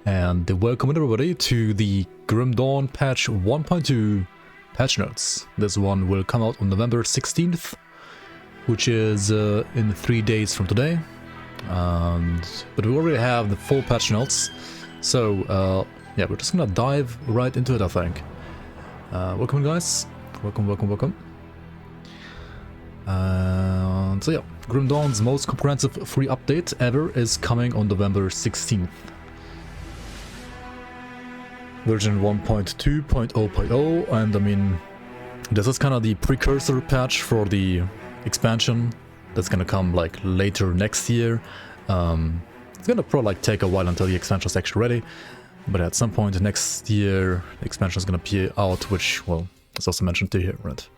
and welcome everybody to the Grim Dawn patch 1.2 patch notes. This one will come out on November 16th, which is in 3 days from today. But we already have the full patch notes, so yeah, we're just gonna dive right into it, I think. Welcome guys, welcome. So yeah, Grim Dawn's most comprehensive free update ever is coming on November 16th. Version 1.2.0.0, and I mean, this is kind of the precursor patch for the expansion that's gonna come like later next year. It's gonna probably like take a while until the expansion is actually ready, but at some point next year the expansion is gonna be out, which, well, it's also mentioned to here, right?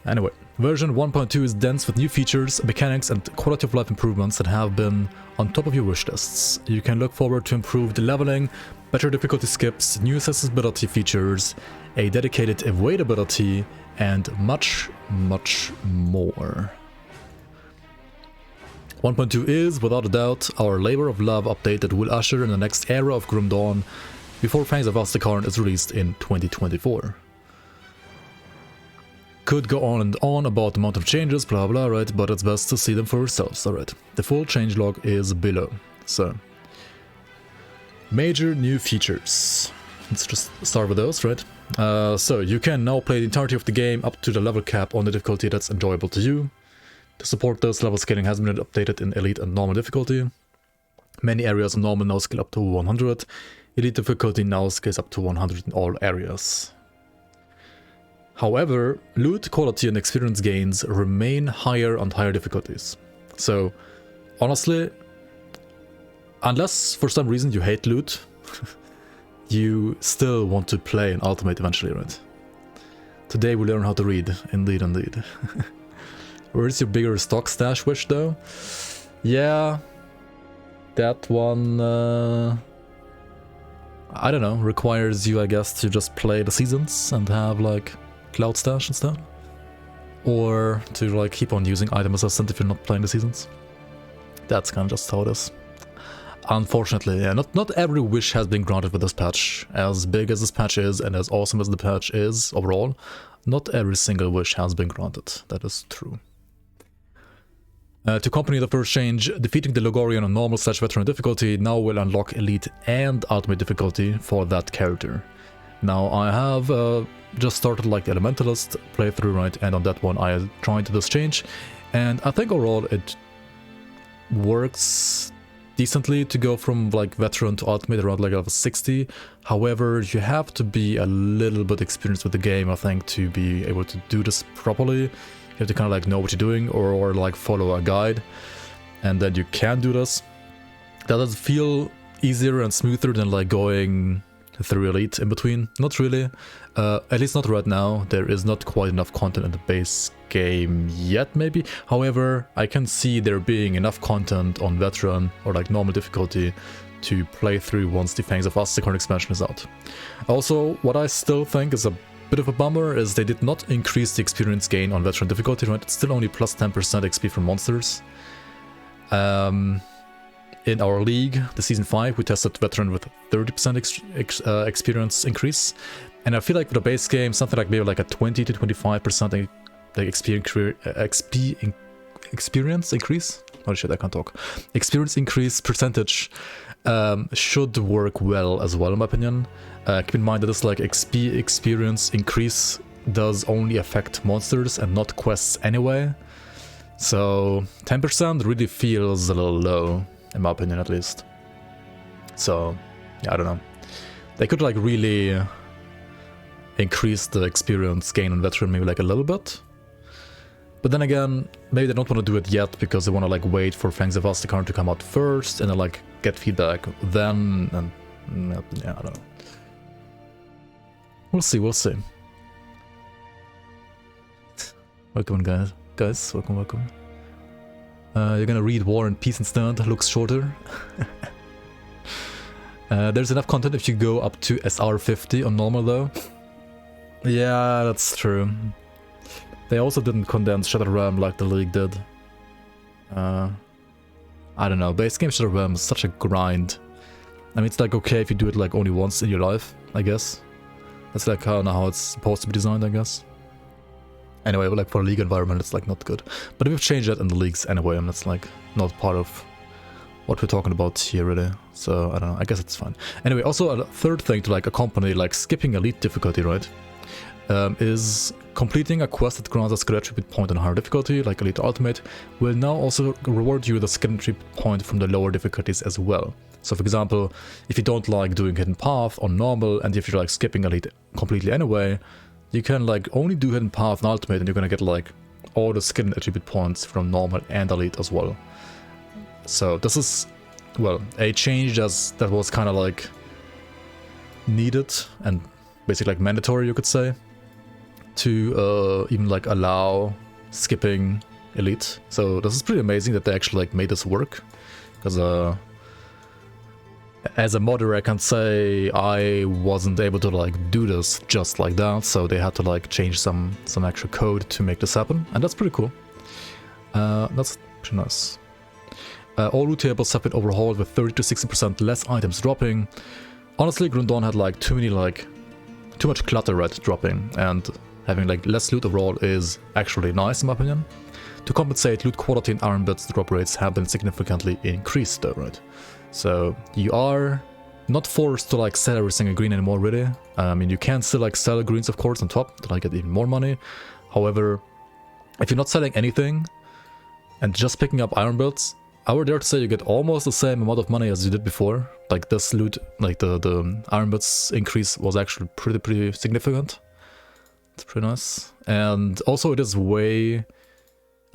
Anyway, version 1.2 is dense with new features, mechanics and quality of life improvements that have been on top of your wish lists. You can look forward to improved leveling, better difficulty skips, new accessibility features, a dedicated avoidability, and much more. 1.2 is, without a doubt, our labor of love update that will usher in the next era of Grim Dawn before Fangs of Aztekaron is released in 2024. Could go on and on about the amount of changes, blah blah, right, but it's best to see them for yourselves, alright. The full changelog is below. So, major new features. Let's just start with those, right? So, you can now play the entirety of the game up to the level cap on the difficulty that's enjoyable to you. To support this, level scaling has been updated in Elite and Normal difficulty. Many areas of Normal now scale up to 100. Elite difficulty now scales up to 100 in all areas. However, loot quality and experience gains remain higher on higher difficulties. So, honestly, unless for some reason you hate loot, you still want to play an Ultimate eventually, right? Today we learn how to read, indeed. Where's your bigger stock stash wish though? Yeah, that one, I don't know, requires you, I guess, to just play the seasons and have like cloud stash instead, or to like keep on using item assistant if you're not playing the seasons. That's kind of just how it is, unfortunately. Yeah, not every wish has been granted with this patch. As big as this patch is and as awesome as the patch is overall, not every single wish has been granted. That is true. To accompany the first change, defeating the Logorian on normal/veteran difficulty now will unlock elite and ultimate difficulty for that character. Now I have just started like the Elementalist playthrough, right, and on that one I tried this change, and I think overall it works decently to go from like veteran to ultimate around like level 60. However, you have to be a little bit experienced with the game, I think, to be able to do this properly. You have to kind of like know what you're doing, or like follow a guide, and then you can do this. That does feel easier and smoother than like going through Elite in between. Not really, at least not right now. There is not quite enough content in the base game yet, maybe. However, I can see there being enough content on veteran or like normal difficulty to play through once the Fangs of Aztekaron expansion is out. Also, what I still think is a bit of a bummer is they did not increase the experience gain on veteran difficulty, right? It's still only plus 10% XP from monsters. In our league, the season 5, we tested veteran with 30% experience increase, and I feel like for the base game, something like maybe like a 20 to 25% like experience increase. Oh shit, I can't talk. Experience increase percentage should work well as well, in my opinion. Keep in mind that this like XP experience increase does only affect monsters and not quests anyway. So 10% really feels a little low, in my opinion at least. So yeah, I don't know. They could like really increase the experience gain on veteran maybe like a little bit. But then again, maybe they don't want to do it yet because they want to like wait for Fangs of Aztekaron to come out first and then like get feedback then, and yeah, I don't know. We'll see. Welcome guys, welcome. You're gonna read War and Peace instead, looks shorter. There's enough content if you go up to SR 50 on normal though. Yeah, that's true. They also didn't condense Shattered Realm like the League did. I don't know, base game Shattered Realm is such a grind. I mean, it's like okay if you do it like only once in your life, I guess. That's like kind of how it's supposed to be designed, I guess. Anyway, like for a league environment, it's like not good. But we've changed that in the leagues anyway, and that's like not part of what we're talking about here really. So I don't know, I guess it's fine. Anyway, also a third thing to like accompany like skipping elite difficulty, right? Is completing a quest that grants a skill attribute point on higher difficulty, like Elite Ultimate, will now also reward you with a skill attribute point from the lower difficulties as well. So for example, if you don't like doing Hidden Path on normal, and if you're like skipping Elite completely anyway, you can like only do Hidden Path on Ultimate, and you're gonna get like all the skill attribute points from normal and Elite as well. So this is, well, a change that was kind of like needed and basically like mandatory, you could say, to even like allow skipping Elite. So this is pretty amazing that they actually like made this work, because as a modder I can say I wasn't able to like do this just like that, so they had to like change some extra code to make this happen, and that's pretty cool. That's pretty nice. All loot tables have been overhauled with 30 to 60% less items dropping. Honestly, Grim Dawn had like too much clutter, right, dropping, and having like less loot overall is actually nice in my opinion. To compensate, loot quality and iron bits drop rates have been significantly increased though, right? So you are not forced to like sell every single green anymore really. I mean, you can still like sell greens of course on top to like get even more money. However, if you're not selling anything and just picking up iron bits, I would dare to say you get almost the same amount of money as you did before. Like this loot, like the iron bits increase was actually pretty significant. It's pretty nice. And also it is way,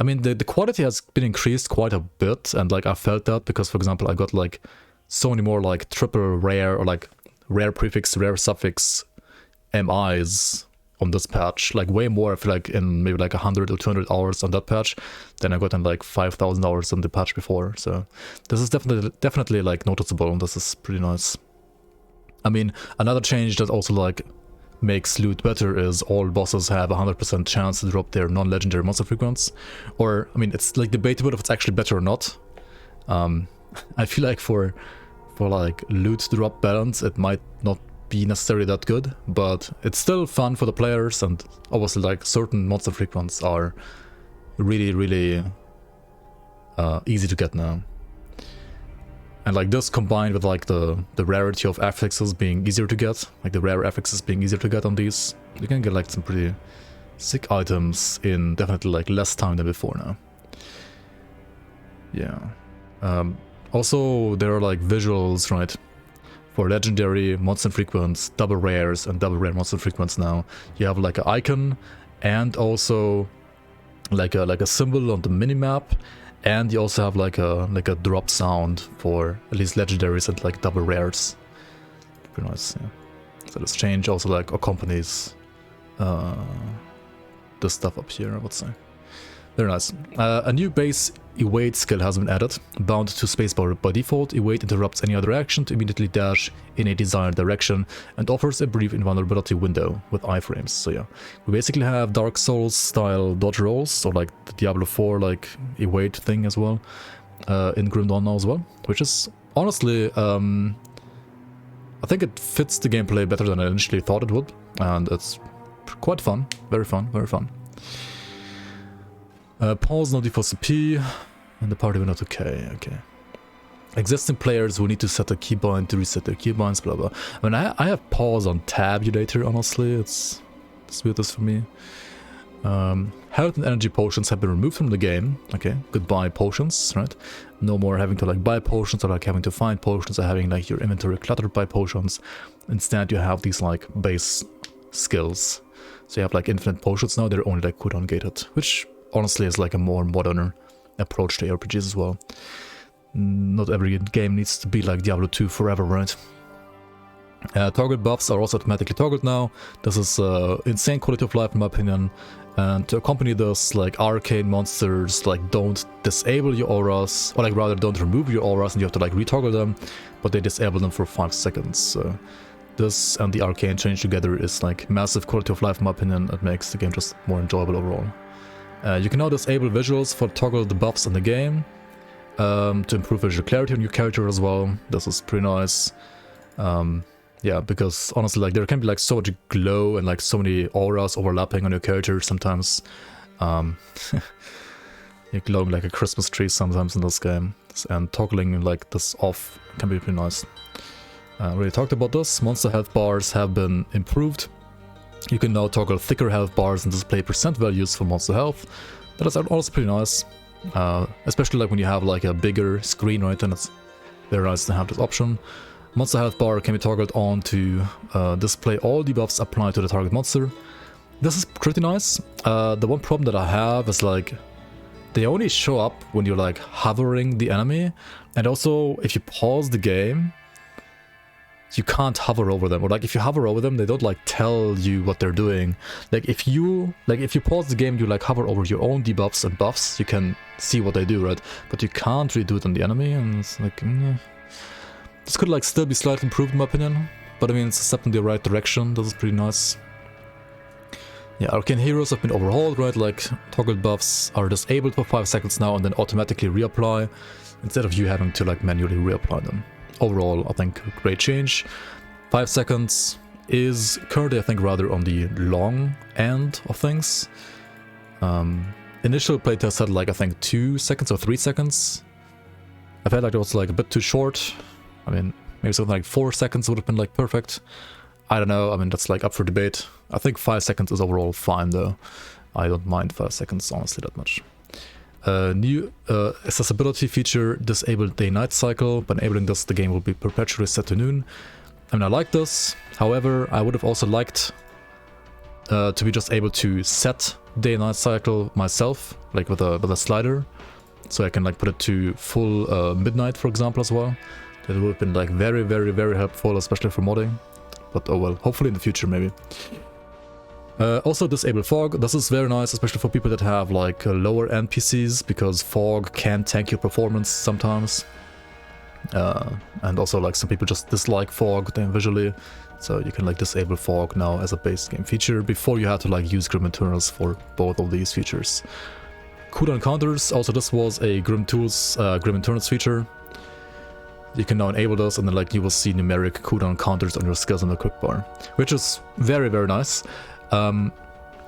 I mean the quality has been increased quite a bit, and like I felt that because for example I got like so many more like triple rare or like rare prefix, rare suffix MIs on this patch, like way more I feel like in maybe like 100 or 200 hours on that patch than I got in like 5,000 hours on the patch before. So this is definitely like noticeable, and this is pretty nice. I mean, another change that also like makes loot better is all bosses have 100% chance to drop their non-legendary monster frequents. Or I mean, it's like debatable if it's actually better or not. I feel like for like loot drop balance it might not be necessarily that good, but it's still fun for the players, and obviously like certain monster frequents are really easy to get now. And like this combined with like the rarity of affixes being easier to get, like the rare affixes being easier to get on these, you can get like some pretty sick items in definitely like less time than before now. Yeah. Also there are like visuals, right? For legendary monster frequents, double rares, and double rare monster frequents now. You have like an icon and also like a symbol on the minimap, and you also have like a drop sound for at least legendaries and like double rares. Pretty nice, yeah. So this change also like accompanies this stuff up here, I would say. Very nice. A new base evade skill has been added. Bound to spacebar by default, evade interrupts any other action to immediately dash in a desired direction and offers a brief invulnerability window with iframes. So yeah, we basically have Dark Souls style dodge rolls, or like the Diablo 4 like evade thing as well, in Grim Dawn now as well, which is honestly, I think it fits the gameplay better than I initially thought it would, and it's quite fun, very fun, very fun. Pause no default CP, and the party will not okay. Existing players will need to set a keybind to reset their keybinds, blah blah. I mean, I have pause on tabulator, honestly, it's weird this for me. Health and energy potions have been removed from the game. Okay, goodbye potions, right? No more having to like buy potions, or like having to find potions, or having like your inventory cluttered by potions. Instead you have these like base skills. So you have like infinite potions now, they're only like cooldown gated, which honestly is like a more modern approach to RPGs as well. Not every game needs to be like Diablo 2 forever, right? Target buffs are also automatically toggled now. This is insane quality of life in my opinion. And to accompany this, like arcane monsters like don't disable your auras, or like rather don't remove your auras and you have to like retoggle them, but they disable them for 5 seconds. So this and the arcane change together is like massive quality of life in my opinion. It makes the game just more enjoyable overall. You can now disable visuals for toggle the buffs in the game, to improve visual clarity on your character as well. This is pretty nice. Yeah, because honestly, like there can be like so much glow and like so many auras overlapping on your character sometimes. You're glowing like a Christmas tree sometimes in this game, and toggling like this off can be pretty nice. We already talked about this. Monster health bars have been improved. You can now toggle thicker health bars and display percent values for monster health. That is also pretty nice, especially like when you have like a bigger screen, right? Then it's very nice to have this option. Monster health bar can be toggled on to display all debuffs applied to the target monster. This is pretty nice. The one problem that I have is like they only show up when you're like hovering the enemy, and also if you pause the game, you can't hover over them, or like if you hover over them, they don't like tell you what they're doing. Like if you pause the game, you like hover over your own debuffs and buffs, you can see what they do, right? But you can't really do it on the enemy, and it's like this could like still be slightly improved in my opinion, but I mean it's a step in the right direction. This is pretty nice. Yeah, arcane heroes have been overhauled, right? Like toggled buffs are disabled for 5 seconds now and then automatically reapply, instead of you having to like manually reapply them. Overall, I think great change. 5 seconds is currently, I think, rather on the long end of things. Initial playtest had like, I think, 2 seconds or 3 seconds. I felt like it was like a bit too short. I mean, maybe something like 4 seconds would have been like perfect. I don't know, I mean, that's like up for debate. I think 5 seconds is overall fine though. I don't mind 5 seconds, honestly, that much. New accessibility feature, disabled day-night cycle. By enabling this, the game will be perpetually set to noon. I mean, I like this. However, I would have also liked to be just able to set day-night cycle myself, like with a slider. So I can like put it to full midnight, for example, as well. That would have been like very, very, very helpful, especially for modding. But oh well, hopefully in the future maybe. Also disable fog. This is very nice, especially for people that have like lower end PCs, because fog can tank your performance sometimes. And also like some people just dislike fog then visually, so you can like disable fog now as a base game feature. Before you had to like use Grim Internals for both of these features. Cooldown counters. Also this was a Grim Internals feature. You can now enable those, and then like you will see numeric cooldown counters on your skills on the quick bar, which is very, very nice.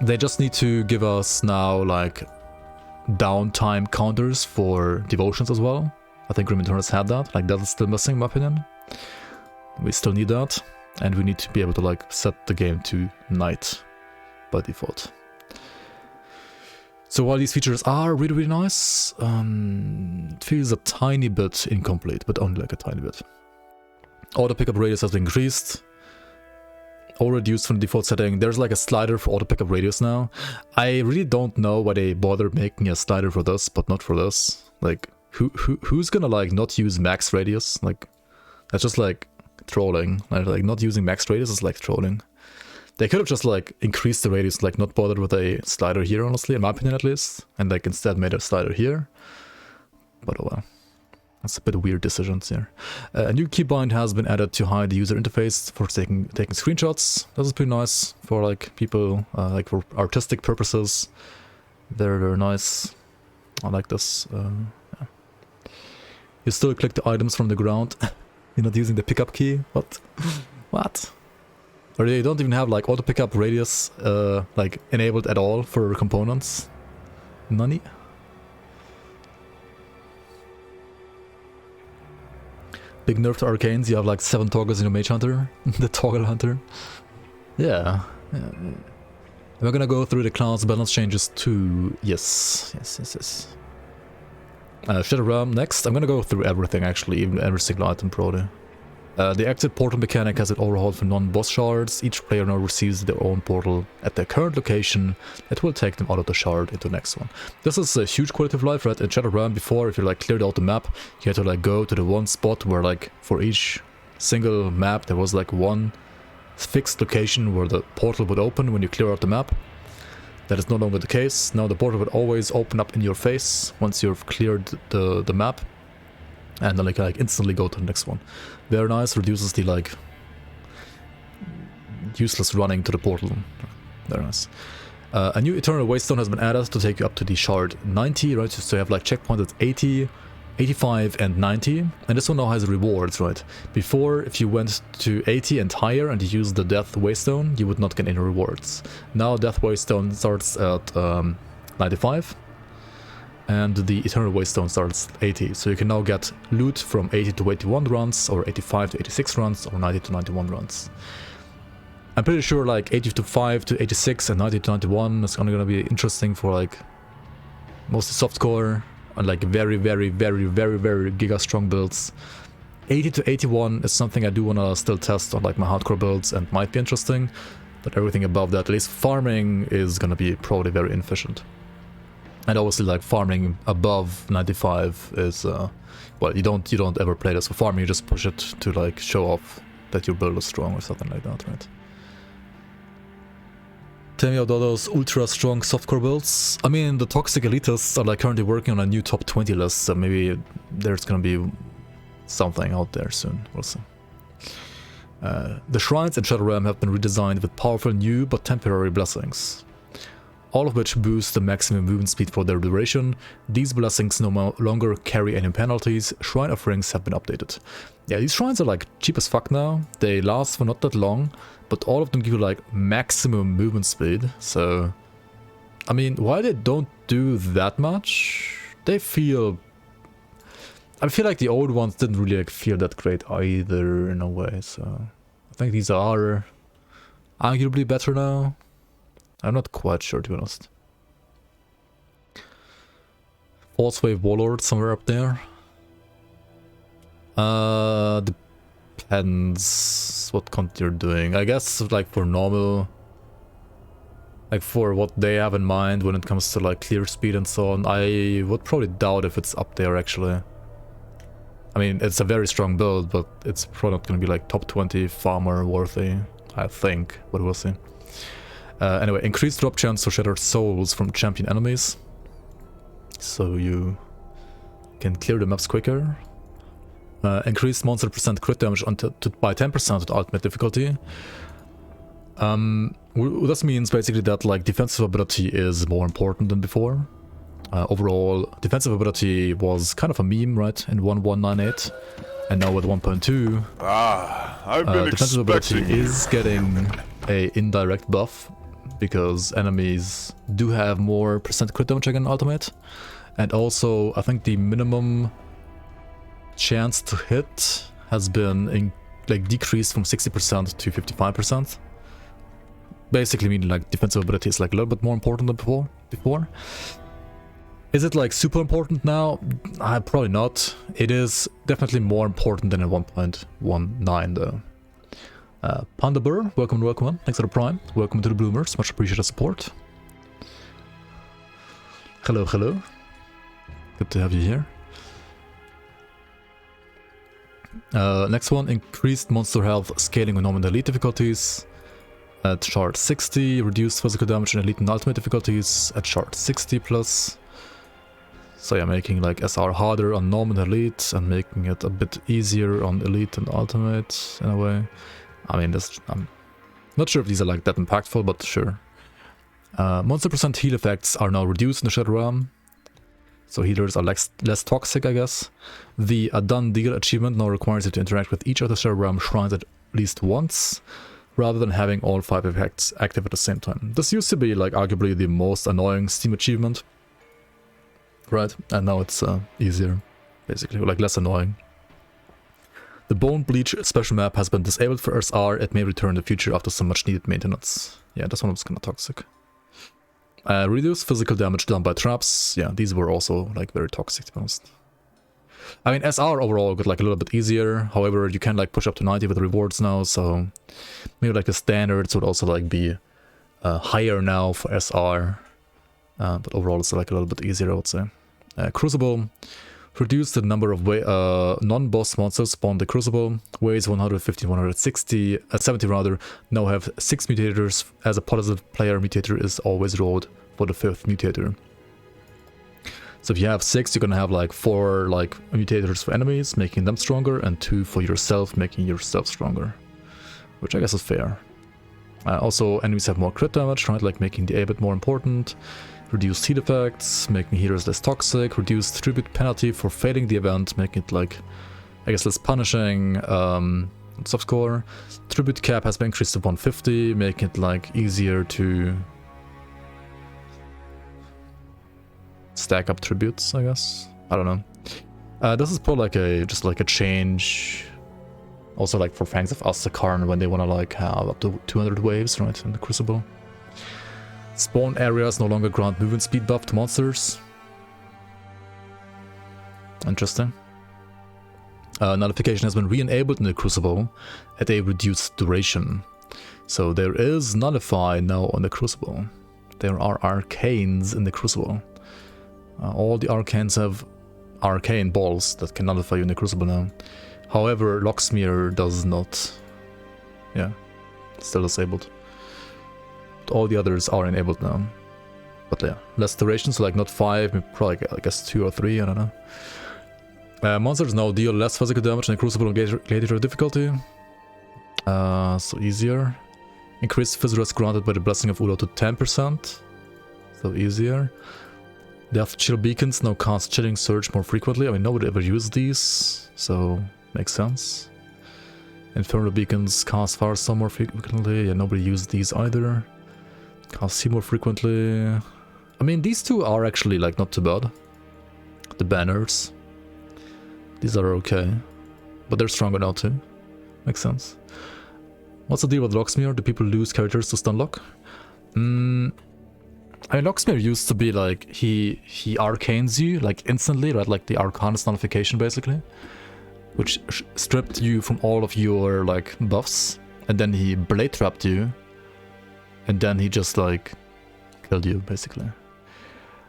They just need to give us now like downtime counters for devotions as well. I think Grim Internals had that. Like that is still missing in my opinion. We still need that, and we need to be able to like set the game to night by default. So while these features are really, really nice, it feels a tiny bit incomplete, but only like a tiny bit. Auto pickup radius has been increased, or reduced from the default setting. There's like a slider for auto pickup radius now. I really don't know why they bothered making a slider for this, but not for this. Like, who's gonna like not use max radius? Like, that's just like trolling. Like not using max radius is like trolling. They could have just like increased the radius, like not bothered with a slider here, honestly, in my opinion at least, and like instead made a slider here. But oh well, that's a bit of weird decisions here. A new keybind has been added to hide the user interface for taking screenshots. This is pretty nice for like people, like for artistic purposes. Very, very nice. I like this. Yeah. You still click the items from the ground. You're not using the pickup key. What? What? Or they don't even have like auto pickup radius like enabled at all for components. Nani? Big nerf to arcanes. You have like 7 toggles in your mage hunter. The toggle hunter. Yeah. We're gonna go through the class balance changes too. Yes. Shadow Realm next. I'm gonna go through everything actually, even every single item probably. The exit portal mechanic has been overhauled for non-boss shards. Each player now receives their own portal at their current location that will take them out of the shard into the next one. This is a huge quality of life, right? In Shadow Realm before, if you like cleared out the map, you had to like go to the one spot where like for each single map there was like one fixed location where the portal would open when you clear out the map. That is no longer the case. Now the portal would always open up in your face once you've cleared the map. And then like instantly go to the next one. Very nice, reduces the like useless running to the portal. Very nice. A new Eternal Waystone has been added to take you up to the shard 90, right? So you have like checkpoint at 80, 85 and 90, and this one now has rewards, right? Before, if you went to 80 and higher and you used the Death Waystone, you would not get any rewards. Now Death Waystone starts at 95, and the Eternal Waystone starts at 80, so you can now get loot from 80 to 81 runs, or 85 to 86 runs, or 90 to 91 runs. I'm pretty sure like 85 to 86 and 90 to 91 is only gonna be interesting for like mostly softcore and like very giga strong builds. 80 to 81 is something I do wanna still test on like my hardcore builds and might be interesting, but everything above that, at least farming, is gonna be probably very inefficient. And obviously like farming above 95 is well, you don't ever play this for farming, you just push it to like show off that your build is strong or something like that, right? Tell me about those ultra strong softcore builds. I mean, the Toxic Elitists are like currently working on a new top 20 list, so maybe there's gonna be something out there soon, we'll see. The shrines in Shadow Realm have been redesigned with powerful new but temporary blessings, all of which boost the maximum movement speed for their duration. These blessings no longer carry any penalties. Shrine offerings have been updated. Yeah, these shrines are like cheap as fuck now. They last for not that long, but all of them give you like maximum movement speed. So, I mean, while they don't do that much, they feel... I feel like the old ones didn't really like feel that great either in a way, so... I think these are arguably better now. I'm not quite sure, to be honest. False Wave Warlord somewhere up there. Depends what content you're doing. I guess like for normal, like for what they have in mind when it comes to like clear speed and so on, I would probably doubt if it's up there actually. I mean, it's a very strong build, but it's probably not going to be like top 20 farmer worthy, I think, but we'll see. Anyway, increased drop chance to shatter souls from champion enemies, so you can clear the maps quicker. Increased monster percent crit damage by 10% with ultimate difficulty. This means basically that like defensive ability is more important than before. Overall, defensive ability was kind of a meme, right, in 1.198, and now with 1.2, defensive ability is getting a indirect buff, because enemies do have more percent crit damage against ultimate, and also I think the minimum chance to hit has been decreased from 60% to 55%. Basically meaning like defensive ability is like a little bit more important than before. Is it like super important now? Probably not. It is definitely more important than in 1.19 though. Panda Burr, welcome, thanks for the prime, welcome to the Bloomers, much appreciated support. Hello, good to have you here. Next one, increased monster health scaling on normal and elite difficulties at chart 60, reduced physical damage in elite and ultimate difficulties at chart 60 plus. So yeah, making like SR harder on normal and elite and making it a bit easier on elite and ultimate in a way. I mean, I'm not sure if these are like that impactful, but sure. Monster percent heal effects are now reduced in the Shadow Realm, so healers are less toxic, I guess. The A Done Deal achievement now requires you to interact with each of the Shadow Realm shrines at least once, rather than having all 5 effects active at the same time. This used to be like arguably the most annoying Steam achievement, right? And now it's easier, basically, or like less annoying. The Bone Bleach special map has been disabled for SR. It may return in the future after some much needed maintenance. Yeah, this one was kind of toxic. Reduce physical damage done by traps. Yeah, these were also like very toxic, to be honest. I mean, SR overall got like a little bit easier. However, you can like push up to 90 with the rewards now, so maybe like the standards would also like be higher now for SR. But overall it's like a little bit easier, I would say. Crucible. Reduce the number of non-boss monsters spawned in Crucible. Ways 150, 160, 70 rather, now have 6 mutators. As a positive player, mutator is always rolled for the 5th mutator. So if you have 6, you're gonna have like 4 like mutators for enemies, making them stronger, and 2 for yourself, making yourself stronger. Which I guess is fair. Also, enemies have more crit damage, right? Like making the A bit more important. Reduced heat effects, making heroes less toxic. Reduced tribute penalty for failing the event, making it like, I guess, less punishing. Subscore. Tribute cap has been increased to 150, making it like easier to stack up tributes, I guess. I don't know. This is probably like just like a change. Also like for Fangs of Astakarn when they want to like have up to 200 waves, right, in the Crucible. Spawn areas no longer grant movement speed buff to monsters. Interesting. Nullification has been re-enabled in the Crucible at a reduced duration. So there is Nullify now on the Crucible. There are Arcanes in the Crucible. All the Arcanes have Arcane balls that can nullify you in the Crucible now. However, Locksmere does not. Yeah, still disabled. But all the others are enabled now. But yeah, less duration, so like not 5, probably I guess 2 or 3, I don't know. Monsters now deal less physical damage in the Crucible on Gladiator difficulty. So easier. Increased Physrest granted by the Blessing of Ulo to 10%. So easier. Death Chill Beacons now cast Chilling Surge more frequently. I mean, nobody ever used these, so makes sense. Infernal Beacons cast Firestorm more frequently. Yeah, nobody used these either. Cast Sea more frequently. I mean, these two are actually like not too bad. The banners. These are okay. But they're stronger now too. Makes sense. What's the deal with Locksmere? Do people lose characters to Stunlock? I mean, Locksmere used to be like, he arcanes you like instantly, right? Like the Arcanist nullification basically. Which stripped you from all of your like buffs. And then he blade trapped you. And then he just like killed you basically.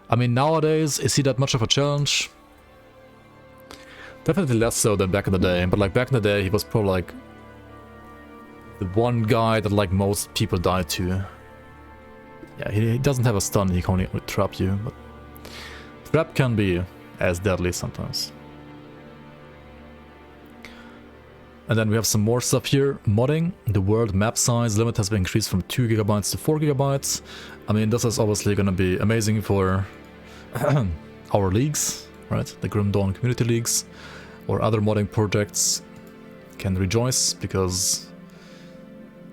I mean, nowadays, is he that much of a challenge? Definitely less so than back in the day, but like back in the day he was probably like the one guy that like most people died to. Yeah, he doesn't have a stun, he can only trap you, but trap can be as deadly sometimes. And then we have some more stuff here. Modding. The world map size limit has been increased from 2 GB to 4 GB. I mean, this is obviously gonna be amazing for our leagues, right? The Grim Dawn community leagues or other modding projects can rejoice because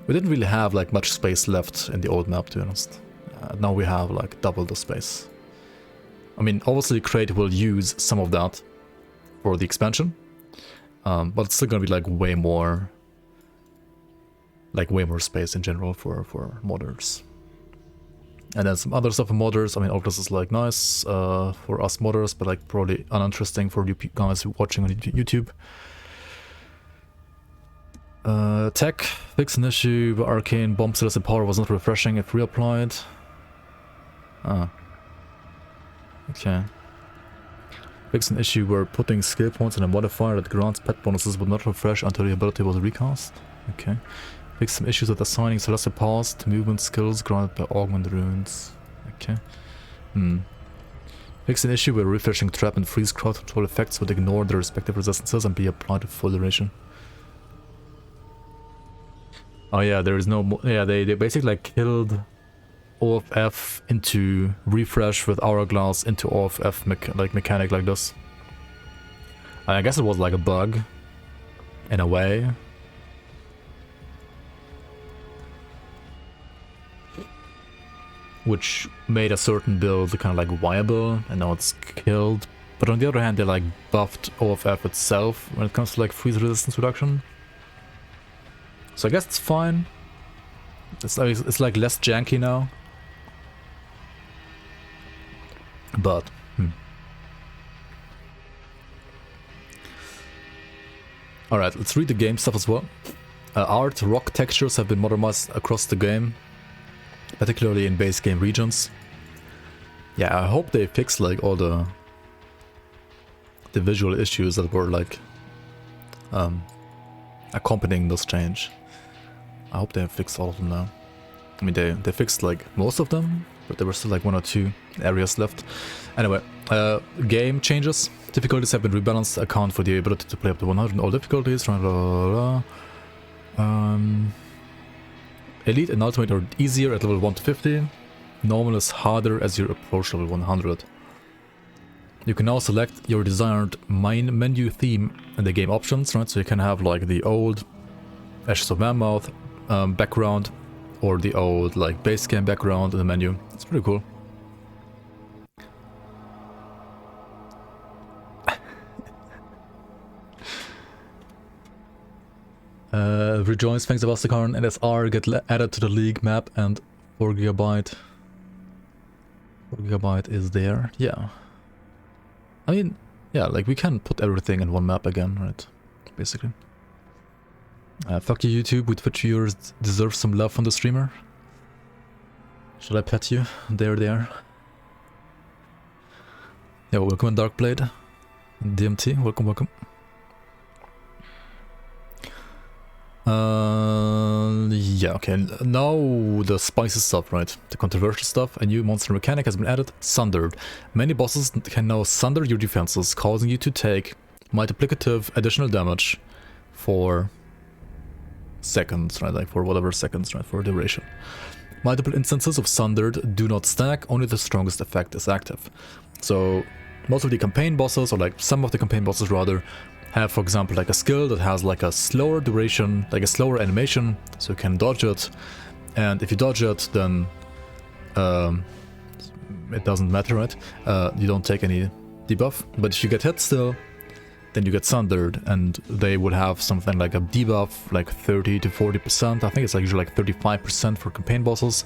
we didn't really have like much space left in the old map, to be honest. Now we have like double the space. I mean, obviously Crate will use some of that for the expansion, but it's still gonna be like way more space in general for modders. And then some other stuff for modders. I mean, all this is like nice for us modders, but like probably uninteresting for you guys watching on YouTube. Tech, fix an issue where arcane bomb celestial power was not refreshing if reapplied. Okay. Fix an issue where putting skill points in a modifier that grants pet bonuses would not refresh until the ability was recast. Okay. Fix some issues with assigning celestial powers to movement skills granted by augment runes. Okay. Fix an issue where refreshing trap and freeze crowd control effects would ignore their respective resistances and be applied to full duration. Oh yeah, there is no yeah, they basically like killed OFF into refresh with hourglass into OFF mechanic like this. I guess it was like a bug in a way. Which made a certain build kind of like viable, and now it's killed. But on the other hand, they like buffed OFF itself when it comes to like freeze resistance reduction. So I guess it's fine. It's like less janky now. But Alright, let's read the game stuff as well. Art, rock textures have been modernized across the game, particularly in base game regions. Yeah, I hope they fix like all the visual issues that were like accompanying this change. I hope they have fixed all of them now. I mean, they fixed like most of them, but there were still like 1 or 2 areas left. Anyway, game changes. Difficulties have been rebalanced to account for the ability to play up to 100 in all difficulties. Elite and Ultimate are easier at level 1 to 50. Normal is harder as you approach level 100. You can now select your desired main menu theme in the game options, right? So you can have like the old Ashes of Mammoth background, or the old like base game background in the menu. It's pretty cool. Rejoins, thanks Sebastian. NSR get added to the league map, and 4 GB. 4 GB is there. Yeah. I mean, yeah, like we can put everything in one map again, right? Basically. Fuck you, YouTube. With Twitch viewers deserve some love from the streamer. Should I pet you? There. Yeah, welcome in Darkblade. DMT, welcome. Yeah, okay, now the spicy stuff, right? The controversial stuff. A new monster mechanic has been added, Sundered. Many bosses can now sunder your defenses, causing you to take multiplicative additional damage for seconds, right? Like for whatever seconds, right? For duration. Multiple instances of Sundered do not stack, only the strongest effect is active. So most of the campaign bosses, or like some of the campaign bosses rather, have, for example, like a skill that has like a slower duration, like a slower animation, so you can dodge it. And if you dodge it, then it doesn't matter, right? You don't take any debuff. But if you get hit still, then you get sundered, and they would have something like a debuff, like 30 to 40%. I think it's like usually like 35% for campaign bosses.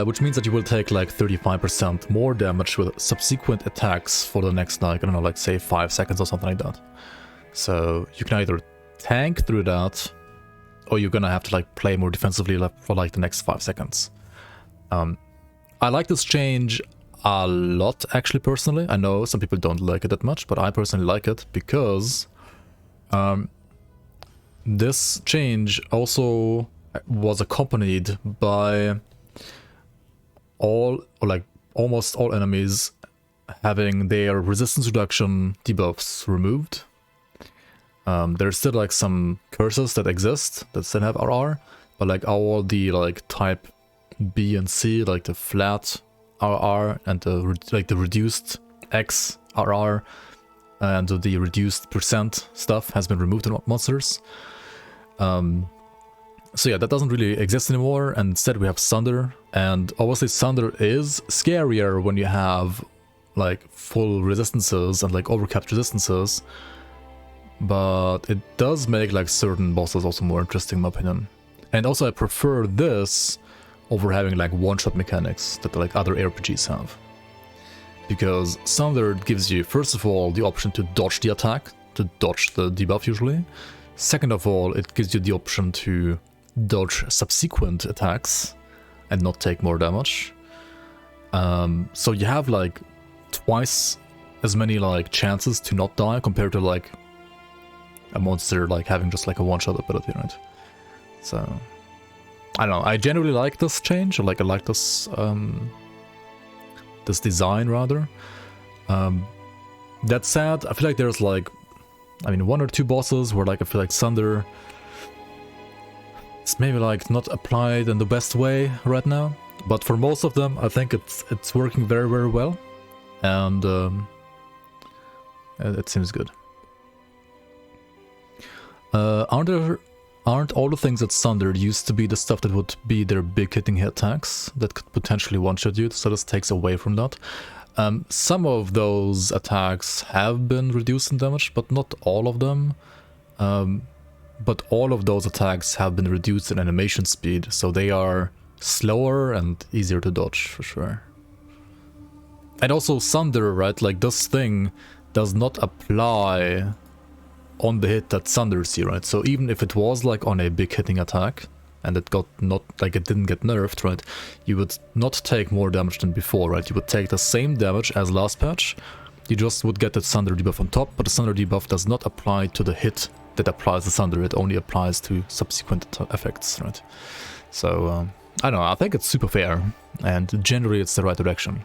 Which means that you will take like 35% more damage with subsequent attacks for the next, like, I don't know, like say 5 seconds or something like that. So you can either tank through that, or you're gonna have to like play more defensively for like the next 5 seconds. I like this change a lot, actually, personally. I know some people don't like it that much, but I personally like it because this change also was accompanied by all, or like almost all enemies having their resistance reduction debuffs removed. There's still like some curses that exist that still have RR, but like all the like type B and C, like the flat RR and the reduced X RR and the reduced percent stuff has been removed in monsters. So yeah, that doesn't really exist anymore, and instead we have Sunder, and obviously Sunder is scarier when you have like full resistances and like overcapped resistances, but it does make like certain bosses also more interesting in my opinion. And also I prefer this over having like one-shot mechanics that like other RPGs have. Because Sunder gives you, first of all, the option to dodge the attack, to dodge the debuff usually. Second of all, it gives you the option to dodge subsequent attacks and not take more damage. So you have like twice as many like chances to not die compared to like a monster like having just like a one-shot ability, right? So I don't know, I generally like this change, or like I like this this design rather. That said, I feel like there's like, I mean, 1 or 2 bosses where like I feel like Sunder, it's maybe like not applied in the best way right now, but for most of them I think it's working very, very well, and it seems good. Aren't all the things that Sunder used to be the stuff that would be their big hitting attacks that could potentially one-shot you, so this takes away from that. Some of those attacks have been reduced in damage, but not all of them. But all of those attacks have been reduced in animation speed, so they are slower and easier to dodge for sure. And also Sunder, right, like this thing does not apply on the hit that Sunders you, right? So even if it was like on a big hitting attack and it got not, like it didn't get nerfed, right, you would not take more damage than before, right? You would take the same damage as last patch, you just would get the Sunder debuff on top, but the Sunder debuff does not apply to the hit that applies the Sunder, it only applies to subsequent effects, right? So, I don't know, I think it's super fair, and generally it's the right direction.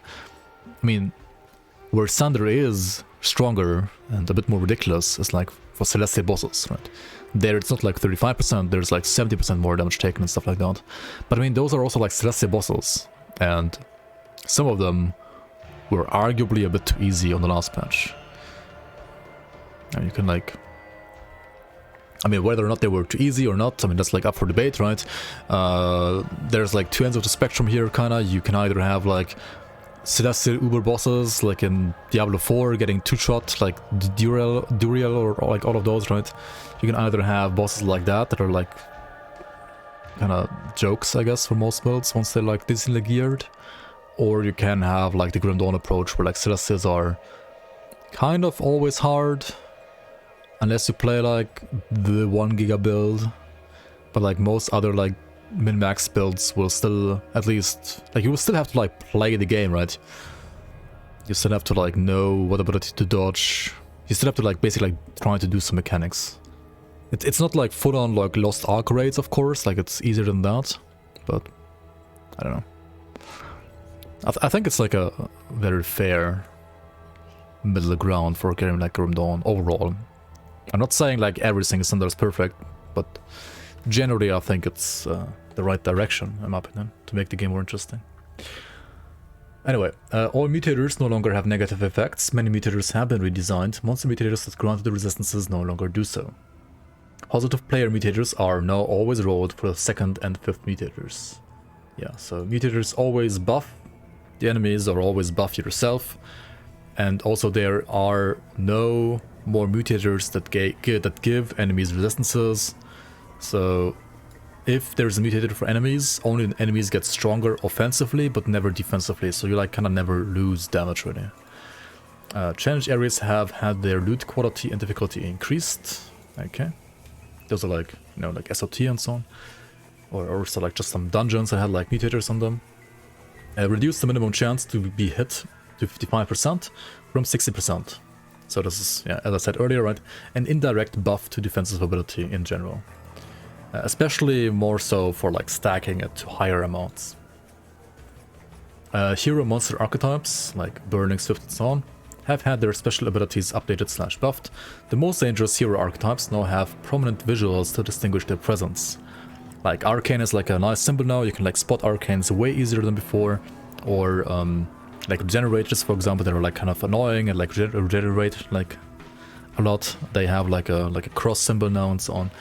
I mean, where Sunder is stronger and a bit more ridiculous is like for Celestial bosses, right? There it's not like 35%, there's like 70% more damage taken and stuff like that. But I mean, those are also like Celestial bosses. and some of them were arguably a bit too easy on the last patch. And you can like, I mean, whether or not they were too easy or not, I mean, that's like up for debate, right? There's like two ends of the spectrum here, kinda. You can either have like Celestial Uber bosses, like in Diablo 4, getting two-shot, like Duriel or like all of those, right? You can either have bosses like that are like kinda jokes, I guess, for most builds once they're like decently geared. Or you can have like the Grim Dawn approach, where like Celestials are kind of always hard, unless you play like the 1 giga build. But like most other like min-max builds will still, at least, like you will still have to like play the game, right? You still have to like know what ability to dodge. You still have to like basically like try to do some mechanics. It's not like full on like lost arc raids, of course, like it's easier than that, but I don't know. I think it's like a very fair middle ground for a game like Grim Dawn overall. I'm not saying like every single standard is perfect, but generally I think it's the right direction, in my opinion, to make the game more interesting. Anyway, all mutators no longer have negative effects. Many mutators have been redesigned. Monster mutators that granted the resistances no longer do so. Positive player mutators are now always rolled for the 2nd and 5th mutators. Yeah, so mutators always buff the enemies, or always buff yourself. And also there are no more mutators that give enemies resistances. So if there's a mutator for enemies, only the enemies get stronger offensively but never defensively, so you like kind of never lose damage really. Challenge areas have had their loot quality and difficulty increased. Okay, those are like, you know, like SOT and so on, or so like just some dungeons that had like mutators on them. Reduce the minimum chance to be hit to 55% from 60%. So this is, yeah, as I said earlier, right, an indirect buff to defensive ability in general. Especially more so for like stacking it to higher amounts. Hero monster archetypes, like Burning, Swift and so on, have had their special abilities updated / buffed. The most dangerous hero archetypes now have prominent visuals to distinguish their presence. Like Arcane is like a nice symbol now, you can like spot Arcanes way easier than before. Or like Regenerators, for example, that are like kind of annoying and like regenerate like a lot. They have like a cross symbol now and so on.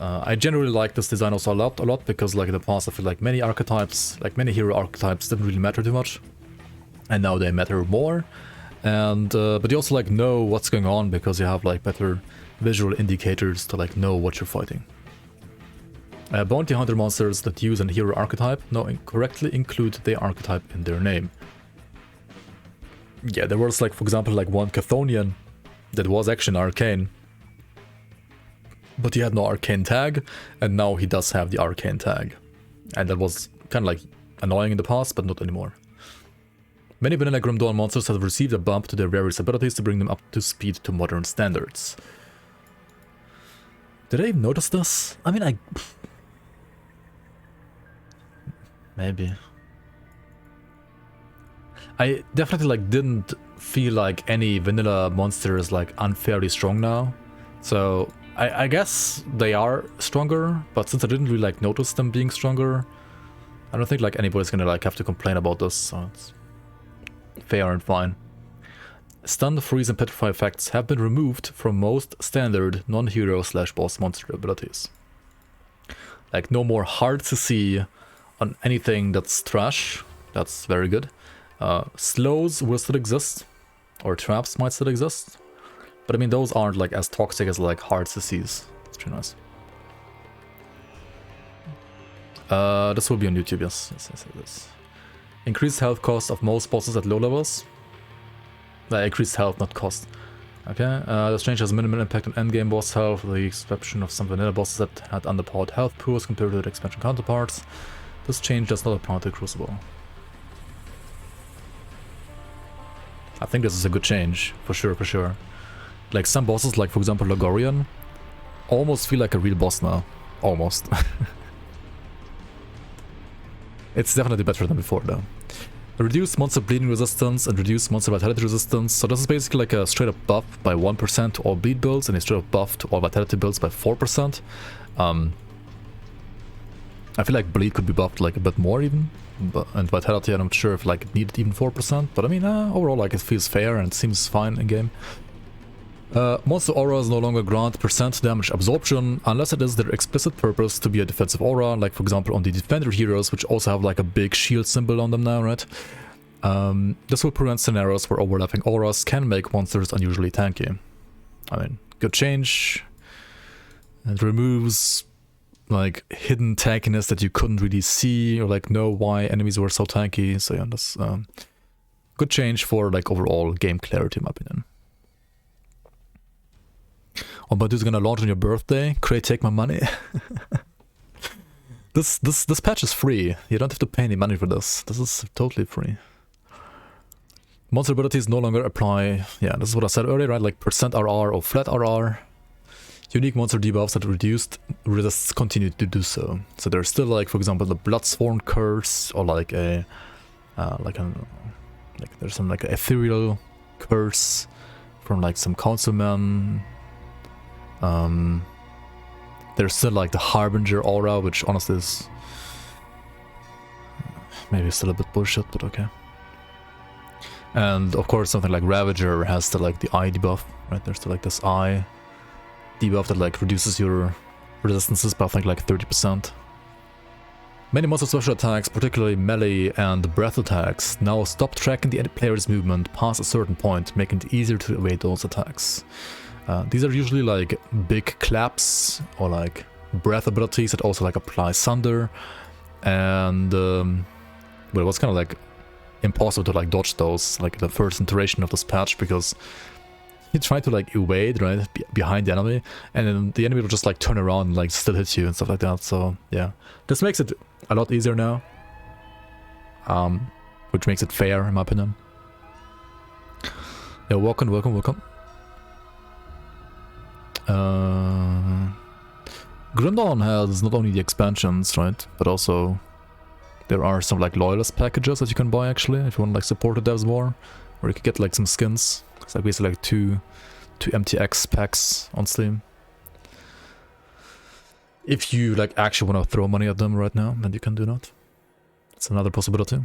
I generally like this design also a lot, because like in the past I feel like many archetypes, like many hero archetypes, didn't really matter too much, and now they matter more. And but you also like know what's going on because you have like better visual indicators to like know what you're fighting. Bounty hunter monsters that use a hero archetype now correctly include the archetype in their name. Yeah, there was like, for example, like one Chthonian that was actually an arcane, but he had no arcane tag, and now he does have the arcane tag. And that was kind of like annoying in the past, but not anymore. Many vanilla Grim Dawn monsters have received a bump to their various abilities to bring them up to speed to modern standards. Did I even notice this? I mean, maybe. I definitely like didn't feel like any vanilla monster is like unfairly strong now. So I guess they are stronger, but since I didn't really like notice them being stronger, I don't think like anybody's gonna like have to complain about this, so it's fair and fine. Stun, freeze and petrify effects have been removed from most standard non-hero / boss monster abilities. Like no more hard to see on anything that's trash. That's very good. Slows will still exist, or traps might still exist, but I mean those aren't like as toxic as like hard CCs. It's pretty nice. This will be on YouTube, yes. Increased health cost of most bosses at low levels. Increased health, not cost. Okay, this change has minimal impact on endgame boss health, with the exception of some vanilla bosses that had underpowered health pools compared to their expansion counterparts. This change does not apply to Crucible. I think this is a good change, for sure. Like some bosses, like for example Logorian, almost feel like a real boss now. Almost. It's definitely better than before though. Reduce monster bleeding resistance and reduce monster vitality resistance. So this is basically like a straight up buff by 1% to all bleed builds and a straight up buff to all vitality builds by 4%. I feel like bleed could be buffed like a bit more even, and Vitality, I'm not sure if like it needed even 4%, but I mean, overall, like, it feels fair and it seems fine in-game. Monster auras no longer grant percent damage absorption unless it is their explicit purpose to be a defensive aura, like for example on the defender heroes, which also have like a big shield symbol on them now, right? This will prevent scenarios where overlapping auras can make monsters unusually tanky. I mean, good change. It removes like hidden tankiness that you couldn't really see or like know why enemies were so tanky. So yeah, that's good change for like overall game clarity in my opinion. Oh, but it's gonna launch on your birthday. Cray, take my money. This patch is free. You don't have to pay any money for this. This is totally free. Monster abilities no longer apply. Yeah, this is what I said earlier, right? Like percent RR or flat RR. Unique monster debuffs that reduced resists continue to do so. So there's still like, for example, the Bloodsworn curse or like a there's some like ethereal curse from like some councilmen. There's still like the Harbinger aura, which honestly is maybe still a bit bullshit, but okay. And of course something like Ravager has still like the eye debuff, right? There's still like this eye debuff that like reduces your resistances by I think like 30%. Many monster special attacks, particularly melee and breath attacks, now stop tracking the player's movement past a certain point, making it easier to evade those attacks. These are usually like big claps or like breath abilities that also like apply Sunder, and well, it was kind of like impossible to like dodge those like the first iteration of this patch because you try to like evade right behind the enemy, and then the enemy will just like turn around and like still hit you and stuff like that. So yeah, this makes it a lot easier now, which makes it fair in my opinion. Yeah, welcome. Grimdawn has not only the expansions, right, but also there are some like loyalist packages that you can buy actually if you want to like support the devs more, or you can get like some skins. It's like basically like two MTX packs on Steam. If you like actually want to throw money at them right now, then you can do that. It's another possibility.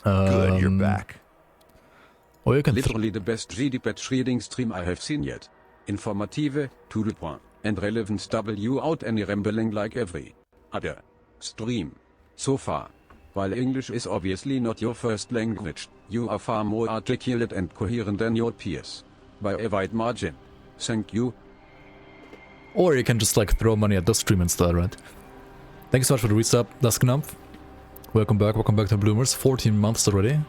Good, you're back. Or you can Literally the best GD patch reading stream I have seen yet. Informative, to the point, and relevant W out any rambling like every other stream so far. While English is obviously not your first language, you are far more articulate and coherent than your peers. By a wide margin. Thank you. Or you can just like throw money at the stream instead, right? Thank you so much for the resub, Dusknump. Welcome back to Bloomers. 14 months already.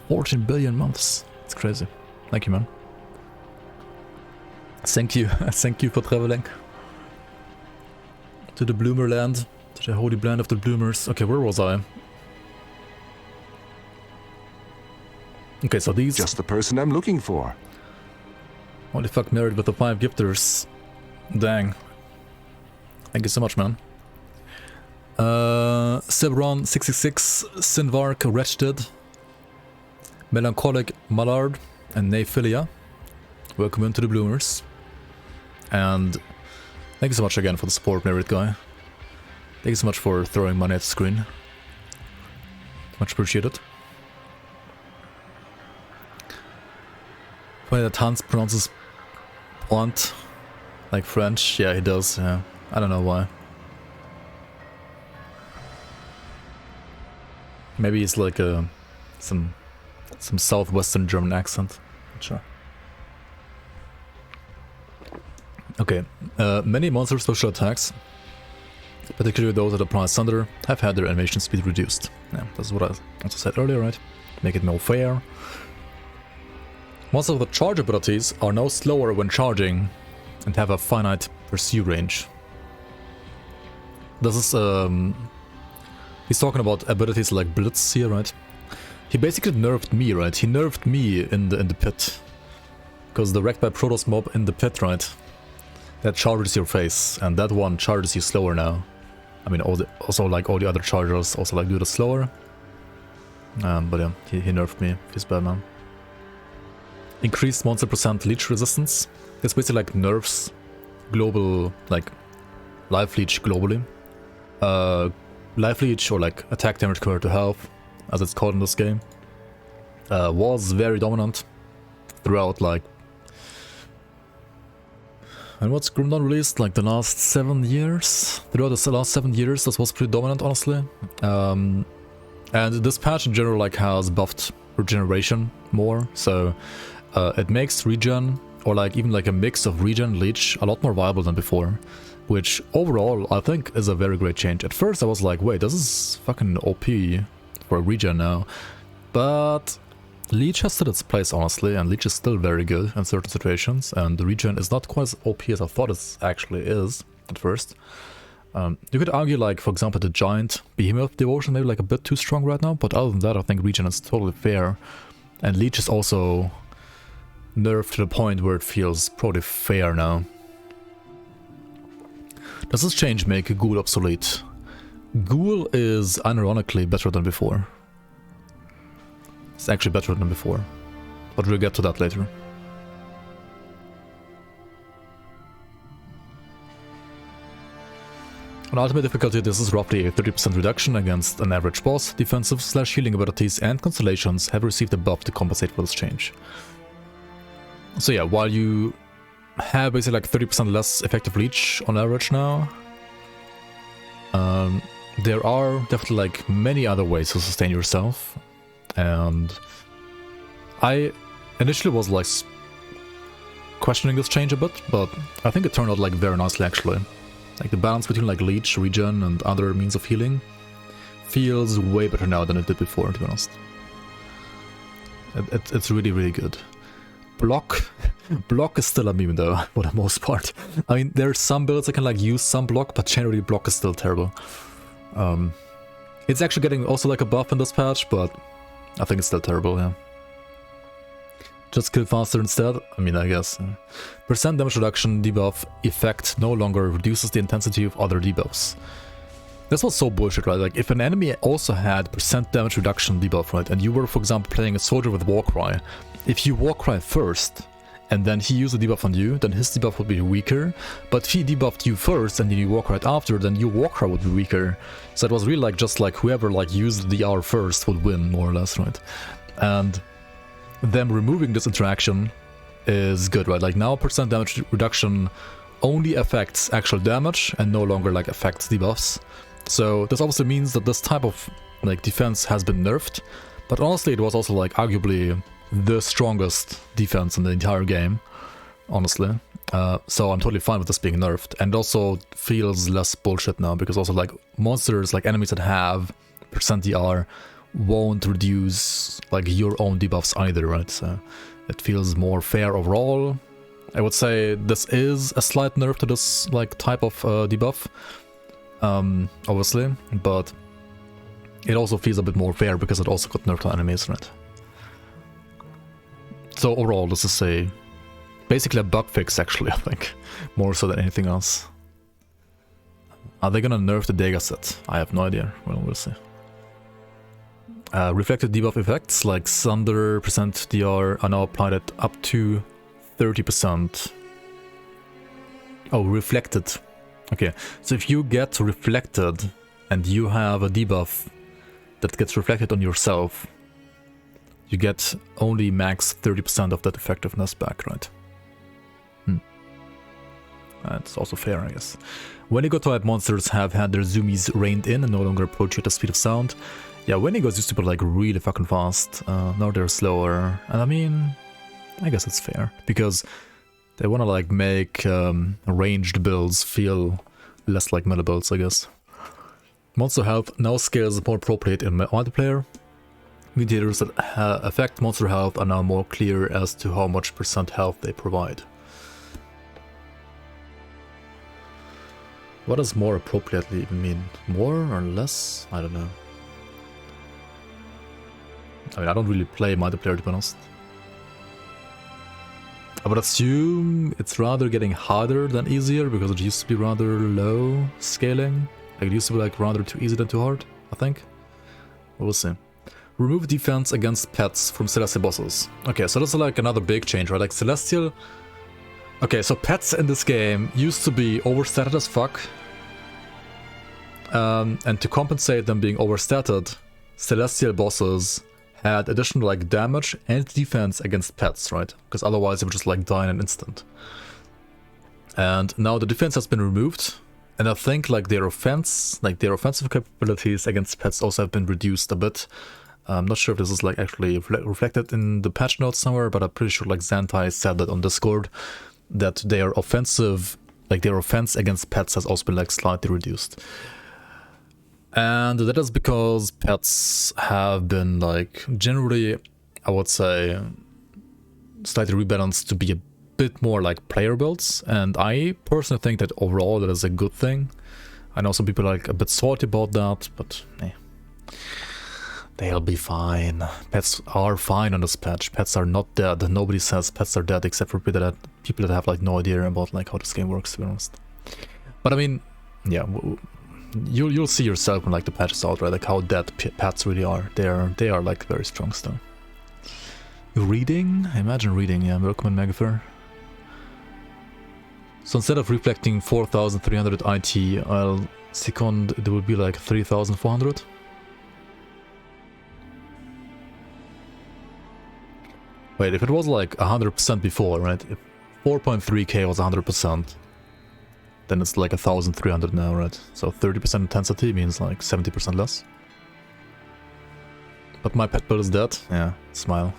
14 billion months. It's crazy. Thank you, man. Thank you. Thank you for traveling to the Bloomer land, to the holy land of the Bloomers. Okay, where was I? Okay, so these... Just the person I'm looking for. Holy fuck, married with the 5 gifters. Dang. Thank you so much, man. Sebron 66, Sinvark Wretched, Melancholic Mallard, and Nephilia. Welcome into the Bloomers. And thank you so much again for the support, Merit guy. Thank you so much for throwing money at the screen. Much appreciated. Funny that Hans pronounces pont like French. Yeah, he does. Yeah, I don't know why. Maybe it's like some southwestern German accent. Not sure. Okay, many monster special attacks, particularly those that apply Sunder, have had their animation speed reduced. Yeah, that's what I also said earlier, right? Make it more fair. Most of the charge abilities are now slower when charging and have a finite pursue range. This is he's talking about abilities like Blitz here, right? He basically nerfed me, right? He nerfed me in the pit. Because the wrecked by Protoss mob in the pit, right? That charges your face, and that one charges you slower now. I mean, also like all the other chargers also like do this slower. But yeah, he nerfed me. He's bad, man. Increased monster percent leech resistance. This basically like nerfs global, like life leech globally. life leech, or like attack damage compared to health, as it's called in this game, was very dominant throughout, like, and what's Grim Dawn released, like the last 7 years? Throughout the last 7 years, this was pretty dominant, honestly. And this patch in general, like, has buffed regeneration more, so it makes regen, or like even like a mix of regen leech, a lot more viable than before, which overall I think is a very great change. At first I was like, wait, this is fucking OP for regen now, but leech has stood its place, honestly, and leech is still very good in certain situations, and the regen is not quite as OP as I thought it actually is at first. You could argue, like, for example, the giant behemoth devotion maybe like a bit too strong right now, but other than that I think regen is totally fair, and leech is also nerfed to the point where it feels probably fair now. Does this change make Ghoul obsolete? Ghoul is unironically better than before. It's actually better than before, but we'll get to that later. On ultimate difficulty, this is roughly a 30% reduction against an average boss. Defensive / healing abilities and constellations have received a buff to compensate for this change. So yeah, while you have basically like 30% less effective leech on average now, there are definitely like many other ways to sustain yourself, and I initially was like questioning this change a bit, but I think it turned out like very nicely actually. Like the balance between like leech, regen and other means of healing feels way better now than it did before, to be honest. It's really, really good. Block is still a meme though, for the most part. I mean, there are some builds that can like use some block, but generally block is still terrible. It's actually getting also like a buff in this patch, but I think it's still terrible, yeah. Just kill faster instead? I mean, I guess. Percent damage reduction debuff effect no longer reduces the intensity of other debuffs. This was so bullshit, right? Like, if an enemy also had percent damage reduction debuff, right, and you were, for example, playing a soldier with Warcry, if you Warcry first, and then he used a debuff on you, then his debuff would be weaker, but if he debuffed you first, and then you Warcry after, then your Warcry would be weaker. So it was really like, just like, whoever, like, used the R first would win, more or less, right? And them removing this interaction is good, right? Like, now percent damage reduction only affects actual damage and no longer like affects debuffs. So this obviously means that this type of like defense has been nerfed, but honestly it was also like arguably the strongest defense in the entire game, honestly. So I'm totally fine with this being nerfed, and also feels less bullshit now, because also like monsters, like enemies that have percent DR won't reduce like your own debuffs either, right? So it feels more fair overall. I would say this is a slight nerf to this like type of debuff, obviously, but it also feels a bit more fair because it also got nerfed on enemies, right? So overall, this is basically a bug fix, actually, I think, more so than anything else. Are they gonna nerf the Dega set? I have no idea. Well, we'll see. Reflected debuff effects like Sunder percent DR are now applied at up to 30%. Oh, reflected. Okay, so if you get reflected and you have a debuff that gets reflected on yourself, you get only max 30% of that effectiveness back, right? That's also fair, I guess. Wendigo-type monsters have had their zoomies reined in and no longer approach you at the speed of sound. Yeah, Wendigos used to be like really fucking fast, now they're slower, and I mean, I guess it's fair, because they want to like make ranged builds feel less like melee builds, I guess. Monster health now scales more appropriate in multiplayer. Mediators that affect monster health are now more clear as to how much percent health they provide. What does more appropriately even mean? More or less? I don't know. I mean, I don't really play multiplayer, to be honest. I would assume it's rather getting harder than easier, because it used to be rather low scaling. Like, it used to be like rather too easy than too hard, I think. We'll see. Remove defense against pets from Celestial bosses. Okay, so that's like another big change, right? Like Celestial... Okay, so pets in this game used to be overstated as fuck. And to compensate them being overstated, Celestial bosses had additional like damage and defense against pets, right? Because otherwise they would just like die in an instant. And now the defense has been removed, and I think like their offensive capabilities against pets also have been reduced a bit. I'm not sure if this is like actually reflected in the patch notes somewhere, but I'm pretty sure like Zantai said that on Discord, that their offensive, like their offense against pets has also been like slightly reduced. And that is because pets have been like generally, I would say, slightly rebalanced to be a bit more like player builds, and I personally think that overall that is a good thing. I know some people are like a bit salty about that, but they'll be fine. Pets are fine on this patch. Pets are not dead. Nobody says pets are dead except for people that have like no idea about like how this game works, to be honest. But I mean, yeah, you'll see yourself when like the patch is out, right? Like how dead pets really are. They are like very strong still. Reading? Imagine reading, yeah. Welcome, Megafer. So instead of reflecting 4,300 IT, I'll second it would be like 3,400. Wait, if it was like 100% before, right? If 4.3k was 100%, then it's like 1,300 now, right? So 30% intensity means like 70% less. But my pet build is dead. Yeah, smile.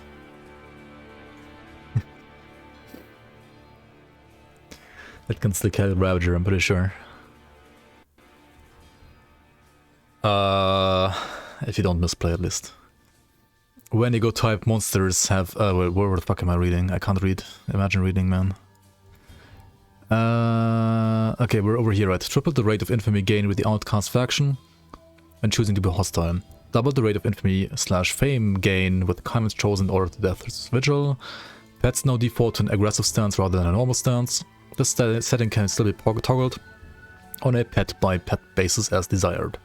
It can still kill Ravager, I'm pretty sure. If you don't misplay at least. When you go type monsters have... wait, where the fuck am I reading? I can't read. Imagine reading, man. Okay, we're over here, right? Triple the rate of infamy gain with the outcast faction and choosing to be hostile. Double the rate of infamy/fame gain with comments chosen in order to Death's Vigil. Pets now default to an aggressive stance rather than a normal stance. This setting can still be toggled on a pet-by-pet basis as desired.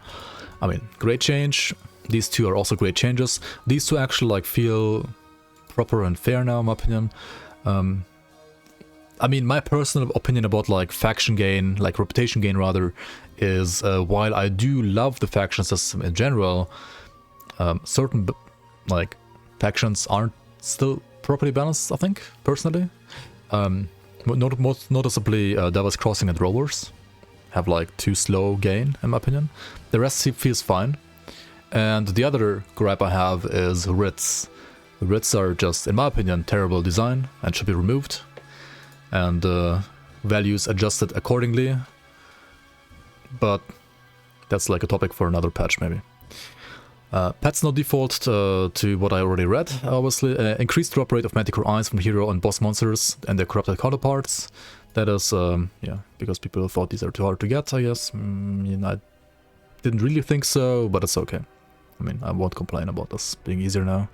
I mean, great change. These two are also great changes. These two actually like feel proper and fair now, in my opinion. I mean, my personal opinion about like faction gain, like reputation gain rather, is while I do love the faction system in general, certain like factions aren't still properly balanced, I think, personally. Most noticeably, Devil's Crossing and Rovers have like too slow gain, in my opinion. The rest feels fine. And the other gripe I have is writs. The writs are just, in my opinion, terrible design and should be removed. And values adjusted accordingly. But that's like a topic for another patch, maybe. Pets now default to what I already read, obviously. Increased drop rate of Manticore Eyes from hero and boss monsters and their corrupted counterparts. That is, yeah, because people thought these are too hard to get, I guess. I didn't really think so, but it's okay. I mean, I won't complain about this being easier now.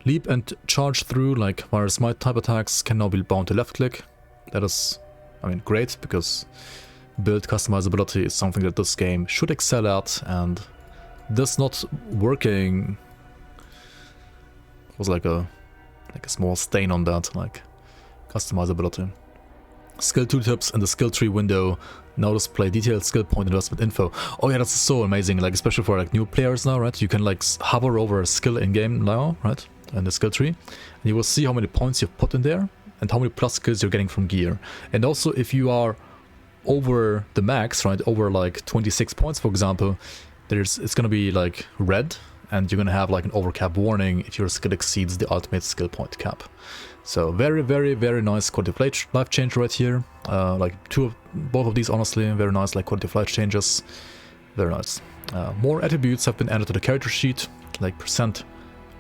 Leap and charge through, like Fire Smite type attacks, can now be bound to left click. That is, I mean, great, because build customizability is something that this game should excel at, and this not working was like a small stain on that, like customizability. Skill tooltips in the skill tree window now display detailed skill point investment info. Oh yeah, that's so amazing, like especially for like new players now, right? You can like hover over a skill in game now, right? In the skill tree, and you will see how many points you've put in there and how many plus skills you're getting from gear. And also if you are over the max, right, over like 26 points for example, it's gonna be like red, and you're gonna have like an overcap warning if your skill exceeds the ultimate skill point cap. So very, very, very nice quality of life change right here. Like both of these, honestly, very nice like quality of life changes. Very nice. More attributes have been added to the character sheet, like percent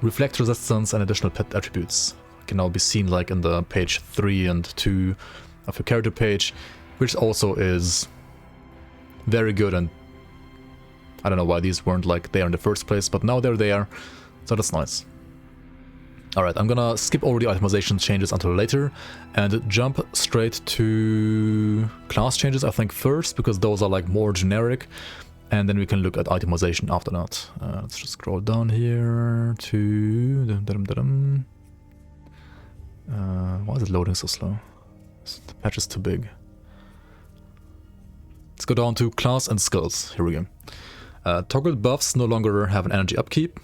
reflect resistance and additional pet attributes. Can now be seen like in the page 3 and 2 of your character page, which also is very good, and I don't know why these weren't like there in the first place, but now they're there, so that's nice. Alright, I'm gonna skip over the itemization changes until later and jump straight to class changes, I think, first, because those are like more generic, and then we can look at itemization after that. Let's just scroll down here to... why is it loading so slow? The patch is too big. It's go down to class and skills. Here we go. Toggled buffs no longer have an energy upkeep.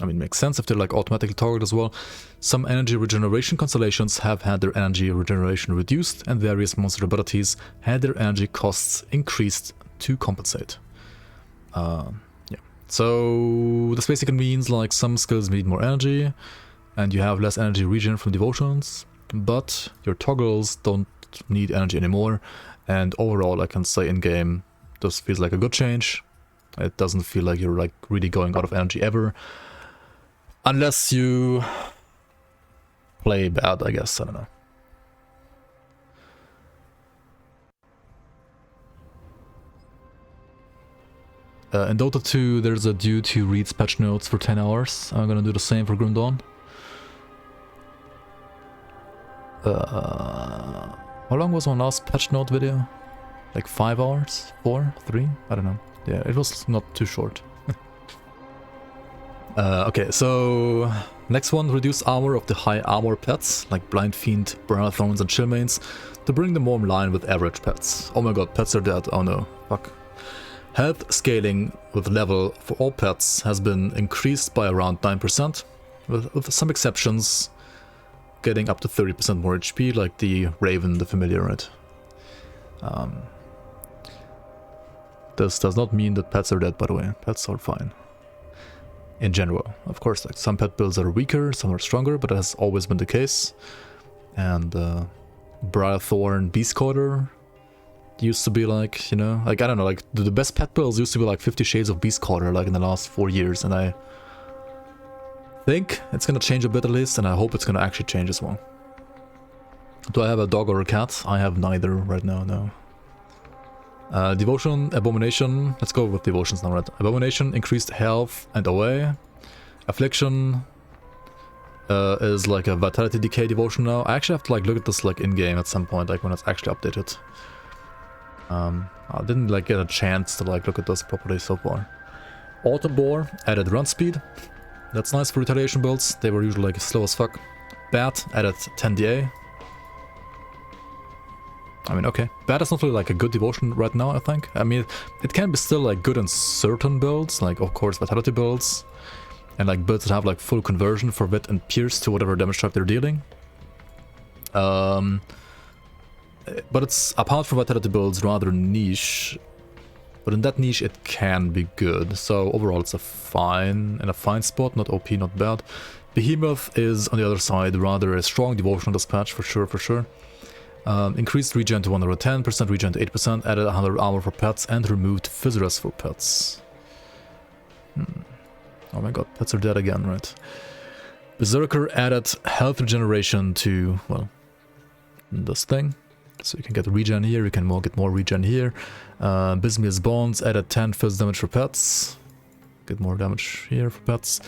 I mean, makes sense if they're like automatically toggled as well. Some energy regeneration constellations have had their energy regeneration reduced, and various monster abilities had their energy costs increased to compensate. Yeah. So this basically means like some skills need more energy, and you have less energy regen from devotions, but your toggles don't need energy anymore. And overall, I can say in-game, this feels like a good change. It doesn't feel like you're like really going out of energy ever. Unless you play bad, I guess. I don't know. In Dota 2, there's a dude who reads patch notes for 10 hours. I'm gonna do the same for Grim Dawn. How long was my last patch note video? Like 5 hours? 4? 3? I don't know. Yeah, it was not too short. Okay, so next one, reduce armor of the high armor pets, like Blind Fiend, Briar Thorns and Chillmanes, to bring them more in line with average pets. Oh my god, pets are dead, oh no, fuck. Health scaling with level for all pets has been increased by around 9%, with some exceptions getting up to 30% more HP, like the Raven, the familiar, right? This does not mean that pets are dead, by the way, pets are fine. In general, of course, like some pet builds are weaker, some are stronger, but that has always been the case. And Briarthorn Beastcoder used to be like, you know, like I don't know, like the best pet builds used to be like 50 Shades of Beastcoder like in the last 4 years, and I think it's gonna change a bit at least, and I hope it's gonna actually change as well. Do I have a dog or a cat? I have neither right now, no. Devotion, Abomination, let's go with Devotions now, right? Abomination, increased health and OA. Affliction is like a Vitality Decay Devotion now. I actually have to like look at this like in-game at some point, like when it's actually updated. I didn't like get a chance to like look at this properly so far. Autumn Boar added run speed. That's nice for retaliation builds, they were usually like slow as fuck. Bat added 10 DA. I mean, okay. Bat is not really like a good devotion right now, I think. I mean, it can be still like good in certain builds, like of course Vitality builds, and like builds that have like full conversion for Wit and Pierce to whatever damage type they're dealing. But it's, apart from Vitality builds, rather niche. But in that niche it can be good, so overall it's a fine spot, not OP, not bad. Behemoth is on the other side rather a strong devotion on this patch, for sure. Increased regen to 110%, regen to 8%, added 100 armor for pets, and removed Physiris for pets. Oh my god, pets are dead again, right? Berserker added health regeneration to, well, this thing. So you can get regen here, you can get more regen here. Bismuous Bonds added 10 fizz damage for pets. Get more damage here for pets.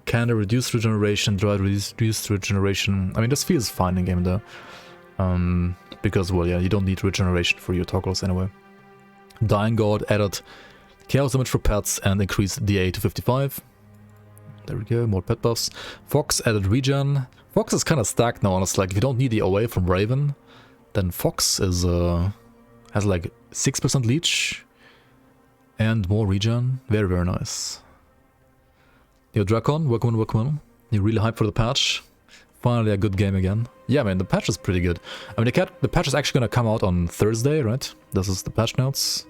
Candor reduced regeneration, Dry reduced regeneration. I mean, this feels fine in game though. Because, well, yeah, you don't need regeneration for your toggles anyway. Dying God added chaos damage for pets and increased DA to 55. There we go, more pet buffs. Fox added regen. Fox is kind of stacked now, honestly. Like, if you don't need the OA from Raven, then Fox is has like 6% leech and more regen. Very, very nice. Yo, Dracon, welcome. You're really hyped for the patch. Finally a good game again. Yeah, man, the patch is pretty good. I mean, the patch is actually gonna come out on Thursday, right? This is the patch notes.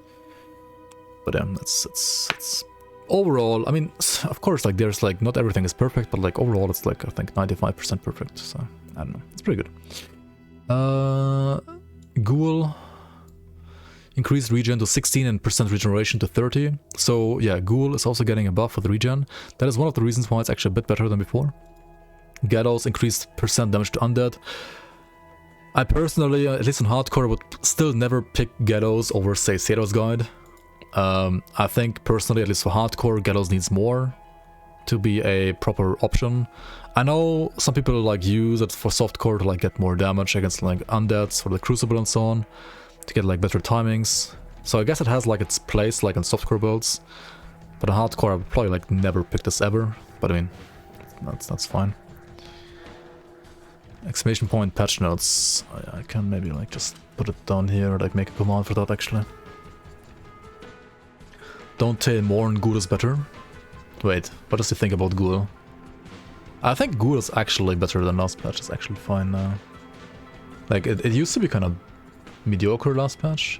But yeah, it's overall, I mean, of course, like there's like not everything is perfect, but like overall it's like I think 95% perfect. So I don't know, it's pretty good. Ghoul increased regen to 16 and percent regeneration to 30. So yeah, Ghoul is also getting a buff with regen. That is one of the reasons why it's actually a bit better than before. Gallows increased percent damage to undead. I personally, at least in hardcore, would still never pick Gallows over, say, Sato's Guide. I think personally, at least for hardcore, Gallows needs more to be a proper option. I know some people like use it for softcore to like get more damage against like undeads for the Crucible and so on, to get like better timings. So I guess it has like its place like in softcore builds. But in hardcore, I would probably like never pick this ever. But I mean, that's fine. Exclamation point patch notes. I can maybe like just put it down here or like make a command for that actually. Don't tell Morn Ghoul is better. Wait, what does he think about Ghoul? I think Ghoul is actually better than last patch. It's actually fine now. Like, it used to be kind of mediocre last patch.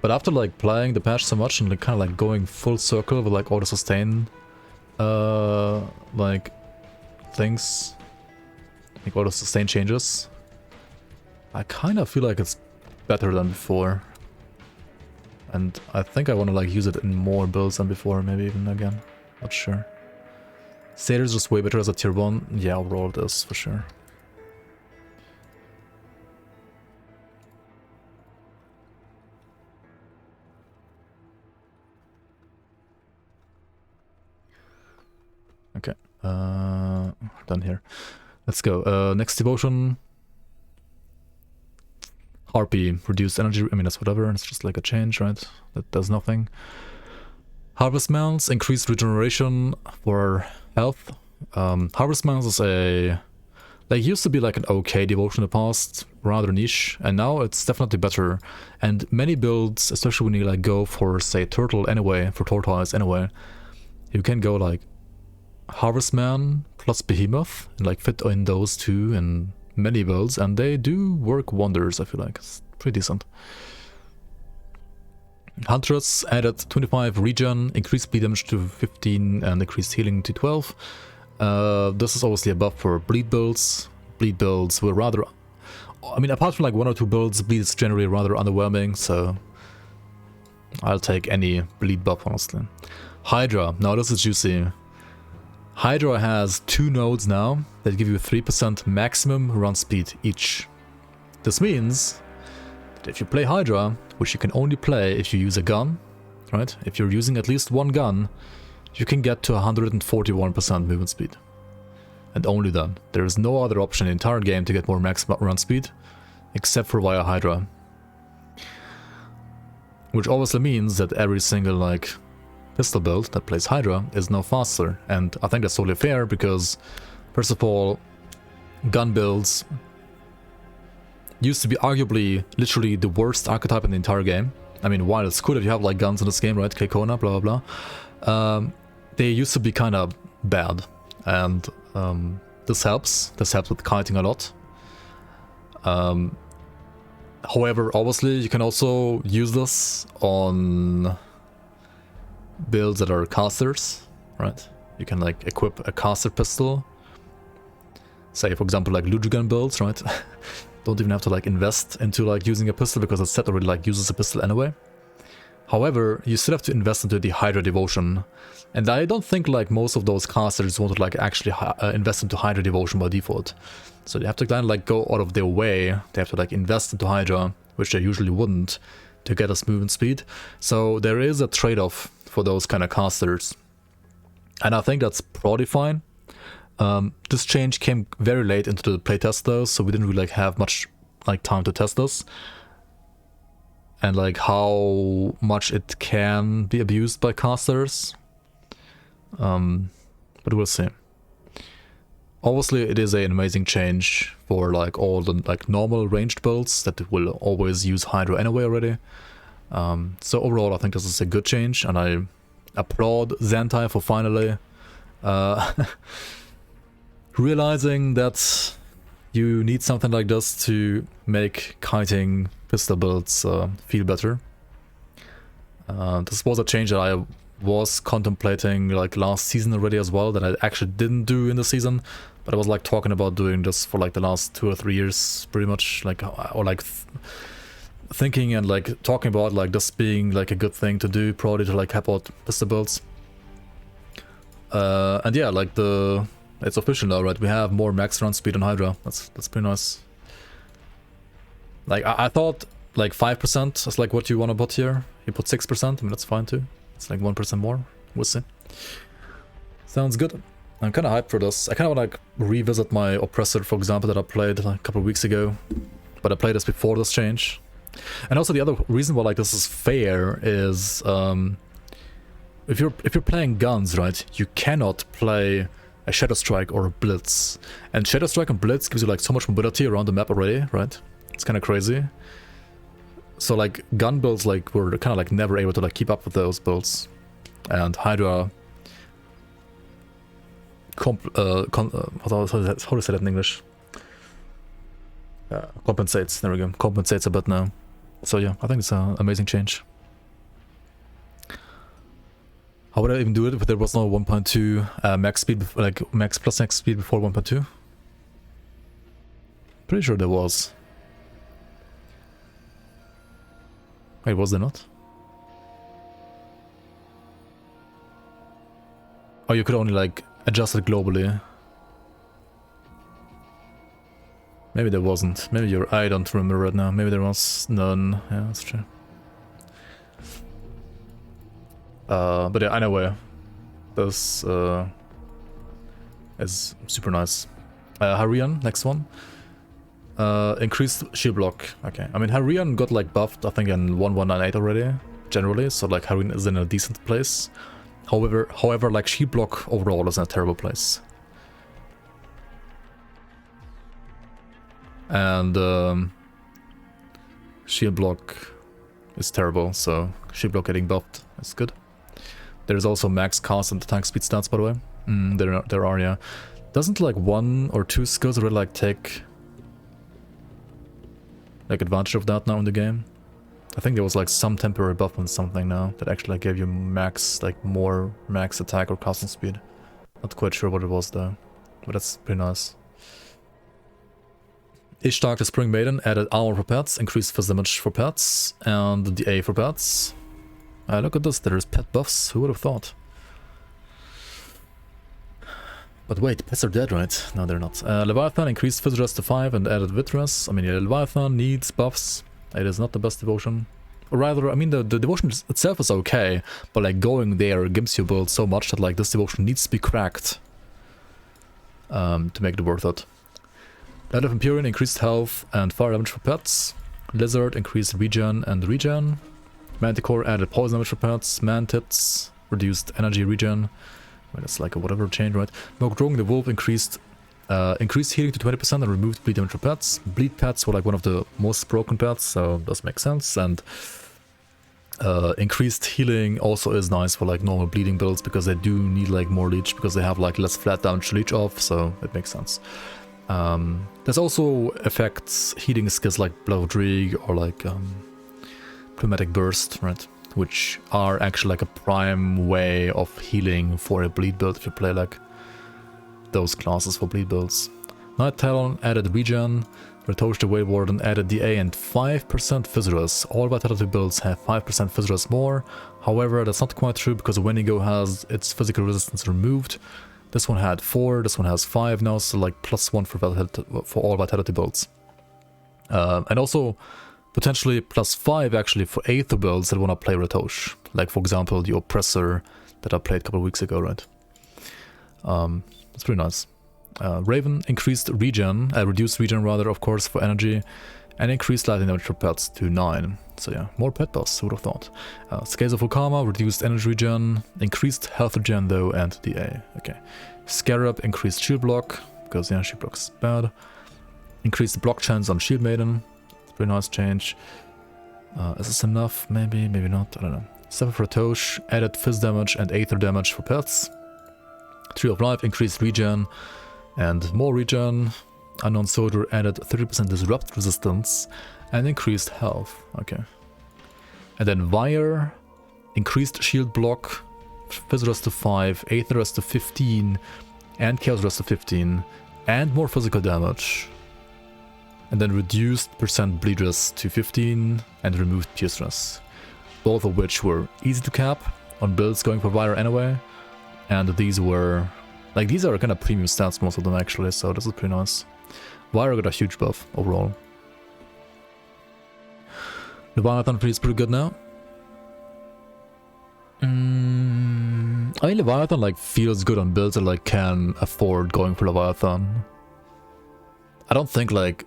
But after like playing the patch so much and like, kind of like going full circle with like all the sustain like things, like all the sustain changes, I kind of feel like it's better than before. And I think I want to like use it in more builds than before, maybe even again. Not sure. Satyr is just way better as a tier 1. Yeah, overall it is, for sure. Okay, done here. Let's go. Next devotion. Harpy, reduced energy, I mean that's whatever, it's just like a change, right? That does nothing. Harvest Mounds, increased regeneration for health. Harvest Mounds is a... like used to be like an okay devotion in the past, rather niche, and now it's definitely better. And many builds, especially when you like go for say Turtle anyway, for Tortoise anyway, you can go like Harvestman plus Behemoth and like fit in those two in many builds, and they do work wonders. I feel like it's pretty decent. Huntress added 25 regen, increased bleed damage to 15 and increased healing to 12. This is obviously a buff for bleed builds. Bleed builds were rather, I mean, apart from like 1 or 2 builds, bleed is generally rather underwhelming, so I'll take any bleed buff honestly. Hydra, now this is juicy. Hydra has 2 nodes now that give you 3% maximum run speed each. This means that if you play Hydra, which you can only play if you use a gun, right? If you're using at least 1 gun, you can get to 141% movement speed. And only then. There is no other option in the entire game to get more maximum run speed, except for via Hydra. Which obviously means that every single like pistol build that plays Hydra is now faster, and I think that's totally fair because, first of all, gun builds used to be arguably literally the worst archetype in the entire game. I mean, while it's cool if you have like guns in this game, right? Kekona, blah blah blah. They used to be kind of bad, and this helps. This helps with kiting a lot. However, obviously, you can also use this on builds that are casters, right? You can like equip a caster pistol. Say, for example, like Lujugan builds, right? Don't even have to like invest into like using a pistol because the set already like uses a pistol anyway. However, you still have to invest into the Hydra Devotion, and I don't think like most of those casters want to like actually invest into Hydra Devotion by default. So they have to kind of like go out of their way. They have to like invest into Hydra, which they usually wouldn't, to get us movement speed. So there is a trade-off for those kind of casters, and I think that's probably fine. This change came very late into the playtest though, so we didn't really like have much like time to test this and like how much it can be abused by casters. But we'll see. Obviously it is an amazing change for like all the like normal ranged builds that will always use Hydra anyway already. So overall I think this is a good change, and I applaud Zentai for finally realizing that you need something like this to make kiting pistol builds feel better. This was a change that I was contemplating like last season already as well, that I actually didn't do in the season, but I was like talking about doing this for like the last 2 or 3 years pretty much, like, or like thinking and like talking about like this being like a good thing to do, probably to like help out pistol builds. And yeah, like it's official now, right? We have more max run speed on Hydra. That's pretty nice. Like I thought like 5% is like what you want to put here. You put 6%, I mean that's fine too. It's like 1% more. We'll see. Sounds good. I'm kind of hyped for this. I kind of want to like revisit my Oppressor, for example, that I played like a couple of weeks ago, but I played this before this change. And also the other reason why like this is fair is if you're playing guns, right, you cannot play a Shadow Strike or a Blitz. And Shadow Strike and Blitz gives you like so much mobility around the map already, right? It's kind of crazy. So like gun builds like were kind of like never able to like keep up with those builds, and Hydra how do I say that in English? Compensates. There we go. Compensates a bit now. So yeah, I think it's an amazing change. How would I even do it if there was no 1.2 max speed, like max plus max speed before 1.2? Pretty sure there was. Wait, was there not? Oh, you could only like adjust it globally. Maybe there wasn't. Maybe you're... I don't remember right now. Maybe there was none. Yeah, that's true. But yeah, anyway. This is super nice. Harian, next one. Increased shield block. Okay. I mean, Harian got like buffed, I think, in 1198 already, generally. So like Harian is in a decent place. However, like shield block overall is in a terrible place. And shield block is terrible, so shield block getting buffed is good. There's also max cast and attack speed stats, by the way. There are, yeah. Doesn't like 1 or 2 skills really like take like advantage of that now in the game? I think there was like some temporary buff on something now that actually like gave you max, like more max attack or casting speed. Not quite sure what it was though, but that's pretty nice. Ishtar, the Spring Maiden, added armor for pets, increased fist damage for pets, and the A for pets. Look at this, there's pet buffs, who would have thought? But wait, pets are dead, right? No, they're not. Leviathan increased Physical to 5 and added Vitreous. I mean, yeah, Leviathan needs buffs. It is not the best devotion. Or rather, I mean, the devotion itself is okay, but like going there gives you build so much that like this devotion needs to be cracked to make it worth it. Light of Empyrean increased health and fire damage for pets. Lizard increased regen and regen. Manticore added poison damage for pets. Mantids reduced energy regen. Well, that's like a whatever change, right? Mogdrong the Wolf increased healing to 20% and removed bleed damage for pets. Bleed pets were like one of the most broken pets, so it does make sense. And increased healing also is nice for like normal bleeding builds because they do need like more leech because they have like less flat damage to leech off, so it makes sense. There's also affects healing skills like Bloodrig or like Climatic Burst, right? Which are actually like a prime way of healing for a bleed build if you play like those classes for bleed builds. Night Talon added regen, Retosh the Waywarden added DA and 5% Physiris. All Vitality builds have 5% Physiris more, however that's not quite true because Wendigo has its physical resistance removed. This one had 4, this one has 5 now, so like +1 for all Vitality builds. And also potentially +5 actually for Aether builds that want to play Retosh. Like for example the Oppressor that I played a couple of weeks ago, right? That's pretty nice. Raven increased regen, reduced regen rather, of course, for energy, and increased lightning damage for pets to 9. So yeah, more pet buffs, who would have thought. Scales of Okama reduced energy regen, increased health regen though, and DA. Okay. Scarab increased shield block, because yeah, shield block's bad. Increased block chance on Shield Maiden. Pretty nice change. Is this enough? Maybe, maybe not, I don't know. Seven for Tosh, added fizz damage and Aether damage for pets. Tree of Life increased regen and more regen. Unknown Soldier added 30% disrupt resistance and increased health. Okay. And then Wire increased shield block, Fizz Rest to 5, Aether Rest to 15, and Chaos Rest to 15, and more physical damage. And then reduced % bleed rest to 15 and removed pierce rest. Both of which were easy to cap on builds going for Wire anyway. And these were, like, these are kind of premium stats, most of them actually, so this is pretty nice. Wire got a huge buff overall. Leviathan is pretty good now. I mean, Leviathan like feels good on builds that like can afford going for Leviathan. I don't think like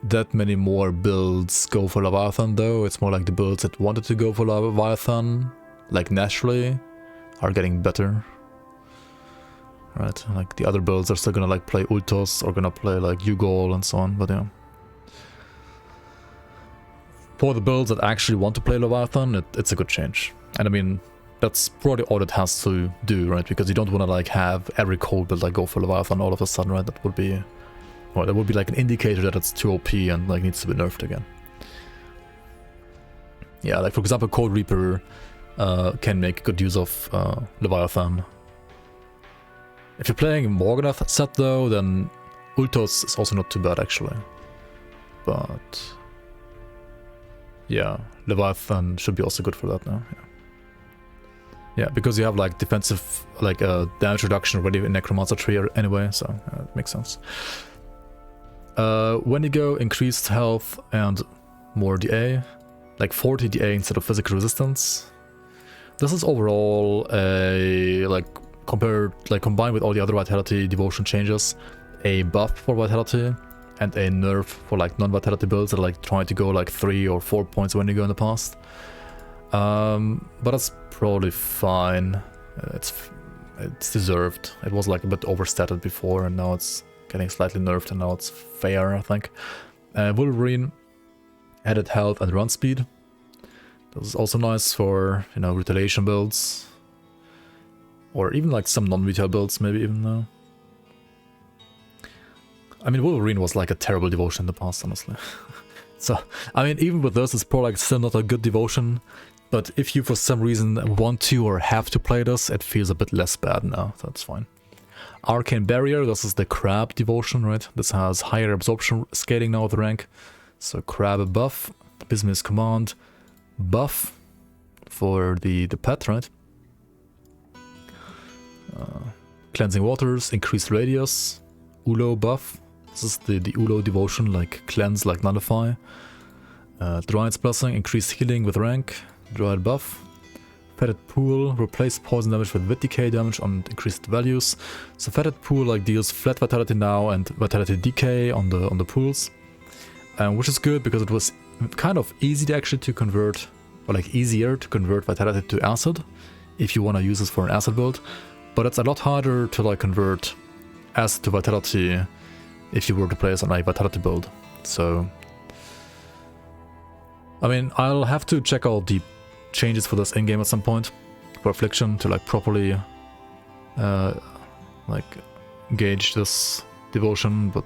that many more builds go for Leviathan though. It's more like the builds that wanted to go for Leviathan, like naturally, are getting better. Right, like the other builds are still gonna like play Ultos or gonna play like Ugol and so on, but yeah. for the builds that actually want to play Leviathan, it's a good change. And I mean, that's probably all it has to do, right? Because you don't want to like have every cold build like go for Leviathan all of a sudden, right? That would be, well, that would be like an indicator that it's too OP and like needs to be nerfed again. Yeah, like for example, Cold Reaper can make good use of Leviathan. If you're playing Morganath set though, then Ultos is also not too bad actually. But yeah, Leviathan should be also good for that now. Yeah, because you have like defensive, like damage reduction already in Necromancer tree anyway, so it makes sense. When you go increased health and more DA, like 40 DA instead of physical resistance. This is overall a combined with all the other Vitality Devotion changes, a buff for Vitality and a nerf for like non-Vitality builds that are like trying to go like 3 or 4 points when you go in the past. But that's probably fine. It's deserved. It was like a bit overstated before, and now it's getting slightly nerfed, and now it's fair, I think. Wolverine, added health and run speed. This is also nice for, you know, retaliation builds, or even like some non-retail builds, maybe even now. I mean, Wolverine was like a terrible devotion in the past, honestly. So, I mean, even with this, it's probably like still not a good devotion. But if you for some reason want to or have to play this, it feels a bit less bad now, so that's fine. Arcane Barrier, this is the Crab devotion, right? This has higher absorption scaling now with rank. So Crab buff, Business Command buff for the pet, right? Cleansing Waters, increased radius, Ulo buff. This is the Ulo devotion, like cleanse, like nullify. Druid's Blessing, increased healing with rank. Druid buff. Fetid Pool, replace poison damage with Vit Decay damage on increased values. So Fetid Pool like deals flat vitality now and vitality decay on the pools. Which is good because it was kind of easy to actually to convert, or like easier to convert vitality to acid if you want to use this for an acid build. But it's a lot harder to like convert acid to vitality if you were to play this on a vitality build. So, I mean, I'll have to check out the changes for this in-game at some point for Affliction to like properly like gauge this devotion, but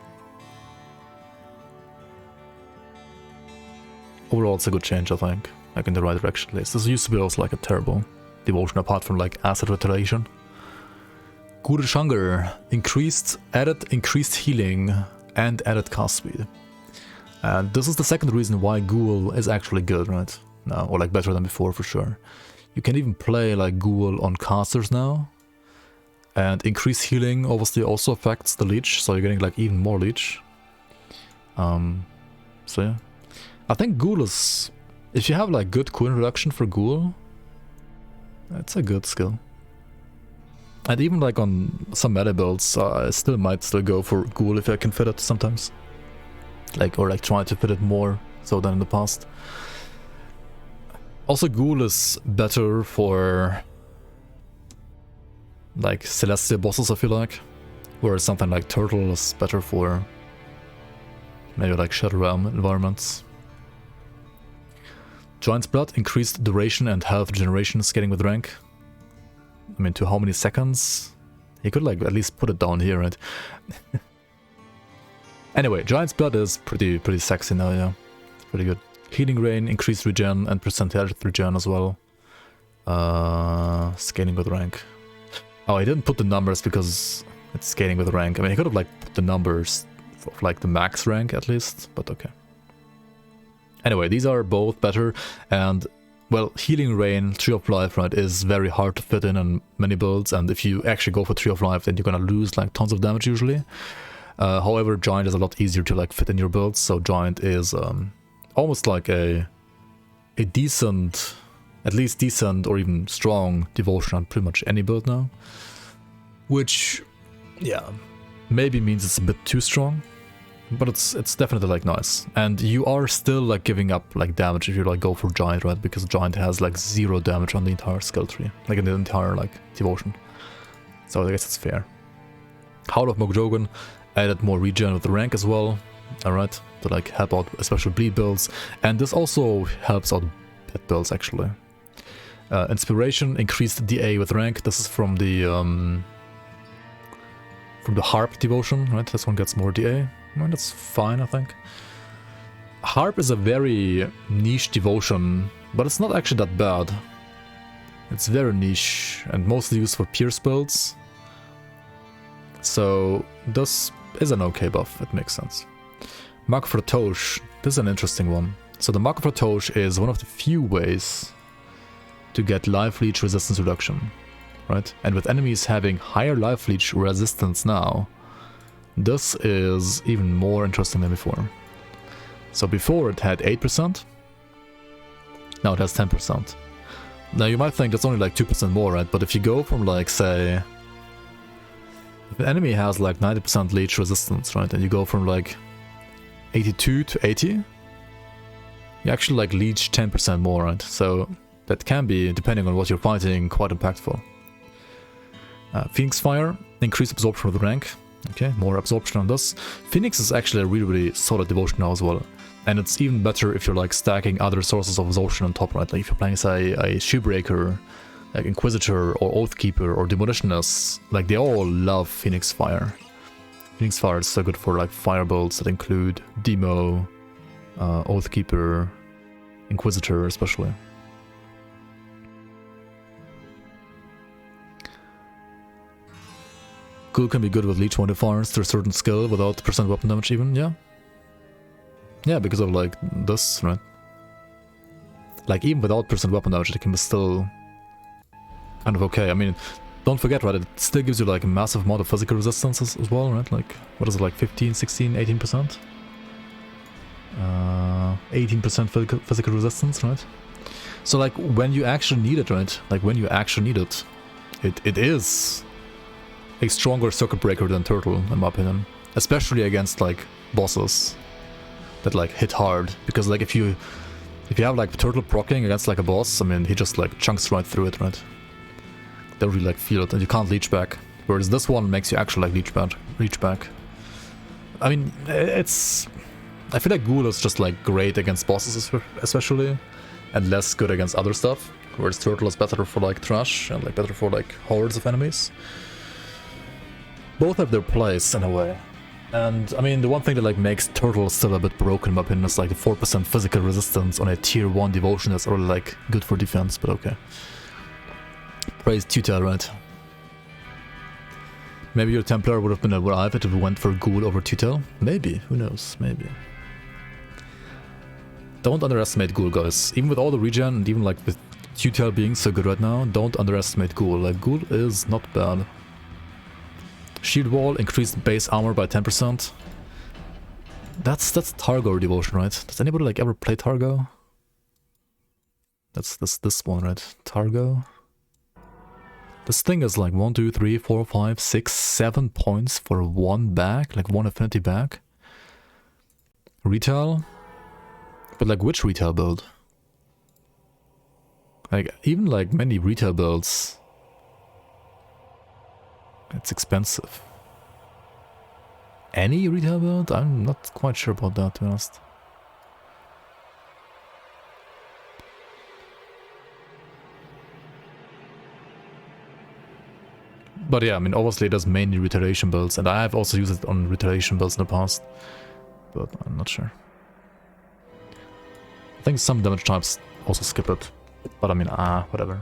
overall it's a good change, I think, like in the right direction at least. This used to be also like a terrible devotion apart from like acid retaliation. Ghoulish Hunger, added increased healing and added cast speed. And this is the second reason why Ghoul is actually good right now, or like better than before for sure. You can even play like Ghoul on casters now, and increased healing obviously also affects the leech, so you're getting like even more leech. So yeah, I think Ghoul is, if you have like good cooldown reduction for Ghoul, it's a good skill. And even like on some meta builds, I might still go for Ghoul if I can fit it sometimes. Like, or like try to fit it more so than in the past. Also, Ghoul is better for like Celestial bosses, I feel like. Whereas something like Turtle is better for maybe like Shadow Realm environments. Giant's Blood, increased duration and health regeneration scaling with rank. I mean, to how many seconds? You could like at least put it down here, right? Anyway, Giant's Blood is pretty sexy now, yeah. It's pretty good. Healing Rain, increased regen and percentage regen as well. Scaling with rank. Oh, I didn't put the numbers because it's scaling with rank. I mean, I could have like put the numbers of like the max rank at least, but okay. Anyway, these are both better, and well, Healing Rain, Tree of Life, right, is very hard to fit in many builds, and if you actually go for Tree of Life, then you're gonna lose like tons of damage usually. However, Giant is a lot easier to like fit in your builds, so Giant is almost like a decent, at least decent or even strong devotion on pretty much any build now. Which, yeah, maybe means it's a bit too strong, but it's definitely like nice. And you are still like giving up like damage if you like go for Giant, right? Because Giant has like 0 damage on the entire skill tree, like in the entire like devotion. So I guess it's fair. Howl of Mogjogan added more regen with the rank as well. alright, to like help out especially bleed builds, and this also helps out pet builds actually. Inspiration, increased DA with rank. This is from the Harp devotion, right? This one gets more DA. Well, that's fine, I think. Harp is a very niche devotion, but it's not actually that bad. It's very niche and mostly used for pierce builds. So this is an okay buff, it makes sense. Mark for Tosh, this is an interesting one. So the Mark for Tosh is one of the few ways to get life leech resistance reduction, right? And with enemies having higher life leech resistance now, this is even more interesting than before. So before it had 8%, now it has 10%. Now you might think that's only like 2% more, right? But if you go from like, say, if an enemy has like 90% leech resistance, right? And you go from like 82 to 80, you actually like leech 10% more, right? So that can be, depending on what you're fighting, quite impactful. Phoenix Fire, increased absorption of the rank. Okay, more absorption on this. Phoenix is actually a really, really solid devotion now as well. And it's even better if you're like stacking other sources of absorption on top, right? Like if you're playing, say, a Shoebreaker, like Inquisitor or Oathkeeper or Demolitionist, like they all love Phoenix Fire. Phoenix Fire is so good for like fire builds that include Demo, Oathkeeper, Inquisitor especially. Ghoul can be good with leech modifiers to a certain skill without percent weapon damage even, yeah. Yeah, because of like this, right? Like even without percent weapon damage it can be still kind of okay. I mean, don't forget, right, it still gives you like a massive amount of physical resistance as well, right? Like, what is it, like 15, 16, 18%? 18% physical resistance, right? So like when you actually need it, right? Like when you actually need it, it is a stronger circuit breaker than Turtle, in my opinion. Especially against like bosses that like hit hard. Because like if you have like Turtle proccing against like a boss, I mean he just like chunks right through it, right? Don't really like feel it, and you can't leech back. Whereas this one makes you actually like leech back. I mean, I feel like Ghoul is just like great against bosses especially, and less good against other stuff. Whereas Turtle is better for like trash and like better for like hordes of enemies. Both have their place in a way. And I mean, the one thing that like makes Turtle still a bit broken in my opinion is like the 4% physical resistance on a tier 1 devotion that's really like good for defense, but okay. Praise Tutel, right? Maybe your Templar would have been alive if it went for Ghoul over Tutel? Maybe, who knows, maybe. Don't underestimate Ghoul, guys. Even with all the regen and even like with Tutel being so good right now, don't underestimate Ghoul. Like, Ghoul is not bad. Shield Wall, increased base armor by 10%. That's Targo devotion, right? Does anybody like ever play Targo? That's this one, right? Targo. This thing is like 1, 2, 3, 4, 5, 6, 7 points for one back, like one affinity back. Retail? But like which retail build? Like even like many retail builds, it's expensive. Any retail build? I'm not quite sure about that, to be honest. But yeah, I mean, obviously it does mainly retaliation builds, and I have also used it on retaliation builds in the past, but I'm not sure. I think some damage types also skip it, but I mean, whatever.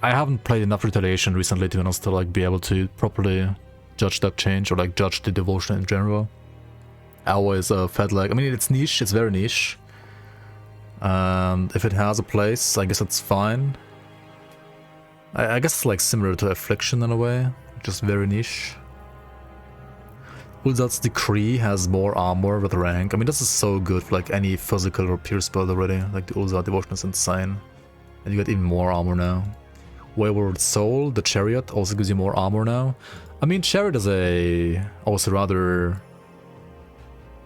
I haven't played enough retaliation recently to be honest to like be able to properly judge that change or like judge the devotion in general. I always felt like, I mean, it's niche, it's very niche, and if it has a place, I guess it's fine. I guess it's like similar to Affliction in a way, just very niche. Ulzat's Decree has more armor with rank. I mean, this is so good for like any physical or pierce build already. Like the Ulzat devotion is insane. And you get even more armor now. Wayward Soul, the Chariot, also gives you more armor now. I mean, Chariot is also rather...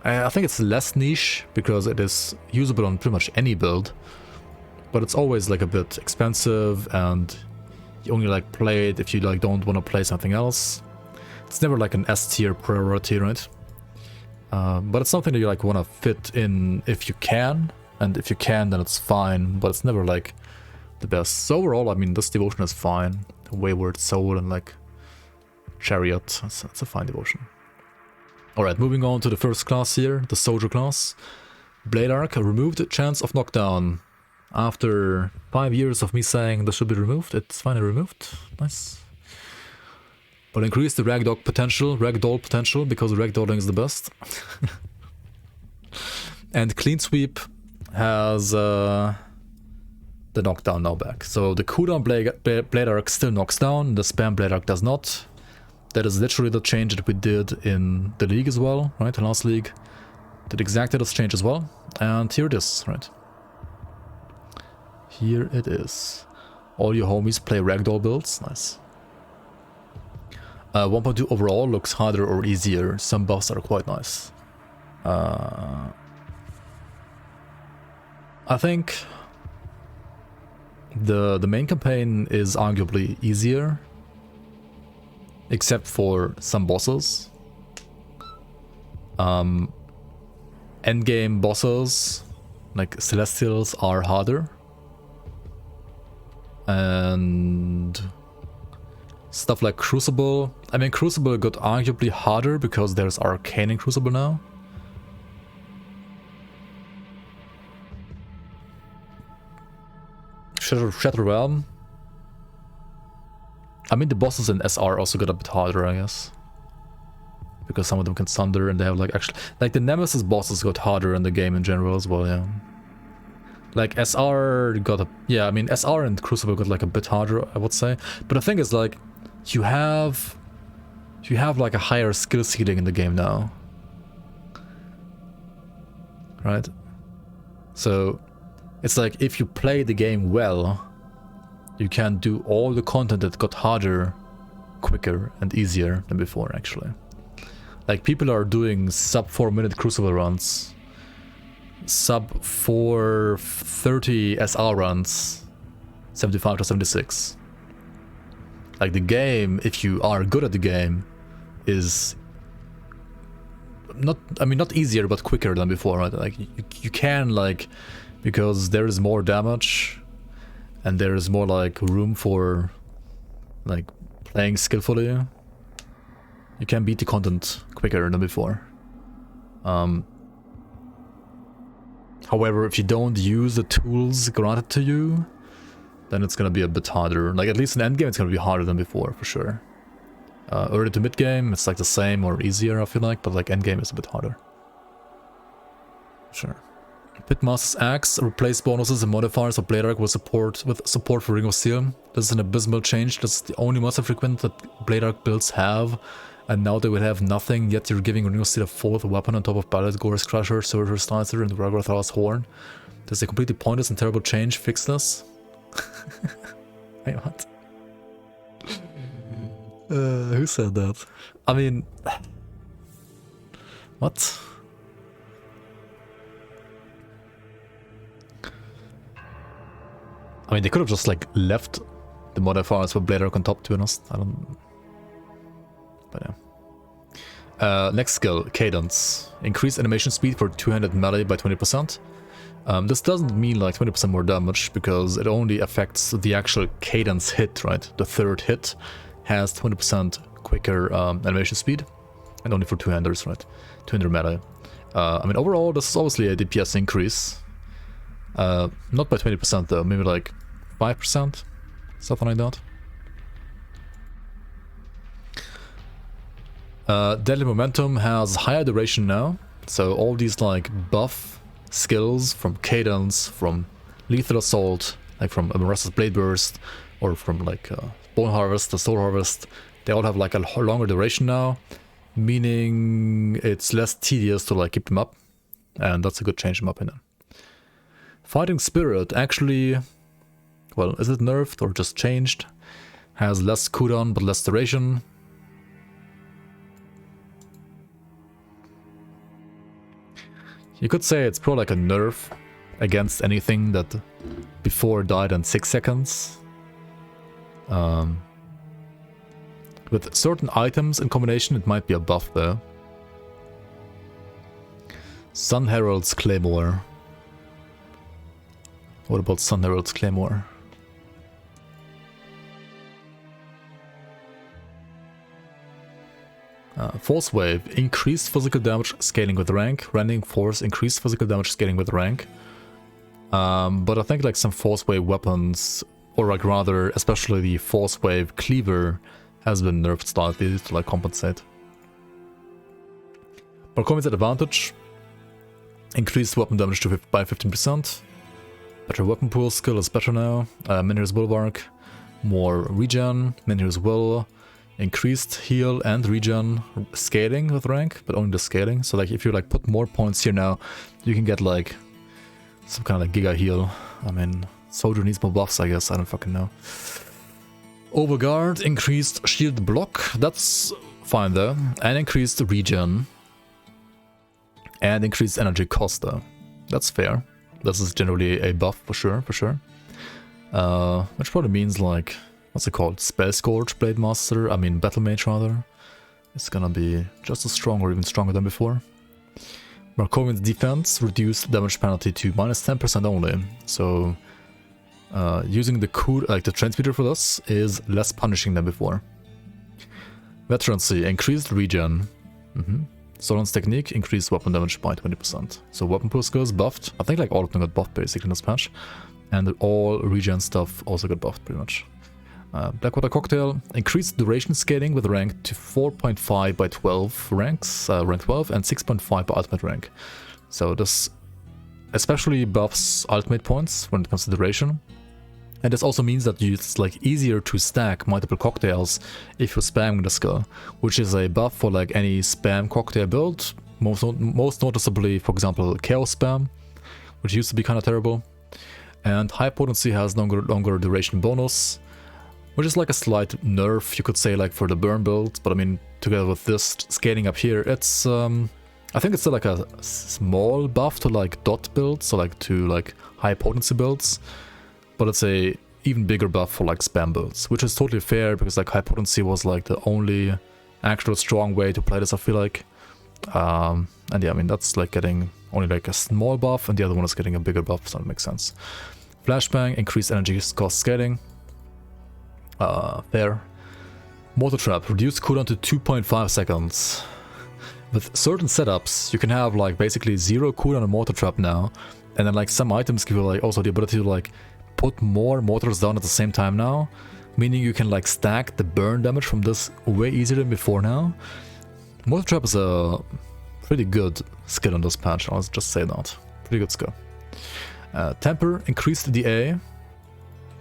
I think it's less niche, because it is usable on pretty much any build. But it's always like a bit expensive, and you only like play it if you like don't want to play something else. It's never like an S tier priority, right? But it's something that you like want to fit in if you can, and if you can, then it's fine. But it's never like the best. So overall, I mean, this devotion is fine. Wayward Soul and like Chariot. That's a fine devotion. All right, moving on to the first class here, the Soldier class. Blade Arc removed chance of knockdown. After 5 years of me saying this should be removed, it's finally removed. Nice. But increase the ragdoll potential because ragdolling is the best. And Clean Sweep has the knockdown now back. So the cooldown Blade Arc still knocks down, the spam Blade Arc does not. That is literally the change that we did in the league as well, right? The last league did exactly this change as well. And here it is, right? Here it is. All your homies play ragdoll builds. Nice. 1.2 overall looks harder or easier. Some buffs are quite nice. I think the main campaign is arguably easier, except for some bosses. Endgame bosses, like Celestials, are harder. And stuff like Crucible. I mean, Crucible got arguably harder because there's Arcane in Crucible now. Shatter Realm. I mean, the bosses in SR also got a bit harder, I guess. Because some of them can Sunder and they have like actually... Like the Nemesis bosses got harder in the game in general as well, yeah. Like SR got a... Yeah, I mean, SR and Crucible got like a bit harder, I would say. But the thing is like, you have like a higher skill ceiling in the game now. Right? So, it's like if you play the game well, you can do all the content that got harder quicker and easier than before, actually. Like, people are doing sub 4 minute Crucible runs, sub 430 SR runs, 75 to 76. Like, the game, if you are good at the game, is not, I mean, not easier, but quicker than before, right? Like, you can, like, because there is more damage, and there is more, like, room for, like, playing skillfully. You can beat the content quicker than before. However, if you don't use the tools granted to you, then it's gonna be a bit harder. Like, at least in endgame, it's gonna be harder than before, for sure. Early to mid game, it's like the same or easier, I feel like, but like endgame is a bit harder. Sure. Pitmaster's Axe replace bonuses and modifiers of Blade Arc with support for Ring of Steel. This is an abysmal change. This is the only most infrequent that Blade Arc builds have, and now they will have nothing, yet you're giving Ring of Steel a 4th weapon on top of Ballet Gore's Crusher, Surtur Slicer, and Ragrathar's Horn. This is a completely pointless and terrible change. Fix this. Wait, what? Who said that? I mean... What? I mean, they could have just, like, left the modifiers for Blade Arc on top, to be honest. I don't... But yeah. Next skill, Cadence. Increase animation speed for two-handed melee by 20%. This doesn't mean, like, 20% more damage, because it only affects the actual cadence hit, right? The third hit has 20% quicker animation speed, and only for two-handers, right? Two-hander melee. I mean, overall, this is obviously a DPS increase. Not by 20% though, maybe like 5%, something like that. Deadly Momentum has higher duration now, so all these like buff skills from Cadence, from Lethal Assault, like from Amarasa's Blade Burst, or from like Bone Harvest, the Soul Harvest, they all have like a longer duration now, meaning it's less tedious to like keep them up, and that's a good change in my opinion. Fighting Spirit actually, well, is it nerfed or just changed? Has less cooldown but less duration. You could say it's probably like a nerf against anything that before died in 6 seconds. With certain items in combination, it might be a buff there. Sun Herald's Claymore. What about Sun Herald's Claymore? Force Wave, increased physical damage scaling with rank. Rending Force, increased physical damage scaling with rank. But I think like some Force Wave weapons, or like rather, especially the Force Wave Cleaver, has been nerfed slightly to like compensate. Performance advantage, increased weapon damage by 15%. Better weapon pool, skill is better now. Minior's Bulwark, more regen. Minior's Will, increased heal and regen scaling with rank, but only the scaling. So like if you like put more points here now, you can get like some kind of like giga heal. I mean, Soldier needs more buffs, I guess. I don't fucking know. Overguard, increased shield block. That's fine though. And increased regen. And increased energy cost though. That's fair. This is generally a buff for sure, which probably means like, what's it called? Spell Scourge Blade Master, I mean Battle Mage rather. It's gonna be just as strong or even stronger than before. Markovian's defense reduced damage penalty to minus 10% only. So using the the transmitter for this is less punishing than before. Veterancy, increased regen. Solan's Technique, increased weapon damage by 20%. So weapon pool skills buffed. I think like all of them got buffed basically in this patch. And all regen stuff also got buffed pretty much. Blackwater Cocktail, increased duration scaling with rank to 4.5 by 12 ranks, rank 12, and 6.5 by ultimate rank. So this especially buffs ultimate points when it comes to duration. And this also means that it's like easier to stack multiple cocktails if you're spamming the skill, which is a buff for like any spam cocktail build. Most noticeably, for example, Chaos Spam, which used to be kind of terrible. And High Potency has longer duration bonus, which is like a slight nerf, you could say, like for the burn builds. But I mean, together with this scaling up here, it's I think it's still like a small buff to like dot builds, so like to like high potency builds. But it's a even bigger buff for like spam builds, which is totally fair because like high potency was like the only actual strong way to play this, I feel like. And yeah, I mean that's like getting only like a small buff, and the other one is getting a bigger buff, so that makes sense. Flashbang, increased energy cost scaling. Fair. Mortar Trap, reduced cooldown to 2.5 seconds. With certain setups, you can have like basically 0 cooldown on Mortar Trap now, and then like some items give you like also the ability to like put more mortars down at the same time now, meaning you can like stack the burn damage from this way easier than before now. Mortar Trap is a pretty good skill on this patch, I'll just say that. Pretty good skill. Temper, increased DA.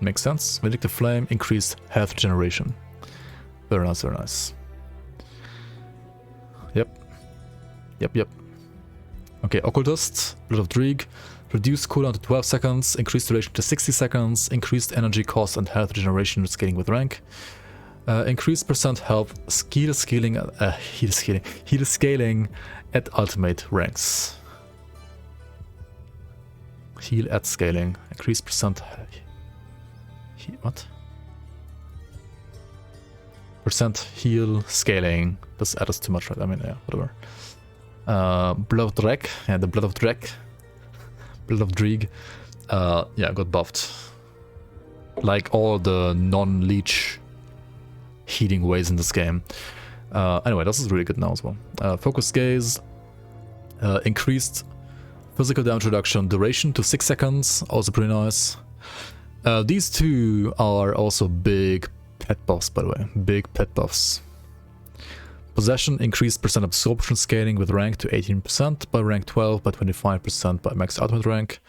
Makes sense. Vindictive Flame, increased health generation. Very nice, very nice. Yep. Okay, Occultist, Blood of Dreeg. Reduced cooldown to 12 seconds, increased duration to 60 seconds, increased energy cost and health regeneration scaling with rank. Increased percent health, heal scaling at ultimate ranks. Heal at scaling, increased percent. What? Percent heal scaling. This adds too much, right? I mean, yeah, whatever. Blood of Dreeg, yeah, the Blood of Dreeg. Blood of Dreeg, yeah, got buffed. Like all the non-leech healing ways in this game. Anyway, this is really good now as well. Focus Gaze, increased physical damage reduction duration to 6 seconds, also pretty nice. These two are also big pet buffs, by the way, big pet buffs. Possession, increased percent absorption scaling with rank to 18% by rank 12, by 25% by max ultimate rank.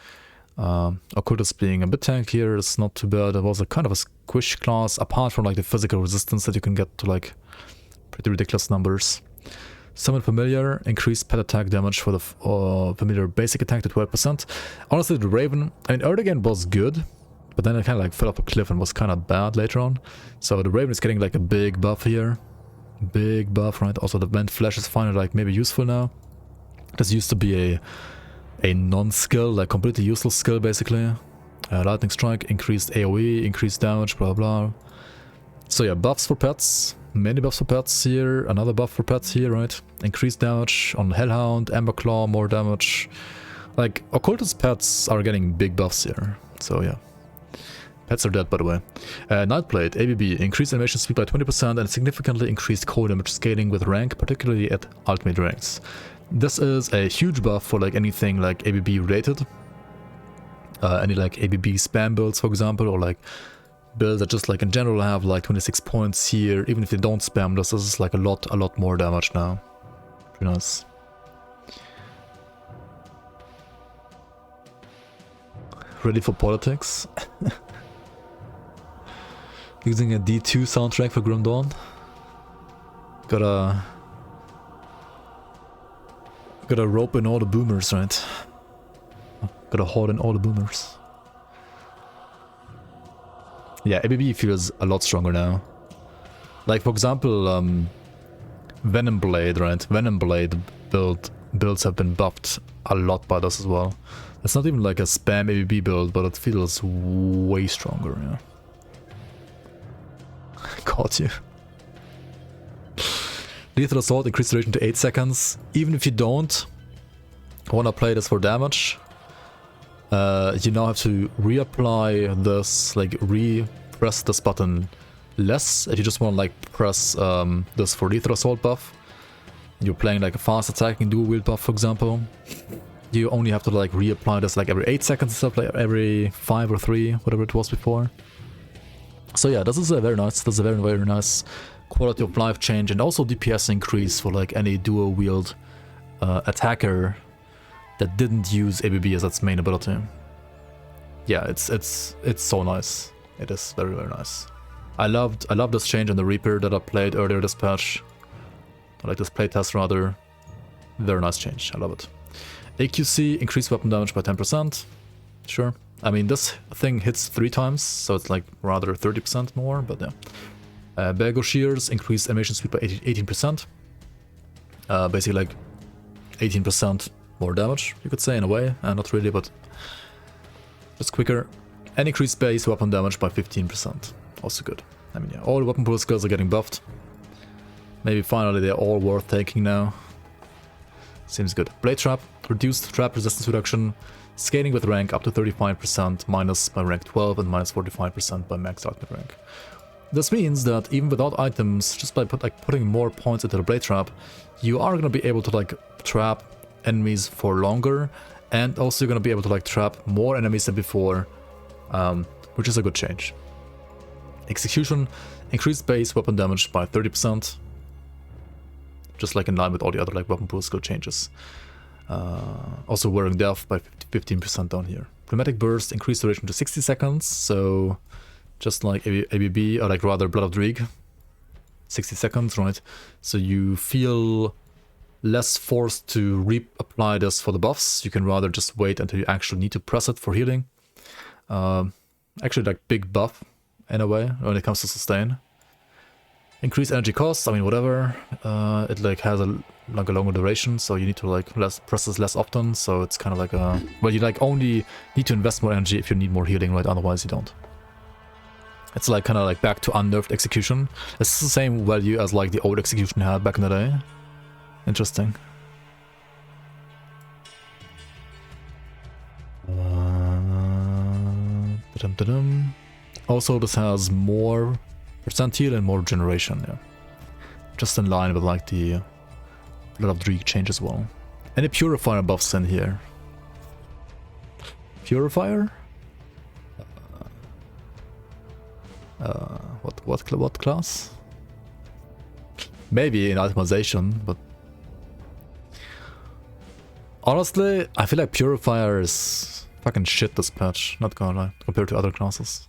Occultist being a bit tank here is not too bad. It was a kind of a squish class, apart from like the physical resistance that you can get to like pretty ridiculous numbers. Summon Familiar, increased pet attack damage for the Familiar basic attack to 12%. Honestly, the Raven, I mean, early game was good, but then it kind of like fell off a cliff and was kind of bad later on. So the Raven is getting like a big buff here. Big buff, right? Also the Vent Flash is finally like maybe useful now. This used to be a non-skill, like completely useless skill basically. Lightning Strike, increased AoE, increased damage, blah blah. So yeah, buffs for pets. Many buffs for pets here. Another buff for pets here, right? Increased damage on Hellhound, Amber Claw, more damage. Like, Occultist pets are getting big buffs here. So yeah. Pets are dead, by the way. Nightblade, ABB, increased animation speed by 20% and significantly increased cold damage scaling with rank, particularly at ultimate ranks. This is a huge buff for like anything like ABB related. Any like ABB spam builds, for example, or like builds that just like in general have like 26 points here. Even if they don't spam this is like a lot more damage now. Pretty nice. Ready for politics? Using a D2 soundtrack for Grim Dawn. Gotta rope in all the boomers, right? Gotta haul in all the boomers. Yeah, ABB feels a lot stronger now. Like for example, Venom Blade, right? Venom Blade builds have been buffed a lot by this as well. It's not even like a spam ABB build, but it feels way stronger, yeah. Caught you. Lethal Assault, increased duration to 8 seconds. Even if you don't wanna play this for damage, you now have to reapply this, like re-press this button less. If you just wanna like press this for Lethal Assault buff, you're playing like a fast attacking dual wield buff, for example, you only have to like reapply this like every 8 seconds instead of like every 5 or 3, whatever it was before. So yeah, this is a very nice, very nice quality of life change, and also DPS increase for like any dual wield attacker that didn't use ABB as its main ability. Yeah, it's so nice. It is very nice. I love this change in the Reaper that I played earlier this patch. I like this playtest rather. Very nice change. I love it. AQC, increased weapon damage by 10%. Sure. I mean, this thing hits 3 times, so it's like rather 30% more, but yeah. Bagel Shears, increased animation speed by 18%. Basically like 18% more damage, you could say, in a way. Not really, but just quicker. And increased base weapon damage by 15%. Also good. I mean, yeah, all weapon pool skills are getting buffed. Maybe finally they're all worth taking now. Seems good. Blade Trap, reduced trap resistance reduction. Scaling with rank up to 35%, minus by rank 12 and minus 45% by max ultimate rank. This means that even without items, just by putting more points into the Blade Trap, you are going to be able to like trap enemies for longer, and also you're going to be able to like trap more enemies than before, which is a good change. Execution, increased base weapon damage by 30%, just like in line with all the other like weapon pool skill changes. Also Wearing Death by 15% down here. Dramatic Burst, increased duration to 60 seconds, so just like ABB, or like rather Blood of Dreig, 60 seconds, right? So you feel less forced to reapply this for the buffs. You can rather just wait until you actually need to press it for healing. Actually like big buff in a way when it comes to sustain. Increased energy costs, I mean whatever. It like has a longer duration, so you need to like press this less often, so it's kind of like a... Well, you like only need to invest more energy if you need more healing, right? Otherwise you don't. It's like kind of like back to unnerved execution. It's the same value as like the old execution had back in the day. Interesting. Also this has more percent heal and more generation, yeah. Just in line with like the Blood of Dreig change as well. Any Purifier buffs in here? Purifier? What class? Maybe in Itemization, but honestly, I feel like Purifier is fucking shit this patch, not gonna lie, compared to other classes.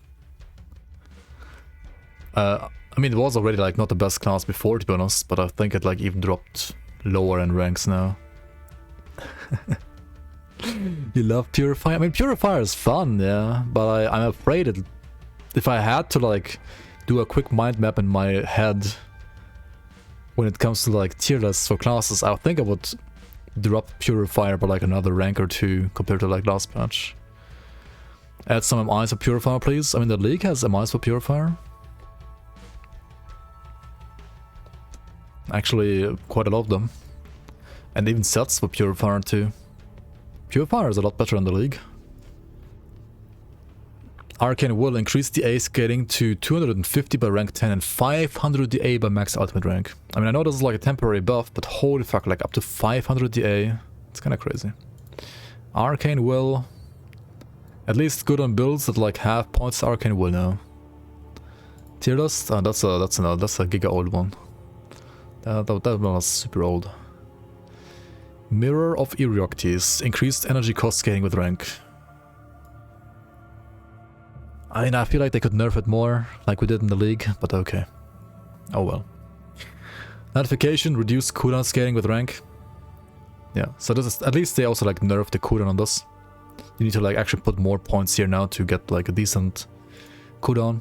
I mean, it was already like not the best class before, to be honest, but I think it like even dropped lower in ranks now. You love Purifier? I mean, Purifier is fun, yeah, but I'm afraid if I had to like do a quick mind map in my head when it comes to like tier lists for classes, I think I would drop Purifier by like another rank or 2 compared to like last patch. Add some MIs for Purifier, please. I mean, the league has MIs for Purifier. Actually, quite a lot of them. And even sets for Purifier too. Purifier is a lot better in the league. Arcane Will increased DA scaling to 250 by rank 10 and 500 DA by max ultimate rank. I mean, I know this is like a temporary buff, but holy fuck, like up to 500 DA. It's kinda crazy. Arcane Will. At least good on builds that like have points to Arcane Will now. Tier Dust? That's a giga old one. That one was super old. Mirror of Erioctes. Increased energy cost scaling with rank. I mean, I feel like they could nerf it more, like we did in the league, but okay. Oh well. Notification, reduced cooldown scaling with rank. Yeah, so this is, at least they also like nerfed the cooldown on this. You need to like actually put more points here now to get like a decent cooldown.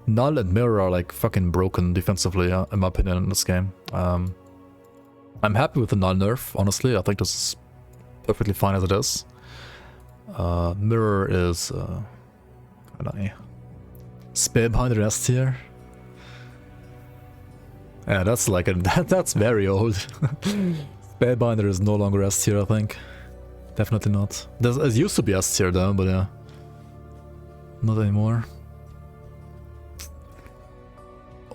Null and Mirror are like fucking broken defensively, in my opinion, in this game. I'm happy with the Null nerf, honestly. I think this is perfectly fine as it is. Mirror is... Spellbinder S tier. Yeah, that's like a that's very old. Spellbinder is no longer S tier, I think. Definitely not. It used to be S tier though, but yeah, not anymore.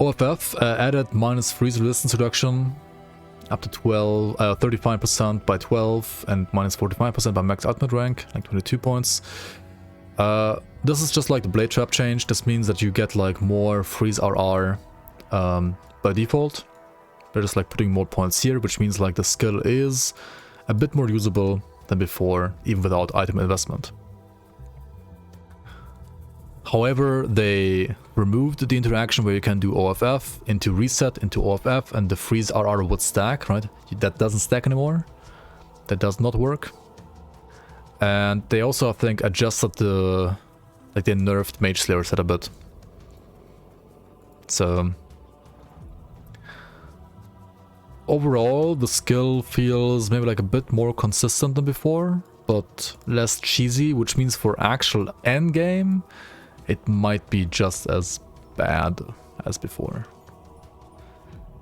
OFF added minus freeze resistance reduction up to 35% by 12 and minus 45% by max ultimate rank, like 22 points. This is just like the Blade Trap change. This means that you get like more freeze RR by default. They're just like putting more points here, which means like the skill is a bit more usable than before, even without item investment. However, they removed the interaction where you can do OFF into reset into OFF and the freeze RR would stack, right? That doesn't stack anymore. That does not work. And they also, I think, adjusted the... like they nerfed Mage Slayer set a bit. So... overall, the skill feels maybe like a bit more consistent than before, but less cheesy, which means for actual endgame, it might be just as bad as before.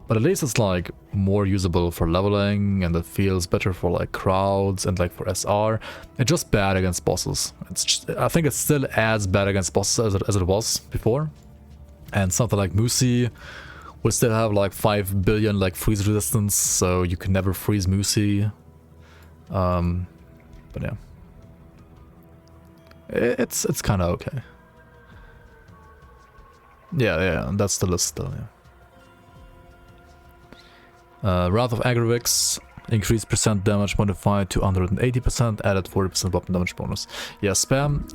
But at least it's like more usable for leveling and it feels better for like crowds and like for SR. It's just bad against bosses. It's just, I think it's still as bad against bosses as it was before. And something like Musi will still have like 5 billion like freeze resistance, so you can never freeze Musi. But yeah. It's kind of okay. Yeah, that's the list still, yeah. Wrath of Agravix, increased percent damage modified to 180%, added 40% weapon damage bonus. Yeah, spam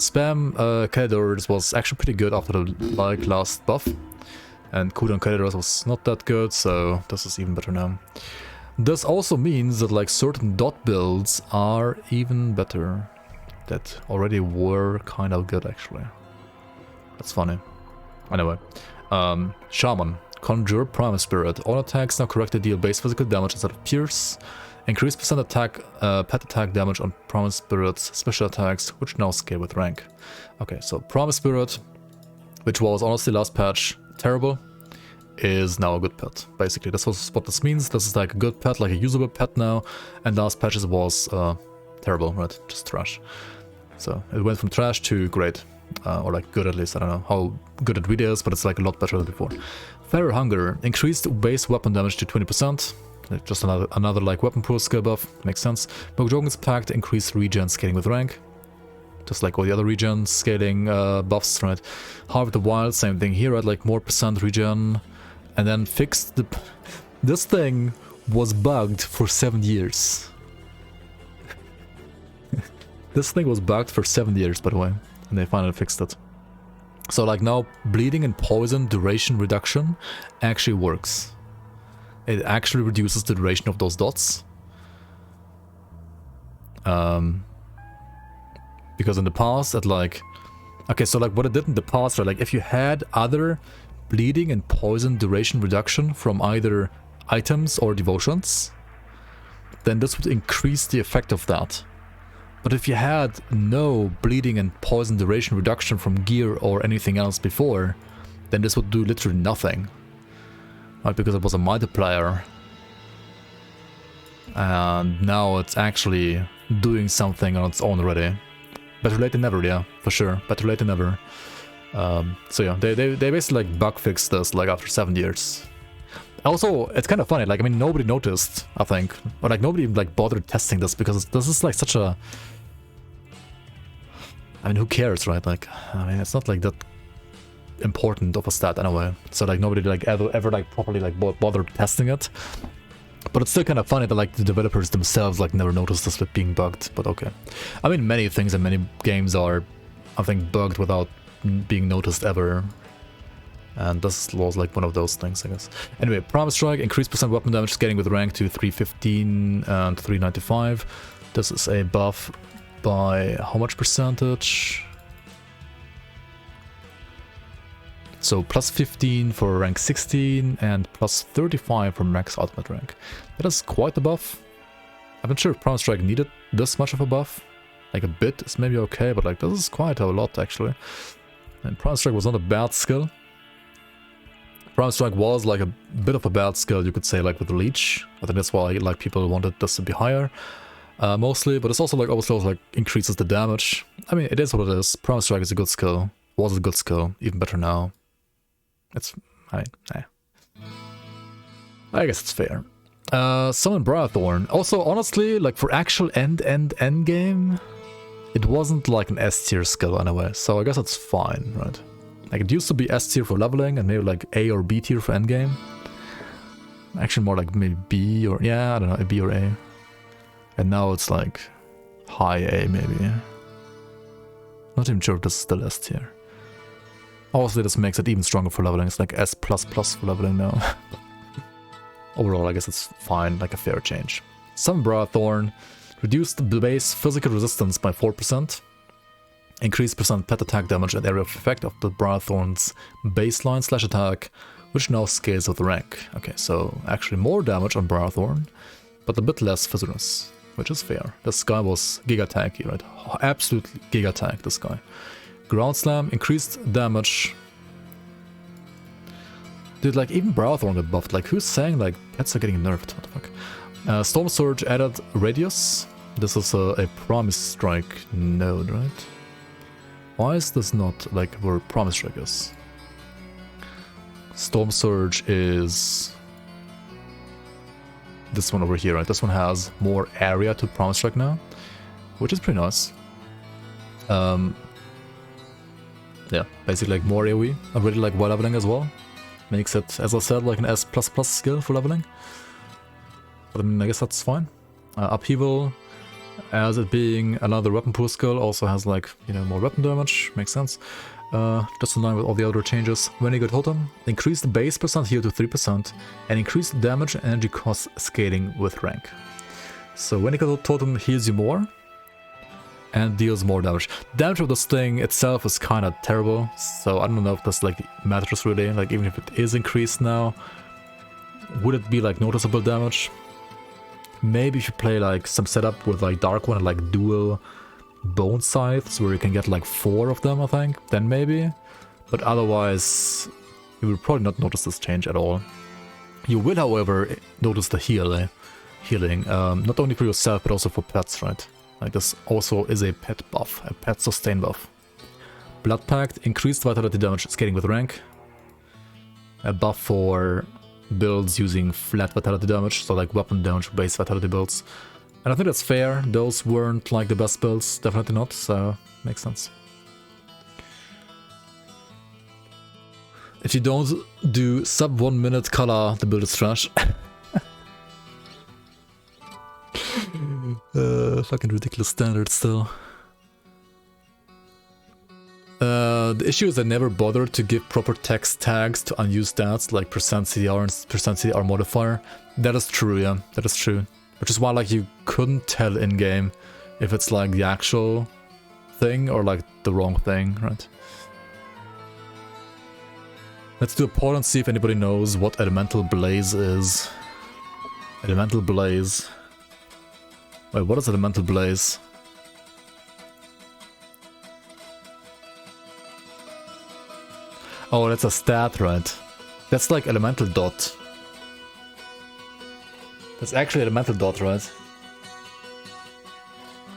Kalidors was actually pretty good after the like last buff. And cooldown Kalidors was not that good, so this is even better now. This also means that like certain dot builds are even better. That already were kind of good actually. That's funny. Anyway, Shaman. Conjure Primal Spirit. All attacks now corrected deal base physical damage instead of pierce. Increase percent attack, pet attack damage on Primal Spirit's special attacks, which now scale with rank. Okay, so Primal Spirit, which was honestly last patch terrible, is now a good pet. Basically, that's what this means. This is like a good pet, like a usable pet now, and last patches was terrible, right? Just trash. So it went from trash to great. Or like good at least, I don't know how good it really is, but it's like a lot better than before. Fairy Hunger, increased base weapon damage to 20%, just another like weapon pool skill buff, makes sense. Bogjogen's Pact, increased regen scaling with rank, just like all the other regen scaling buffs, right? Heart of the Wild, same thing here, right? Like more percent regen, and then fixed the... This thing was bugged for 7 years. This thing was bugged for 7 years, by the way. And they finally fixed it. So like now, bleeding and poison duration reduction actually works. It actually reduces the duration of those dots. Because in the past, it like... Okay, so like what it did in the past, right? Like if you had other bleeding and poison duration reduction from either items or devotions, then this would increase the effect of that. But if you had no bleeding and poison duration reduction from gear or anything else before, then this would do literally nothing. Right, because it was a multiplier and now it's actually doing something on its own already. Better late than never, yeah, for sure. Better late than never. So yeah, they basically like bug fixed this like after 7 years. Also, it's kind of funny, like, I mean, nobody noticed, I think, or like nobody even like bothered testing this because this is like such a, I mean, who cares, right? Like, I mean, it's not like that important of a stat anyway, so like nobody like ever like properly like bothered testing it. But it's still kind of funny that like the developers themselves like never noticed this with being bugged. But okay, I mean, many things in many games are, I think, bugged without being noticed ever, and this was like one of those things, I guess. Anyway, Promise Strike, increased percent weapon damage scaling with rank to 315 and 395. This is a buff by how much percentage? So plus 15 for rank 16 and plus 35 for max ultimate rank. That is quite a buff. I'm not sure if Promise Strike needed this much of a buff. Like a bit is maybe okay, but like this is quite a lot actually. And Promise Strike was not a bad skill. Promise Strike was like a bit of a bad skill, you could say, like with Leech. I think that's why like people wanted this to be higher. Mostly, but it's also like obviously also, like increases the damage. I mean, it is what it is. Promise Strike is a good skill. Was a good skill, even better now. It's, I guess it's fair. Summon Briarthorn. Also, honestly, like for actual end game, it wasn't like an S tier skill anyway, so I guess it's fine, right? Like it used to be S tier for leveling and maybe like A or B tier for end game. Actually more like maybe B or, yeah, I don't know, a B or A. And now it's like high A maybe. Not even sure if this is still S tier. Obviously this makes it even stronger for leveling. It's like S++ for leveling now. Overall, I guess it's fine, like a fair change. Summon Briarthorn. Reduced the base physical resistance by 4%. Increased percent pet attack damage and area of effect of the Briarthorn's baseline slash attack, which now scales with rank. Okay, so actually more damage on Briarthorn, but a bit less physicalness, which is fair. This guy was giga tanky, right? Absolutely giga tank, this guy. Ground Slam, increased damage. Dude, like even Briarthorn got buffed. Like who's saying like pets are getting nerfed? What the fuck? Storm Surge added radius. This is a Promise Strike node, right? Why is this not like where Promise Strike is? Storm Surge is this one over here, right? This one has more area to Promise Strike now, which is pretty nice. Yeah, basically like more AoE. I really like while leveling as well. Makes it, as I said, like an S++ skill for leveling. But I mean, I guess that's fine. Upheaval, as it being another weapon pool skill, also has like, you know, more weapon damage. Makes sense. Just in line with all the other changes. Renegade Totem, increased the base percent heal to 3% and increased damage and energy cost scaling with rank. So Renegade Totem heals you more and deals more damage. Damage of this thing itself is kind of terrible, so I don't know if this like matters really. Like even if it is increased now, would it be like noticeable damage? Maybe if you play like some setup with like Dark One and like dual bone scythes where you can get like 4 of them, I think, then maybe. But otherwise, you will probably not notice this change at all. You will, however, notice the healing, not only for yourself but also for pets, right? Like this also is a pet buff, a pet sustain buff. Blood Pact, increased vitality damage scaling with rank. A buff for builds using flat vitality damage, so like weapon damage based vitality builds. And I think that's fair, those weren't like the best builds, definitely not, so makes sense. If you don't do sub 1 minute color, the build is trash. Fucking ridiculous standard still. The issue is I never bothered to give proper text tags to unused stats like %CDR and %CDR modifier. That is true, yeah, that is true. Which is why like you couldn't tell in-game if it's like the actual thing or like the wrong thing, right? Let's do a poll and see if anybody knows what Elemental Blaze is. Elemental Blaze. Wait, what is Elemental Blaze? Oh, that's a stat, right? That's like Elemental Dot. That's actually elemental dot, right?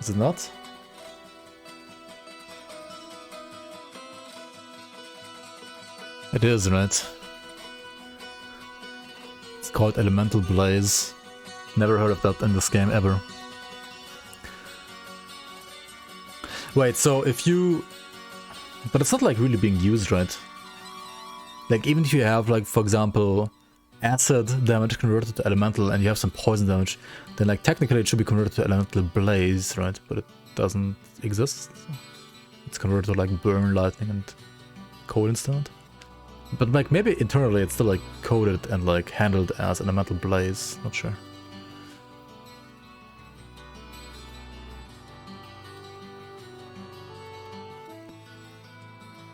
Is it not? It is, right? It's called Elemental Blaze. Never heard of that in this game ever. Wait, so if you... But it's not like really being used, right? Like even if you have like, for example, acid damage converted to elemental and you have some poison damage, then like technically it should be converted to elemental blaze, right? But it doesn't exist. It's converted to like burn, lightning and cold instead. But like maybe internally it's still like coded and like handled as elemental blaze, not sure.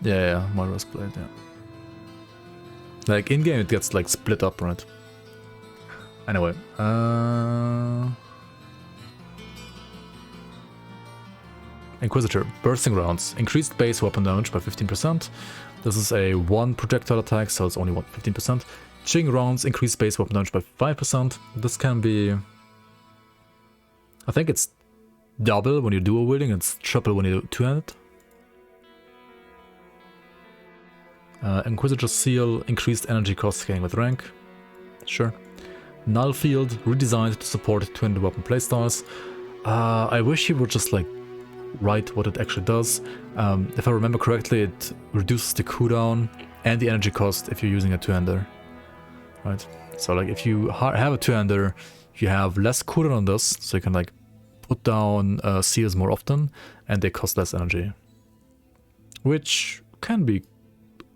Yeah, Moira's Blade, yeah. Like in-game it gets like split up, right? Anyway, Inquisitor, bursting rounds, increased base weapon damage by 15%. This is a 1 projectile attack, so it's only 15%. Ching rounds, increased base weapon damage by 5%. This can be... I think it's double when you dual wielding, it's triple when you do two-handed. Inquisitor Seal, increased energy cost scaling with rank. Sure. Null Field, redesigned to support two-handed weapon playstyles. I wish you would just like write what it actually does. If I remember correctly, it reduces the cooldown and the energy cost if you're using a two-hander. Right? So like if you have a two-hander, you have less cooldown on this, so you can like put down seals more often, and they cost less energy. Which can be,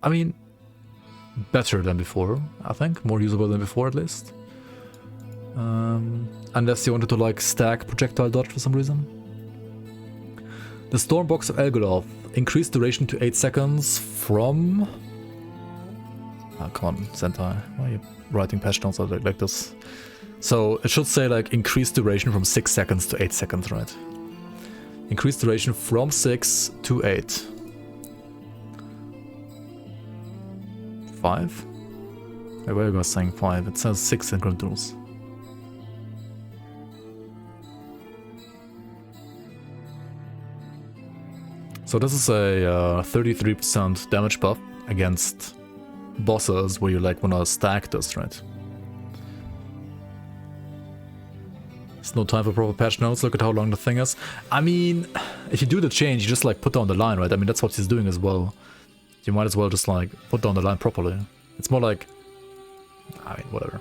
I mean, better than before, I think. More usable than before, at least. Unless you wanted to, like, stack projectile dodge for some reason. The Stormbox of Elgoloth. Increased duration to 8 seconds from... Oh, come on, Sentai. Why are you writing patch notes like this? So, it should say, like, increased duration from 6 seconds to 8 seconds, right? Increased duration from 6 to 8. 5? Where are you guys saying 5? It says 6 in Grand Rules. So this is a 33% damage buff against bosses where you like wanna stack this, right? There's no time for proper patch notes, look at how long the thing is. I mean, if you do the change, you just like put down the line, right? I mean, that's what he's doing as well. You might as well just like put down the line properly. It's more like, I mean, whatever.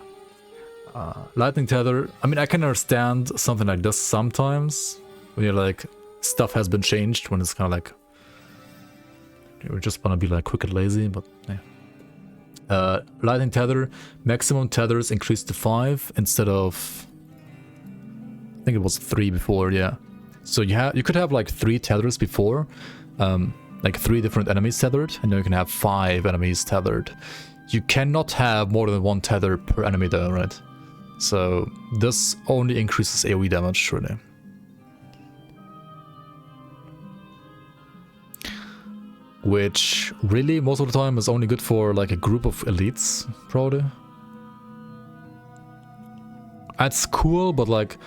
Lightning Tether, I mean, I can understand something like this sometimes when you're like, stuff has been changed, when it's kind of like, you just want to be like quick and lazy, but yeah. Lightning Tether, maximum tethers increased to 5 instead of, I think it was 3 before, yeah. So you could have like 3 tethers before, like 3 different enemies tethered, and now you can have 5 enemies tethered. You cannot have more than 1 tether per enemy though, right? So this only increases AoE damage, really. Which really most of the time is only good for like a group of elites, probably. That's cool, but like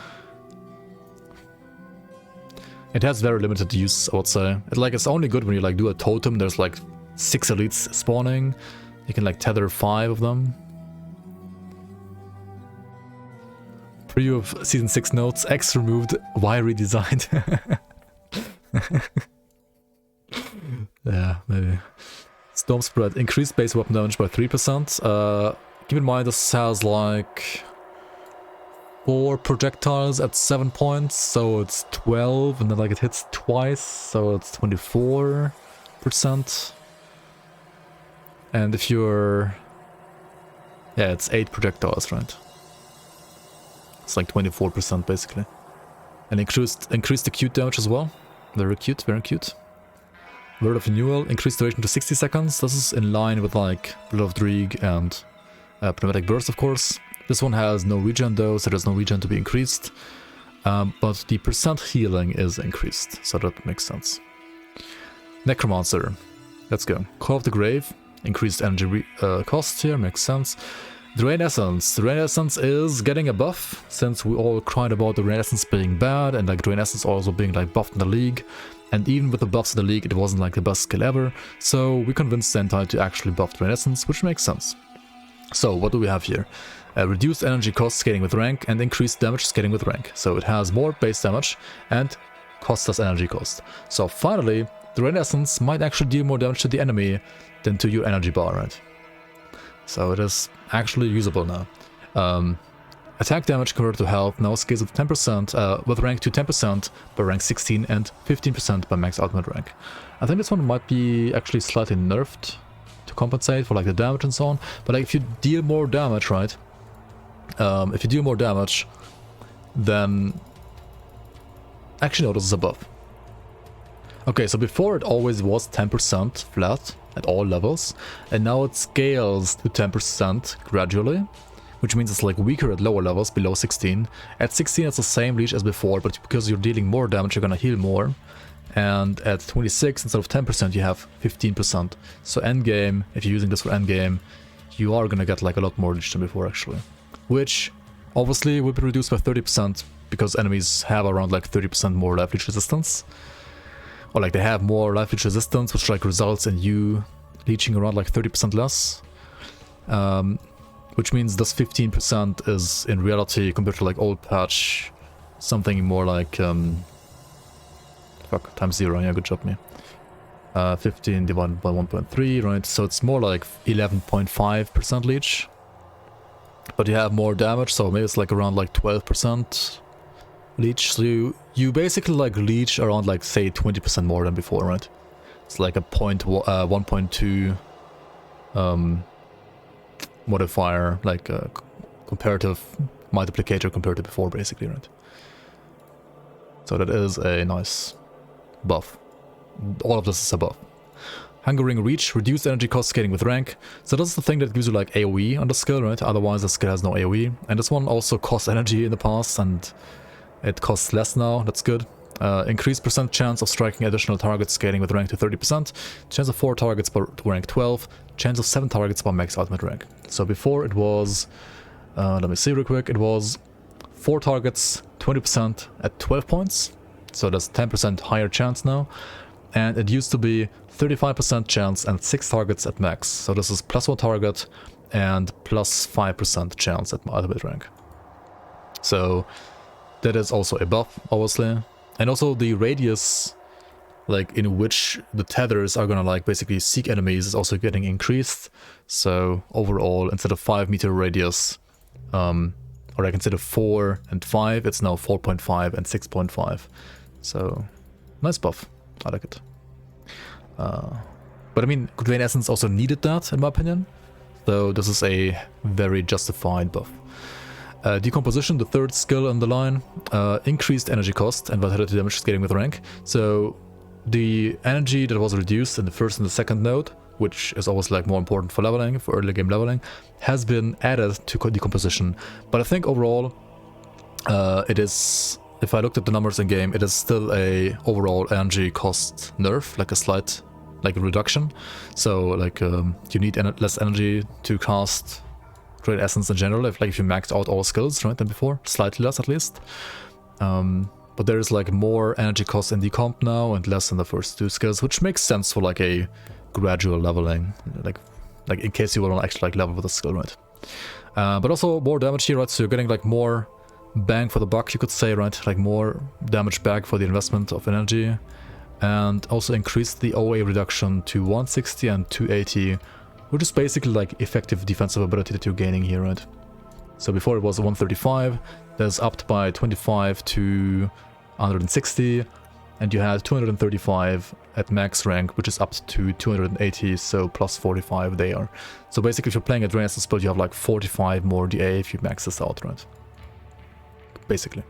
it has very limited use, I would say. It's only good when you like do a totem, there's like 6 elites spawning. You can like tether 5 of them. Preview of Season 6 notes, X removed, Y redesigned. Yeah, maybe. Storm Spread, increased base weapon damage by 3%. Keep in mind this has like 4 projectiles at 7 points, so it's 12, and then like it hits twice, so it's 24%. And if you're... Yeah, it's 8 projectiles, right? It's like 24% basically. And increased the cute damage as well. Very cute, very cute. Word of Renewal, increased duration to 60 seconds. This is in line with like Blood of Drieg and Pneumatic Burst, of course. This one has no regen though, so there's no regen to be increased. But the percent healing is increased, so that makes sense. Necromancer. Let's go. Call of the Grave. Increased energy cost here, makes sense. Drain Essence. Drain Essence is getting a buff, since we all cried about the Drain Essence being bad, and like Drain Essence also being like buffed in the league. And even with the buffs in the league, it wasn't like the best skill ever, so we convinced Sentai to actually buff Drain Essence, which makes sense. So what do we have here? Reduced energy cost scaling with rank, and increased damage scaling with rank. So it has more base damage, and costs us energy cost. So finally, the Drain Essence might actually deal more damage to the enemy than to your energy bar, right? So it is actually usable now. Attack damage compared to health now scales with 10% with rank to 10% by rank 16 and 15% by max ultimate rank. I think this one might be actually slightly nerfed to compensate for like the damage and so on. But like if you deal more damage, right? If you deal more damage, then actually no, this is a buff. Okay, so before it always was 10% flat at all levels, and now it scales to 10% gradually, which means it's like weaker at lower levels below 16. At 16 it's the same leech as before, but because you're dealing more damage you're gonna heal more, and at 26 instead of 10% you have 15%. So endgame, if you're using this for endgame, you are gonna get like a lot more leech than before actually, which obviously will be reduced by 30% because enemies have around like 30% more life leech resistance. Or like they have more life leech resistance, which like results in you leeching around like 30% less. Which means this 15% is in reality, compared to like old patch, something more like fuck, times 0, yeah, good job me. 15 divided by 1.3, right? So it's more like 11.5% leech. But you have more damage, so maybe it's like around like 12% leech. So you basically like leech around like say 20% more than before, right? It's like a 1.2 modifier, like a comparative multiplicator compared to before, basically, right? So that is a nice buff. All of this is a buff. Hungering Reach, reduced energy cost scaling with rank. So this is the thing that gives you like AoE on the skill, right? Otherwise the skill has no AoE. And this one also costs energy in the past, and it costs less now, that's good. Increased percent chance of striking additional targets scaling with rank to 30%. Chance of 4 targets to rank 12. Chance of 7 targets by max ultimate rank. So before it was, let me see real quick, it was 4 targets, 20% at 12 points. So that's 10% higher chance now. And it used to be 35% chance and 6 targets at max. So this is plus 1 target and plus 5% chance at ultimate rank. So that is also a buff, obviously. And also the radius, like in which the tethers are gonna like basically seek enemies, is also getting increased. So overall, instead of 5 meter radius, or like instead of 4 and 5, it's now 4.5 and 6.5. So nice buff, I like it. But I mean, Drain Essence also needed that, in my opinion. So this is a very justified buff. Decomposition, the third skill on the line, increased energy cost and vitality damage scaling with rank. So the energy that was reduced in the first and the second node, which is always like more important for leveling, for early game leveling, has been added to decomposition. But I think overall, it is, if I looked at the numbers in game, it is still a overall energy cost nerf, like a slight, like a reduction. So like you need less energy to cast Drain Essence in general, if you maxed out all skills, right, than before, slightly less at least. But there is like more energy cost in decomp now and less in the first 2 skills, which makes sense for like a gradual leveling, like in case you want to actually like level with a skill, right? But also more damage here, right? So you're getting like more bang for the buck, you could say, right? Like more damage back for the investment of energy, and also increased the OA reduction to 160 and 280. Which is basically like effective defensive ability that you're gaining here, right? So before it was 135, that's upped by 25 to 160, and you had 235 at max rank, which is up to 280, so plus 45 there. So basically if you're playing a Drain Essence build, you have like 45 more DA if you max this out, right? Basically.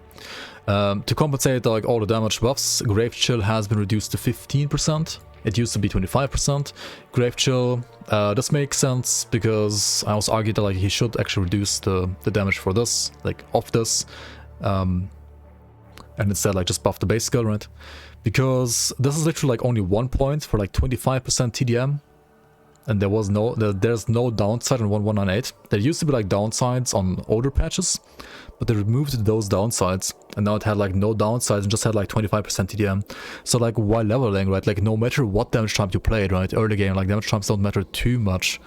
To compensate like all the damage buffs, Grave Chill has been reduced to 15%. It used to be 25%. Grave Chill, this makes sense because I also argued that like he should actually reduce the damage for this, like off this, and instead like just buff the base skill, right? Because this is literally like only 1 point for like 25% TDM, and there's no downside on 1198. There used to be like downsides on older patches, but they removed those downsides, and now it had like no downsides and just had like 25% TDM. So like while leveling, right, like no matter what damage type you played, right, early game, like damage types don't matter too much.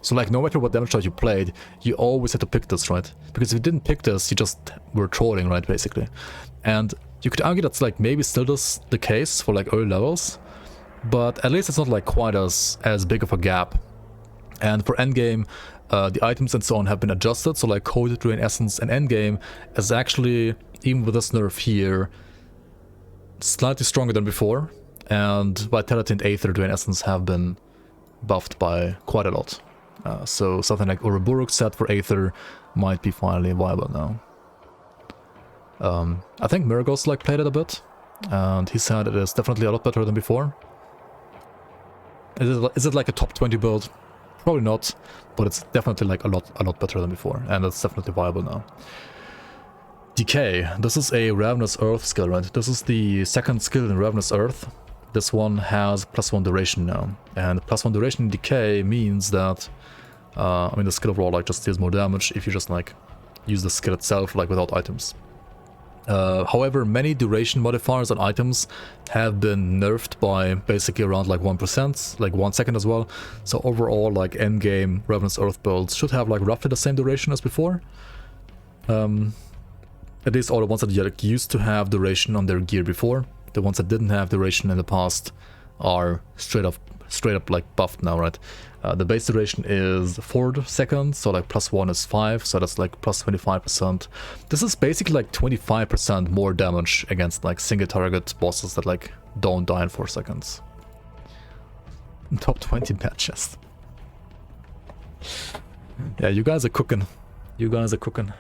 So like no matter what damage type you played, you always had to pick this, right? Because if you didn't pick this, you just were trolling, right, basically. And you could argue that's like maybe still the case for like early levels, but at least it's not like quite as big of a gap. And for endgame, the items and so on have been adjusted, so like Code, Drain Essence, and endgame is actually, even with this nerf here, slightly stronger than before, and Vitality and Aether, Drain Essence have been buffed by quite a lot. So something like Ouroboros set for Aether might be finally viable now. I think Murgos like played it a bit, and he said it is definitely a lot better than before. Is it like a top 20 build? Probably not, but it's definitely like a lot better than before, and it's definitely viable now. Decay. This is a Ravenous Earth skill, right? This is the second skill in Ravenous Earth. This one has +1 duration now, and +1 duration in Decay means that I mean the skill overall like just deals more damage if you just like use the skill itself like without items. However, many duration modifiers on items have been nerfed by basically around like 1%, like 1 second as well. So overall, like endgame Ravenous Earth builds should have like roughly the same duration as before. At least all the ones that like, used to have duration on their gear before. The ones that didn't have duration in the past are straight up like buffed now, right? The base duration is 4 seconds, so like +1 is 5, so that's like +25%. This is basically like 25% more damage against like single target bosses that like don't die in 4 seconds. Top 20 matches. Yeah, you guys are cooking. You guys are cooking.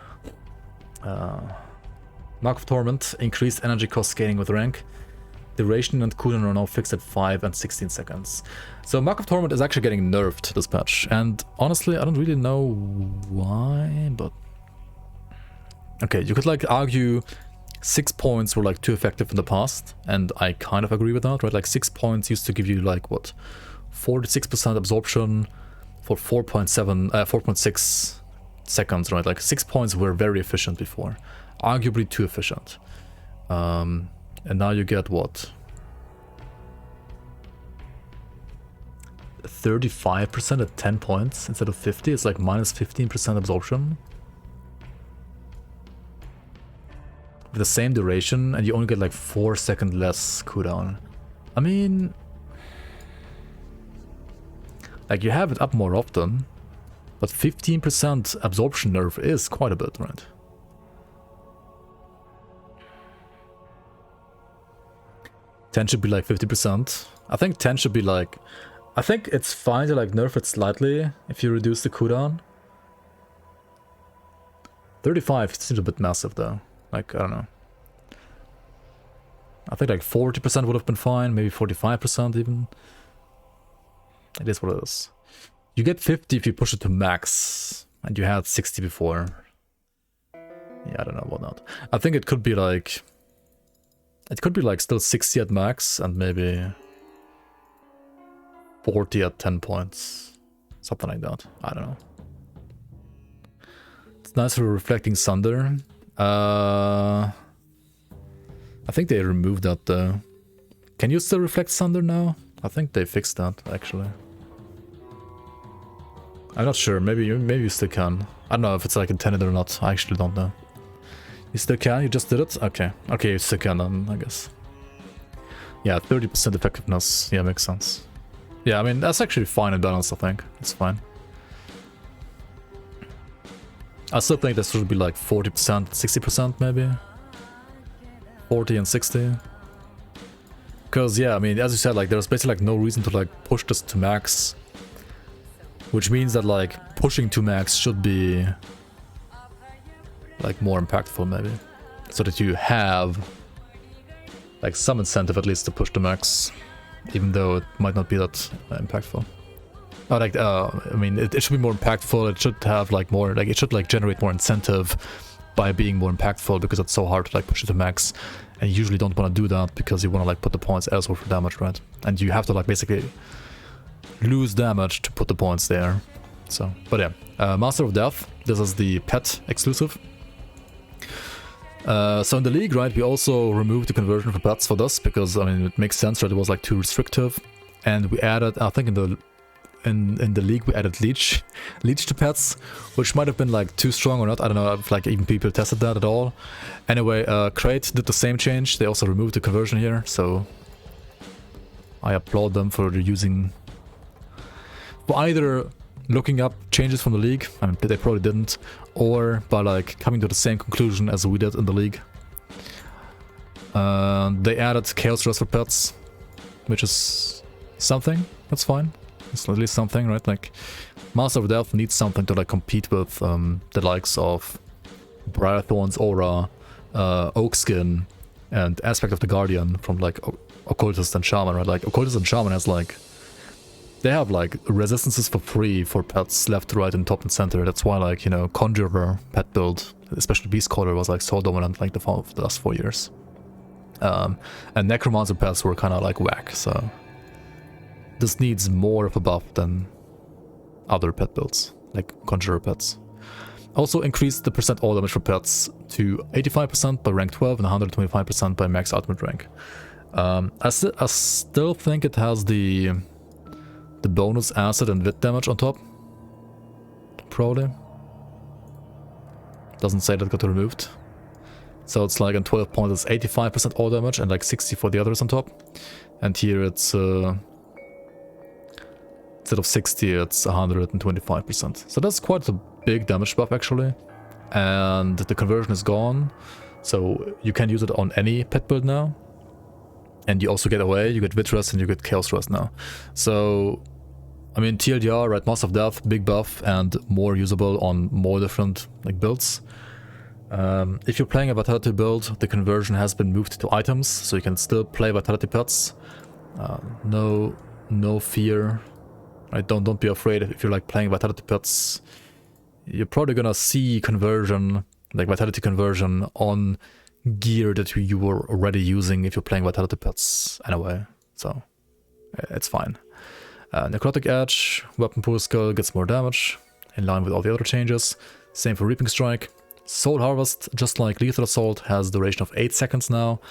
Mark of Torment, increased energy cost scaling with rank. Duration and cooldown are now fixed at 5 and 16 seconds. So Mark of Torment is actually getting nerfed this patch, and honestly I don't really know why, but... Okay, you could like argue 6 points were like too effective in the past, and I kind of agree with that, right? Like 6 points used to give you like what, 46% absorption for 4.6 seconds, right? Like 6 points were very efficient before, arguably too efficient. And now you get what? 35% at 10 points instead of 50. It's like minus 15% absorption. With the same duration, and you only get like 4 seconds less cooldown. I mean, like you have it up more often, but 15% absorption nerf is quite a bit, right? Ten should be like 50%. I think 10 should be like... I think it's fine to like nerf it slightly if you reduce the cooldown. 35 seems a bit massive though. Like, I don't know. I think like 40% would have been fine, maybe 45% even. It is what it is. You get 50 if you push it to max, and you had 60 before. Yeah, I don't know about that. I think it could be like... It could be like still 60 at max and maybe 40 at 10 points. Something like that. I don't know. It's nice for Reflecting Sunder. I think they removed that though. Can you still Reflect Sunder now? I think they fixed that actually. I'm not sure. Maybe you still can. I don't know if it's like intended or not. I actually don't know. You still can? You just did it? Okay. Okay, you still can then, I guess. Yeah, 30% effectiveness. Yeah, makes sense. Yeah, I mean, that's actually fine and balanced, I think. It's fine. I still think this should be like 40%, 60% maybe. 40 and 60. Because, yeah, I mean, as you said, like, there's basically like no reason to like push this to max. Which means that like pushing to max should be like more impactful maybe, so that you have like some incentive at least to push to max, even though it might not be that impactful. Or like I mean it should be more impactful. It should have like more, like it should like generate more incentive by being more impactful, because it's so hard to like push it to max, and you usually don't want to do that because you want to like put the points elsewhere for damage, right? And you have to like basically lose damage to put the points there. So, but yeah, Master of Death, this is the pet exclusive. So in the league, right, we also removed the conversion for pets for this, because I mean it makes sense, right? It was like too restrictive, and we added, I think in the league we added leech to pets, which might have been like too strong or not. I don't know if like even people tested that at all. Anyway, Crate did the same change. They also removed the conversion here, so I applaud them for either looking up changes from the league, I mean they probably didn't, or by like coming to the same conclusion as we did in the league. They added Chaos Rest for pets, which is something. That's fine. It's at least something, right? Like Master of Death needs something to like compete with the likes of Briarthorn's Aura, Oakskin, and Aspect of the Guardian from like Occultist and Shaman, right? Like Occultist and Shaman has like, they have like resistances for free for pets left, right, and top and center. That's why like, you know, Conjurer pet build, especially Beast Caller, was like so dominant like the last 4 years. And Necromancer pets were kind of like whack, so this needs more of a buff than other pet builds, like Conjurer pets. Also increased the percent all damage for pets to 85% by rank 12 and 125% by max ultimate rank. I still think it has the bonus acid and wit damage on top. Probably. Doesn't say that got removed. So it's like on 12 points it's 85% all damage and like 60 for the others on top. And here it's instead of 60 it's 125%. So that's quite a big damage buff actually. And the conversion is gone. So you can use it on any pet build now. And you also get away, you get Wit Rest and you get Chaos Rest now. So, I mean, TLDR, right, Master of Death, big buff and more usable on more different like builds. If you're playing a Vitality build, the conversion has been moved to items, so you can still play Vitality pets. No fear. Right, don't be afraid if you're like playing Vitality pets. You're probably gonna see conversion, like Vitality conversion on gear that you were already using if you're playing Vitality pets anyway, so it's fine. Necrotic Edge, Weapon Pool Skull gets more damage, in line with all the other changes. Same for Reaping Strike. Soul Harvest, just like Lethal Assault, has duration of 8 seconds now.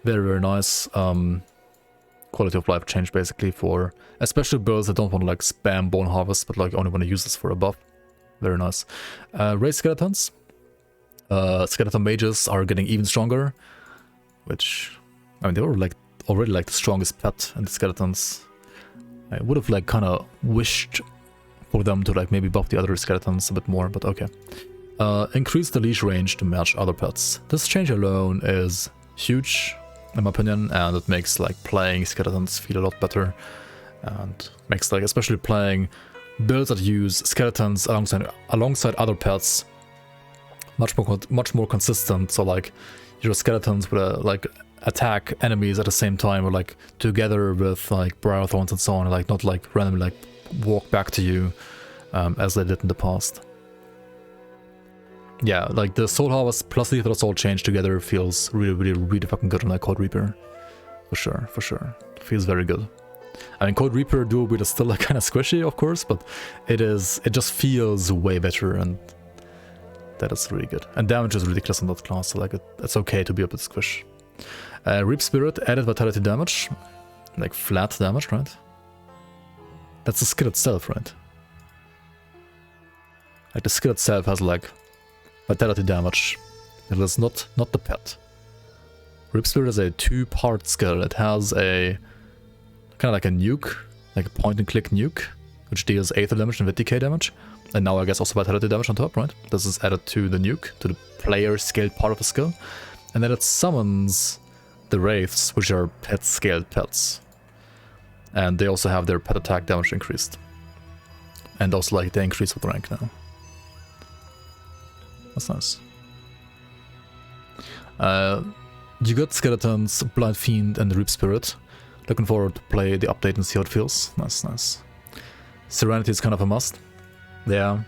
Very, very nice. Quality of life change basically for especially builds that don't want to like spam Bone Harvest, but like only want to use this for a buff. Very nice. Raise Skeletons. Skeleton mages are getting even stronger, which, I mean, they were like already like the strongest pet in the skeletons. I would have like kind of wished for them to like maybe buff the other skeletons a bit more, but okay. Increase the leash range to match other pets. This change alone is huge in my opinion, and it makes like playing skeletons feel a lot better, and makes like especially playing builds that use skeletons alongside other pets much more consistent. So like your skeletons would like attack enemies at the same time, or like together with like Briarthorns and so on, like not like randomly like walk back to you as they did in the past. Yeah, like the Soul Harvest plus Lethal Assault change together feels really fucking good on like Code Reaper. For sure. Feels very good. I mean, Code Reaper dual wield is still like kind of squishy, of course, but it just feels way better, and that is really good. And damage is ridiculous on that class, so like it's okay to be a bit squish. Reap Spirit added Vitality damage, like flat damage, right? That's the skill itself, right? Like the skill itself has like Vitality damage. It is not the pet. Reap Spirit is a 2-part skill. It has a kind of like a nuke, like a point and click nuke, which deals 8 damage and 50k damage. And now I guess also Vitality damage on top, right? This is added to the nuke, to the player scaled part of the skill. And then it summons the Wraiths, which are pet scaled pets. And they also have their pet attack damage increased. And also like they increase with rank now. That's nice. You got Skeletons, Blind Fiend, and Reap Spirit. Looking forward to play the update and see how it feels. Nice. Serenity is kind of a must. Yeah.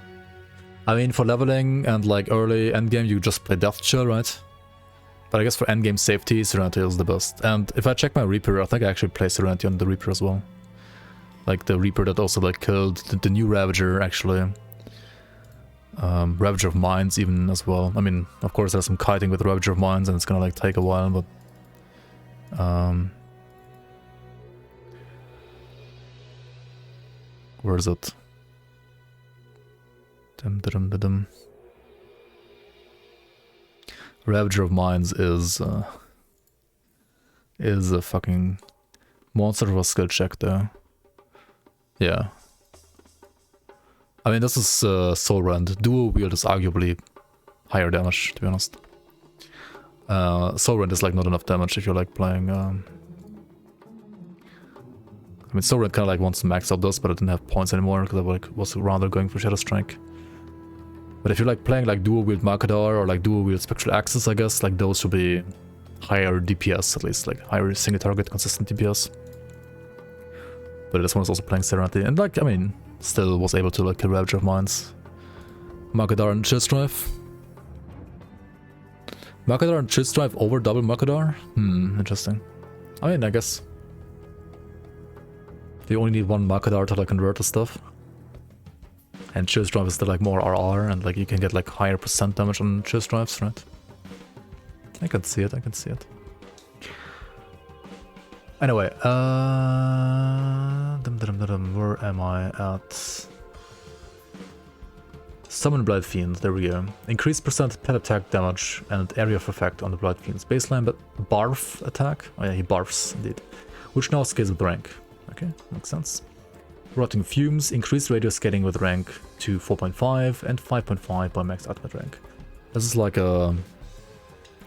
I mean, for leveling and like early endgame, you just play Death Chill, right? But I guess for endgame safety, Serenity is the best. And if I check my Reaper, I think I actually play Serenity on the Reaper as well. like the Reaper that also like killed the new Ravager actually. Ravager of Mines even as well. I mean, of course there's some kiting with Ravager of Mines and it's gonna like take a while, but where is it? Ravager of Mines is a fucking monster of a skill check there. Yeah. I mean, this is Soul Rend. Dual wield is arguably higher damage, to be honest. Soul Rend is like not enough damage if you're like playing. I mean, Soul Rend kind of like wants to max out this, but I didn't have points anymore because I like was rather going for Shadow Strike. But if you're like playing like dual wield Markadar or like dual wield Spectral Axis, I guess like those should be higher DPS at least, like higher single target consistent DPS. But this one is also playing Serenity, and like I mean, still was able to like kill Ravager of Mines. Markadar and Chill Strife. Markadar and Chill Strife over double Markadar? Interesting. I mean, I guess you only need one Markadar to like convert the stuff. And Chill Strife is still like more RR, and like you can get like higher percent damage on Chill Strifes, right? I can see it, I can see it. Anyway, where am I at? Summon Blight Fiend, there we go. Increased percent pet attack damage and area of effect on the Blight Fiend's baseline, but barf attack? Oh yeah, he barfs indeed. Which now scales with rank. Okay, makes sense. Rotting Fumes, increased radius scaling with rank to 4.5 and 5.5 by max ultimate rank. This is like a...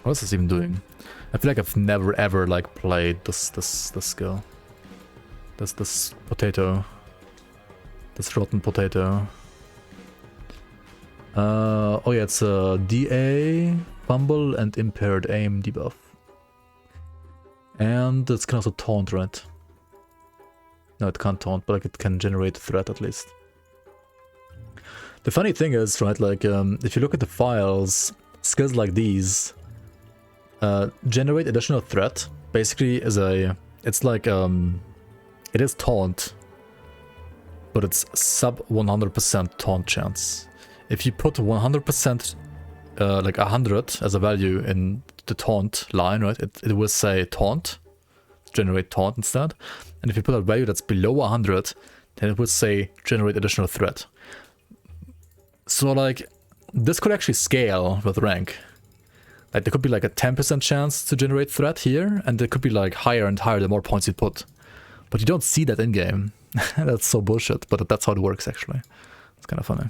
What is this even doing? I feel like I've never ever like played this skill. This potato. This rotten potato. Oh yeah, it's a DA, Fumble and Impaired Aim debuff. And it can also taunt, right? No, it can't taunt, but like it can generate threat at least. The funny thing is, right, like if you look at the files, skills like these generate additional threat basically is a, it's like it is taunt, but it's sub 100% taunt chance. If you put 100% like 100 as a value in the taunt line, right, it will say taunt, generate taunt instead. And if you put a value that's below 100, then it would say generate additional threat. So like this could actually scale with rank. Like there could be like a 10% chance to generate threat here, and there could be like higher and higher the more points you put. But you don't see that in game. That's so bullshit, but that's how it works actually. It's kind of funny.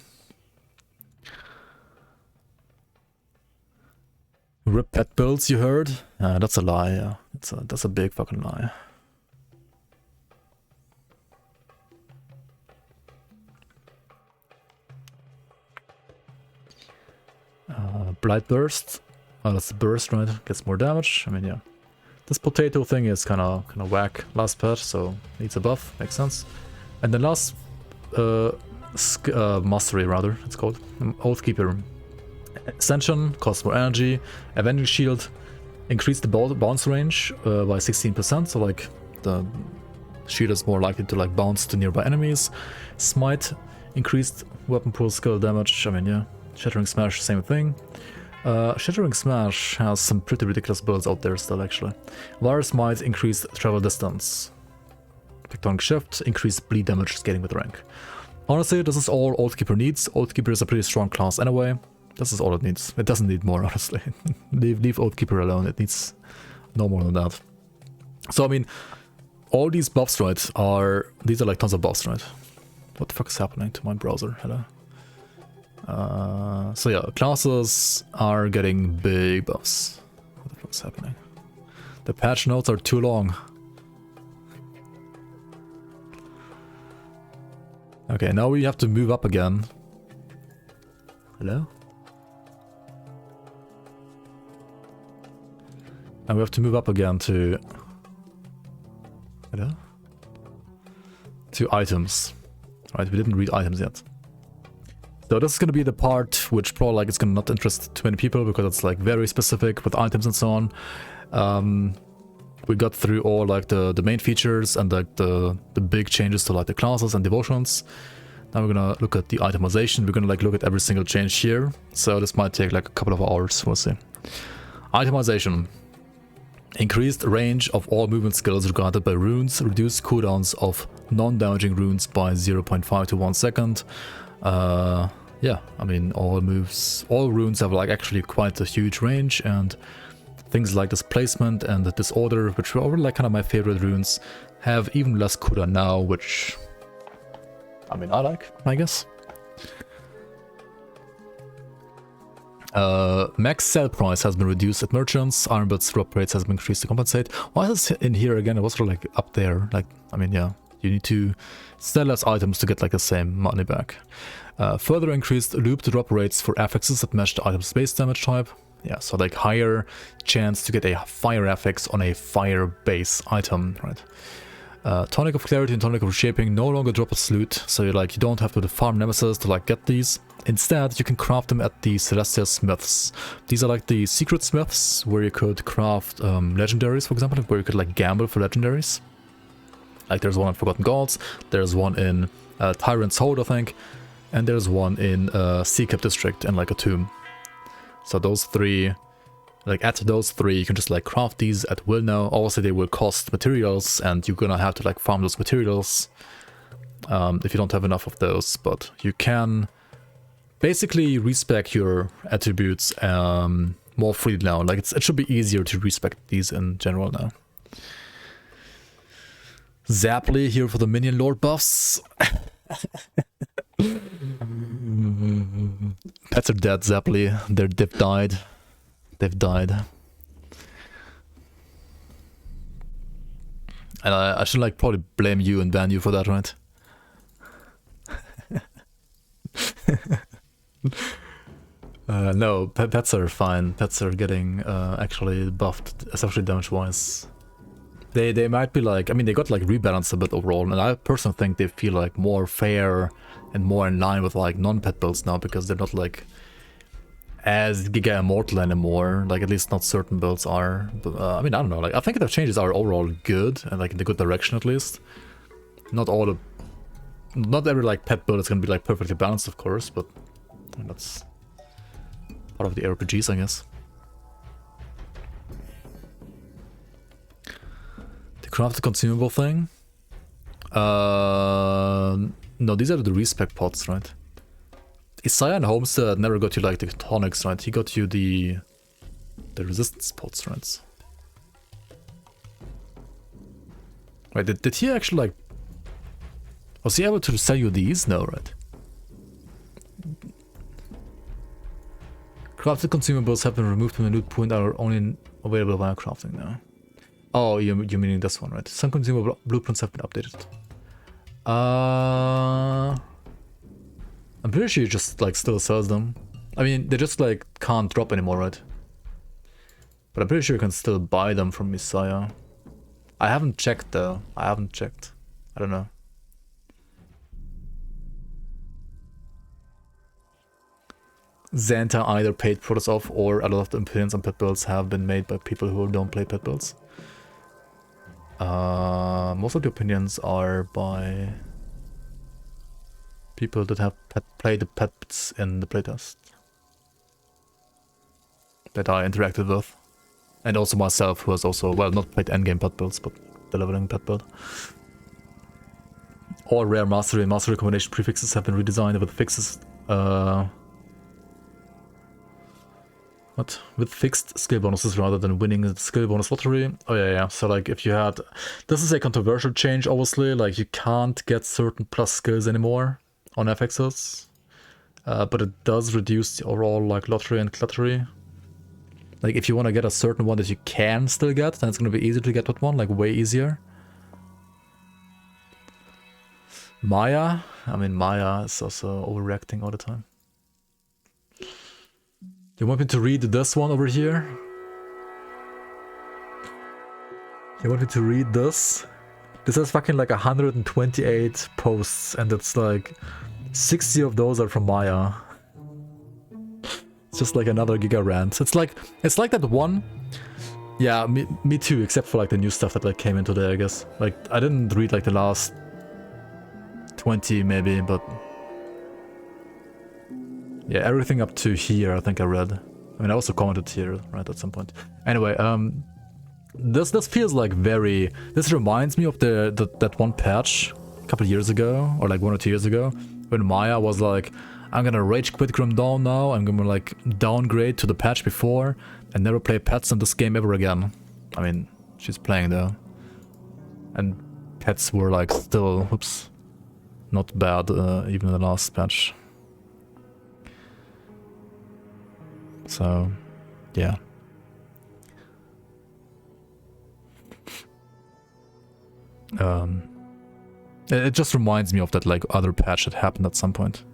Rip pet builds, you heard? That's a lie, yeah. That's a big fucking lie. Blight Burst. Oh, that's the burst, right? Gets more damage. I mean, yeah. This potato thing is kind of whack. Last pet, so needs a buff. Makes sense. And the last mastery, rather, it's called Oathkeeper. Ascension costs more energy. Avenging Shield increased the bounce range by 16%. So like the shield is more likely to like bounce to nearby enemies. Smite increased weapon pool skill damage. I mean, yeah. Shattering Smash, same thing. Shattering Smash has some pretty ridiculous builds out there still, actually. Virus Might increased travel distance. Tectonic Shift increased bleed damage scaling with rank. Honestly, this is all Oathkeeper needs. Oathkeeper is a pretty strong class anyway. This is all it needs. It doesn't need more, honestly. leave Oathkeeper alone. It needs no more than that. So, I mean, all these buffs, right, these are like tons of buffs, right? What the fuck is happening to my browser? Hello? So yeah, classes are getting big buffs. What the fuck is happening? The patch notes are too long. Okay, now we have to move up again. Hello? And we have to move up again to... Hello? To items. Right, we didn't read items yet. So this is going to be the part which probably like it's going to not interest too many people because it's like very specific with items and so on. we got through all like the main features and like the big changes to like the classes and devotions. Now we're gonna look at the itemization. We're gonna like look at every single change here. So this might take like a couple of hours, we'll see. Itemization. Increased range of all movement skills regarded by runes. Reduced cooldowns of non-damaging runes by 0.5 to 1 second. Yeah, I mean all runes have like actually quite a huge range, and things like displacement and disorder, which were already like kind of my favorite runes, have even less cooldown now, which I mean I like, I guess. Max sell price has been reduced at merchants. Ironbirds drop rates has been increased to compensate. Why is this in here again? It was sort of like up there. Like, I mean, yeah, you need to sell less items to get like the same money back. Further increased loop drop rates for affixes that match the item's base damage type. Yeah, so like higher chance to get a fire affix on a fire base item, right? Tonic of Clarity and Tonic of Reshaping no longer drop a loot, so you don't have to farm Nemesis to like get these. Instead, you can craft them at the Celestial Smiths. These are like the secret smiths where you could craft legendaries, for example, where you could like gamble for legendaries. Like there's one in Forgotten Gods, there's one in Tyrant's Hold, I think, and there's one in Sea Cap District and like a tomb. So those three, like at those three, you can just like craft these at will now. Obviously they will cost materials and you're gonna have to like farm those materials if you don't have enough of those, but you can basically respec your attributes more freely now. Like it should be easier to respec these in general now. Zaply here for the minion lord buffs. Pets are dead, Zaply. They've died. They've died. And I should like probably blame you and ban you for that, right? No, pets are fine. Pets are getting actually buffed, especially damage-wise. They might be like, I mean, they got like rebalanced a bit overall, and I personally think they feel like more fair and more in line with like non-pet builds now, because they're not like as Giga Immortal anymore. Like at least not certain builds are. But I mean, I don't know. Like I think the changes are overall good and like in the good direction at least. Not every like pet build is gonna be like perfectly balanced, of course, but that's part of the RPGs, I guess. The crafted consumable thing. No, these are the respec pots, right? Isaiah and Homestead never got you like the tonics, right? He got you the resistance pots, right? Wait, did he actually like... Was he able to sell you these? No, right? Crafted consumables have been removed from the loot pool and are only available via crafting now. Oh, you're meaning this one, right? Some consumable blueprints have been updated. I'm pretty sure you just like still sells them. I mean, they just like can't drop anymore, right? But I'm pretty sure you can still buy them from Messiah. I haven't checked though. I haven't checked. I don't know. Xanta either paid products off, or a lot of the opinions on pet builds have been made by people who don't play pet builds. Most of the opinions are by people that have played the pets in the playtest that I interacted with, and also myself, who has also, well, not played endgame pet builds, but the leveling pet build. All rare mastery and mastery combination prefixes have been redesigned with fixes. With fixed skill bonuses rather than winning the skill bonus lottery. Oh yeah. So like if you had... This is a controversial change, obviously. Like you can't get certain plus skills anymore on FXs. But it does reduce the overall like lottery and cluttery. Like if you want to get a certain one that you can still get, then it's going to be easier to get that one. Like way easier. Maya. I mean, Maya is also overreacting all the time. You want me to read this one over here? You want me to read this? This has fucking like 128 posts, and it's like 60 of those are from Maya. It's just like another giga rant. It's like that one. Yeah, me too, except for like the new stuff that like came into there, I guess. Like, I didn't read like the last 20 maybe, but yeah, everything up to here I think I read. I mean, I also commented here, right, at some point. Anyway, this feels like very... This reminds me of that one patch a couple of years ago, or like 1 or 2 years ago, when Maya was like, I'm gonna rage quit Grim Dawn now, I'm gonna like downgrade to the patch before, and never play pets in this game ever again. I mean, she's playing though. And pets were like still, oops, not bad, even in the last patch. So, yeah. It just reminds me of that like other patch that happened at some point.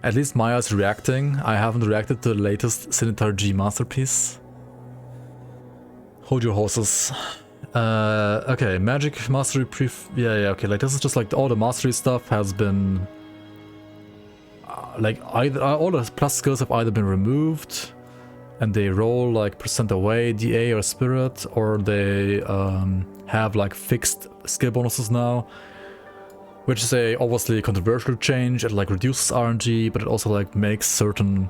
At least Maya's reacting. I haven't reacted to the latest Sinitar G masterpiece. Hold your horses. Okay, magic mastery yeah, okay, like this is just like all the mastery stuff has been like either all the plus skills have either been removed and they roll like percent away, DA or spirit, or they have like fixed skill bonuses now, which is a obviously controversial change. It like reduces RNG, but it also like makes certain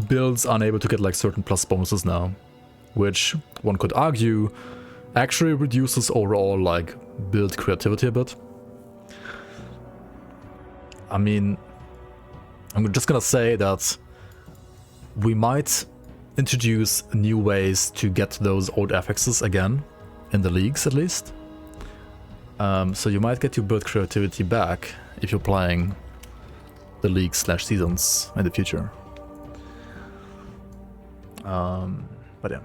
builds unable to get like certain plus bonuses now, which one could argue actually reduces overall like build creativity a bit. I mean, I'm just gonna say that we might introduce new ways to get those old affixes again, in the leagues at least. So you might get your build creativity back if you're playing the league/seasons in the future. But yeah.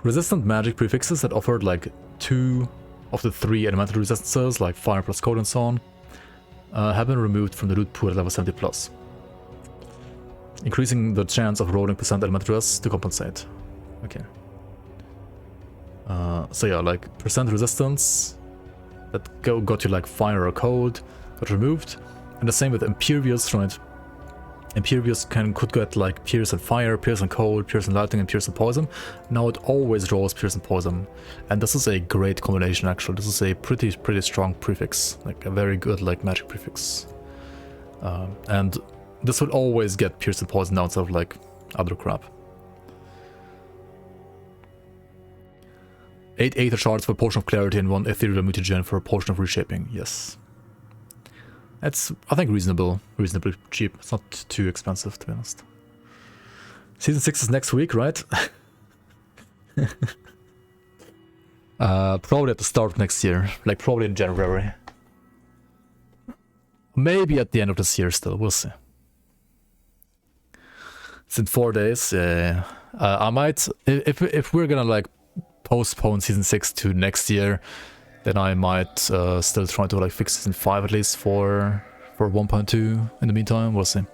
Resistant magic prefixes that offered like 2 of the 3 elemental resistances, like fire plus cold and so on, have been removed from the loot pool at level 70+, increasing the chance of rolling percent elemental res to compensate. Okay. So yeah, like percent resistance that got you like fire or cold got removed, and the same with Impervious, right? Impervious could get like Pierce and Fire, Pierce and Cold, Pierce and Lightning, and Pierce and Poison. Now it always rolls Pierce and Poison, and this is a great combination actually. This is a pretty strong prefix, like a very good like magic prefix. And this would always get Pierce and Poison now instead of like other crap. 8 Aether Shards for a Potion of Clarity and 1 Ethereal Mutagen for a Potion of Reshaping, yes. It's, I think, reasonably cheap. It's not too expensive, to be honest. Season 6 is next week, right? Probably at the start of next year, like probably in January. Maybe at the end of this year still, we'll see. It's in 4 days, I might, if we're gonna like postpone Season 6 to next year, then I might still try to like fix Season 5 at least for 1.2 in the meantime, we'll see.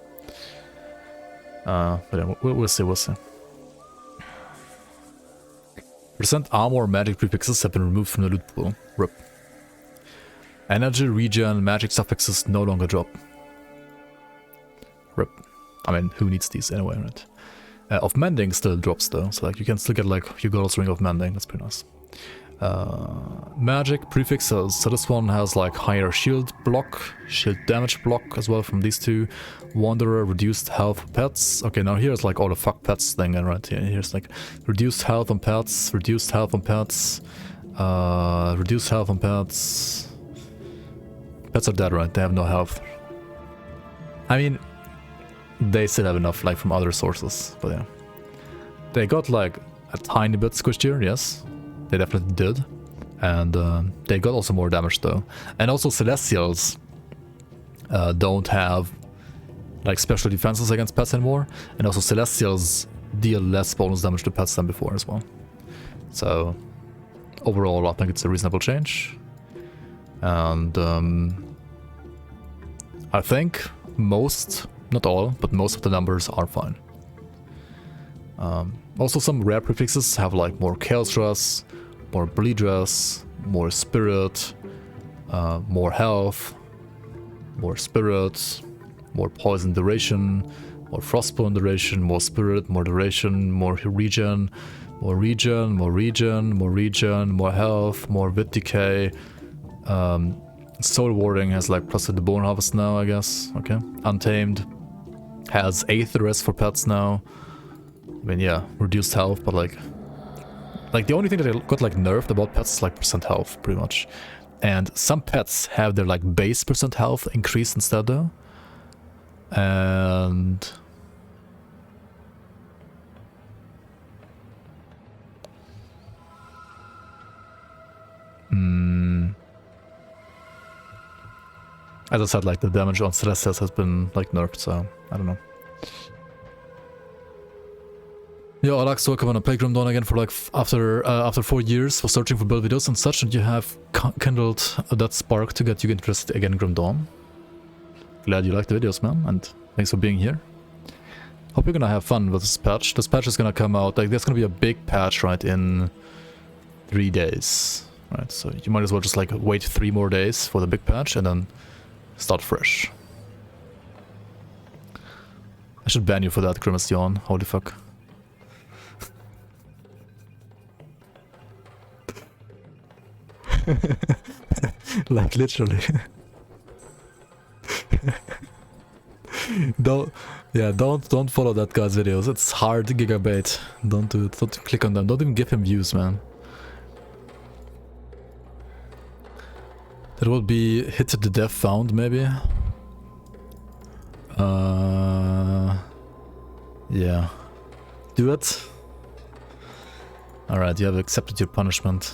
But yeah, we'll see. Percent armor magic prefixes have been removed from the loot pool. RIP. Energy, regen, magic suffixes no longer drop. RIP. I mean, who needs these anyway, right? Of Mending still drops though, so like you can still get like Hugo's Ring of Mending, that's pretty nice. Magic prefixes, so this one has like higher shield damage block as well from these two. Wanderer, reduced health for pets. Okay, now here's like all the fuck pets thing, and right here, here's like reduced health on pets, reduced health on pets, reduced health on pets. Pets are dead, right? They have no health. I mean, they still have enough like from other sources, but yeah. They got like a tiny bit squished here, yes. They definitely did. And they got also more damage though. And also Celestials don't have like special defenses against pets anymore. And also Celestials deal less bonus damage to pets than before as well. So overall I think it's a reasonable change. And I think most, not all, but most of the numbers are fine. Also some rare prefixes have like more Chaos Dress, more Bleed Dress, more Spirit, more health, more spirits, more poison duration, more frostborn duration, more spirit, more duration, more regen, more regen, more regen, more regen, more health, more wit decay. Soul warding has like plus the bone harvest now, I guess. Okay. Untamed has Aether rest for pets now. I mean, yeah, reduced health, but like the only thing that I got like nerfed about pets is like percent health, pretty much. And some pets have their like base percent health increased instead though. And as I said, like the damage on Celestials has been like nerfed, so I don't know. Yeah, Alex, welcome on a Playground Dawn again for like after 4 years for searching for build videos and such, and you have kindled that spark to get you interested again in Grim Dawn. Glad you like the videos, man, and thanks for being here. Hope you're gonna have fun with this patch. This patch is gonna come out, like there's gonna be a big patch, right, in 3 days. Right, so you might as well just like wait 3 more days for the big patch and then start fresh. I should ban you for that, Grimace Yawn. Holy fuck. Like literally. Don't follow that guy's videos. It's hard gigabait. Don't do it. Don't click on them. Don't even give him views, man. That would be hit to the death found, maybe. Yeah. Do it. Alright, you have accepted your punishment.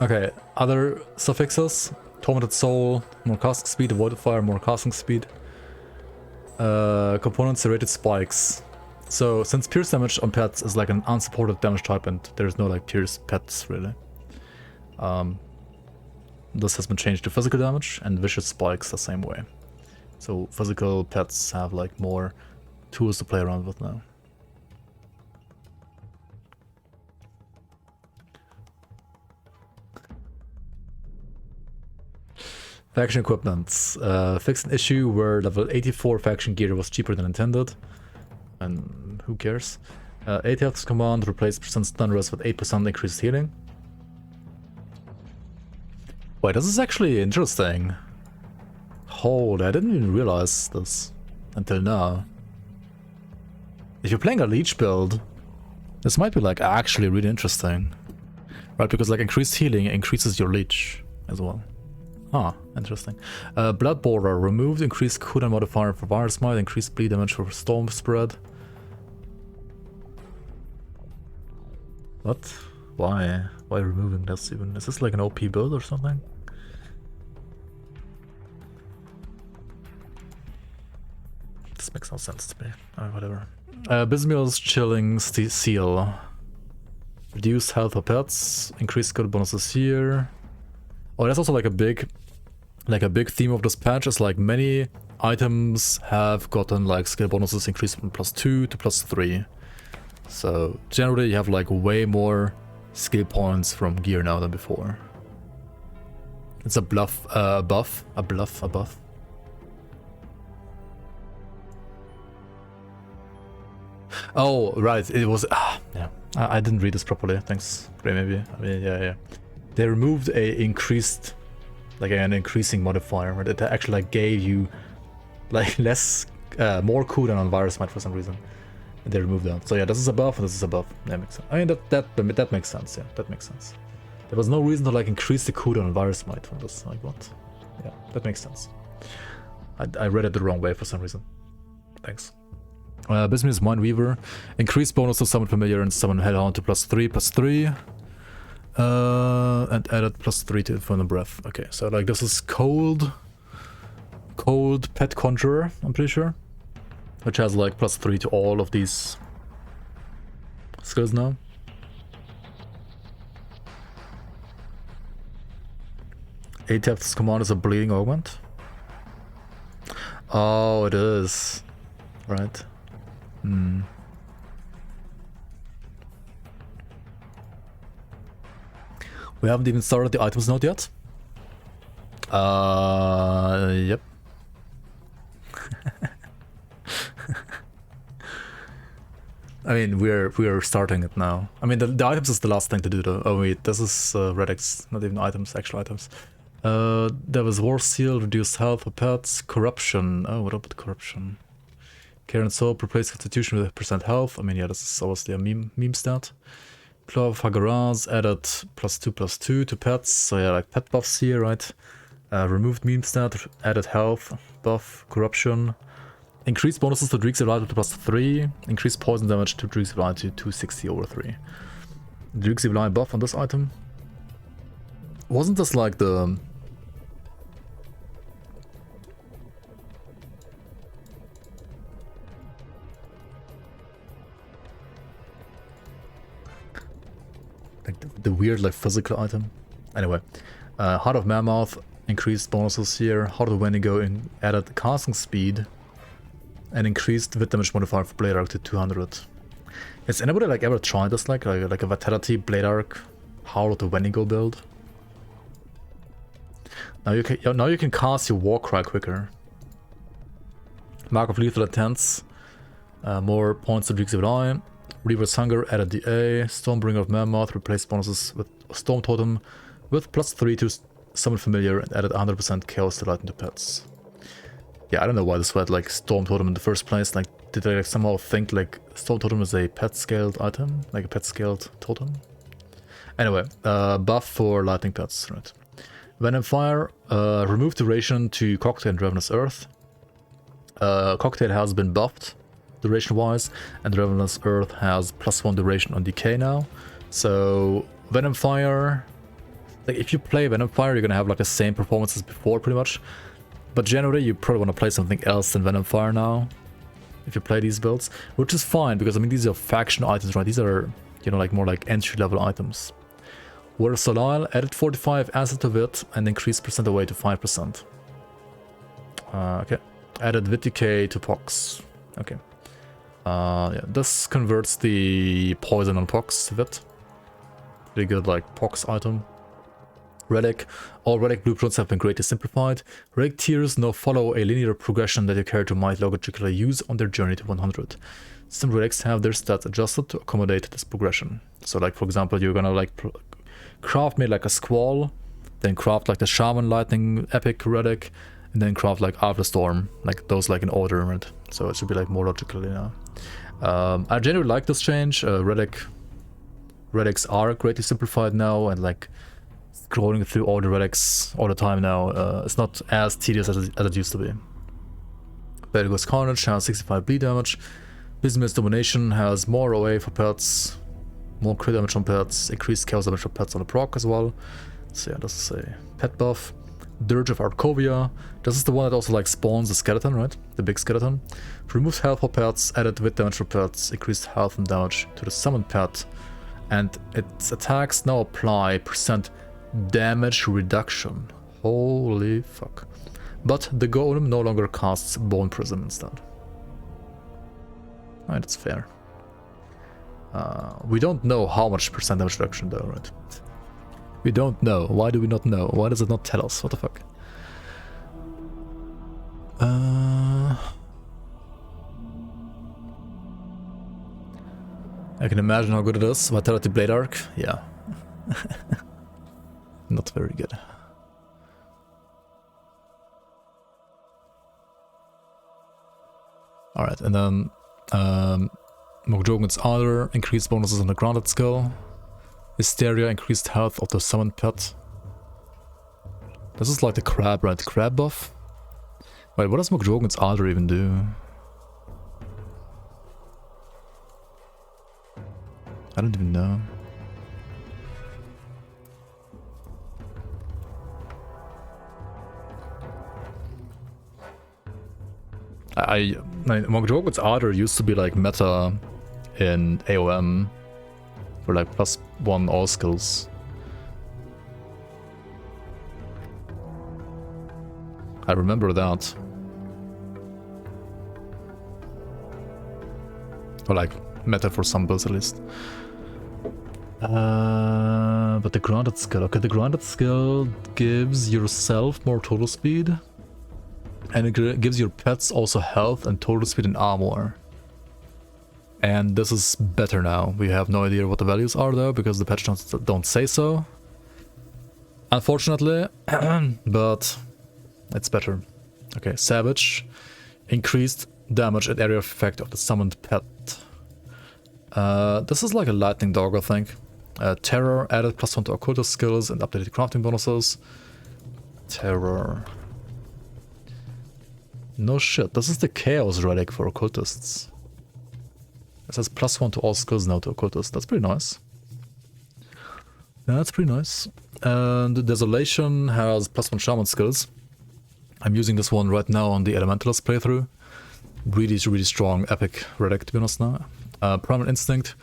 Okay, other suffixes. Tormented Soul, more casting speed, avoided fire, more casting speed. Components, serrated spikes. So, since pierce damage on pets is like an unsupported damage type and there's no like pierce pets really. This has been changed to physical damage and vicious spikes the same way. So physical pets have like more tools to play around with now. Faction equipment. Fixed an issue where level 84 faction gear was cheaper than intended. And who cares? 8 health command replaced percent stun rest with 8% increased healing. Wait, this is actually interesting. Hold, I didn't even realize this until now. If you're playing a leech build, this might be like actually really interesting. Right, because like increased healing increases your leech as well. Ah, interesting. Blood Border removed increased cooldown modifier for Virus Smite, increased bleed damage for Storm Spread. What? Why? Why removing this even? Is this like an OP build or something? This makes no sense to me. Whatever. Bismuel's Chilling Seal. Reduced health for pets. Increased skill bonuses here. Oh, that's also like a big theme of this patch is like many items have gotten like skill bonuses increased from +2 to +3. So generally you have like way more skill points from gear now than before. It's a buff. Oh, right, it was, yeah. I didn't read this properly, thanks, Gray, maybe. I mean, yeah. They removed an increasing modifier that actually like gave you like more cooldown on Virus Smite for some reason. And they removed that. So yeah, this is a buff and this is a buff. That makes sense. I mean that makes sense, yeah, that makes sense. There was no reason to like increase the cooldown on Virus Smite from this, like what? Yeah, that makes sense. I read it the wrong way for some reason. Thanks. Bismuth's Mindweaver. Increased bonus to summon familiar and summon Hellhound to +3/+3. And added +3 to Infernal Breath. Okay, so like this is cold. Cold Pet Conjurer, I'm pretty sure. Which has like +3 to all of these skills now. Atef's command is a bleeding augment. Oh, it is. Right. Hmm. We haven't even started the items node yet. Yep. I mean, we're starting it now. I mean, the items is the last thing to do though. Oh wait, this is relics, not even items, actual items. There was War Seal, reduced health for pets, corruption. Oh, what about corruption? Care and Soap, replace constitution with % health. I mean, yeah, this is obviously a meme stat. Claw of Hagaraz added +2/+2 to pets. So yeah, like pet buffs here, right? Removed meme stat, added health buff, corruption. Increased bonuses to Dreeks Evaluate to +3. Increased poison damage to Dreeks Evaluate to 260/3. Dreeks Evaluate buff on this item. Wasn't this like the... like the weird like physical item? Anyway, Heart of Mammoth, increased bonuses here. Heart of Wendigo added casting speed. And increased Wit damage modifier for Blade Arc to 200. Has anybody like ever tried this like a Vitality Blade Arc Howl of the Wendigo build? Now you can cast your Warcry quicker. Mark of Lethal Intents, more points to Dreeks of Eye. Reaver's Hunger added DA. Stormbringer of Mammoth replaced bonuses with Storm Totem with +3 to Summon Familiar and added 100% Chaos Delight into pets. Yeah, I don't know why this had like Storm Totem in the first place. Like, did they like somehow think like Storm Totem is a pet scaled item? Like a pet scaled totem? Anyway, buff for lightning pets, right? Venom Fire, remove duration to Cocktail and Ravenous Earth. Cocktail has been buffed duration wise, and Ravenous Earth has +1 duration on decay now. So Venom Fire, like if you play Venom Fire, you're gonna have like the same performance as before pretty much. But generally, you probably want to play something else than Venom Fire now, if you play these builds, which is fine, because I mean, these are faction items, right? These are, you know, like more like entry-level items. War of Solile added 45 acid to Wit and increased percent away to 5%. Okay. Added Wit decay to Pox. Okay. Yeah, this converts the poison on Pox to Wit. Pretty good, like, Pox item. Relic. All relic blueprints have been greatly simplified. Relic tiers now follow a linear progression that your character might logically use on their journey to 100. Some relics have their stats adjusted to accommodate this progression. So like for example, you're gonna like craft me like a Squall, then craft like the Shaman Lightning Epic relic, and then craft like After Storm, like those like in order, right? So it should be like more logically now. I generally like this change. Relics are greatly simplified now, and like scrolling through all the relics all the time now, it's not as tedious as it used to be. Belgo's Carnage has 65 bleed damage. Bismuth's Domination has more OA for pets, more crit damage on pets, increased chaos damage for pets on the proc as well. So yeah, this is a pet buff. Dirge of Arkovia. This is the one that also like spawns the skeleton, right? The big skeleton. Removes health for pets, added wit damage for pets, increased health and damage to the summoned pet. And its attacks now apply % damage reduction. Holy fuck. But the golem no longer casts Bone Prism instead. Alright, that's fair. We don't know how much % damage reduction though, right? We don't know. Why do we not know? Why does it not tell us? What the fuck? I can imagine how good it is. Vitality Blade Arc? Yeah. Not very good. Alright, and then Mokjogun's Ardor, increased bonuses on the grounded skill. Hysteria, increased health of the summoned pet. This is like the crab, right? Crab buff? Wait, what does Mokjogun's Ardor even do? I don't even know. Mongrog's Ardor used to be like meta in AOM for like +1 all skills. I remember that. Or like meta for some builds at least. But the granted skill. Okay, the granted skill gives yourself more total speed. And it gives your pets also health and total speed and armor. And this is better now. We have no idea what the values are though, because the patch notes don't say so. Unfortunately, but it's better. Okay, Savage. Increased damage and area of effect of the summoned pet. This is like a lightning dog, I think. Terror added +1 to occultist skills and updated crafting bonuses. Terror. No shit, this is the Chaos Relic for occultists. It says +1 to all skills now to occultists. That's pretty nice. That's pretty nice. And Desolation has +1 shaman skills. I'm using this one right now on the Elementalist playthrough. Really strong, epic relic to be honest now. Primal Instinct.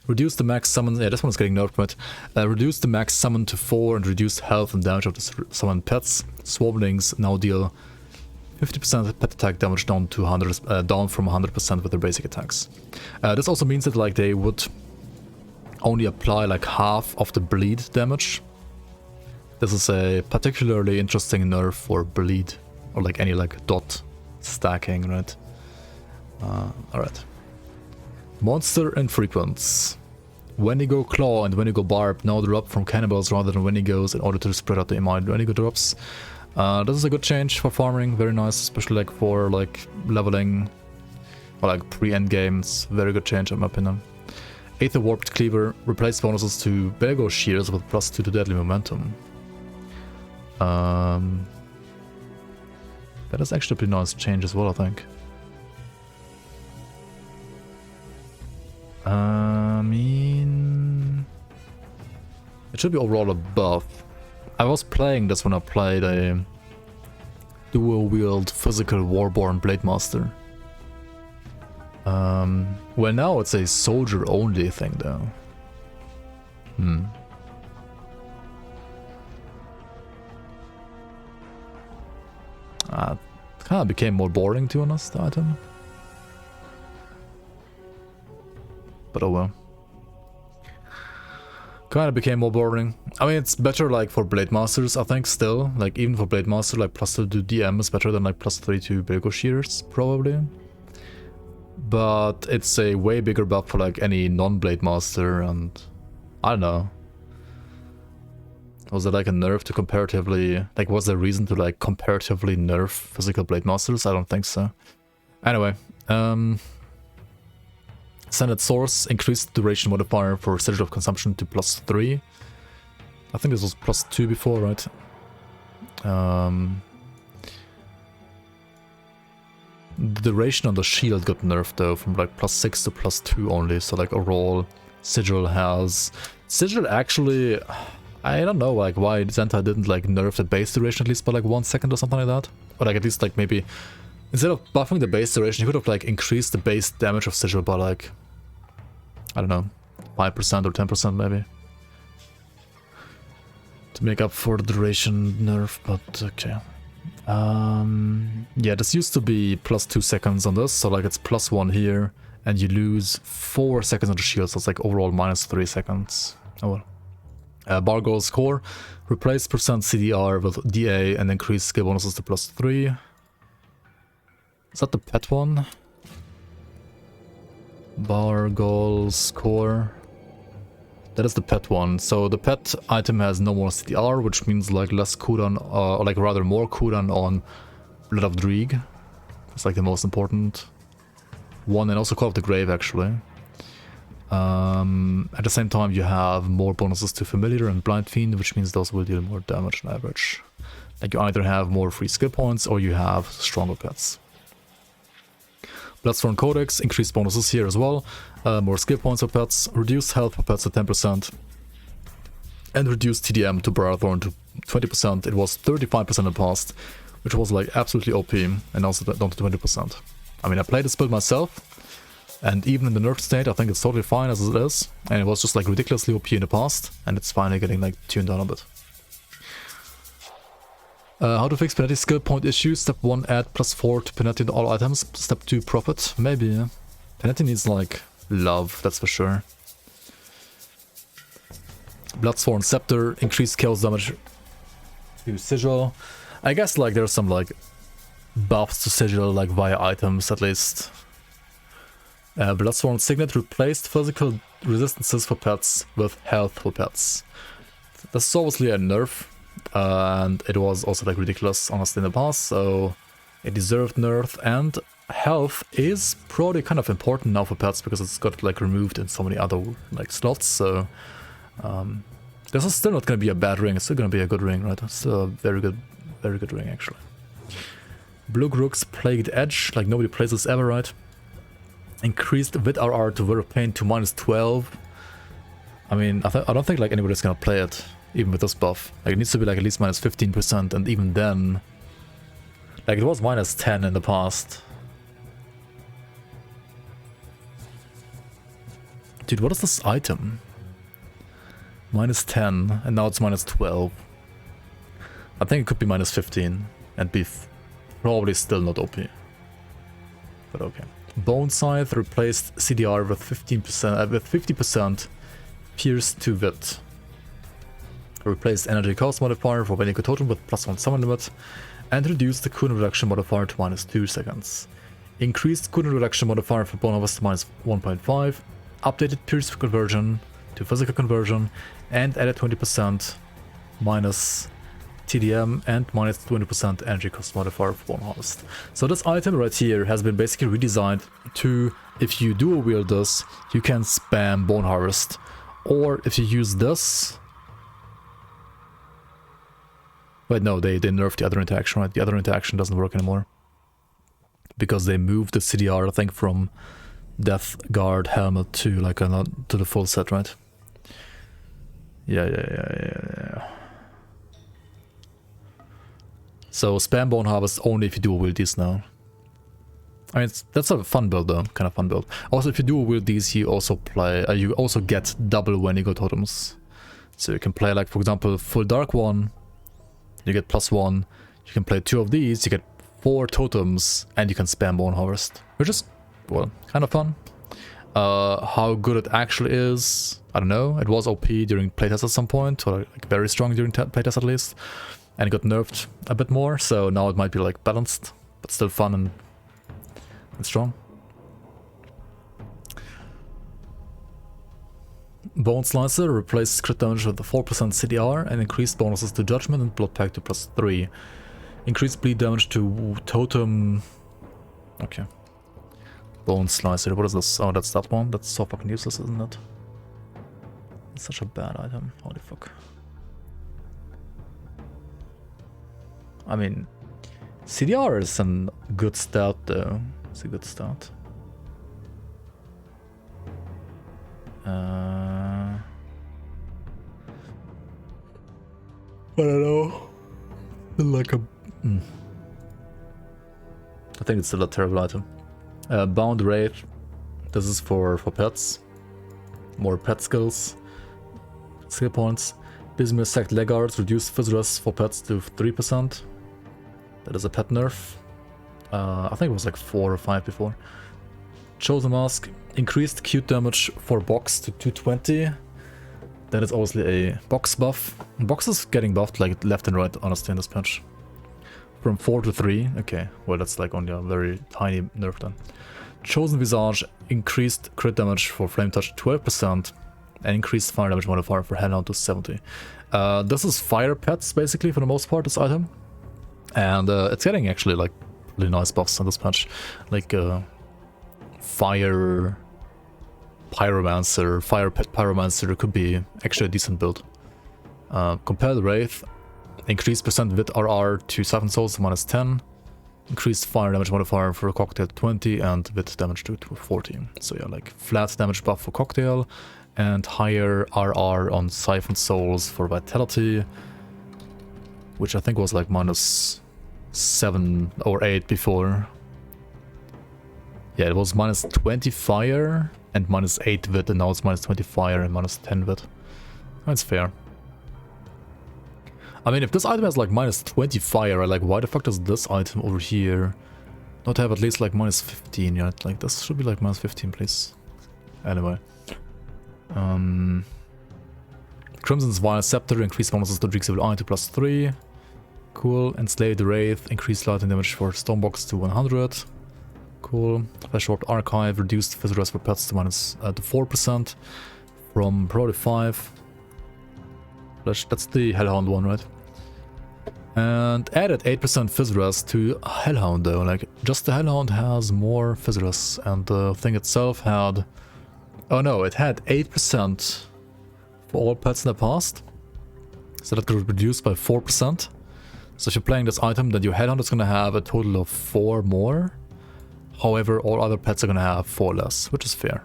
Reduce the max summon. Yeah, this one is getting nerfed, but reduce the max summon to 4 and reduce health and damage of the summoned pets. Swarmlings now deal 50% pet attack damage down to 100, down from 100% with their basic attacks. This also means that like they would only apply like half of the bleed damage. This is a particularly interesting nerf for bleed or like any like dot stacking, right? Alright. Monster Infrequents. Wendigo Claw and Wendigo Barb now drop from cannibals rather than Wendigos in order to spread out the amount Wendigo drops. This is a good change for farming, very nice, especially like for like leveling or like pre-end games. Very good change in my opinion. Aether Warped Cleaver, replace bonuses to Belgo Shears with +2 to deadly momentum. That is actually a pretty nice change as well, I think. I mean, it should be overall a buff. I was playing this when I played a dual-wield physical Warborn Blade Master. Well, now it's a soldier-only thing, though. Kind of became more boring, to be honest, the item. But oh well. Kind of became more boring. I mean, it's better like for Blade Masters, I think, still. Like, even for Blade Master, like +2 to DM is better than like +3 to Belgo Shears, probably. But it's a way bigger buff for like any non-Blade Master, and I don't know. Was there like a nerf to comparatively, like was there a reason to like comparatively nerf physical Blade Masters? I don't think so. Anyway, Standard Source increased duration modifier for Sigil of Consumption to +3. I think this was +2 before, right? The duration on the shield got nerfed though, from like +6 to +2 only, so like overall Sigil has... Sigil actually... I don't know like why Zenta didn't like nerf the base duration at least by like 1 second or something like that. Or like at least like maybe... Instead of buffing the base duration, you could have like increased the base damage of Sigil by like... I don't know, 5% or 10% maybe. To make up for the duration nerf, but okay. Yeah, this used to be +2 seconds on this, so like it's +1 here, and you lose 4 seconds on the shield, so it's like overall -3 seconds. Oh well. Bargo's Core, replace % CDR with DA and increase skill bonuses to +3. Is that the pet one? Bargo's Core. That is the pet one. So the pet item has no more CDR, which means like less cooldown, or like rather more cooldown on Blood of Dreeg. It's like the most important one, and also Call of the Grave actually. At the same time you have more bonuses to Familiar and Blind Fiend, which means those will deal more damage on average. Like you either have more free skill points or you have stronger pets. Bloodstone Codex, increased bonuses here as well. More skill points for pets, reduced health for pets to 10%, and reduced TDM to Briarthorn to 20%. It was 35% in the past, which was like absolutely OP, and also down to 20%. I mean, I played this build myself, and even in the nerf state, I think it's totally fine as it is. And it was just like ridiculously OP in the past, and it's finally getting like tuned down a bit. How to fix Penetti skill point issues. Step 1, add +4 to Penetti to all items. Step 2, profit. Maybe, yeah. Penetti needs like love, that's for sure. Bloodsworn Scepter, increased chaos damage to Sigil. I guess like there's some like buffs to Sigil like via items at least. Bloodsworn Signet replaced physical resistances for pets with health for pets. This is obviously a nerf, and it was also like ridiculous honestly in the past, so it deserved nerf. And health is probably kind of important now for pets because it's got like removed in so many other like slots, so this is still not going to be a bad ring, it's still going to be a good ring, right? It's still a very good ring actually. Blue Grook's Plagued Edge, like nobody plays this ever, right? Increased Wit RR to Whir Pain to -12. I mean, I don't think like anybody's gonna play it, even with this buff. Like it needs to be like at least -15%, and even then, like it was -10 in the past. Dude, what is this item? -10, and now it's -12. I think it could be -15 and be probably still not OP. But okay. Bone Scythe replaced CDR with 15%, with 50% pierce to wit. Replaced energy cost modifier for Venico Totem with +1 summon limit, and reduced the cooldown reduction modifier to -2 seconds. Increased cooldown reduction modifier for Bone Harvest to -1.5, updated pierce conversion to physical conversion, and added 20% minus TDM and -20% energy cost modifier for Bone Harvest. So this item right here has been basically redesigned to, if you dual wield this, you can spam Bone Harvest. Or if you use this... Wait, no, they nerfed the other interaction, right? The other interaction doesn't work anymore. Because they moved the CDR, I think, from Death Guard Helmet to like to the full set, right? Yeah. So spam Bone Harvest only if you dual wield these now. I mean, that's a fun build though, kind of fun build. Also, if you dual wield these, you also play, you also get double Venico Totems. So you can play like, for example, full Dark one, you get +1. You can play 2 of these, you get 4 totems, and you can spam Bone Harvest, which is, well, kind of fun. How good it actually is, I don't know. It was OP during playtest at some point, or like very strong during playtest at least. And it got nerfed a bit more, so now it might be like balanced, but still fun and strong. Bone Slicer replaced crit damage with a 4% CDR and increased bonuses to Judgment and Blood Pact to +3. Increased bleed damage to Totem. Okay. Bone Slicer, what is this? Oh, that's that one. That's so fucking useless, isn't it? It's such a bad item. Holy fuck. I mean, CDR is a good stat though. It's a good stat. I don't know. Like a... I think it's still a terrible item. Bound Wraith. This is for pets. More pet skills. Skill points. Bismuth Sacked Legguards reduce Physrus for pets to 3%. That is a pet nerf. I think it was like 4 or 5 before. Chosen Mask. Increased cute damage for box to 220. That is obviously a box buff. Box is getting buffed like left and right, honestly, in this patch. From 4 to 3. Okay, well that's like only a very tiny nerf then. Chosen Visage. Increased crit damage for Flame Touch 12%. And increased fire damage modifier for Hellhound to 70. This is fire pets basically for the most part, this item. And it's getting actually like really nice buffs on this patch. Like Fire Pyromancer, Fire Pet Pyromancer could be actually a decent build. Compelled Wraith, increased percent Wit RR to 7 souls to -10. Increased fire damage modifier for Cocktail to 20 and Wit damage to 40. So yeah, like flat damage buff for Cocktail and higher RR on Siphon Souls for Vitality, which I think was like -7 or 8 before. Yeah, it was minus 20 fire and minus 8 wit, and now it's minus 20 fire and minus 10 wit. That's fair. I mean, if this item has like minus 20 fire, like why the fuck does this item over here not have at least like minus 15 yet? Like this should be like minus 15, please. Anyway. Crimson's Vile Scepter, increased bonuses to Crucible I to +3. Cool. Enslave the Wraith, increased lightning damage for Stonebox to 100. Cool. Flash Warped Archive, reduced physical rest for pets to minus to 4% from probably 5. That's the Hellhound one, right? And added 8% Physrest to Hellhound though, like just the Hellhound has more Physrest, and the thing itself had... Oh no, it had 8% for all pets in the past, so that could reduce by 4%. So if you're playing this item, then your Hellhound is gonna have a total of 4 more. However, all other pets are gonna have 4 less, which is fair.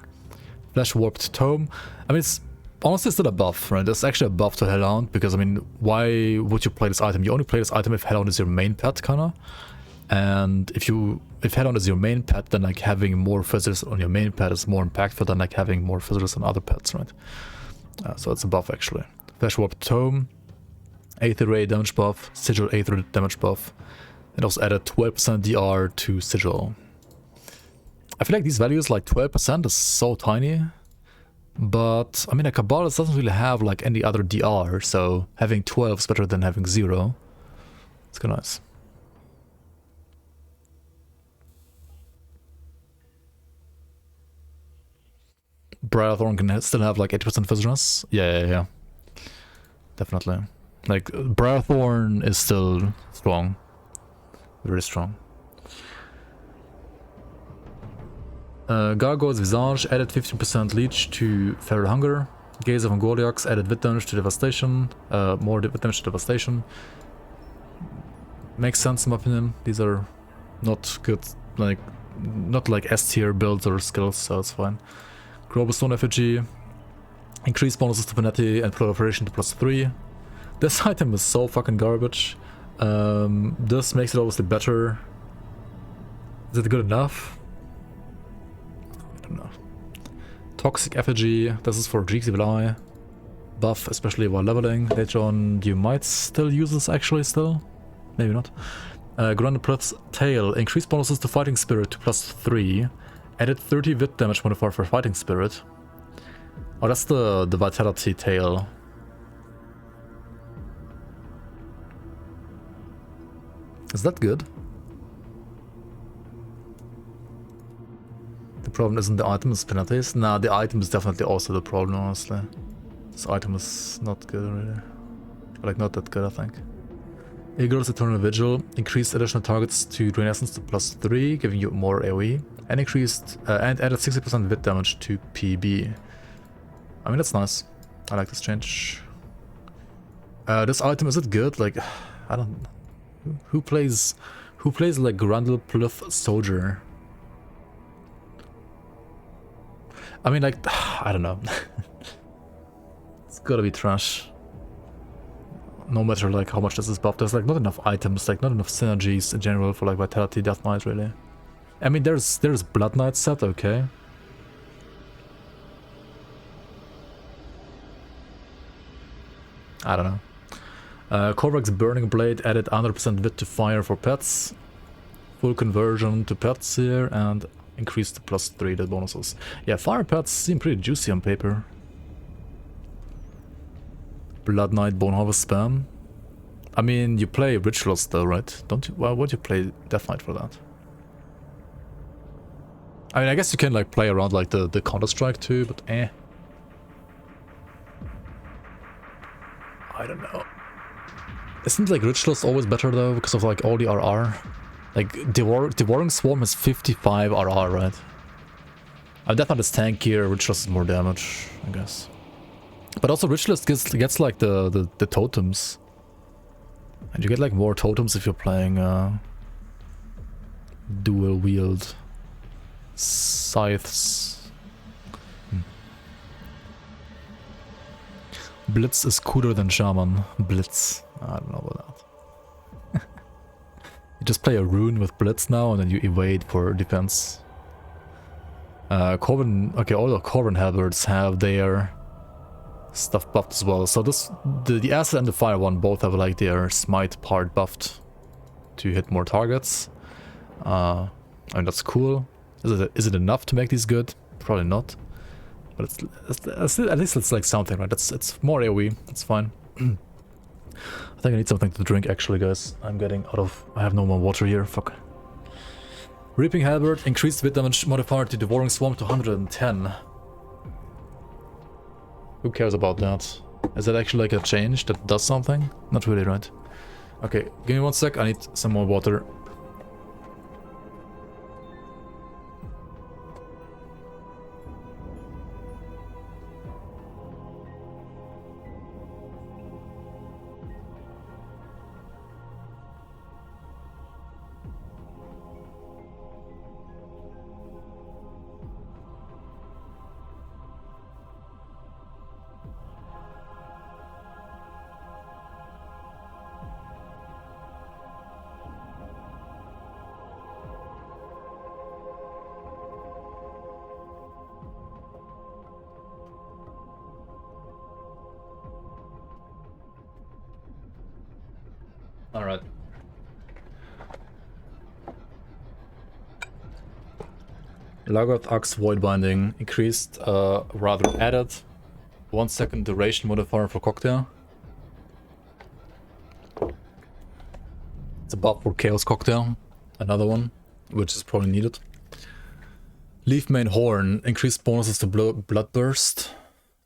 Flash Warped Tome, I mean it's honestly still a buff, right? It's actually a buff to Hellhound, because I mean, why would you play this item? You only play this item if Hellhound is your main pet, kinda. And if Hellhound is your main pet, then like having more Physrest on your main pet is more impactful than like having more Physrest on other pets, right? So it's a buff actually. Flash Warped Tome, Aether Ray damage buff, Sigil Aether damage buff. It also added 12% DR to Sigil. I feel like these values, like 12% is so tiny. But, I mean, a Cabalist doesn't really have like any other DR, so having 12 is better than having 0. It's kind of nice. Briarthorn can still have like 80% Physrest. Yeah. Definitely. Like, Briarthorn is still strong. Very strong. Gargoyle's Visage added 15% leech to Feral Hunger. Gaze of Angoliax added wit damage to Devastation. More wit damage to Devastation. Makes sense in my opinion. These are not good, like, not like S tier builds or skills, so it's fine. Grobestone Effigy. Increased bonuses to Panetti and Proliferation to +3. This item is so fucking garbage. This makes it obviously better. Is it good enough? I don't know. Toxic Effigy. This is for Crucible I. Buff, especially while leveling. Later on, you might still use this actually still. Maybe not. Granded Plus Tail. Increased bonuses to Fighting Spirit to +3. Added 30 wit damage modifier for Fighting Spirit. Oh, that's the Vitality Tail. Is that good? The problem isn't the item, it's penalties. Nah, the item is definitely also the problem, honestly. This item is not good, really. Like, not that good, I think. Eagle's Eternal Vigil. Increased additional targets to Drain Essence to +3, giving you more AoE. And increased, and added 60% wit damage to PB. I mean, that's nice. I like this change. This item, is it good? Like, I don't... Who plays like Grandel Pluth Soldier? I mean, like, I don't know. It's gotta be trash. No matter like how much this is buffed, there's like not enough items, like not enough synergies in general for like Vitality, Death Knight, really. I mean, there's Blood Knight set, okay. I don't know. Korvak's Burning Blade added 100% wit to fire for pets. Full conversion to pets here, and increased to +3 the bonuses. Yeah, fire pets seem pretty juicy on paper. Blood Knight Bone Harvest spam. I mean, you play Ritualist though, right? Don't you? Why would you play Death Knight for that? I mean, I guess you can like play around like the Counter-Strike too, but eh. I don't know. Isn't like Ritualist always better though, because of like all the RR? Like Devouring Swarm has 55 RR, right? Death Knight is tankier, Ritualist is more damage, I guess. But also Ritualist gets like the totems. And you get like more totems if you're playing dual wield scythes. Blitz is cooler than Shaman. Blitz. I don't know about that. You just play a rune with Blitz now and then you evade for defense. Corvin, okay, all the Corvin halberds have their stuff buffed as well. So the acid and the fire one both have like their smite part buffed to hit more targets. I mean, that's cool. Is it enough to make these good? Probably not. But at least it's like something, right? It's more AoE. It's fine. I think I need something to drink actually, guys. I have no more water here. Fuck. Reaping Halberd, increased hit damage modifier to Devouring Swarm to 110. Who cares about that? Is that actually like a change that does something? Not really, right? Okay, give me 1 sec, I need some more water. Alright. Lagoth Axe Void Binding increased, rather added 1 second duration modifier for cocktail. It's a buff for Chaos Cocktail, another one, which is probably needed. Leaf Mane Horn, increased bonuses to Bloodburst.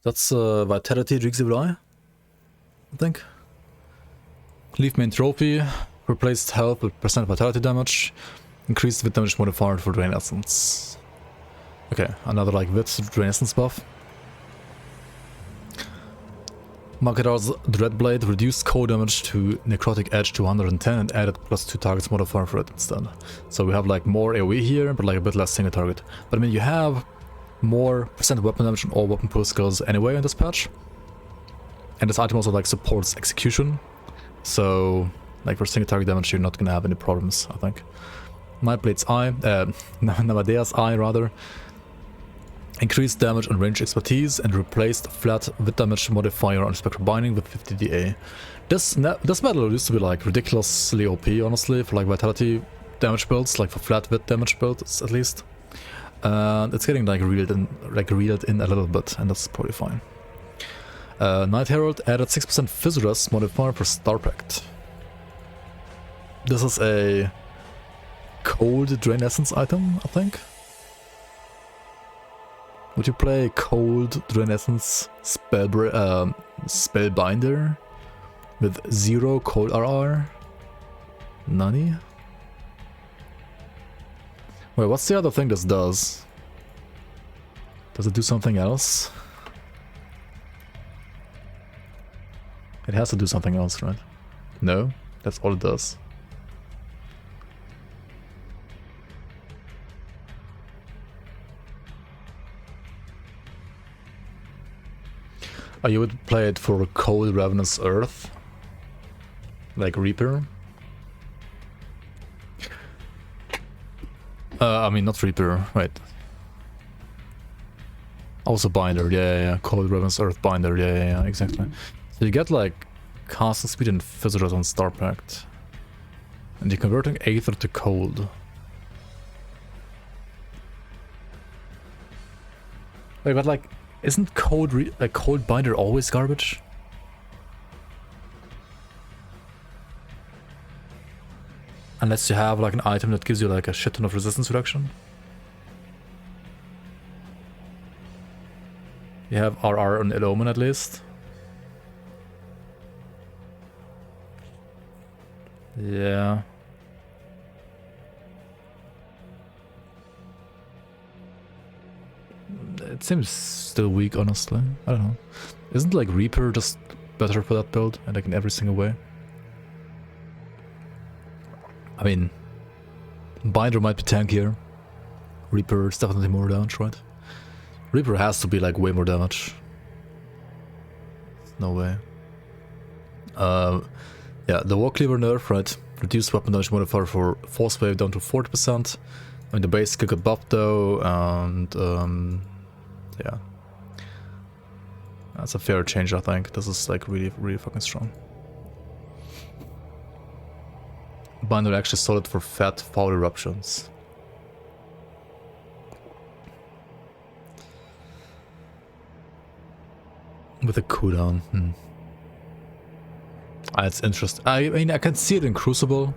That's Vitality, Crucible, I think. Leaf Mane Trophy, replaced health with percent vitality damage, increased Wit damage modifier for Drain Essence. Okay, another like Wit Drain Essence buff. Makedar's Dreadblade reduced cold damage to Necrotic Edge to 110 and added +2 targets modifier for it instead. So we have like more AoE here, but like a bit less single target. But I mean, you have more percent weapon damage on all weapon pull skills anyway in this patch. And this item also like supports execution. So, like for single target damage, you're not gonna have any problems, I think. Nightblade's Eye, Navadea's Eye rather, increased damage and range expertise and replaced flat Wit damage modifier on Spectral Binding with 50 DA. This medal used to be like ridiculously OP, honestly, for like vitality damage builds, like for flat Wit damage builds at least. It's getting like reeled in a little bit, and that's probably fine. Night Herald added 6% Fizzus modifier for Star Pact. This is a cold Drain Essence item, I think. Would you play cold Drain Essence Spellbinder with 0 cold RR? Nani? Wait, what's the other thing this does? Does it do something else? It has to do something else, right? No? That's all it does. Oh, you would play it for Cold Ravenous Earth? Like Reaper? I mean, not Reaper, right. Also Binder, yeah. Cold Ravenous Earth Binder, yeah, exactly. So you get like casting speed and Fizzus on Star Pact. And you're converting Aether to Cold. Wait, but like, isn't Cold Binder always garbage? Unless you have like an item that gives you like a shit ton of resistance reduction. You have RR on Ill Omen at least. Yeah. It seems still weak, honestly. I don't know. Isn't like Reaper just better for that build, and like in every single way? I mean, Binder might be tankier. Reaper is definitely more damage, right? Reaper has to be like way more damage. No way. Yeah, the War Cleaver nerf, right? Reduced weapon damage modifier for Force Wave down to 40%. I mean, the base skill got buffed though, and yeah. That's a fair change, I think. This is like really, really fucking strong. Binder actually solid for fat foul eruptions. With a cooldown. It's interesting. I mean, I can see it in Crucible.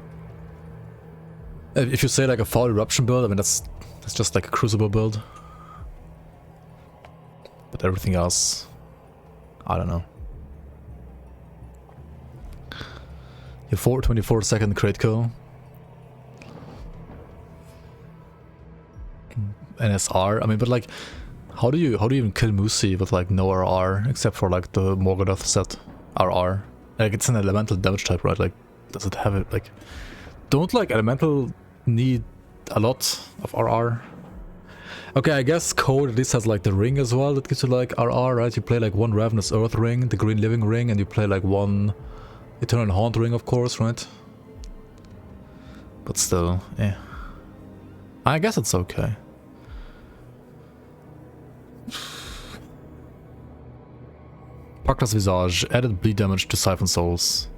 If you say like a foul eruption build, I mean that's just like a Crucible build. But everything else, I don't know. Your 24-second crate kill. NSR. I mean, but like, how do you even kill Musi with like no RR except for like the Morgoth set RR? Like it's an elemental damage type, right? Like, does it have it? Like, don't like elemental need a lot of RR? Okay, I guess Code at least has like the ring as well that gives you like RR, right? You play like one Ravenous Earth ring, the Green Living ring, and you play like one Eternal Haunt ring, of course, right? But still, yeah. I guess it's okay. Pakras Visage, added bleed damage to Siphon Souls.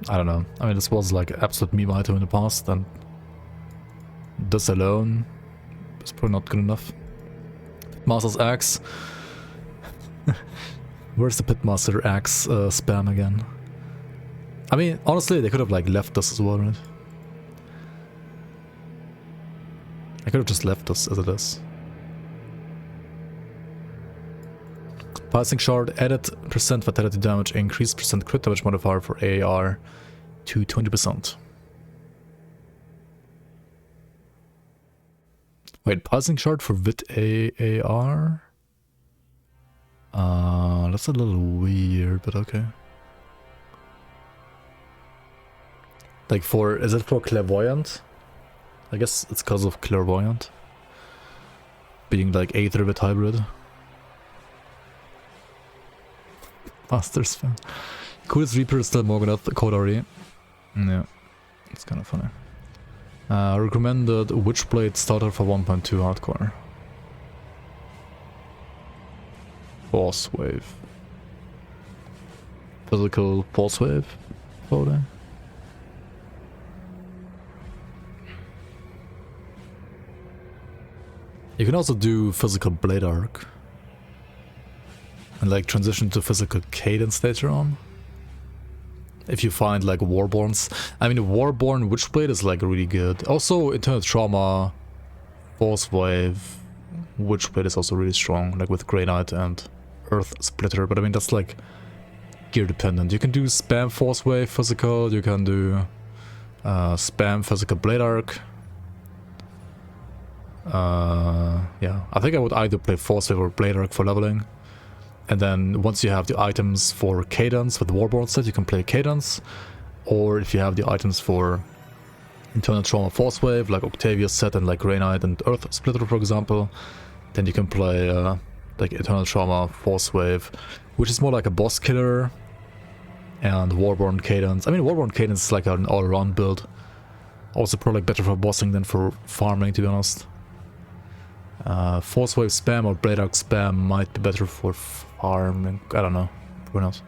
I don't know. I mean, this was like an absolute meme item in the past, and this alone is probably not good enough. Master's Axe. Where's the Pitmaster Axe spam again? I mean, honestly, they could have like left this as well, right? I could have just left this as it is. Passing Shard, added percent fatality damage, increased percent crit damage modifier for AAR to 20%. Wait, Passing Shard for Vit AAR? That's a little weird, but okay. Like for, is it for Clairvoyant? I guess it's because of Clairvoyant. Being like Aether with hybrid. Master spam. Coolest Reaper is still Morgoth, Kodari. Yeah, it's kind of funny. Recommended Witchblade starter for 1.2 hardcore. Force Wave. Physical Force Wave. Photo. You can also do Physical Blade Arc. And like transition to Physical Cadence later on. If you find like Warborns. I mean, Warborn Witchblade is like really good. Also, Eternal Trauma, Force Wave, Witchblade is also really strong. Like with Grey Knight and Earth Splitter. But I mean, that's like gear dependent. You can do Spam Force Wave Physical. You can do Spam Physical Blade Arc. Yeah, I think I would either play Force Wave or Blade Arc for leveling. And then once you have the items for Cadence with the Warborn set, you can play Cadence. Or if you have the items for Internal Trauma Force Wave, like Octavius set and like Grey Knight and Earth Splitter, for example, then you can play like Eternal Trauma Force Wave, which is more like a boss killer, and Warborn Cadence. I mean, Warborn Cadence is like an all-around build. Also probably better for bossing than for farming, to be honest. Force Wave spam or Blade Arc spam might be better for farming. I don't know. Who knows?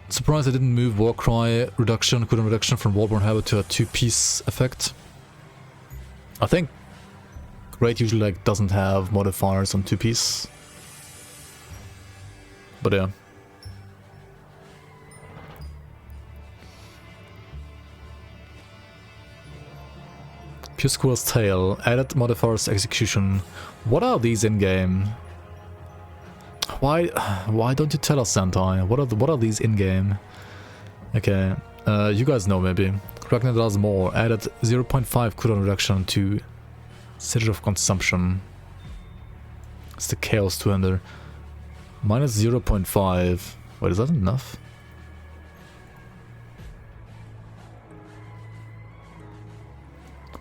Surprised I didn't move Warcry reduction, cooldown reduction from Warborn Habit to a 2-piece effect. I think Raid usually like doesn't have modifiers on 2-piece. But yeah. Pure Squirrel's Tail, added modifiers to execution. What are these in-game? Why don't you tell us, Sentai? What are these in-game? Okay, you guys know maybe. Ragnar does more, added 0.5 cooldown reduction to Sigil of Consumption. It's the Chaos 200. Minus 0.5. Wait, is that enough?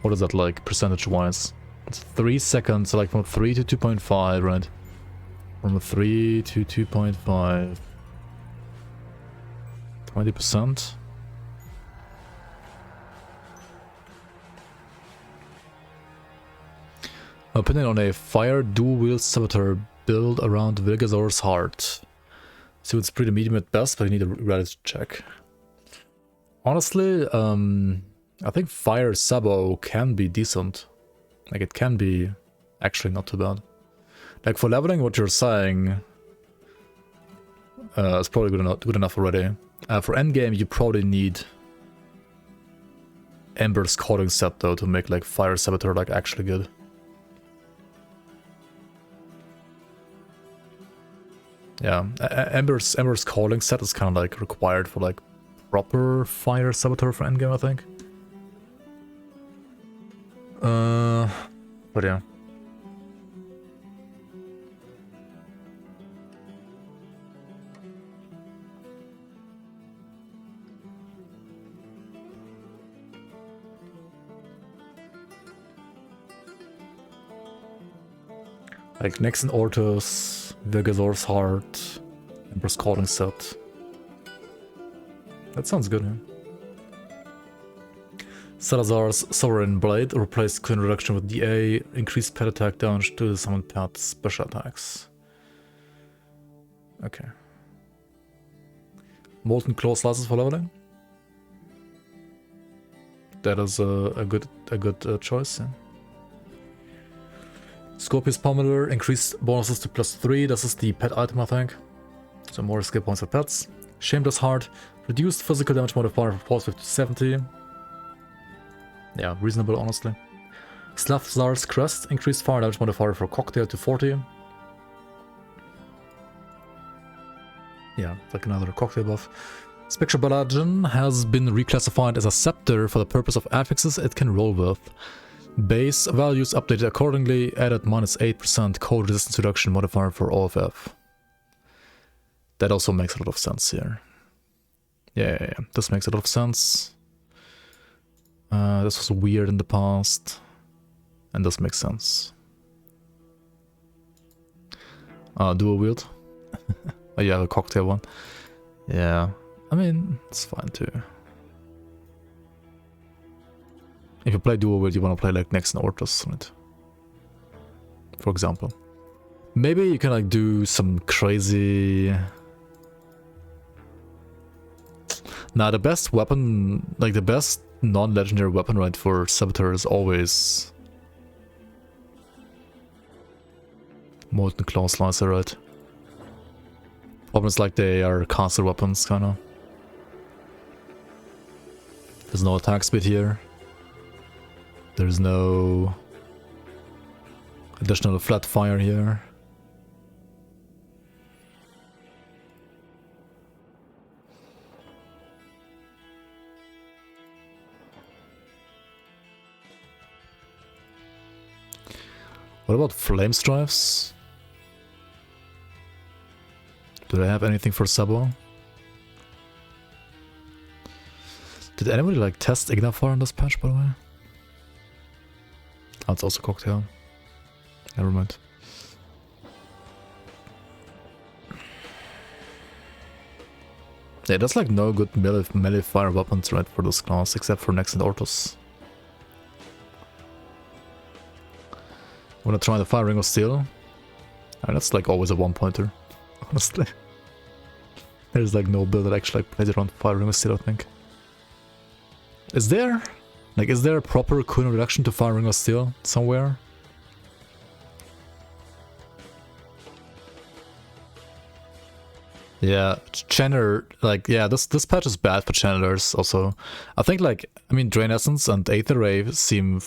What is that like percentage-wise? It's 3 seconds, so like from 3 to 2.5, right? From 3 to 2.5. 20%? Opinion on a fire dual-wheel saboteur build around Vilgazor's heart. So it's pretty medium at best, but you need a reality check. Honestly, I think fire sabo can be decent. Like it can be actually not too bad. Like for leveling, what you're saying is probably good enough already. For endgame, you probably need Ember's calling set though to make like fire saboteur like actually good. Yeah, Ember's calling set is kind of like required for like proper fire saboteur for endgame, I think. But yeah. Like next in Ortus, Vilgazor's heart, Ember's calling set. That sounds good, huh? Salazar's Sovereign Blade, replace Queen Reduction with DA, increase pet attack damage to the summoned pet special attacks. Okay. Molten Claw slices for leveling. That is a good choice. Yeah. Scorpius Pommeler, increased bonuses to +3. This is the pet item, I think. So more skill points for pets. Shameless Heart, reduced physical damage modifier from +50 to 70. Yeah, reasonable, honestly. Slavzar's Crest, increased fire damage modifier for Cocktail to 40. Yeah, like another cocktail buff. Spectral Baladin has been reclassified as a scepter for the purpose of affixes it can roll with. Base values updated accordingly, added -8% cold resistance reduction modifier for OFF. That also makes a lot of sense here. Yeah, this makes a lot of sense. This was weird in the past, and this makes sense. Dual wield. Oh yeah, a cocktail one. Yeah, I mean, it's fine too. If you play dual wield, you want to play like next in Ortus on it. For example. Maybe you can like do some crazy... Nah, the best weapon, like the best non-legendary weapon, right, for Saboteur is always... Molten Claw Slicer, right? Problems like they are caster weapons, kinda. There's no attack speed here. There's no additional flat fire here. What about flame strifes? Do they have anything for Sabo? Did anybody like test Ignafire on this patch, by the way? Oh, it's also cocktail. Never mind. Yeah, there's like no good melee fire weapons, right, for this class, except for Next and Ortus. Wanna try the Fire Ring of Steel? And that's like always a one-pointer, honestly. There's like no build that actually like plays around Fire Ring of Steel, I think. Is there? Like, is there a proper Queen reduction to Fire Ring of Steel somewhere? Yeah, Channeler, like, yeah, this patch is bad for Channelers also. I think, like, I mean, Drain Essence and Aether Ray seem...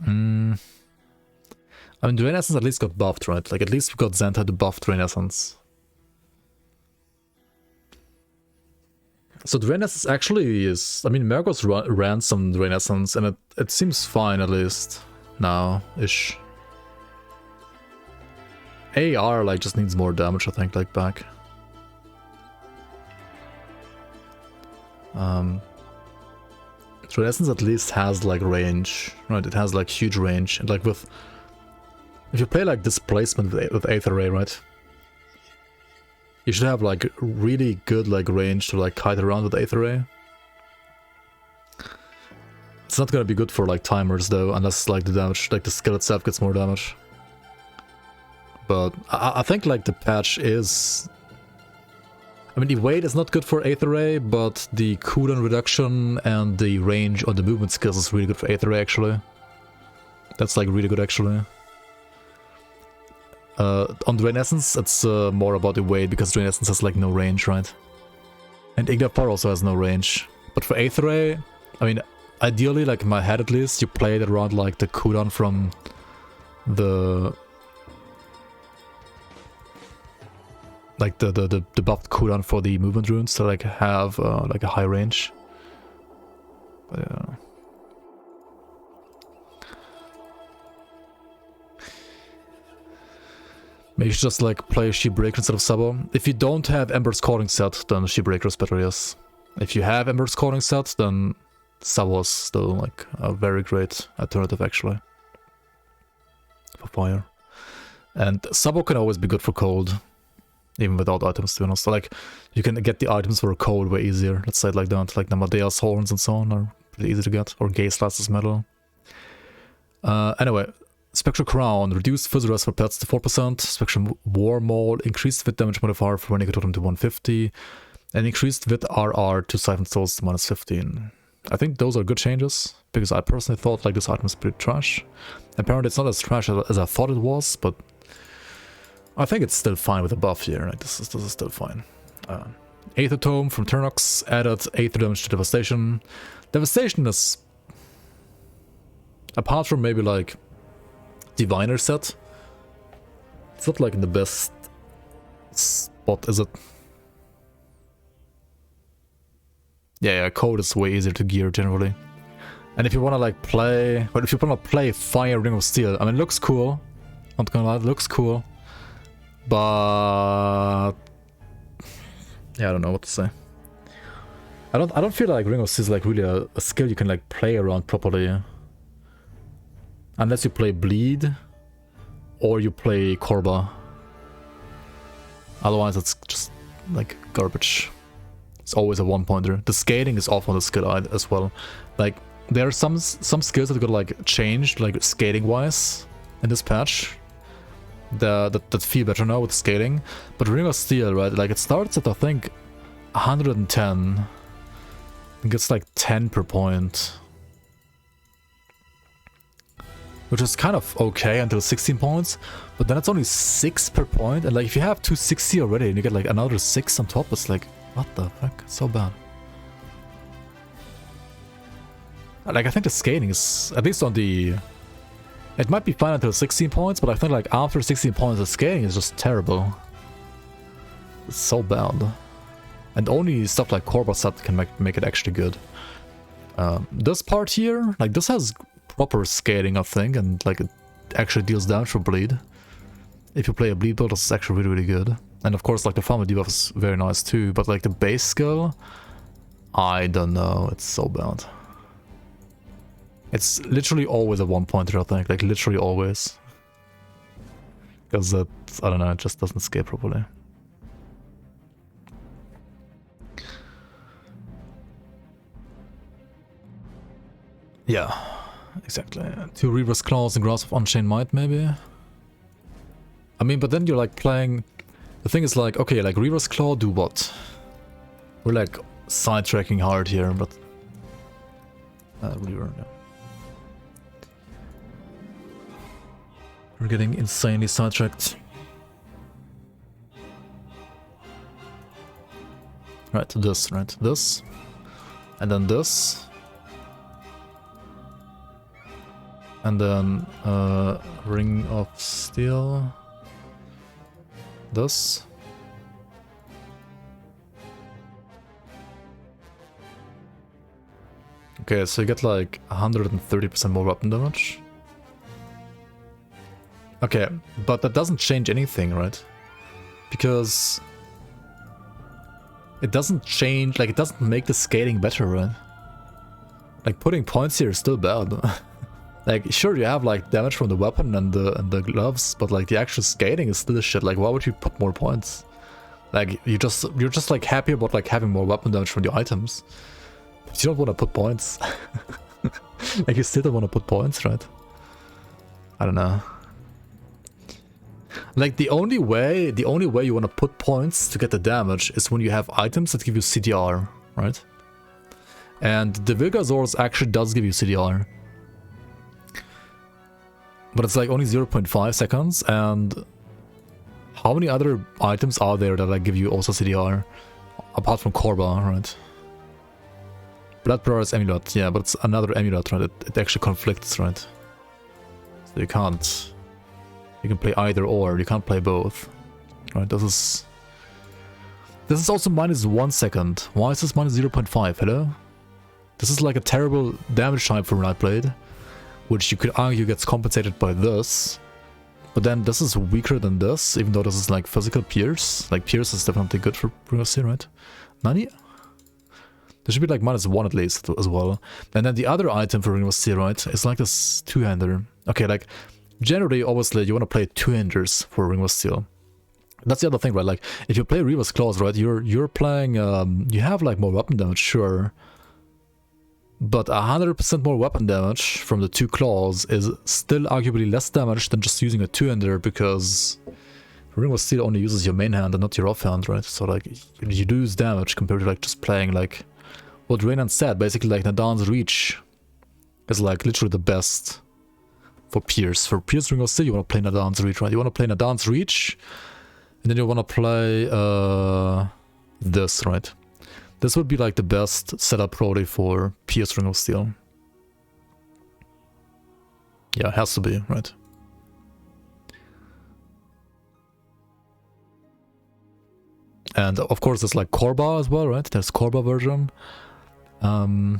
I mean, Drain Essence at least got buffed, right? Like, at least we got Zenta to buff Drain Essence. So Drain Essence actually is... I mean, Mergos ran some Drain Essence, and it seems fine, at least. Now-ish. AR, like, just needs more damage, I think, like, back. Drain Drain Essence at least has like range, right? It has like huge range, and like with if you play like Displacement with Aether Ray, right? You should have like really good like range to like kite around with Aether Ray. It's not gonna be good for like timers though, unless like the damage, like the skill itself gets more damage. But I think like the patch is... I mean, the weight is not good for Aether Ray, but the cooldown reduction and the range on the movement skills is really good for Aether Ray actually. That's like really good actually. On Drain Essence, it's more about the weight, because Drain Essence has like no range, right? And Ignapar also has no range. But for Aether Ray, I mean, ideally, like in my head at least, you play it around like the cooldown from the... like the buffed cooldown for the movement runes to like have like a high range. But yeah. Maybe you should just like play Shipbreaker instead of Sabo. If you don't have Ember's Calling set, then Shipbreaker is better, yes. If you have Ember's Calling set, then Sabo is still like a very great alternative actually. For fire. And Sabo can always be good for cold. Even without items, to be honest. So, like, you can get the items for cold way easier. Let's say it like that. Like Namadea's horns and so on are pretty easy to get. Or Gaze-Slice's metal. Anyway, Spectral Crown. Reduced Fizz Rest for pets to 4%. Spectral War Maul. Increased Wit damage modifier for Renegade Totem to 150. And increased Wit RR to Siphon Souls to -15. I think those are good changes. Because I personally thought like this item was pretty trash. Apparently it's not as trash as I thought it was, but... I think it's still fine with the buff here, right? This is still fine. Aether Tome from Turnox added Aether damage to Devastation. Devastation is... apart from maybe like Diviner set, it's not like in the best spot, is it? Yeah, code is way easier to gear generally. And if you wanna like play... but if you wanna play Fire Ring of Steel, I mean it looks cool. Not gonna lie, it looks cool. But yeah, I don't know what to say. I don't feel like Ring of Steel is like really a skill you can like play around properly. Unless you play Bleed or you play Korba. Otherwise it's just like garbage. It's always a one-pointer. The scaling is off on the skill as well. Like there are some skills that got like changed like scaling wise in this patch. That feel better now with scaling, but Ring of Steel, right? Like it starts at I think 110 and gets like 10 per point, which is kind of okay until 16 points, but then it's only 6 per point, and like if you have 260 already and you get like another 6 on top, it's like what the fuck? It's so bad. Like I think the scaling is at least on the... it might be fine until 16 points, but I think like after 16 points the scaling is just terrible. It's so bad. And only stuff like Korba set can make it actually good. This part here, like this has proper scaling I think, and like it actually deals damage for bleed. If you play a bleed build, this is actually really good. And of course like the farmer debuff is very nice too, but like the base skill, I don't know, it's so bad. It's literally always a one-pointer, I think, like literally always. Because that, I don't know, it just doesn't scale properly. Yeah, exactly. 2 Reaver's Claws and Grasp of Unchained Might, maybe? I mean, but then you're like playing... the thing is like, okay, like Reaver's Claw do what? We're like sidetracking hard here, but... Reaver, yeah. We're getting insanely sidetracked. Right, this, right? This. And then this. And then Ring of Steel. This. Okay, so you get like 130% more weapon damage. Okay, but that doesn't change anything, right? Because it doesn't change, like it doesn't make the scaling better, right? Like, putting points here is still bad. Like, sure, you have, like, damage from the weapon and the gloves, but, like, the actual skating is still shit. Like, why would you put more points? Like, you're just like, happy about, like, having more weapon damage from the items. But you don't want to put points. Like, you still don't want to put points, right? I don't know. Like, the only way you want to put points to get the damage is when you have items that give you CDR, right? And the Vilgasaurus actually does give you CDR. But it's like only 0.5 seconds, and how many other items are there that like give you also CDR? Apart from Korba, right? Bloodbrother's Amulet, yeah, but it's another amulet, right? It actually conflicts, right? So you can't... You can play either or, you can't play both. Right, this is also -1 second. Why is this -0.5? Hello? This is like a terrible damage time for Nightblade, which you could argue gets compensated by this. But then this is weaker than this, even though this is like physical Pierce. Like, Pierce is definitely good for Ring of Steel, right? Nani? There should be like -1 at least as well. And then the other item for Ring of Steel, right, is like this two-hander. Okay, like, generally, obviously, you want to play two-handers for Ring of Steel. That's the other thing, right? Like, if you play Reaver's Claws, right, you're playing, you have like more weapon damage, sure. But 100% more weapon damage from the two claws is still arguably less damage than just using a two-hander, because Ring of Steel only uses your main hand and not your offhand, right? So like, you lose damage compared to like just playing like what Raynan said, basically like Nadan's Reach is like literally the best for Pierce. For Pierce Ring of Steel, you want to play Nadan's Reach, right? You want to play Nadan's Reach, and then you want to play this, right? This would be like the best setup probably for Pierce Ring of Steel. Yeah, it has to be, right? And of course there's like Korba as well, right? There's Korba version. And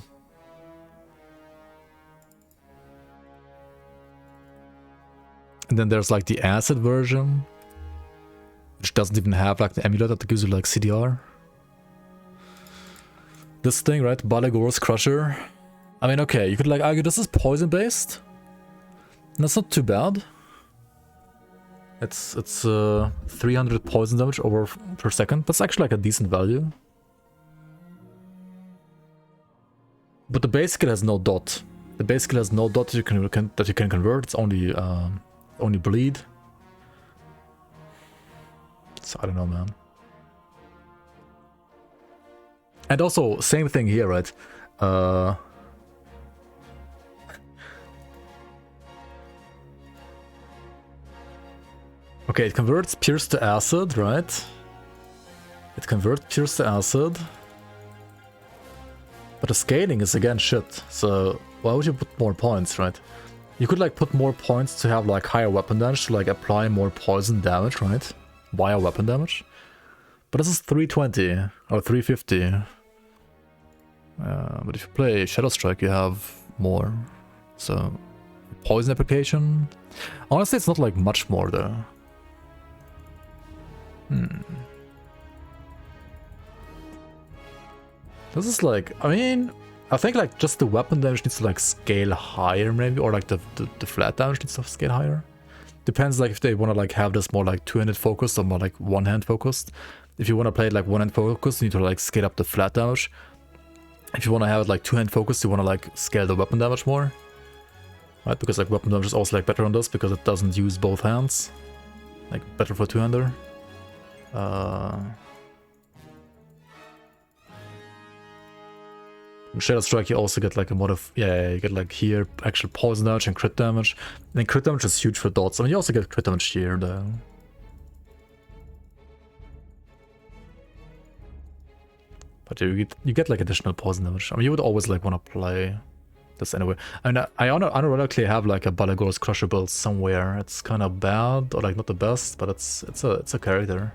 then there's like the acid version, which doesn't even have like the amulet that gives you like CDR. This thing, right? Balagor's Crusher. I mean, okay, you could like argue this is poison based. That's not too bad. It's 300 poison damage over per second. That's actually like a decent value. But the base skill has no dot. The base skill has no dot that you can convert. It's only bleed. So I don't know, man. And also, same thing here, right? Okay, it converts Pierce to Acid, right? It converts Pierce to Acid. But the scaling is again shit, so why would you put more points, right? You could like put more points to have like higher weapon damage, to like apply more poison damage, right? Via weapon damage. But this is 320 or 350. But if you play Shadow Strike, you have more. So, poison application. Honestly, it's not like much more though. This is like, I mean, I think like just the weapon damage needs to like scale higher maybe, or like the flat damage needs to scale higher. Depends like if they want to like have this more like two-handed focused or more like one-hand focused. If you want to play it like one-hand focused, you need to like scale up the flat damage. If you want to have it like two-hand focused, you want to like scale the weapon damage more. Right, because like weapon damage is also like better on this because it doesn't use both hands. Like better for two-hander. Shadow Strike, you also get like a mod of, yeah, you get like here actual poison damage and crit damage. And crit damage is huge for dots. I mean, you also get crit damage here though. But you get like additional poison damage. I mean, you would always like want to play this anyway. I mean, I unironically have like a Balagor's Crusher build somewhere. It's kind of bad, or like not the best, but it's a character.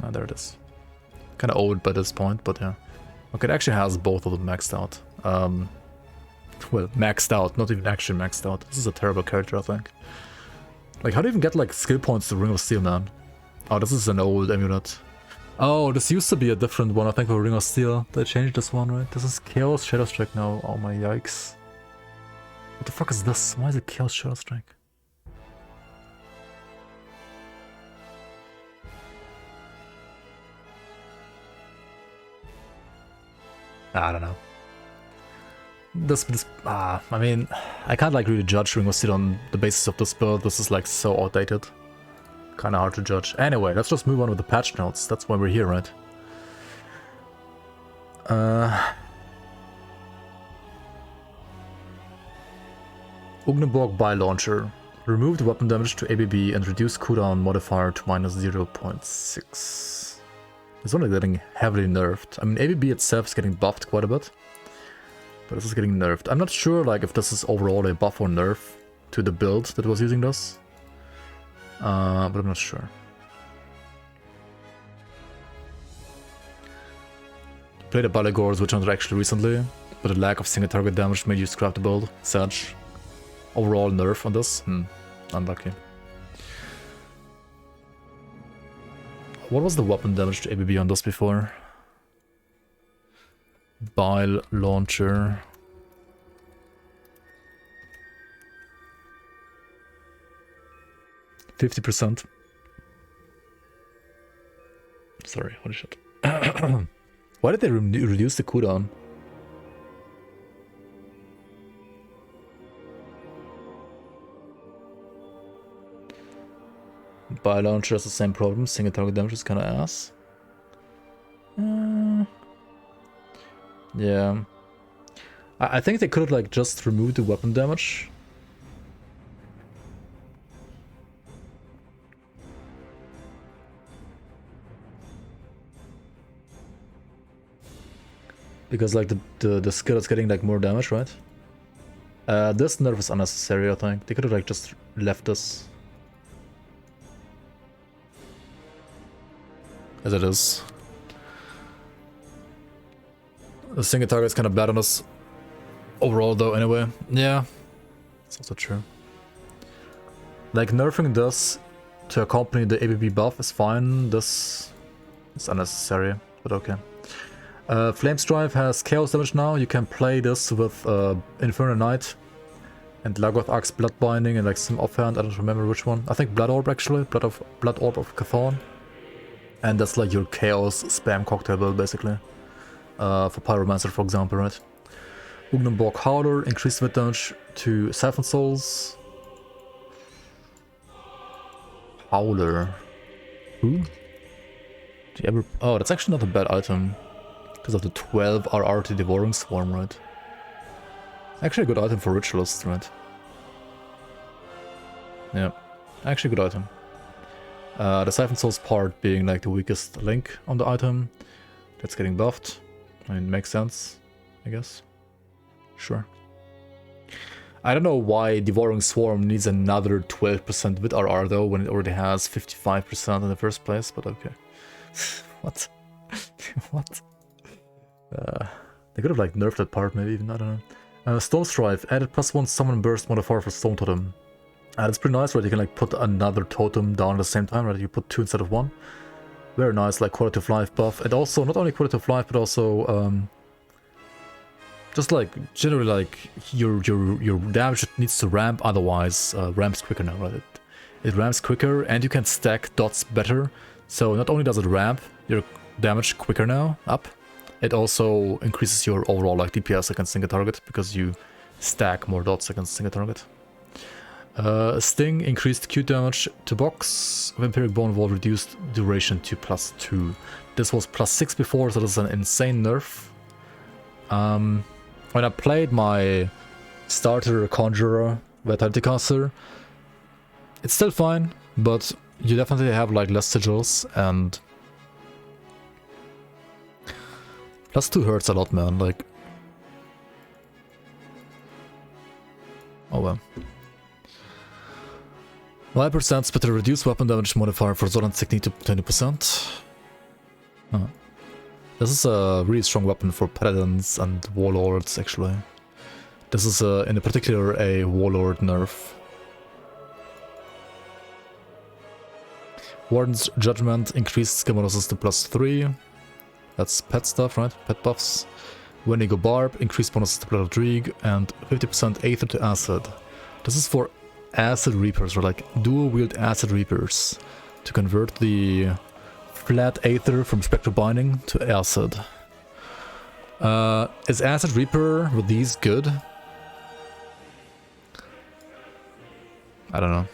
Ah, there it is. Kind of old by this point, but yeah. Okay, it actually has both of them maxed out. Well, maxed out, not even actually maxed out. This is a terrible character, I think. Like, how do you even get like skill points to Ring of Steel, man? Oh, this is an old amulet. Oh, this used to be a different one, I think, for Ring of Steel. They changed this one, right? This is Chaos Shadow Strike now. Oh my yikes. What the fuck is this? Why is it Chaos Shadow Strike? I don't know. I mean, I can't like really judge Ring of Steel on the basis of this build. This is like so outdated. Kinda hard to judge. Anyway, let's just move on with the patch notes. That's why we're here, right? Ugnenborg Bi Launcher. Remove the weapon damage to ABB and reduce cooldown modifier to minus 0.6. It's only getting heavily nerfed. I mean, ABB itself is getting buffed quite a bit. But this is getting nerfed. I'm not sure like if this is overall a buff or nerf to the build that was using this. But I'm not sure. Played a Baligor's Witch Hunter actually recently, but the lack of single target damage made you scrap the build. Sage. Overall nerf on this? Unlucky. What was the weapon damage to ABB on this before? Bile Launcher. %. Sorry, holy shit. Why did they reduce the cooldown? Bile Launcher has the same problem, single target damage is kinda ass. Yeah. I think they could have like just removed the weapon damage. Because like the skill is getting like more damage, right? This nerf is unnecessary, I think. They could have like just left this as it is. The single target is kind of bad on us overall though anyway. Yeah, it's also true. Like nerfing this to accompany the ABB buff is fine. This is unnecessary, but okay. Flame Strive has chaos damage now. You can play this with Infernal Knight and Lagoth Axe Blood Binding and like some offhand, I don't remember which one. I think Blood Orb actually, Blood Orb of Cathorn. And that's like your chaos spam cocktail build basically. For Pyromancer for example, right? Ugnenborg Howler, increased hit damage to Siphon Souls. Howler. Who? Do you ever... Oh, that's actually not a bad item. Because of the 12 RR to Devouring Swarm, right? Actually a good item for Ritualists, right? Yeah, actually a good item. The Siphon Souls part being like the weakest link on the item. That's getting buffed. I mean, makes sense, I guess. Sure. I don't know why Devouring Swarm needs another 12% with RR though, when it already has 55% in the first place, but okay. What? What? They could have like nerfed that part maybe even, I don't know. Stone Strive, added +1 summon burst modifier for Stone Totem. That's pretty nice, right? You can like put another totem down at the same time, right? You put 2 instead of 1. Very nice, like quality of life buff. And also, not only quality of life, but also just like generally like your damage needs to ramp, otherwise ramps quicker now, right? It ramps quicker and you can stack dots better. So not only does it ramp your damage quicker now, up, it also increases your overall like DPS against single target because you stack more dots against single target. Sting increased Q damage to box. Vampiric Bone Wall reduced duration to +2. This was +6 before, so this is an insane nerf. When I played my starter Conjurer Vitality Caster, it's still fine, but you definitely have like less sigils and +2 hurts a lot, man. Like, oh well. 5% better reduce weapon damage modifier for Zolan Technique to 20%. This is a really strong weapon for Paladins and Warlords, actually. This is in particular a Warlord nerf. Warden's Judgment, increased skill bonuses to +3. That's pet stuff, right? Pet buffs. Wendigo Barb, increased bonuses to Blood of Dreig, and 50% Aether to Acid. This is for Acid Reapers, or like dual wield Acid Reapers, to convert the flat Aether from Spectral Binding to Acid. Is Acid Reaper with these good? I don't know.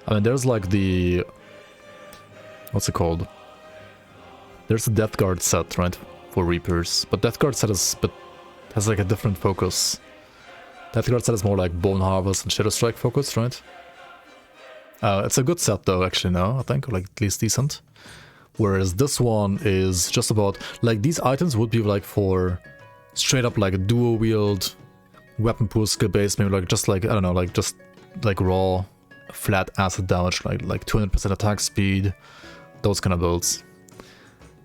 I mean, there's like the... what's it called? There's a Death Guard set, right? For Reapers. But Death Guard set has like a different focus. Death Guard set is more like Bone Harvest and Shadow Strike focus, right? It's a good set though, actually, now, I think. Or like at least decent. Whereas this one is just about... like, these items would be like for straight up like a dual wield, weapon pool skill based, maybe like just like, I don't know, like just like raw, flat acid damage, like 200% attack speed, those kind of builds.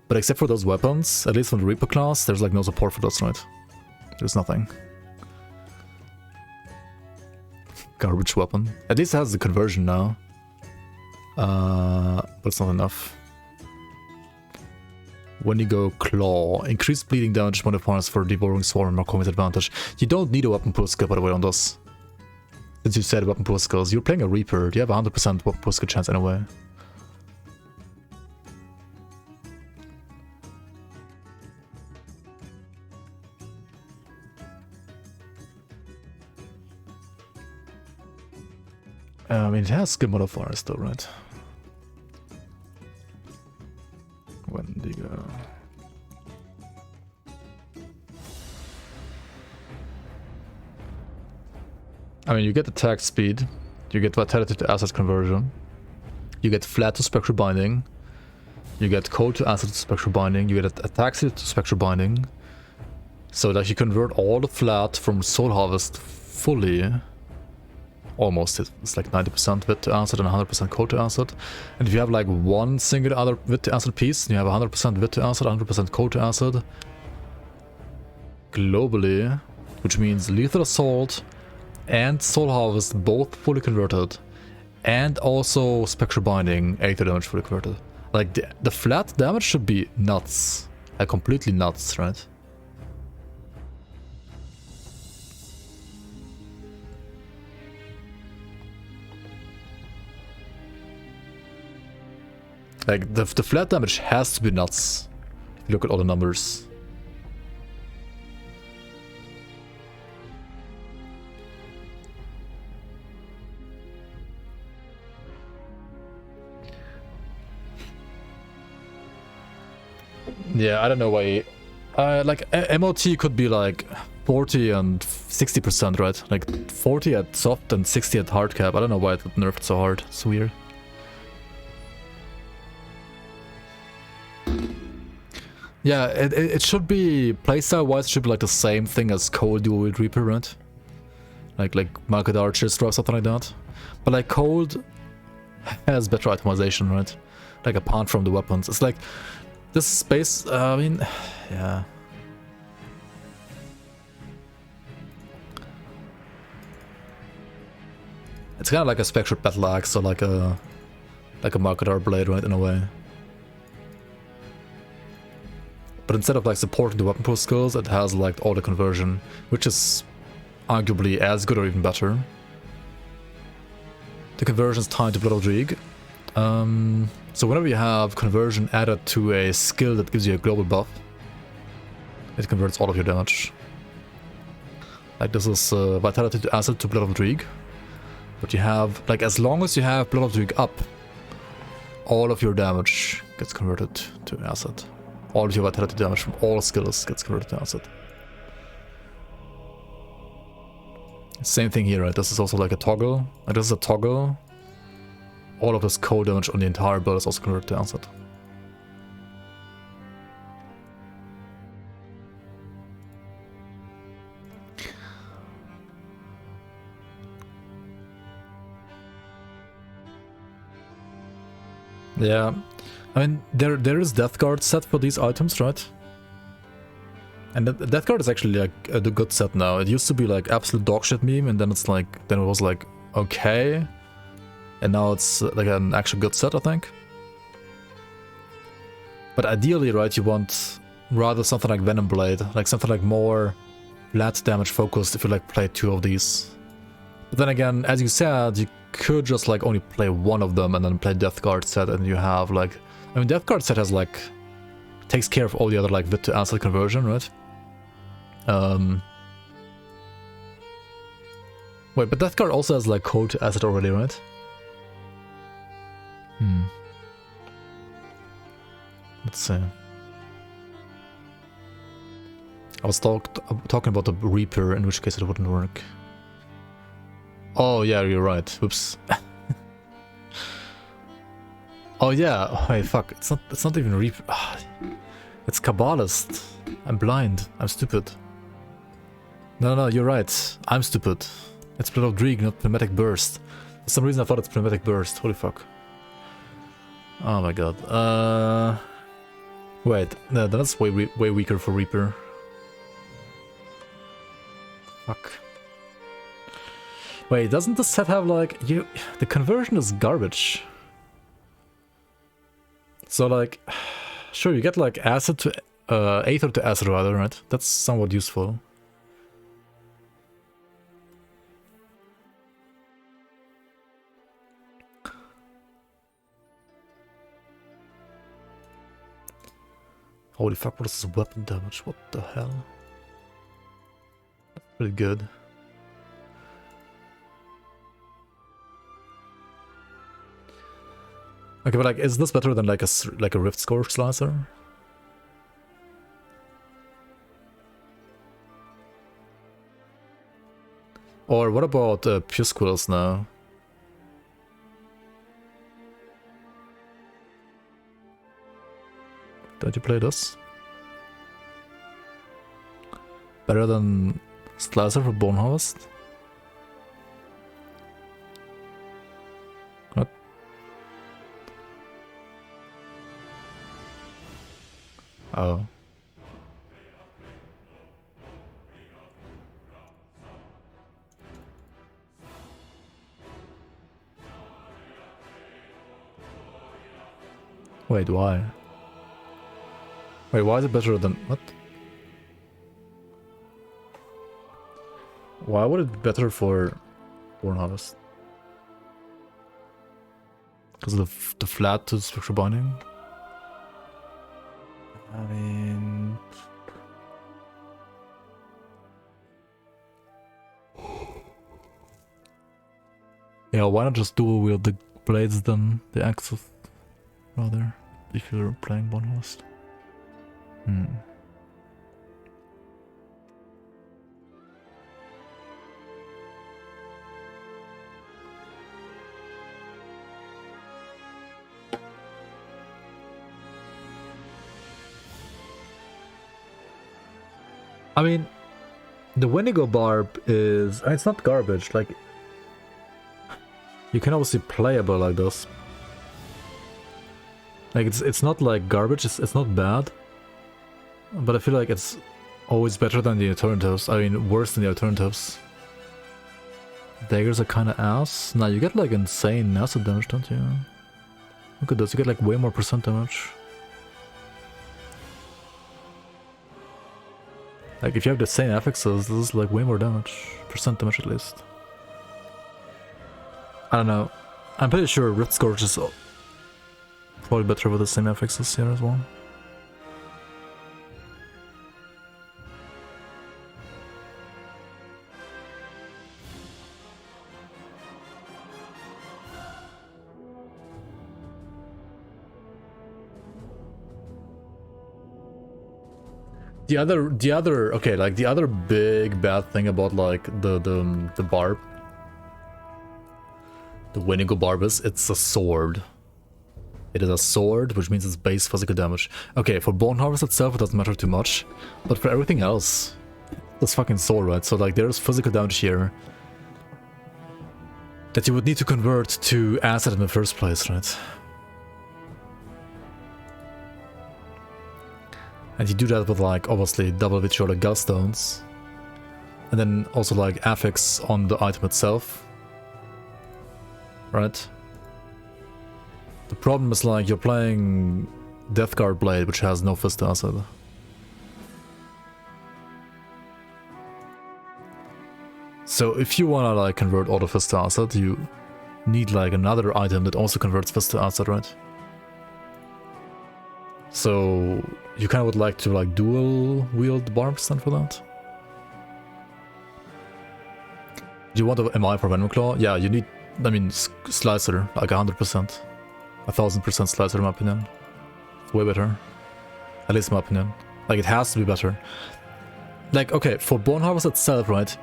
But except for those weapons, at least from the Reaper class, there's like no support for those, right? There's nothing. Garbage weapon. At least it has the conversion now. But it's not enough. Wendigo Claw. Increased bleeding damage modifiers for Devouring Swarm and more combat advantage. You don't need a weapon pool skill, by the way, on this. Since you said weapon pool skills, you're playing a Reaper. You have a 100% weapon pool skill chance anyway. I mean, it has skill modifiers though, right? Wendigo. I mean, you get attack speed, you get vitality to acid conversion, you get flat to spectral binding, you get cold to acid to spectral binding, you get attack speed to spectral binding. So that you convert all the flat from Soul Harvest fully. Almost, it's like 90% wit to acid and 100% cold to acid. And if you have like one single other wit to acid piece, you have 100% wit to acid, 100% cold to acid. Globally, which means Lethal Assault and Soul Harvest both fully converted. And also Spectral Binding, 80 damage fully converted. Like the flat damage should be nuts. Like completely nuts, right? Like, the flat damage has to be nuts. If you look at all the numbers. Yeah, I don't know why. Like, MOT could be like 40 and 60%, right? Like, 40 at soft and 60 at hard cap. I don't know why it nerfed so hard. It's weird. Yeah, it should be, playstyle wise, it should be like the same thing as Cold Dual Wield Reaper, right? Like Market Archers or something like that. But like Cold has better itemization, right? Like apart from the weapons. It's like, this space, I mean, yeah. It's kind of like a Spectral Battle Axe or like a Market Art Blade, right, in a way. But instead of like supporting the weapon pool skills, it has like auto conversion, which is arguably as good or even better. The conversion is tied to Blood of Dreig. So whenever you have conversion added to a skill that gives you a global buff, it converts all of your damage. Like this is Vitality to Acid to Blood of Dreig. But you have, like, as long as you have Blood of Dreig up, all of your damage gets converted to Acid. All of your vitality damage from all skills gets converted to acid. Same thing here, right? This is also like a toggle. Like this is a toggle. All of this cold damage on the entire build is also converted to acid. Yeah. I mean, there is Death Guard set for these items, right? And the Death Guard is actually like a good set now. It used to be like absolute dogshit meme, and then it's like, then it was like, okay. And now it's like an actual good set, I think. But ideally, right, you want rather something like Venom Blade, like something like more flat damage focused if you like play 2 of these. But then again, as you said, you could just like only play 1 of them and then play Death Guard set, and you have like, I mean, Death Guard set has like, takes care of all the other like Vit to asset conversion, right? Wait, but Death Guard also has like code to asset already, right? Let's see. I was talking about the Reaper, in which case it wouldn't work. Oh yeah, you're right. Oops. Oh yeah. Hey, fuck. It's not even Reaper. It's Kabbalist. I'm blind. I'm stupid. No, you're right. I'm stupid. It's Blood of Dreeg, not Pneumatic Burst. For some reason I thought it's Pneumatic Burst. Holy fuck. Oh my god. Wait, no, that's way weaker for Reaper. Fuck. Wait, doesn't the set have like the conversion is garbage. So like, sure, you get like acid to Aether to acid rather, right? That's somewhat useful. Holy fuck, what is this weapon damage? What the hell? That's pretty good. Okay, but like, is this better than like a Rift Scourge Slicer? Or what about Pusquills now? Don't you play this? Better than Slicer for Bone Harvest? What? Oh. Wait, why? Wait, why is it better than... what? Why would it be better for Born Harvest? Because of the flat to structure binding? I mean... yeah, why not just dual wield the blades then the axes rather, if you're playing Born Harvest? I mean, the Wendigo Barb is... it's not garbage, like... you can obviously playable like this. Like, it's not like garbage, it's not bad. But I feel like it's always better than the alternatives. I mean, worse than the alternatives. Daggers are kinda ass. Nah, you get like insane acid damage, don't you? Look at this, you get like way more % damage. Like, if you have the same affixes, this is like way more damage. % damage at least. I don't know. I'm pretty sure Rift Scourge is probably better with the same affixes here as well. The other okay, like the other big bad thing about like the barb, the Wendigo barb is it's a sword. It is a sword, which means it's base physical damage. Okay, for Bone Harvest itself it doesn't matter too much, but for everything else, it's fucking sword, right? So like there's physical damage here that you would need to convert to acid in the first place, right? And you do that with like obviously double vitriolic gallstones, and then also like affix on the item itself, right? The problem is like you're playing Death Guard Blade, which has no fist acid. So if you wanna like convert auto fist to acid, you need like another item that also converts fist to acid, right? So you kind of would like to like dual wield barbs then for that? Do you want an MI for Venom Claw? Yeah, you need, I mean, Slicer, like 100%. 1000% Slicer in my opinion. Way better. At least in my opinion. Like it has to be better. Like, okay, for Bone Harvest itself, right?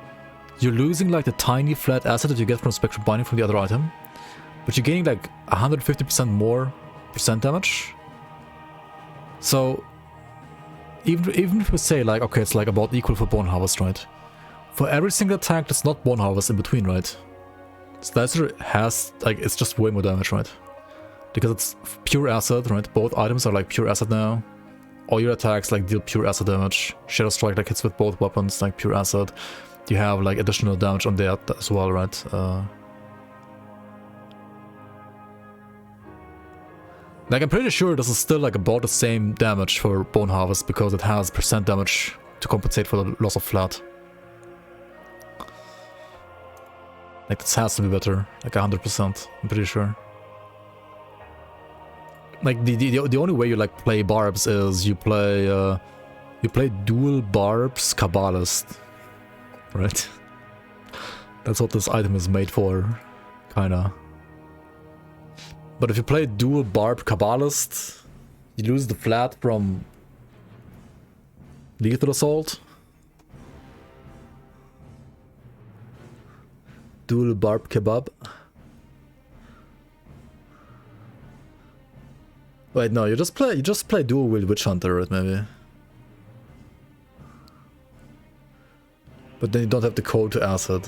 You're losing like the tiny flat acid that you get from Spectral Binding from the other item. But you're gaining like 150% more percent damage. So, even if we say like, okay, it's like about equal for Bone Harvest, right? For every single attack that's not Bone Harvest in between, right? Slicer has, like, it's just way more damage, right? Because it's pure acid, right? Both items are like pure acid now. All your attacks like deal pure acid damage. Shadow Strike like hits with both weapons, like pure acid. You have like additional damage on that as well, right? Like I'm pretty sure this is still like about the same damage for Bone Harvest because it has percent damage to compensate for the loss of flat. Like this has to be better, like 100%, I'm pretty sure. Like the only way you like play barbs is you play dual barbs Kabbalist, right? That's what this item is made for, kinda. But if you play dual barb Kabbalist, you lose the flat from Lethal Assault. Dual barb kebab. Wait, no, you just play dual wield Witch Hunter, right? Maybe. But then you don't have the code to acid.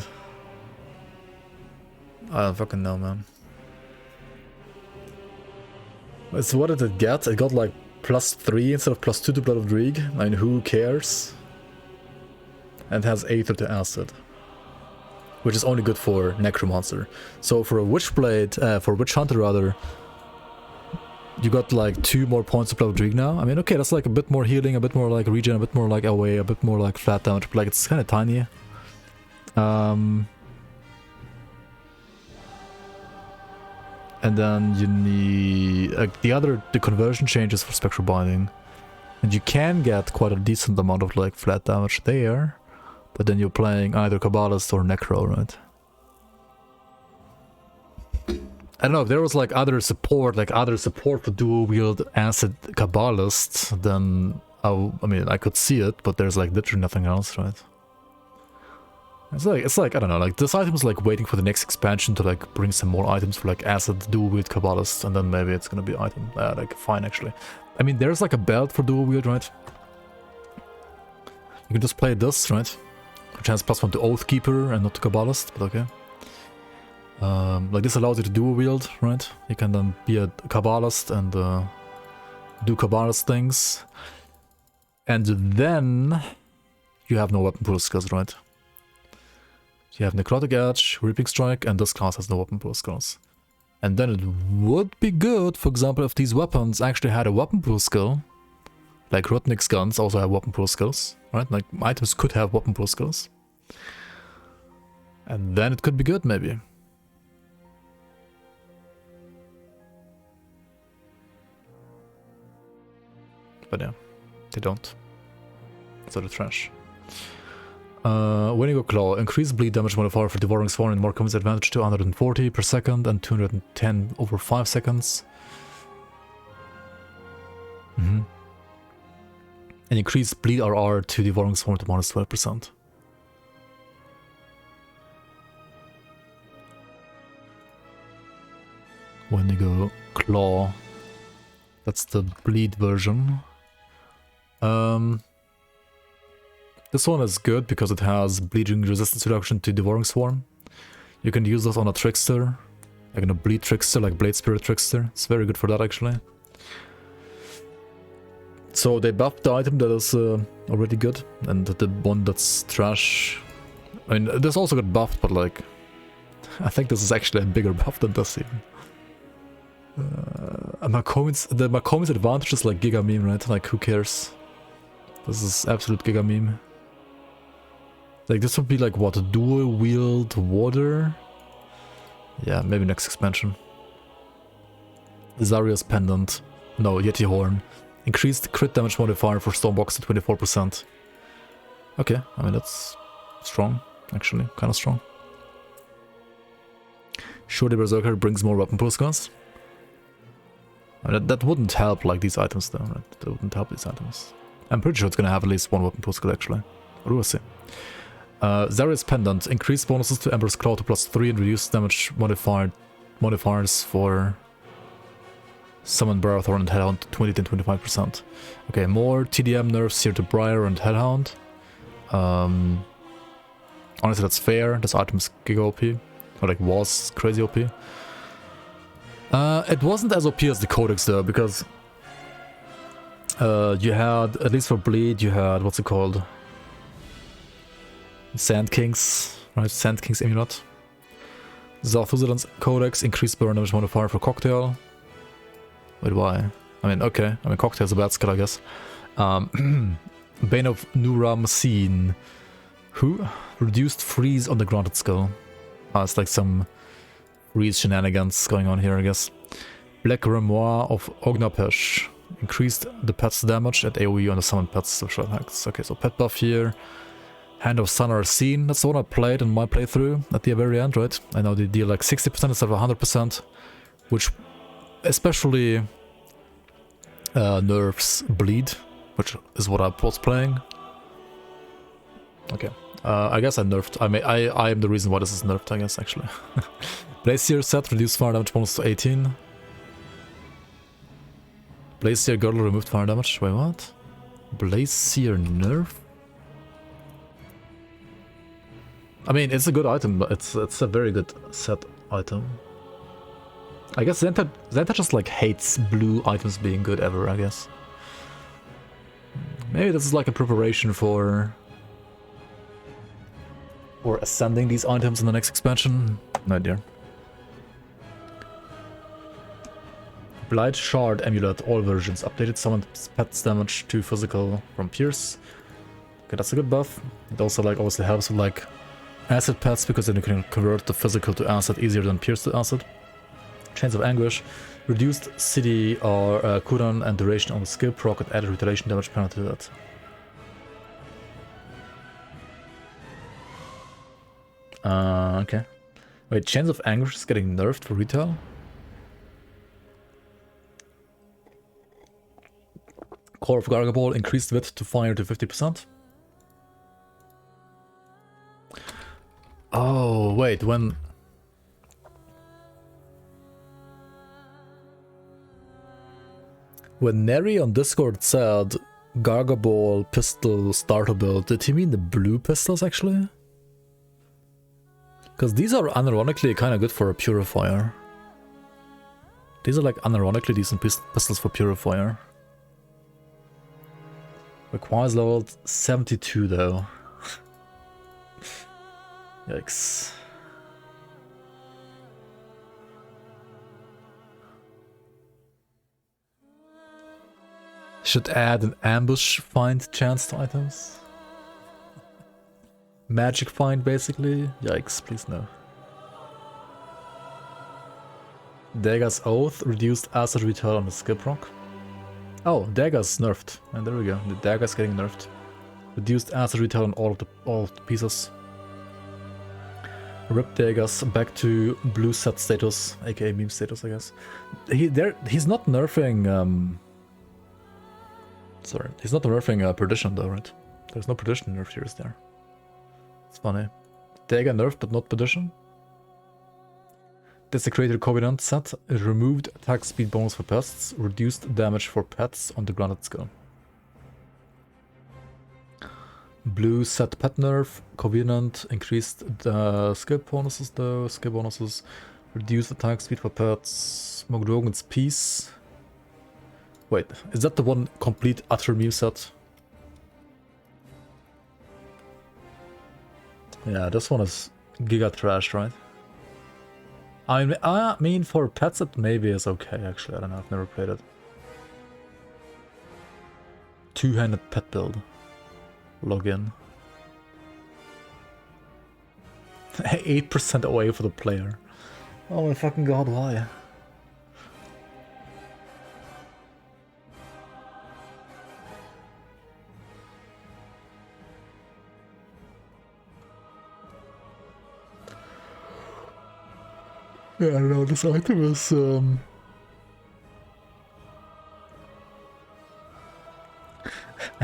I don't fucking know, man. So what did it get? It got like +3 instead of +2 to Blood of Dreeg. I mean, who cares? And it has Aether to acid, which is only good for Necromancer. So for a Witchblade, for Witch Hunter rather, you got like 2 more points of Blood of Dreeg now. I mean, okay, that's like a bit more healing, a bit more like regen, a bit more like away, a bit more like flat damage, but like it's kind of tiny. And then you need the conversion changes for Spectral Binding, and you can get quite a decent amount of like flat damage there, but then you're playing either Kabbalist or Necro, right? I don't know if there was like other support for dual wield acid Kabbalist, then I mean I could see it, but there's like literally nothing else, right? It's like I don't know, like this item is like waiting for the next expansion to like bring some more items for like acid dual wield Kabbalist, and then maybe it's gonna be item like fine actually. I mean there's like a belt for dual wield, right? You can just play this, right? Which has +1 to Oathkeeper and not to Kabbalist, but okay. Like this allows you to dual wield, right? You can then be a Kabbalist and do Kabbalist things, and then you have no weapon pool skills, right? You have Necrotic Edge, Reaping Strike, and this class has no weapon pool skills. And then it would be good, for example, if these weapons actually had a weapon pool skill. Like Rudnick's guns also have weapon pool skills, right? Like items could have weapon pool skills. And then it could be good, maybe. But yeah, they don't. So they're trash. When you go Claw, increase bleed damage modifier for Devouring Swarm and more commits advantage to 140 per second and 210 over 5 seconds. And increase bleed RR to Devouring Swarm to -12%. When you go Claw, that's the bleed version. This one is good because it has bleeding resistance reduction to Devouring Swarm. You can use this on a Trickster, like a Bleed Trickster, like Blade Spirit Trickster. It's very good for that actually. So they buffed the item that is already good, and the one that's trash. I mean, this also got buffed, but like, I think this is actually a bigger buff than this even. The Makomi's advantage is like Giga Meme, right? Like, who cares? This is absolute Giga Meme. Like, this would be like, what, a dual wield water? Yeah, maybe next expansion. Zaria's Pendant. No, Yeti Horn. Increased crit damage modifier for Stormbox to 24%. Okay, I mean, that's strong, actually. Kind of strong. Shorty Berserker brings more weapon pool scores. I mean, that wouldn't help, like, these items, though, right? That wouldn't help these items. I'm pretty sure it's gonna have at least one weapon pool skill, actually. But we'll see. Zaria's Pendant. Increased bonuses to Ember's Claw to +3 and reduced damage modifiers for Summon Barrowthorn and Hellhound to 20 and 25%. Okay, more TDM nerfs here to Briar and Hellhound. Honestly, that's fair. This item is Giga OP. Or like was crazy OP. It wasn't as OP as the Codex though, because you had, at least for Bleed, you had, what's it called? Sand Kings, right? Sand Kings Amulet. Zalthuzalan's Codex, increased burn damage modifier for Cocktail. Wait, why? I mean, okay. I mean, Cocktail's a bad skill, I guess. Bane of Nuram Scene. Who? Reduced freeze on the granted skill. It's like some freeze shenanigans going on here, I guess. Black Grimoire of Ognapesh. Increased the pet's damage at AoE on the summoned pets special attacks. Okay, so pet buff here. Hand of Sun Scene. That's the one I played in my playthrough at the very end, right? I know they deal like 60% instead of 100%, which especially nerfs Bleed, which is what I was playing. Okay, I guess I nerfed. I am the reason why this is nerfed, I guess, actually. Blazier set, reduced fire damage bonus to 18. Blazier Girdle removed fire damage. Wait, what? Blazier nerf? I mean, it's a good item, but it's a very good set item. I guess Zenta just like hates blue items being good ever, I guess. Maybe this is like a preparation for ascending these items in the next expansion. No idea. Blight Shard Amulet, all versions. Updated summoned pets damage to physical from Pierce. Okay, that's a good buff. It also like obviously helps with like acid pets, because then you can convert the physical to acid easier than Pierce to acid. Chains of Anguish. Reduced CD or cooldown and duration on the skill proc and added retaliation damage penalty to that. Okay. Wait, Chains of Anguish is getting nerfed for retail? Core of Gargaball increased width to fire to 50%. Oh, wait, when Neri on Discord said Gargaball pistol starter build, did he mean the blue pistols actually? Because these are unironically kind of good for a purifier. These are like unironically decent pistols for purifier. Requires level 72 though. Yikes. Should add an ambush find chance to items. Magic find basically. Yikes, please no. Dagger's Oath reduced acid retail on the skill proc. Oh, Dagger's nerfed. And there we go. The Dagger's getting nerfed. Reduced acid retail on all of the pieces. Rip Daggers back to blue set status, aka meme status, I guess. He's not nerfing. Sorry, he's not nerfing Perdition though, right? There's no Perdition nerf here, is there? It's funny. Dagger nerfed, but not Perdition. Desecrated Covenant set. It removed attack speed bonus for pests, reduced damage for pets on the granted skill. Blue set pet nerf. Covenant increased the skill bonuses though. Skill bonuses. Reduced attack speed for pets. Mogdogan's Peace. Wait, is that the one complete utter meme set? Yeah, this one is giga trash, right? I mean, for pets it maybe is okay, actually. I don't know, I've never played it. Two-handed pet build. Login. 8% away for the player. Oh my fucking god, why? Yeah, I don't know, this item is and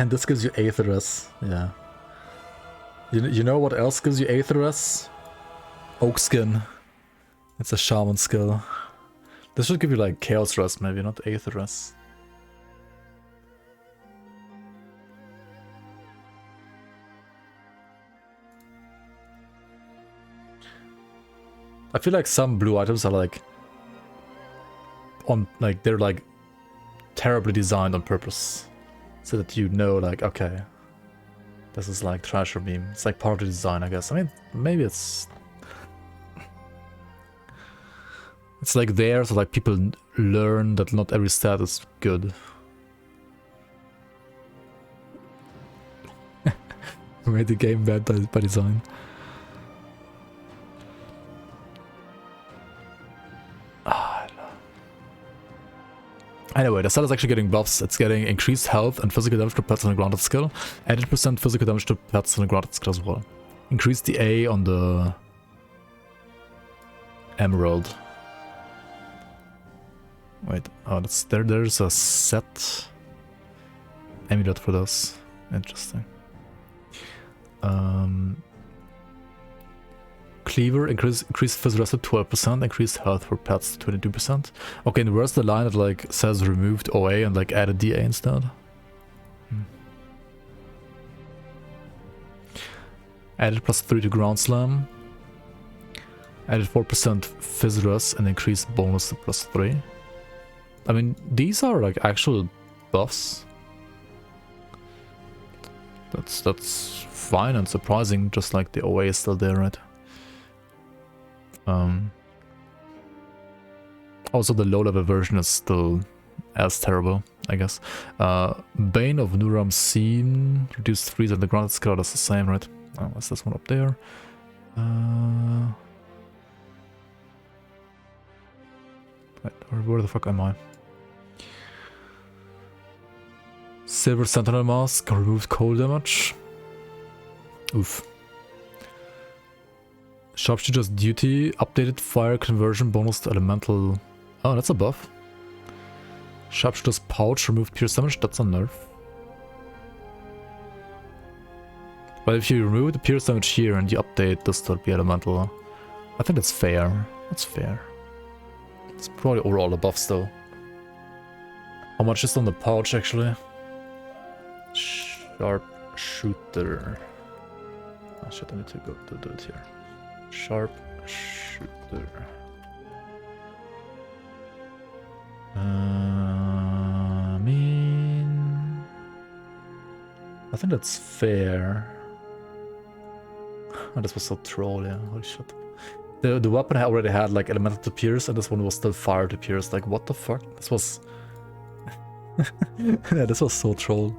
this gives you Aetherus, yeah. You know what else gives you Aetherus? Oak Skin. It's a shaman skill. This should give you like Chaos Rust maybe, not Aetherus. I feel like some blue items are like they're like terribly designed on purpose. So that you know like, okay, this is like Treasure Beam. It's like part of the design, I guess. I mean, maybe it's like there so like people learn that not every stat is good. Made the game bad by design. Anyway, the set is actually getting buffs. It's getting increased health and physical damage to pets on a granted skill. Added % physical damage to pets on a granted skill as well. Increase the A on the Emerald. Wait, oh, that's there's a set amulet for this. Interesting. Cleaver, increased physical to 12%, increased health for pets to 22%. Okay, and where's the line that like says removed OA and like added DA instead? Added +3 to Ground Slam. Added 4% Physrus and increased bonus to +3. I mean, these are like actual buffs. That's fine and surprising, just like the OA is still there, right? Also the low-level version is still as terrible, I guess. Bane of Nuram Seen, reduced freeze and the granted skill, that's the same, right? Oh, what's this one up there? Wait, where the fuck am I? Silver Sentinel Mask, removed cold damage. Oof. Sharpshooter's Duty, updated fire conversion bonus to elemental. Oh, that's a buff. Sharpshooter's Pouch, removed pierce damage, that's a nerf. But if you remove the pierce damage here and you update this to be elemental, I think that's fair. That's fair. It's probably overall the buffs though. How much is on the pouch actually? Sharpshooter. Oh shit, I need to go to do it here. Sharpshooter. I mean, I think that's fair. Oh, this was so troll, yeah. Holy shit. The weapon already had like elemental to pierce, and this one was still fire to pierce. Like, what the fuck? This was. Yeah, this was so troll.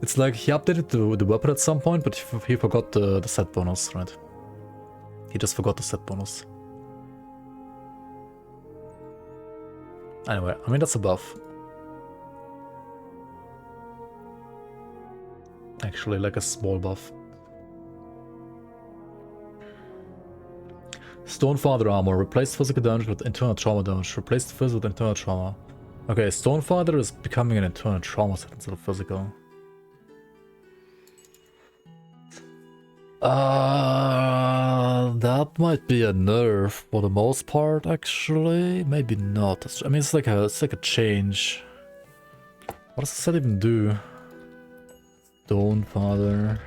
It's like he updated the weapon at some point, but he forgot the set bonus, right? He just forgot the set bonus. Anyway, I mean, that's a buff. Actually, like a small buff. Stonefather armor. Replaced physical damage with internal trauma damage. Replaced phys with internal trauma. Okay, Stonefather is becoming an internal trauma set instead of physical. That might be a nerf for the most part, actually. Maybe not. I mean, it's like a change. What does that even do? Stonefather.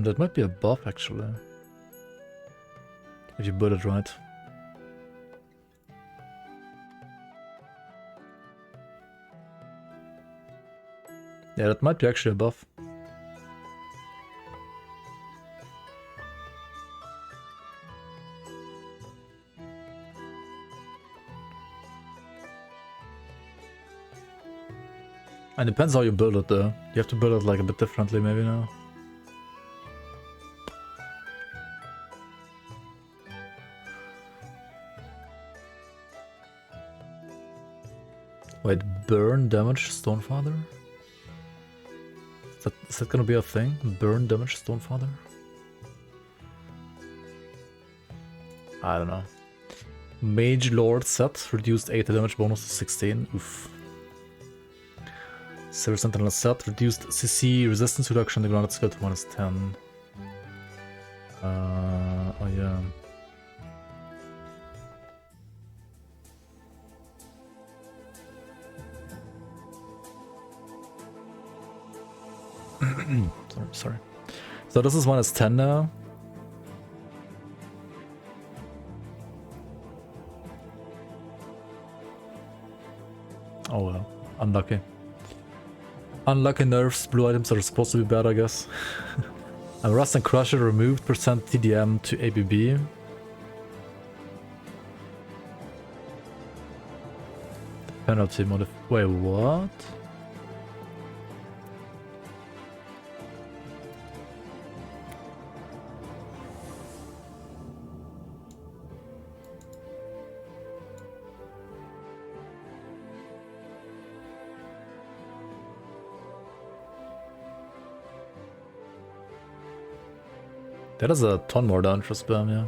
That might be a buff, actually. If you put it right. Yeah, that might be actually a buff. And it depends how you build it though. You have to build it like a bit differently maybe now. Wait, burn damage Stonefather? Is that gonna be a thing? Burn damage Stonefather? I don't know. Mage Lord set, reduced 80 damage bonus to 16. Oof. Silver Sentinel set, reduced CC resistance reduction to grounded skill to -10. Oh yeah. sorry. So this is -10 now. Oh well, unlucky. Unlucky nerfs, blue items are supposed to be bad, I guess. And Rust and Crusher removed percent TDM to ABB. Penalty wait, what? That is a ton more down for spam, yeah.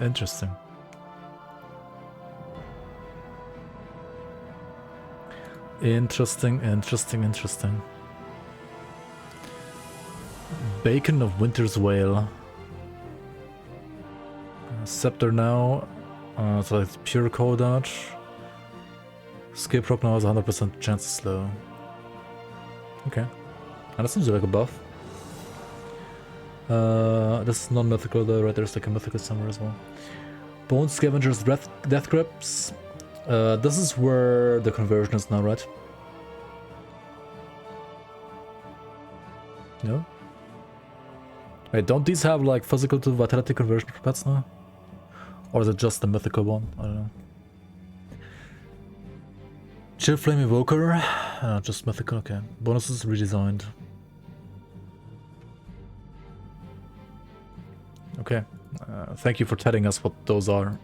Interesting. Interesting. Bacon of Winter's Whale. Scepter now. So it's pure cold dodge. Escape rock now has 100% chance to slow. Okay. And that seems like a buff. This is non-mythical though, right? There's like a mythical somewhere as well. Bone Scavenger's Death Grips. This is where the conversion is now, right? No? Wait, don't these have like physical to vitality conversion for pets now? Or is it just the mythical one? I don't know. Chill Flame Evoker. Just mythical, okay. Bonuses redesigned. Okay. Thank you for telling us what those are.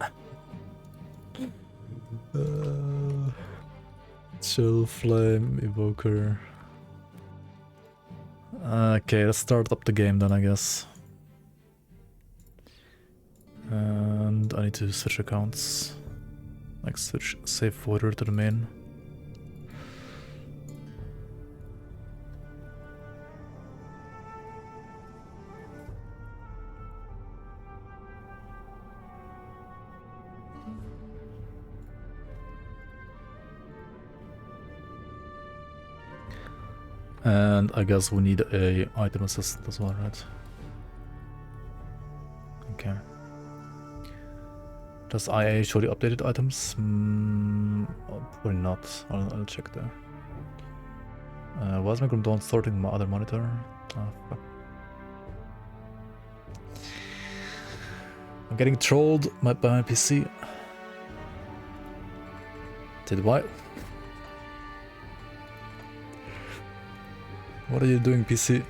Chill Flame Evoker. Okay, let's start up the game then, I guess. And I need to switch accounts. Like switch save folder to the main. And I guess we need a item assistant as well, right? Okay. Does IA show the updated items? Probably not. I'll check there. Why is my Grim Dawn sorting my other monitor? Oh, fuck. I'm getting trolled by my PC. Did what? What are you doing, PC?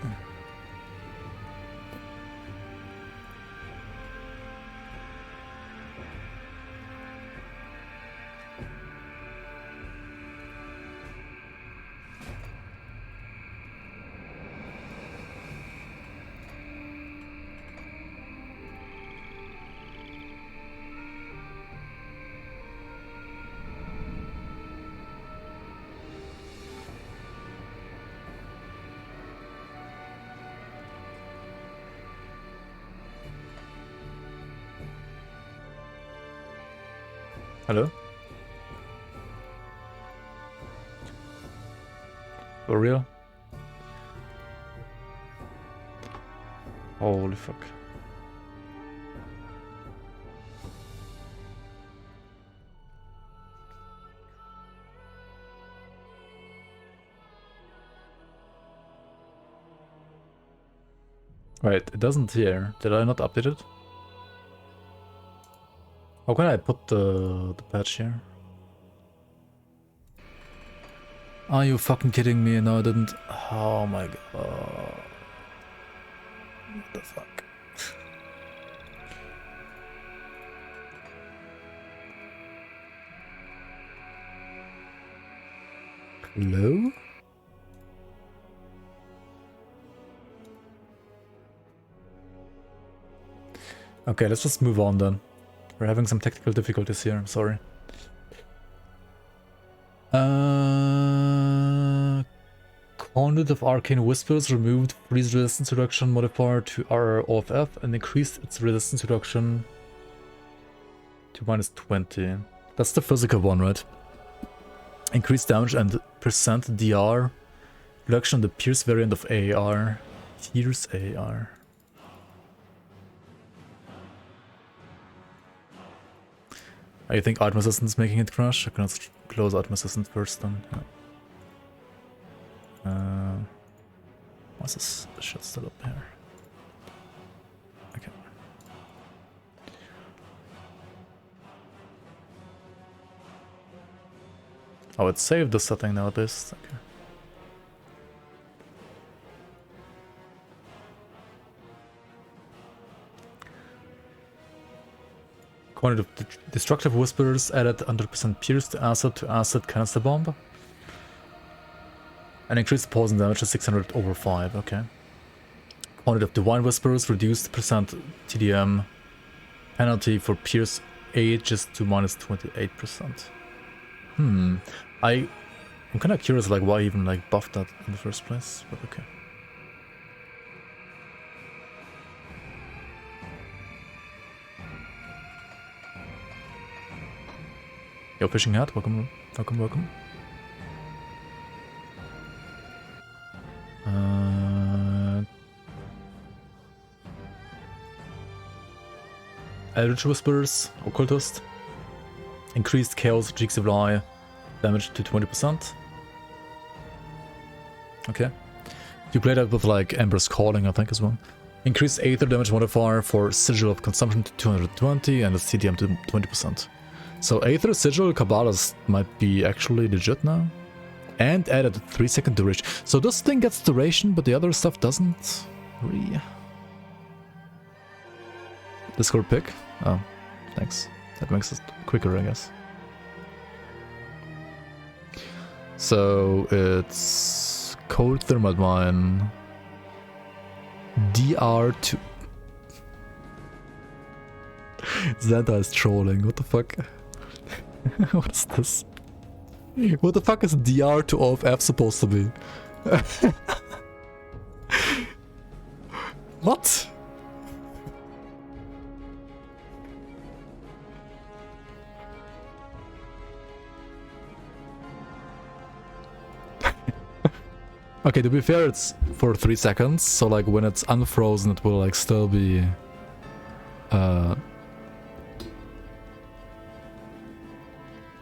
Hello? For real? Holy fuck. Wait, it doesn't here. Did I not update it? How can I put the patch here? Are you fucking kidding me? No, I didn't. Oh my god. What the fuck? Hello? Okay, let's just move on then. We're having some technical difficulties here, I'm sorry. Conduit of Arcane Whispers removed freeze resistance reduction modifier to RROFF and increased its resistance reduction to -20. That's the physical one, right? Increased damage and percent DR. Reduction on the Pierce variant of AR. Pierce AR. I think Item Assistant is making it crash. I cannot close Item Assistant first then. Yeah. What's this shit still up here? Okay. Oh, it saved the setting nowadays. Okay. Quantity of Destructive Whispers added 100% Pierce to acid canister bomb. And increased poison damage to 600 over 5, okay. Quantity of Divine Whispers reduced percent TDM penalty for Pierce ages to -28%. I'm kind of curious like why even like buffed that in the first place, but okay. Yo, Fishing Hat, welcome, welcome, welcome. Eldritch Whispers, Occultist. Increased Chaos Jigsaw damage to 20%. Okay. You play that with like Ember's Calling, I think, as well. Increased Aether damage modifier for Sigil of Consumption to 220 and the CDM to 20%. So Aether, Sigil, Kabbalah's might be actually legit now. And added 3-second duration. So this thing gets duration, but the other stuff doesn't. Really. Discord pick? Oh, thanks. That makes it quicker, I guess. So it's Cold Thermite Mine. DR2. Xanta is trolling, what the fuck? What is this? What the fuck is DR to OFF supposed to be? What? Okay, to be fair, it's for 3 seconds, so like when it's unfrozen it will like still be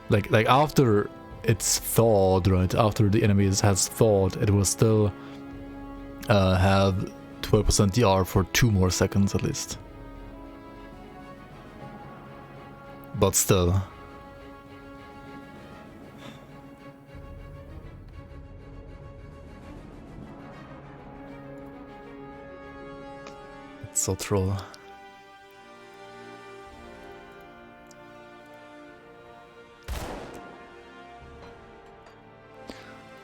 like after it's thawed, right? After the enemy has thawed, it will still have 12% DR for 2 more seconds at least. But still. It's so troll.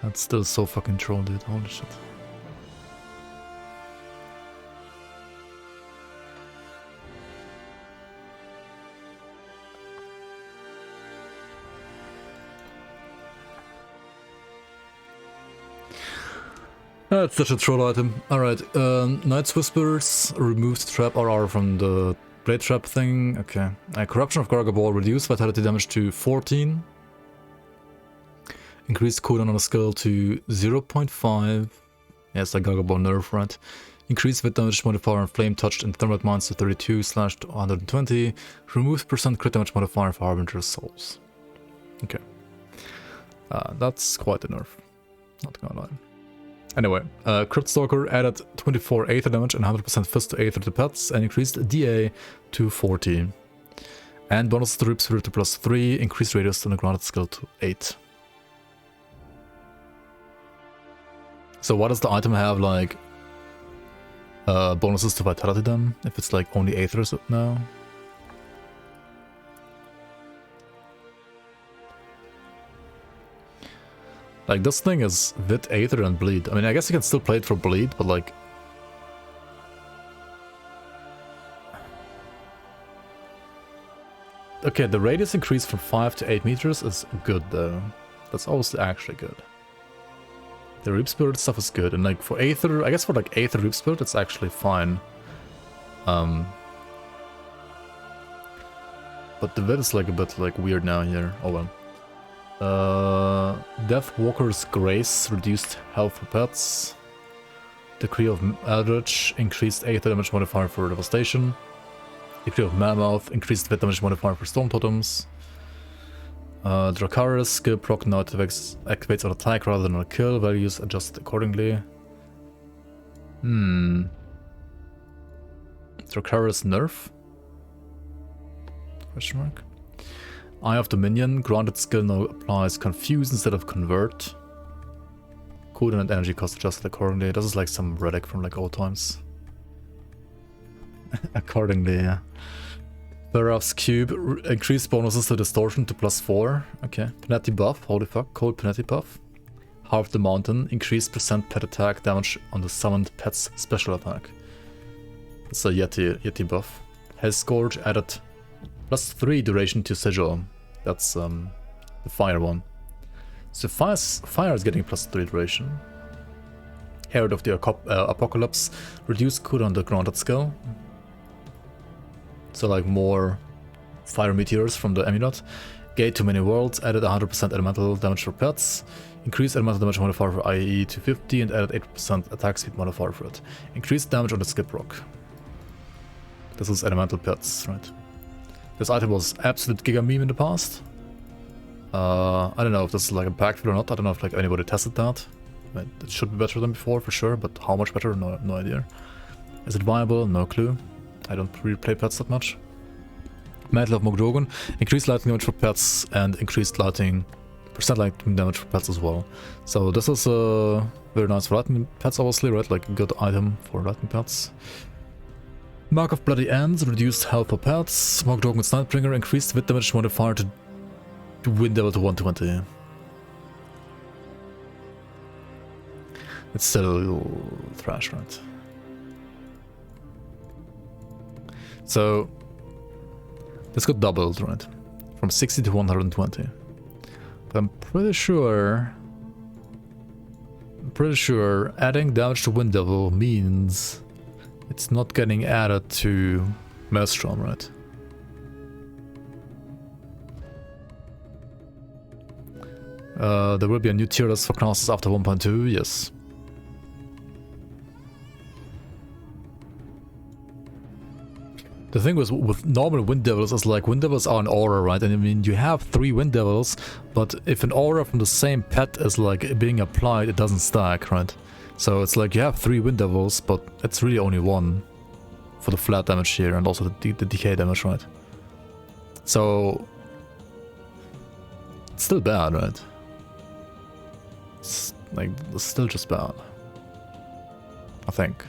That's still so fucking troll, dude. Holy shit. That's such a troll item. Alright, Night's Whispers removed trap RR from the blade trap thing. Okay. Corruption of Gargaball reduced vitality damage to 14. Increased cooldown on a skill to 0.5. Yeah, it's like Gargaball nerf, right? Increased with damage modifier on flame touched and thermite mines to 32/120. Removes percent crit damage modifier for Harbinger's Souls. Okay. That's quite a nerf. Not gonna lie. Anyway, Crypt Stalker added 24 Aether damage and 100% Fist to Aether to pets and increased DA to 40. And bonus to Rip Spirit to +3, increased radius on the grounded skill to 8. So what does the item have, like, bonuses to Vitality then? If it's like only Aether now? Like, this thing is with Aether and Bleed. I mean, I guess you can still play it for Bleed, but like... Okay, the radius increase from 5 to 8 meters is good, though. That's also actually good. The Reap Spirit stuff is good, and like for Aether, I guess for like Aether Reap Spirit, it's actually fine. But the vid is like a bit like weird now here. Oh well. Death Walker's Grace, reduced health for pets. Decree of Eldritch, increased Aether damage modifier for Devastation. Decree of Mammoth, increased Vid damage modifier for Storm Totems. Dracarys, skill proc now activates on attack rather than on kill, values adjusted accordingly. Dracarys nerf? Question mark. Eye of Dominion, granted skill now applies Confuse instead of Convert. Cooldown and energy cost adjusted accordingly. This is like some relic from like old times. Accordingly, yeah. Baraff's Cube, increased bonuses to Distortion to +4. Okay. Penalty buff, holy fuck, cold penalty buff. Half the Mountain, increased % pet attack damage on the summoned pet's special attack. It's a Yeti buff. Hell's Scourge added +3 duration to Sigil. That's the fire one. So fire is getting +3 duration. Herald of the Apocalypse, reduced cooldown on the grounded skill. So like more fire meteors from the amulet. Gate to many worlds, added 100% elemental damage for pets. Increased elemental damage modifier for IE to 50 and added 8% attack speed modifier for it. Increased damage on the skip rock. This is elemental pets, right? This item was absolute giga meme in the past. I don't know if this is like impactful or not. I don't know if like anybody tested that. I mean, it should be better than before for sure, but how much better? No idea. Is it viable? No clue. I don't really play pets that much. Mantle of Mogdogan, increased lightning damage for pets and increased lightning damage for pets as well. So this is very nice for lightning pets, obviously, right? Like a good item for lightning pets. Mark of Bloody Ends, reduced health for pets. Mogdogan's Nightbringer, increased Wit damage modifier to wind level to 120. It's still trash, right? So this got doubled, right? From 60 to 120. But I'm pretty sure adding damage to wind level means it's not getting added to Maelstrom, right? There will be a new tier list for classes after 1.2, yes. The thing with normal Wind Devils is like Wind Devils are an aura, right? And I mean, you have 3 Wind Devils, but if an aura from the same pet is like being applied, it doesn't stack, right? So it's like you have 3 Wind Devils, but it's really only 1 for the flat damage here and also the decay damage, right? So it's still bad, right? It's like it's still just bad, I think.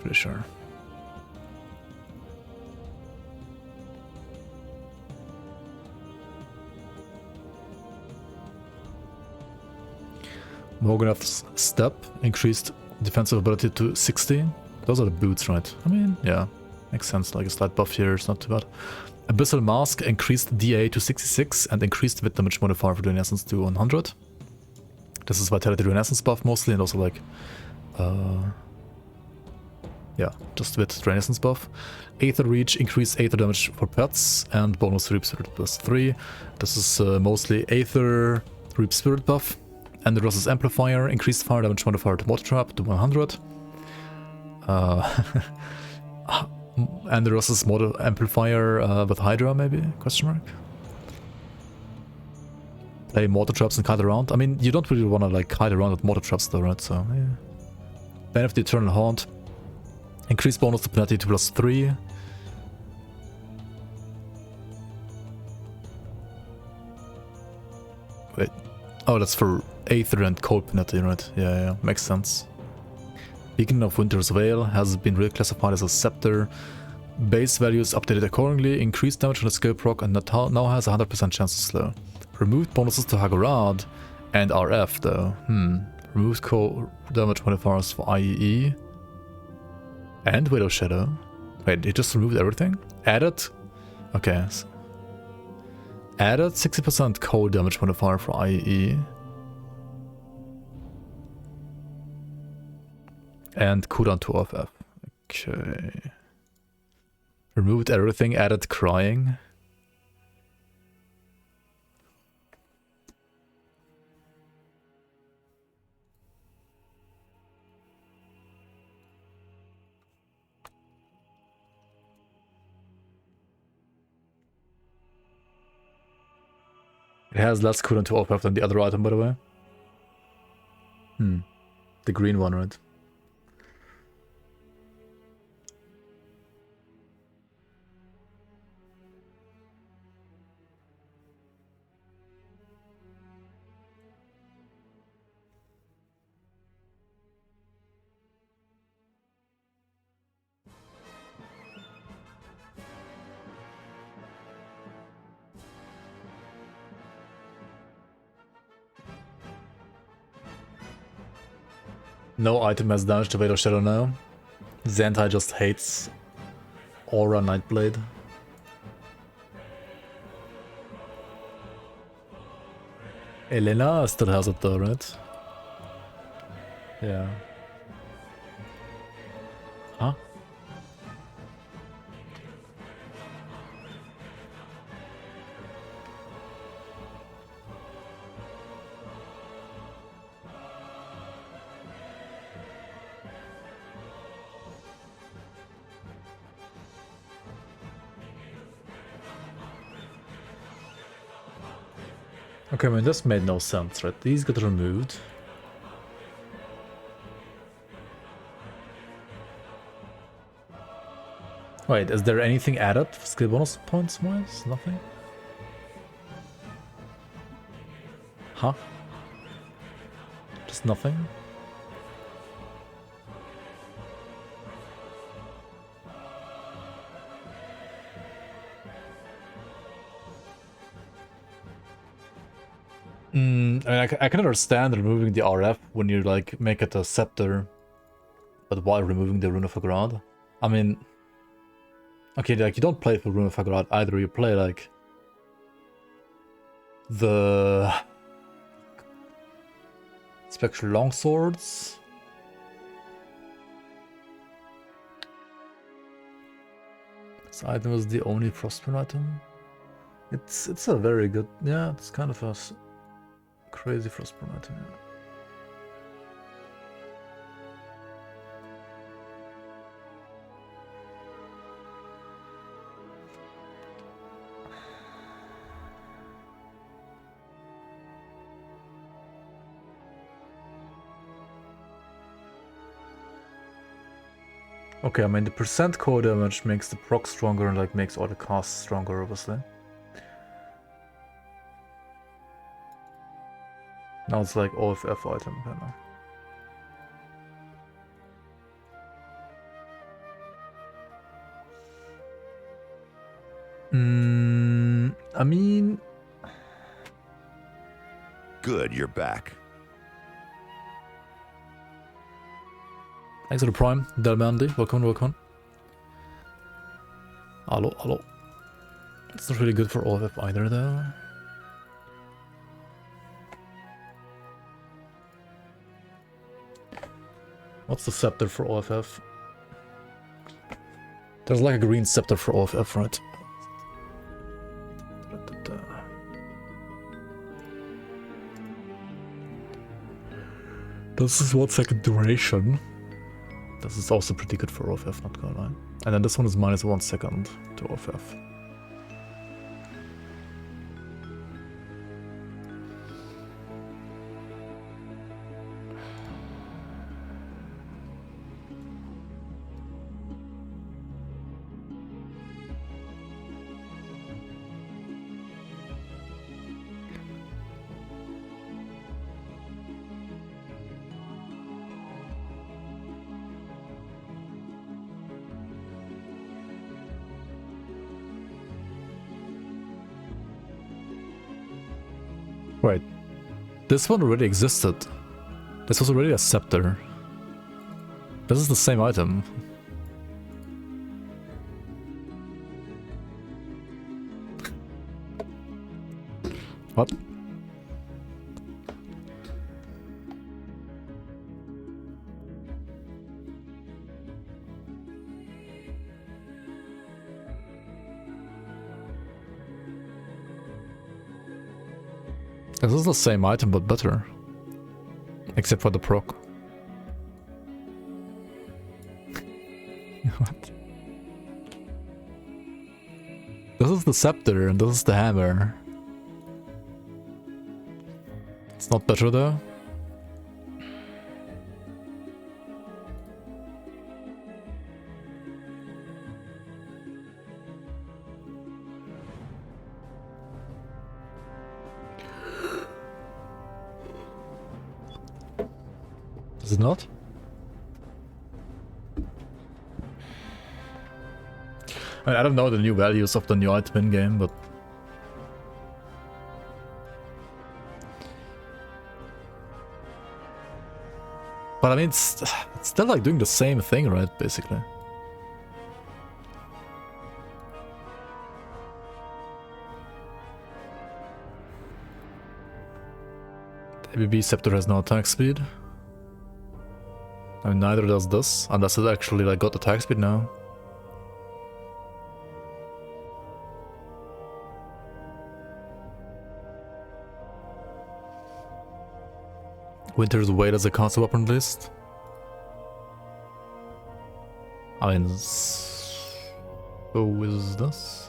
Pretty sure. Morganath's Step, increased defensive ability to 60. Those are the boots, right? I mean, yeah, makes sense. Like a slight buff here, it's not too bad. Abyssal Mask, increased DA to 66 and increased Wit damage modifier for Renaissance to 100. This is Vitality Renaissance buff mostly, and also like, yeah, just with Renaissance buff. Aether Reach, increased Aether damage for pets and bonus Reap Spirit +3. This is mostly Aether Reap Spirit buff. And the Ross's Amplifier, increased fire damage modifier to Mortar Trap to 100. And the Ross's Amplifier with Hydra, maybe? Question mark. play mortar traps and kite around. I mean, you don't really want to like kite around with mortar traps though, right? So yeah. Bane of the Eternal Haunt. Increase bonus to penalty to +3. Wait. Oh, that's for Aether and Cold penalty, right? Yeah, makes sense. Beacon of Winter's Veil has been reclassified as a Scepter. Base value is updated accordingly. Increased damage on the skill proc and now has a 100% chance to slow. Removed bonuses to Hagarad and RF though. Removed cold damage modifiers for IEE. And Widow Shadow. Wait, it just removed everything? Added? Okay. Added 60% cold damage modifier for IEE. And cooldown to OFF. Okay. Removed everything, added crying. It has less cooldown to OFF than the other item, by the way. The green one, right? No item has damage to Veil of Shadow now. Zentai just hates Aura Nightblade. Elena still has it though, right? Yeah. Huh? Okay, I mean, this made no sense, right? These got removed. Wait, is there anything added for skill bonus points wise? Nothing? Huh? Just nothing? I can understand removing the RF when you like make it a scepter, but while removing the Rune of Agrad. I mean, okay, like you don't play for Rune of Agrad either. You play like the Spectral Longswords. This item is the only Frostburn item. It's a very good, yeah. It's kind of a crazy Frostburn item. Yeah. Okay, I mean the percent core damage makes the proc stronger and like makes all the casts stronger, obviously. Now it's like OFF item kind of. I mean, Good, you're back. thanks for the Prime, Delmandi. Welcome. Hello. It's not really good for OFF either, though. What's the scepter for OFF? There's like a green scepter for OFF, right? This is 1 second duration. This is also pretty good for OFF, not gonna lie. And then this one is minus 1 second to OFF. Wait, this one already existed. This was already a scepter. This is the same item. What? This is the same item but better. Except for the proc. What? This is the scepter and this is the hammer. It's not better though. Is it not? I don't know the new values of the new item in game, but I mean, it's still like doing the same thing, right? Basically. The ABB Scepter has no attack speed. I mean, neither does this, unless it actually like got attack speed now. Winter's Weight as a console weapon list. I mean, so is this?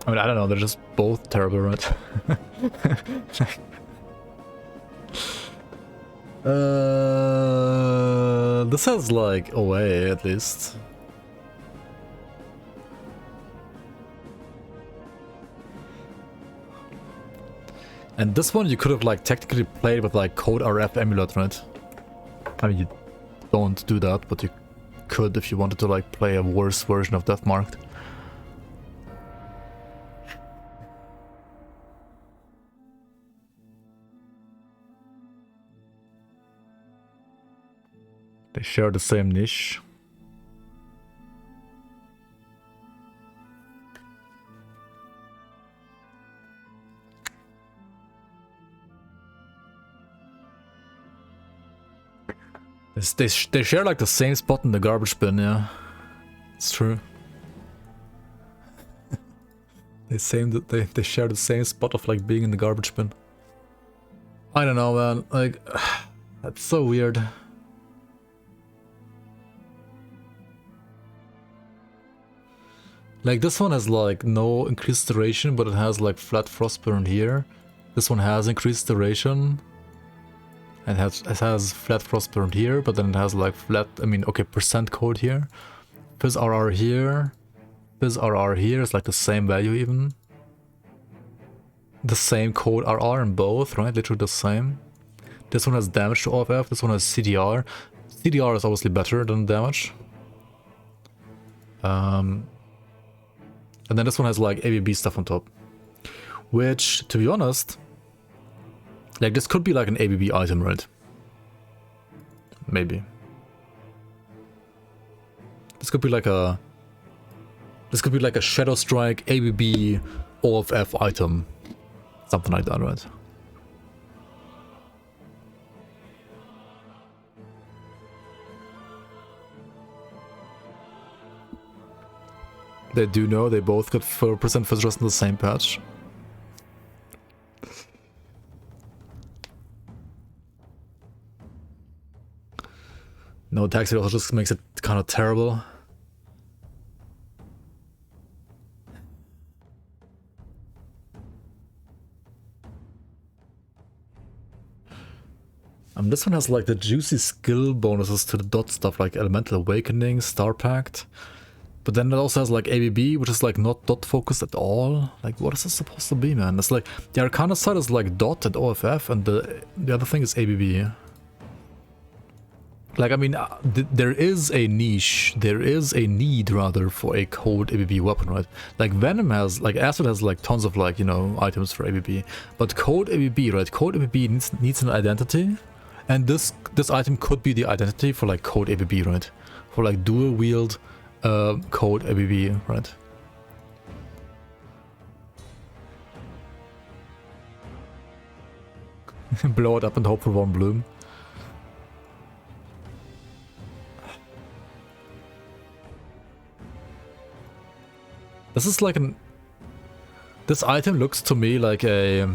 I mean, I don't know, they're just both terrible, right? This has like a way at least. And this one you could have like technically played with like Code RF Amulet, right? I mean, you don't do that, but you could if you wanted to like play a worse version of Deathmarked. They share the same niche. They share like the same spot in the garbage bin, yeah. It's true. They share the same spot of like being in the garbage bin. I don't know, man. Like, that's so weird. Like, this one has like no increased duration, but it has like flat frostburn here. This one has increased duration. And it has flat frostburn here, but then it has like flat, I mean, okay, percent code here. Fizz RR here. Fizz RR here is like the same value even. The same code RR in both, right? Literally the same. This one has damage to OFF, this one has CDR. CDR is obviously better than damage. And then this one has like ABB stuff on top. Which, to be honest, like this could be like an ABB item, right? Maybe. This could be like a Shadow Strike ABB OFF item. Something like that, right? They do know they both got 4% fizz rust in the same patch. No taxi also just makes it kind of terrible. This one has like the juicy skill bonuses to the dot stuff like Elemental Awakening, Star Pact. But then it also has like ABB, which is like not dot focused at all. Like, what is this supposed to be, man? It's like the Arcana side is like dot and OFF, and the other thing is ABB. Like, I mean, there is a niche, there is a need rather for a code ABB weapon, right? Like Venom has, like Acid has like tons of like, you know, items for ABB, but code ABB, right? Code ABB needs an identity, and this item could be the identity for like code ABB, right? For like dual wield code ABB, right? Blow it up and hope for one bloom. This is like an... This item looks to me like a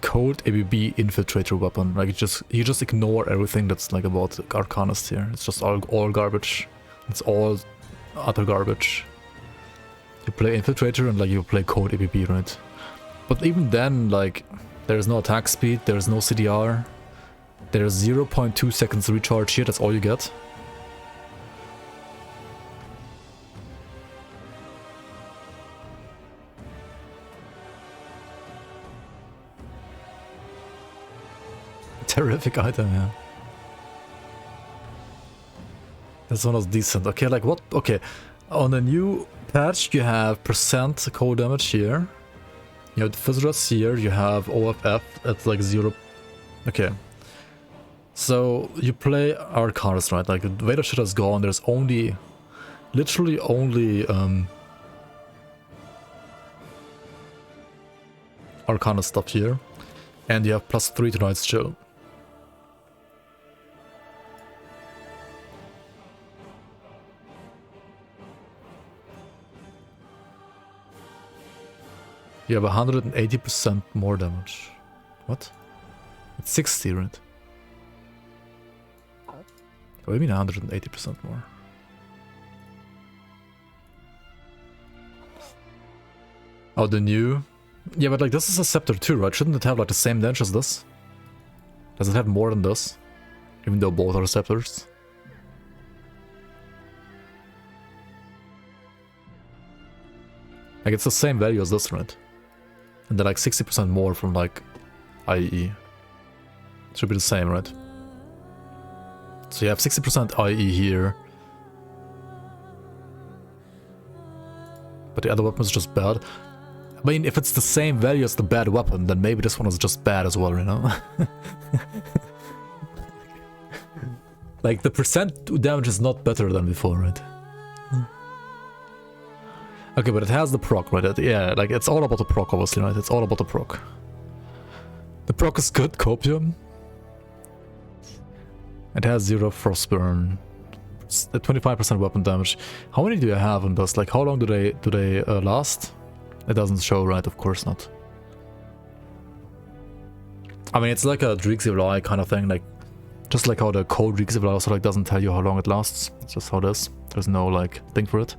code ABB infiltrator weapon. Like you just ignore everything that's like about Arcanist here. It's just all garbage. It's all utter garbage. You play infiltrator and like you play code ABB, right? But even then, like, there's no attack speed, there's no CDR. There's 0.2 seconds recharge here, that's all you get. Terrific item, yeah. This one was decent. Okay, like what? Okay, on the new patch you have percent cold damage here. You have Fizz here, you have OFF at like 0. Okay. So you play Arcanist, right? Like the Vader shit has gone, there's only... Literally only Arcanist stuff here. And you have +3 to Night's Chill. You have 180% more damage. What? It's 60, right? What do you mean 180% more? Oh, the new? Yeah, but like this is a scepter too, right? Shouldn't it have like the same damage as this? Does it have more than this? Even though both are scepters? Like it's the same value as this, right? And then like 60% more from like IE. Should be the same, right? So you have 60% IE here. But the other weapon is just bad. I mean, if it's the same value as the bad weapon, then maybe this one is just bad as well, you know? Like the percent damage is not better than before, right? Okay, but it has the proc, right? Yeah, like it's all about the proc, obviously, right? It's all about the proc. The proc is good, Copium. It has 0 Frostburn. 25% weapon damage. How many do you have on this? Like, how long do they last? It doesn't show, right? Of course not. I mean, it's like a Drixivlai kind of thing, like just like how the code Drixivlai also like doesn't tell you how long it lasts. It's just how it is. There's no like thing for it.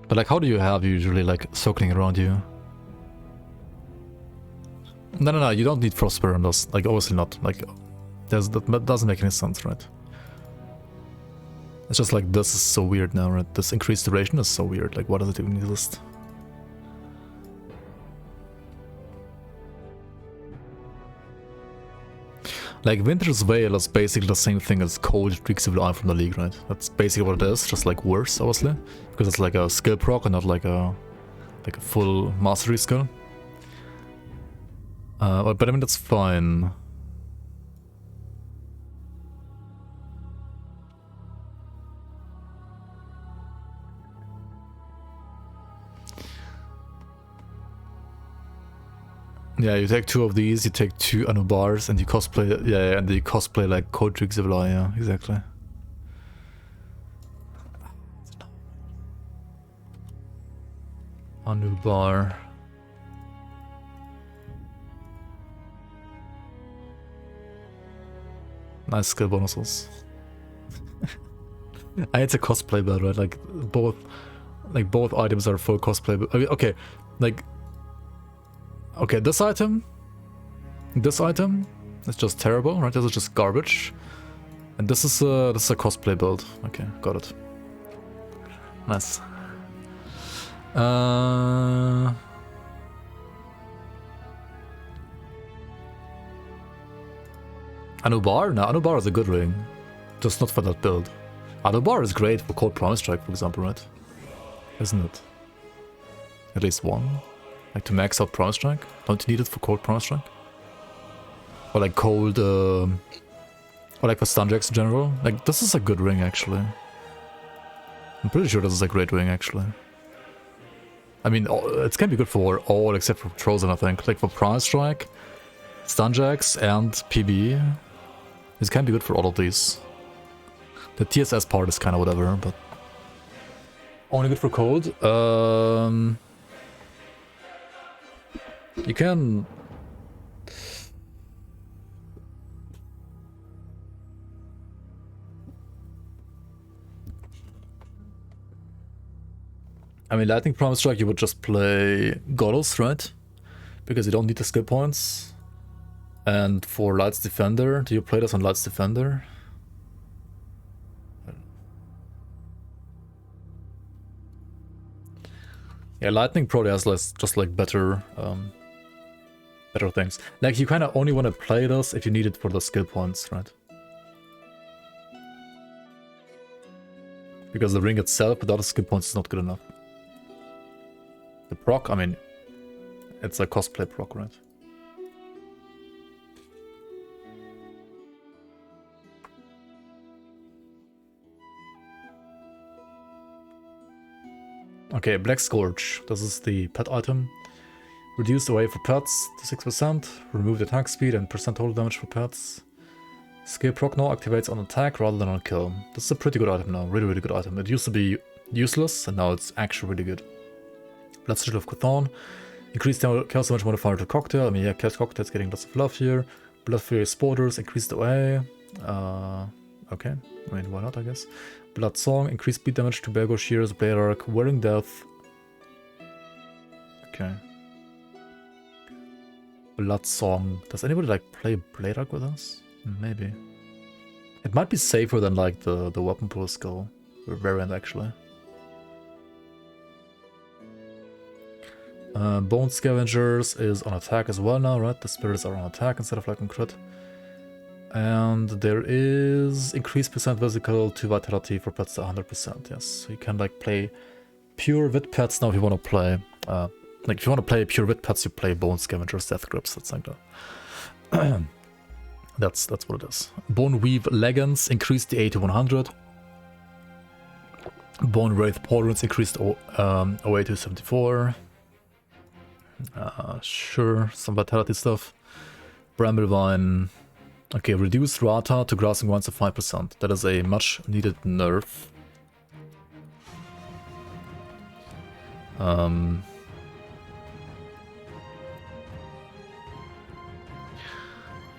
But like, how do you have usually like circling around you? No, you don't need Frostburn on this. Like, obviously not. Like, that doesn't make any sense, right? It's just like, this is so weird now, right? This increased duration is so weird. Like, why does it even exist? Like, Winter's Veil is basically the same thing as Cold Drixivlai from the League, right? That's basically what it is, just like worse, obviously. Because it's like a skill proc and not like a full mastery skill. But I mean, that's fine. Yeah, you take 2 of these, you take 2 Anubars, and you cosplay, yeah, and you cosplay like Code Drixivlai, yeah, exactly. Anubar. Nice skill bonuses. I had to cosplay that, right? Like both items are full cosplay. But I mean, okay, like. Okay, this item, It's just terrible, right? This is just garbage. And this is a cosplay build. Okay, got it. Nice. Anubar? No, Anubar is a good ring. Just not for that build. Anubar is great for Cold Promise Strike, for example, right? Isn't it? At least one? Like to max out Promise Strike? Don't you need it for Cold Promise Strike? Or like Cold, or like for Stunjacks in general? Like, this is a good ring, actually. I'm pretty sure this is a great ring, actually. I mean, it can be good for all except for Trozen, I think. Like for Promise Strike, Stunjacks, and PB. It can be good for all of these. The TSS part is kind of whatever, but... Only good for Cold. You can... I mean, Lightning Promise Strike, you would just play Goddess, right? Because you don't need the skill points. And for Light's Defender, do you play this on Light's Defender? Yeah, Lightning probably has less, just like better, better things. Like, you kind of only want to play this if you need it for the skill points, right? Because the ring itself without the skill points is not good enough. The proc, I mean, it's a cosplay proc, right? Okay, Black Scourge. This is the pet item. Reduce the wave for pets to 6%. Remove the attack speed and percent total damage for pets. Skill proc now activates on attack rather than on kill. This is a pretty good item now. Really, really good item. It used to be useless, and now it's actually really good. Blood Sigil of Chthon. Increase the chaos damage modifier to cocktail. I mean, yeah, chaos cocktail's getting lots of love here. Blood Fury Sporters. Increase the way. Okay. I mean, why not, I guess. Blood Song. Increase speed damage to Belgo Shears, Blade Arc, Wearing Death. Okay. Blood Song. Does anybody like play Blade Arc with us? Maybe. It might be safer than like the Weapon Pool skill variant, actually. Bone Scavengers is on attack as well now, right? The spirits are on attack instead of like on crit. And there is increased percent physical to vitality for pets to 100%, yes. So you can like play pure Vit pets now if you want to play. Like if you want to play pure Vit pets, you play Bone Scavengers, Death Grips, that's like that. That's what it is. Bone Weave Leggings increased the A to 100. Bone Wraith Pauldrons increased OA to 74. Sure, some vitality stuff. Bramblevine. Okay, reduced Rata to grassing once of 5%. That is a much needed nerf.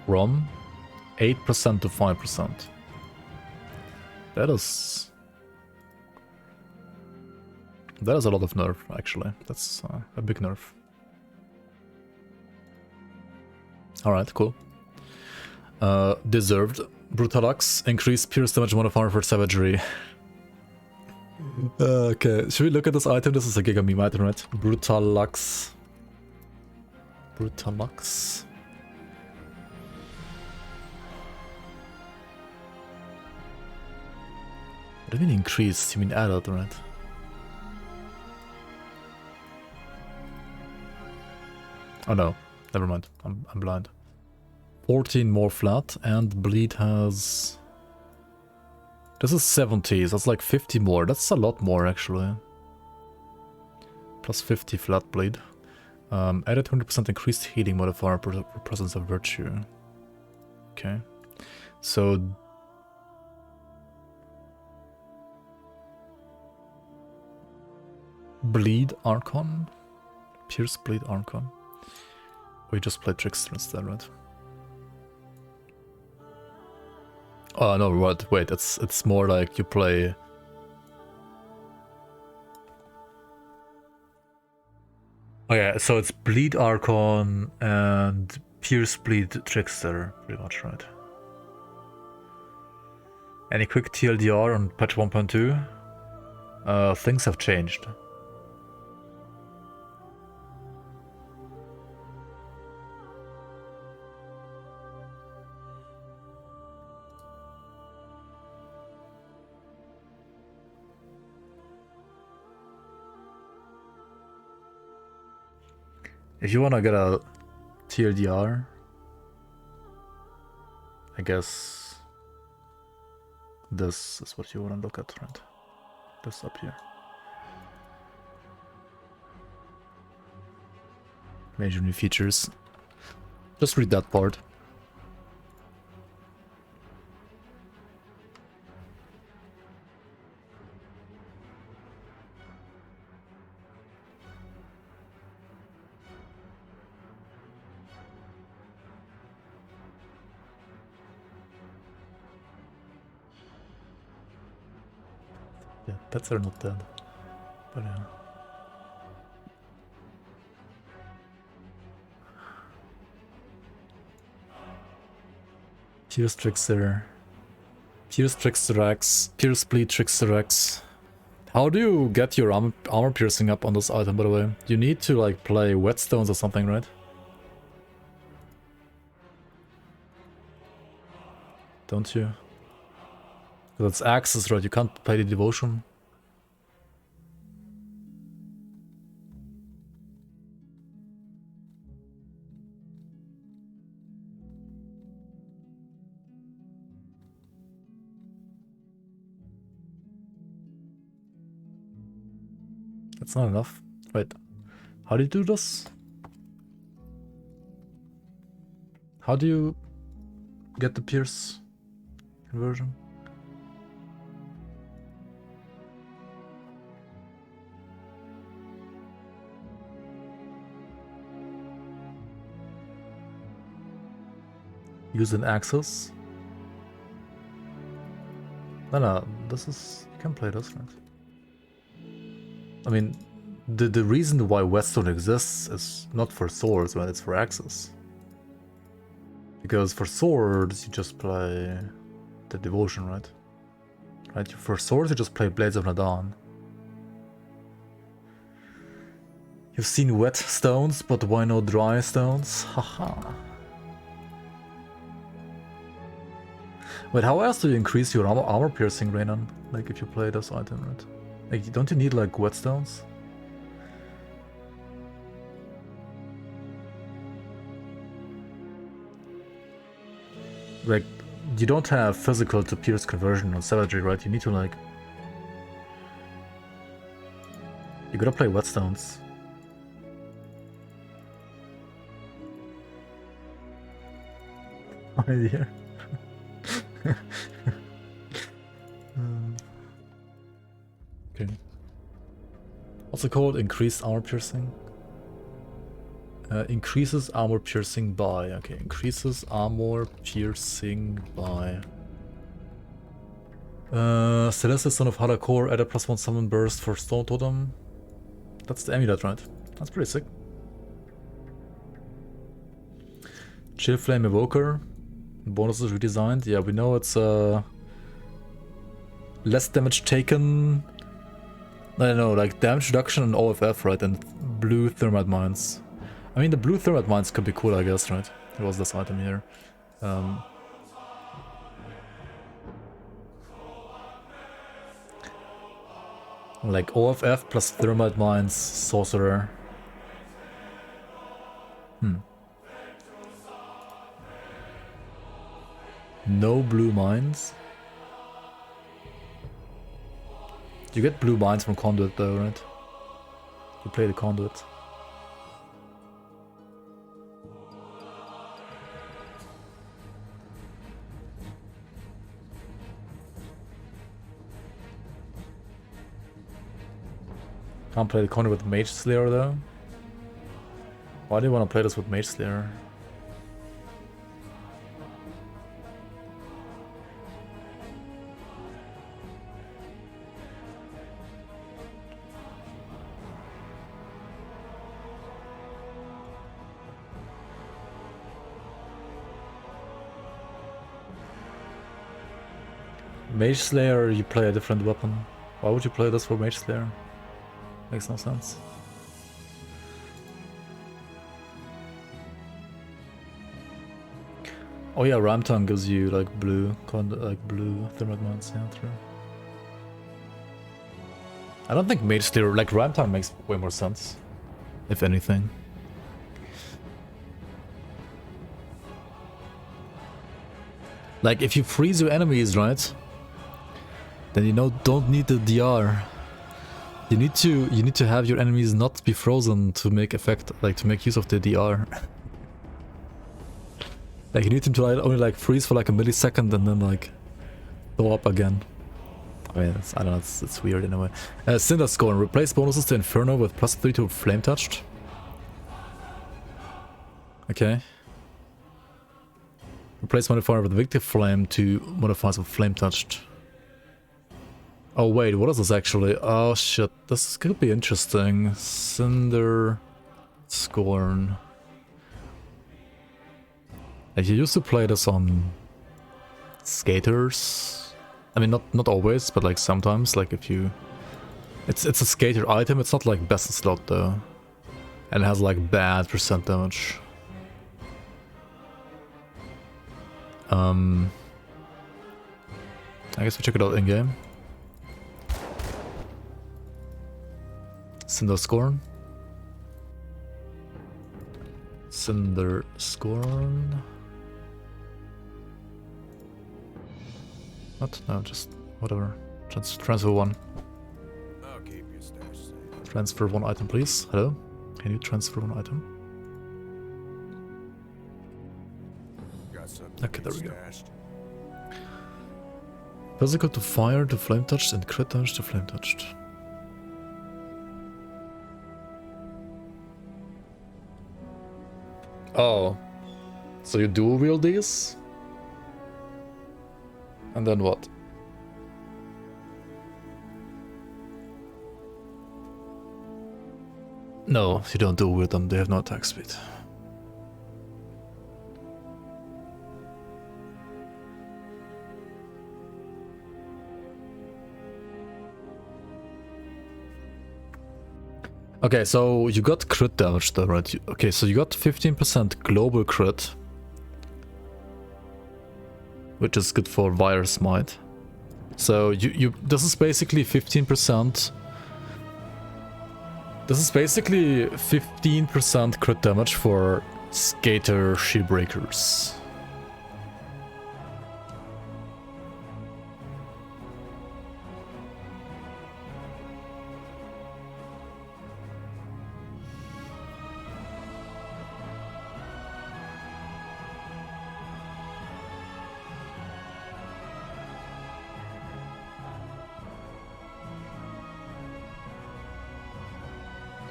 Rom, 8% to 5%. That is a lot of nerf, actually. That's a big nerf. Alright, cool. Deserved. Brutalux. Increased pierce damage modifier for savagery. Okay, should we look at this item? This is a Giga meme item, right? Brutalux. Brutalux. What do you mean increased? You mean added, right? Oh no, never mind. I'm blind. 14 more flat, and bleed has... This is 70, so that's like 50 more. That's a lot more, actually. Plus 50 flat bleed. Added 20% increased healing modifier for presence of virtue. Okay. So... Bleed Archon? Pierce Bleed Archon? We just play Trickster instead, right? Oh no, what? Wait, it's more like you play... Oh yeah, so it's Bleed Archon and Pierce Bleed Trickster, pretty much, right? Any quick TLDR on patch 1.2? Things have changed. If you wanna get a TLDR, I guess this is what you wanna look at, right? This up here. Major new features. Just read that part. Yeah, pets are not dead. But yeah. Pierce Trickster. Pierce Trickster X. Pierce Bleed Trickster X. How do you get your armor piercing up on this item, by the way? You need to like play whetstones or something, right? Don't you? Because it's axes, right? You can't play the devotion. That's not enough. Wait. How do you do this? How do you get the pierce conversion? Use an axis? No, this is... You can play this, right? I mean, the reason why whetstone exists is not for swords, right? It's for axes. Because for swords, you just play the devotion, right? Right? For swords, you just play Blades of Nadan. You've seen wet stones, but why no dry stones? Haha. Wait, how else do you increase your armor piercing, Reynan? Like, if you play this item, right? Like, don't you need, like, whetstones? Like, you don't have physical to pierce conversion on savagery, right? You need to, like... You gotta play whetstones. My dear. Okay. What's it called? Increased armor piercing? Increases armor piercing by... Okay, increases armor piercing by... Celeste, son of Hadakor, add a +1 summon burst for Stone Totem. That's the amulet, right? That's pretty sick. Chill Flame Evoker. Bonus is redesigned. Yeah, we know it's less damage taken. I don't know, like damage reduction and OFF, right? And blue thermite mines. I mean, the blue thermite mines could be cool, I guess, right? There was this item here. Like OFF plus thermite mines, sorcerer. No blue mines. You get blue mines from conduit though, right? You play the conduit. Can't play the conduit with Mage Slayer though. Why do you want to play this with Mage Slayer? Mage Slayer, you play a different weapon. Why would you play this for Mage Slayer? Makes no sense. Oh yeah, Ram Tongue gives you like blue thermite mines, yeah, true. I don't think Mage Slayer, like Ram Tongue makes way more sense, if anything. Like if you freeze your enemies, right? Then you don't need the DR. You need to have your enemies not be frozen to make to make use of the DR. Like you need them to only like freeze for like a millisecond and then like go up again. I mean, I don't know, it's weird in a way. Cinder Scorn, replace bonuses to Inferno with +3 to Flame Touched. Okay. Replace modifier with Victive Flame to modifiers with Flame Touched. Oh wait, what is this actually? Oh shit, this could be interesting. Cinder Scorn. Like you used to play this on skaters. I mean, not always, but like sometimes. Like if you, it's a skater item. It's not like best in slot though, and it has like bad percent damage. I guess we check it out in game. Cinder Scorn. Cinder Scorn. What? No, just whatever. Transfer one. I'll keep your stash safe. Transfer one item, please. Hello? Can you transfer one item? Got something Okay, there we go. stashed. Physical to fire to flame touched and crit damage to flame touched. Oh. So you dual wield these? And then what? No, you don't dual wield them, they have no attack speed. Okay, so you got crit damage though, right? Okay, so you got 15% global crit, which is good for Wire Smite. So this is basically 15%. This is basically 15% crit damage for Skater Shield Breakers.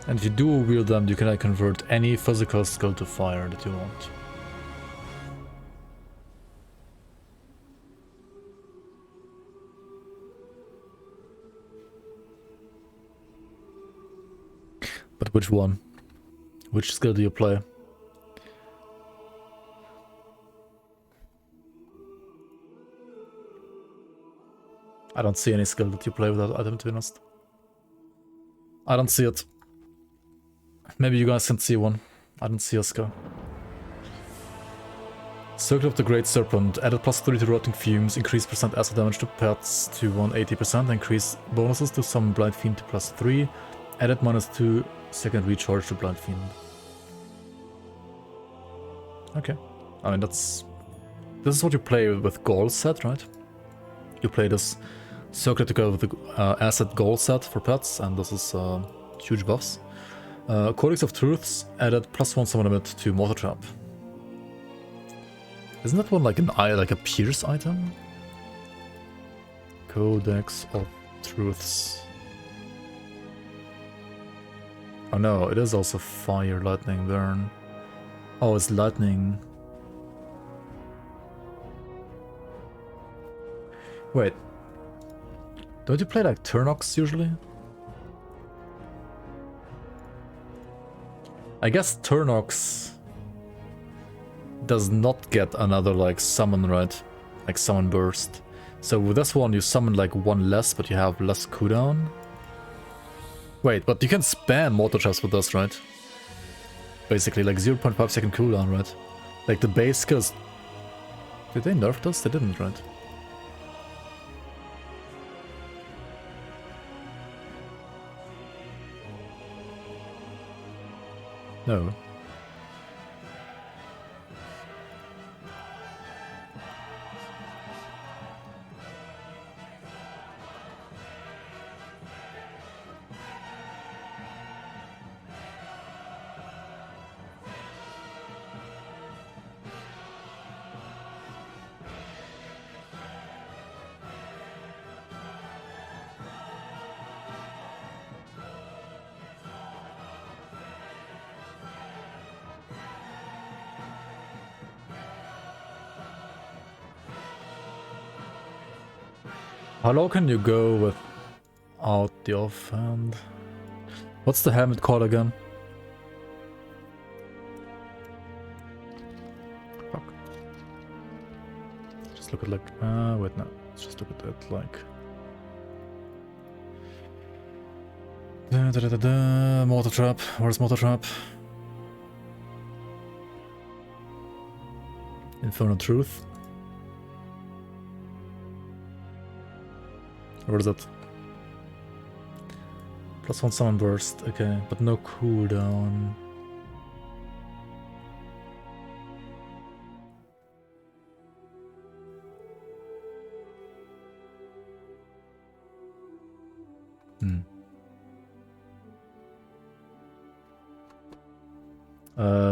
And if you dual wield them, you can convert any physical skill to fire that you want. But which one? Which skill do you play? I don't see any skill that you play with that item, to be honest. I don't see it. Maybe you guys can see one. I don't see a skill. Circle of the Great Serpent. Added +3 to rotting fumes. Increase percent acid damage to pets to 180%. Increase bonuses to summon Blind Fiend to +3. Added -2 second recharge to Blind Fiend. Okay. I mean, this is what you play with goal set, right? You play this Circle to go with the acid goal set for pets, and this is huge buffs. Codex of Truths added +1 summon limit to Mortar Trap. Isn't that one like a pierce item? Codex of Truths. Oh no, it is also fire, lightning, burn. Oh, it's lightning. Wait. Don't you play like Turnox usually? I guess Turnox does not get another like summon, right? Like summon burst. So with this one, you summon like one less, but you have less cooldown. Wait, but you can spam mortar traps with this, right? Basically, like 0.5 second cooldown, right? Like the base skills. Did they nerf this? They didn't, right? No. How low can you go without the offhand? What's the helmet called again? Fuck. Just look at like... wait, no. Let's just look at it like... Mortar trap. Where's mortar trap? Infernal Truth. Where is it? +1 summon burst, okay, but no cooldown.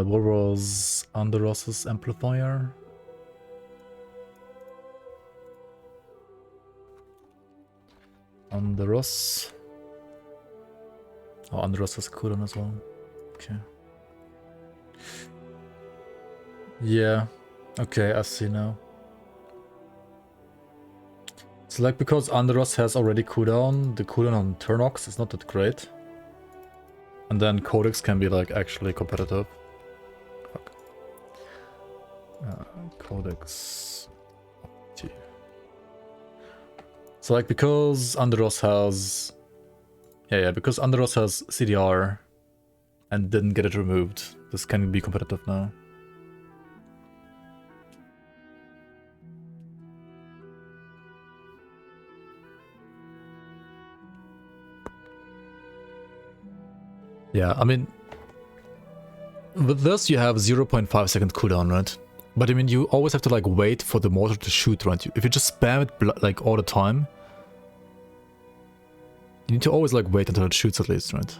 What was Anderos's amplifier? Anderos. Oh, Anderos has cooldown as well. Okay. Yeah. Okay, I see now. So like because Anderos has already cooldown, the cooldown on Turnox is not that great. And then Codex can be like actually competitive. Fuck. Codex. So like because Anderos has... Yeah, because Anderos has CDR and didn't get it removed, this can be competitive now. Yeah, I mean, with this you have 0.5 second cooldown, right? But I mean, you always have to like wait for the mortar to shoot, right? If you just spam it like all the time, you need to always like wait until it shoots at least, right?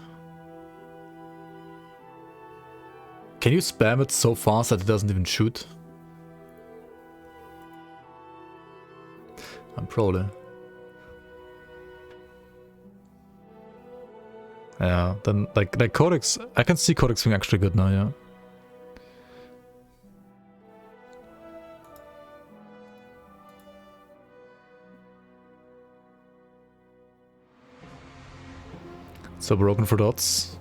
Can you spam it so fast that it doesn't even shoot? I'm probably. Yeah, then like Codex, I can see Codex being actually good now, yeah. So broken for dots.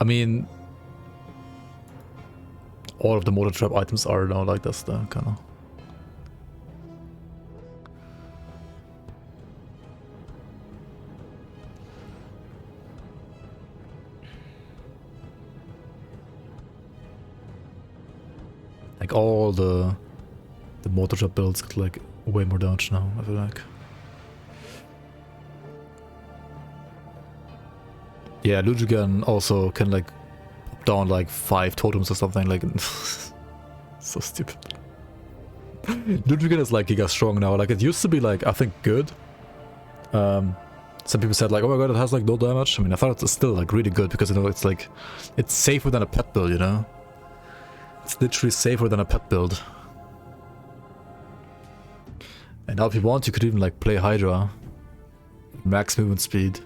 I mean, all of the mortar trap items are now like this, though, kind of. Like all the mortar trap builds get like way more dodge now, I feel like. Yeah, Lujigan also can like pop down like 5 totems or something, like so stupid. Lujigan is like giga strong now, like it used to be like, I think, good. Some people said like, oh my god, it has like no damage. I mean, I thought it's still like really good because, you know, it's like, it's safer than a pet build, you know? It's literally safer than a pet build. And now if you want, you could even like play Hydra. Max movement speed.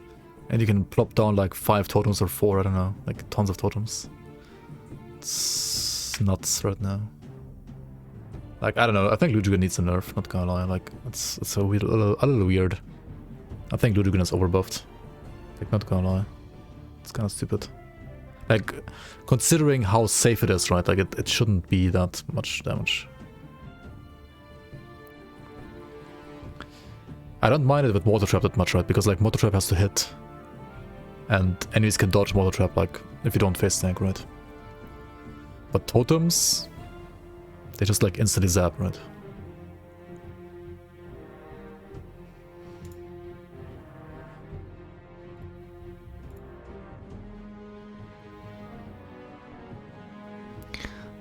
And you can plop down like 5 totems or 4, I don't know. Like tons of totems. It's nuts right now. Like, I don't know, I think Lujigan needs a nerf, not gonna lie. Like, it's so weird, a little weird. I think Lujigan is overbuffed. Like, not gonna lie. It's kind of stupid. Like, considering how safe it is, right? Like, it shouldn't be that much damage. I don't mind it with Mortar Trap that much, right? Because like Mortar Trap has to hit. And enemies can dodge Mortar Trap, like, if you don't face tank, right? But totems, they just like instantly zap, right?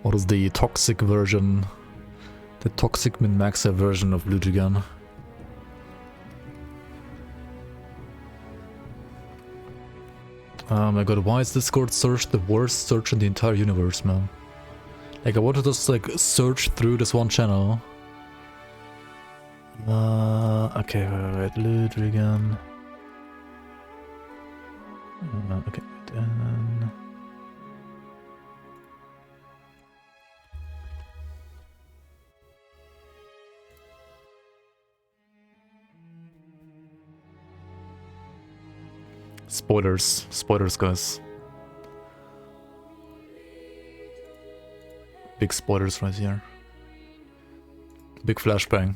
What is the toxic version? The toxic min-maxer version of Lujigan. Oh my god, why is Discord search the worst search in the entire universe, man? Like, I want to just like search through this one channel. Okay, wait, Ludwigan. Okay, then. Spoilers. Spoilers, guys. Big spoilers right here. Big flashbang.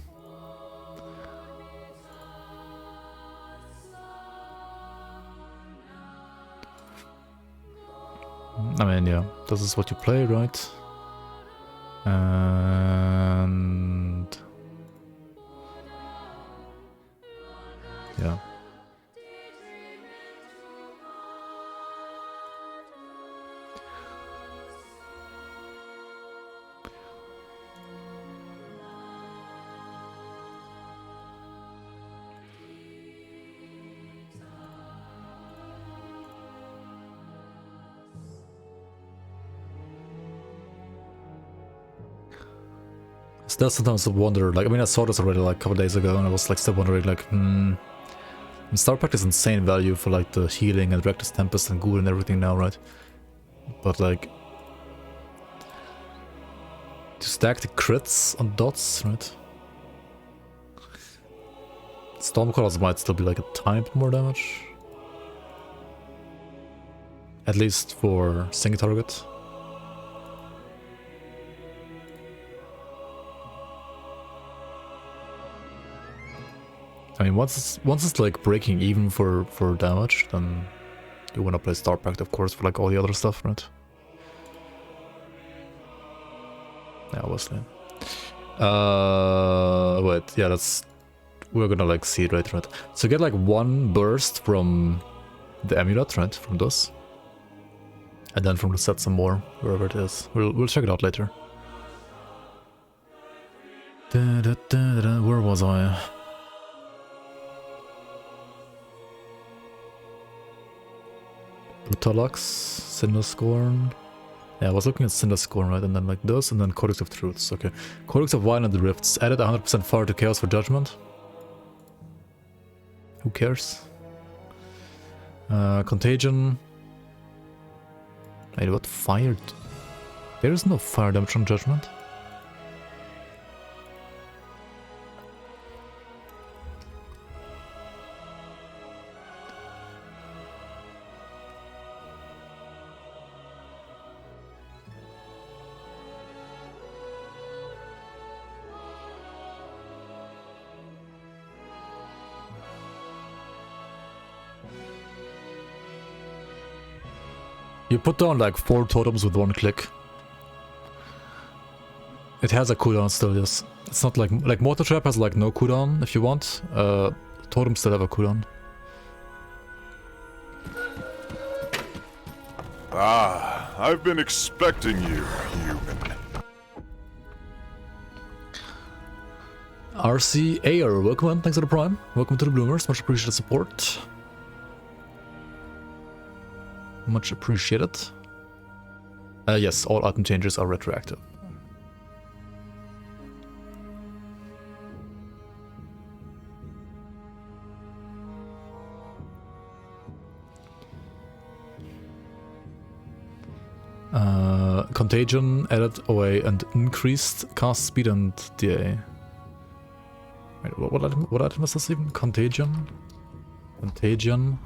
I mean, yeah, this is what you play, right? And... yeah. Still sometimes I wonder, like, I mean, I saw this already like a couple days ago and I was like still wondering, like, Star Pact is insane value for like the healing and Reckless Tempest and Ghoul and everything now, right? But like, to stack the crits on dots, right? Stormcrawlers might still be like a tiny bit more damage. At least for single target. I mean, once it's like breaking even for damage, then you wanna play Star Pact, of course, for like all the other stuff, right? Yeah, obviously. Wait, yeah, we're gonna like see it right. So get like one burst from the amulet, right? From this, and then from the set some more wherever it is. We'll check it out later. Where was I? Brutalax, Cinder Scorn. Yeah, I was looking at Cinder Scorn, right? And then like this, and then Codex of Truths. Okay. Codex of Violent Rifts. Added 100% fire to Chaos for Judgment. Who cares? Contagion. Wait, what? Fire? There is no fire damage on Judgment. You put down like 4 totems with 1 click. It has a cooldown still, yes. It's not like Mortar Trap has like no cooldown if you want. Totems still have a cooldown. Ah, I've been expecting you, human. RC Ayer, welcome on, thanks for the prime. Welcome to the Bloomers, much appreciated support. Much appreciated. Yes, all item changes are retroactive. Contagion added away and increased cast speed and DA. Wait, what item is this even? Contagion? Contagion.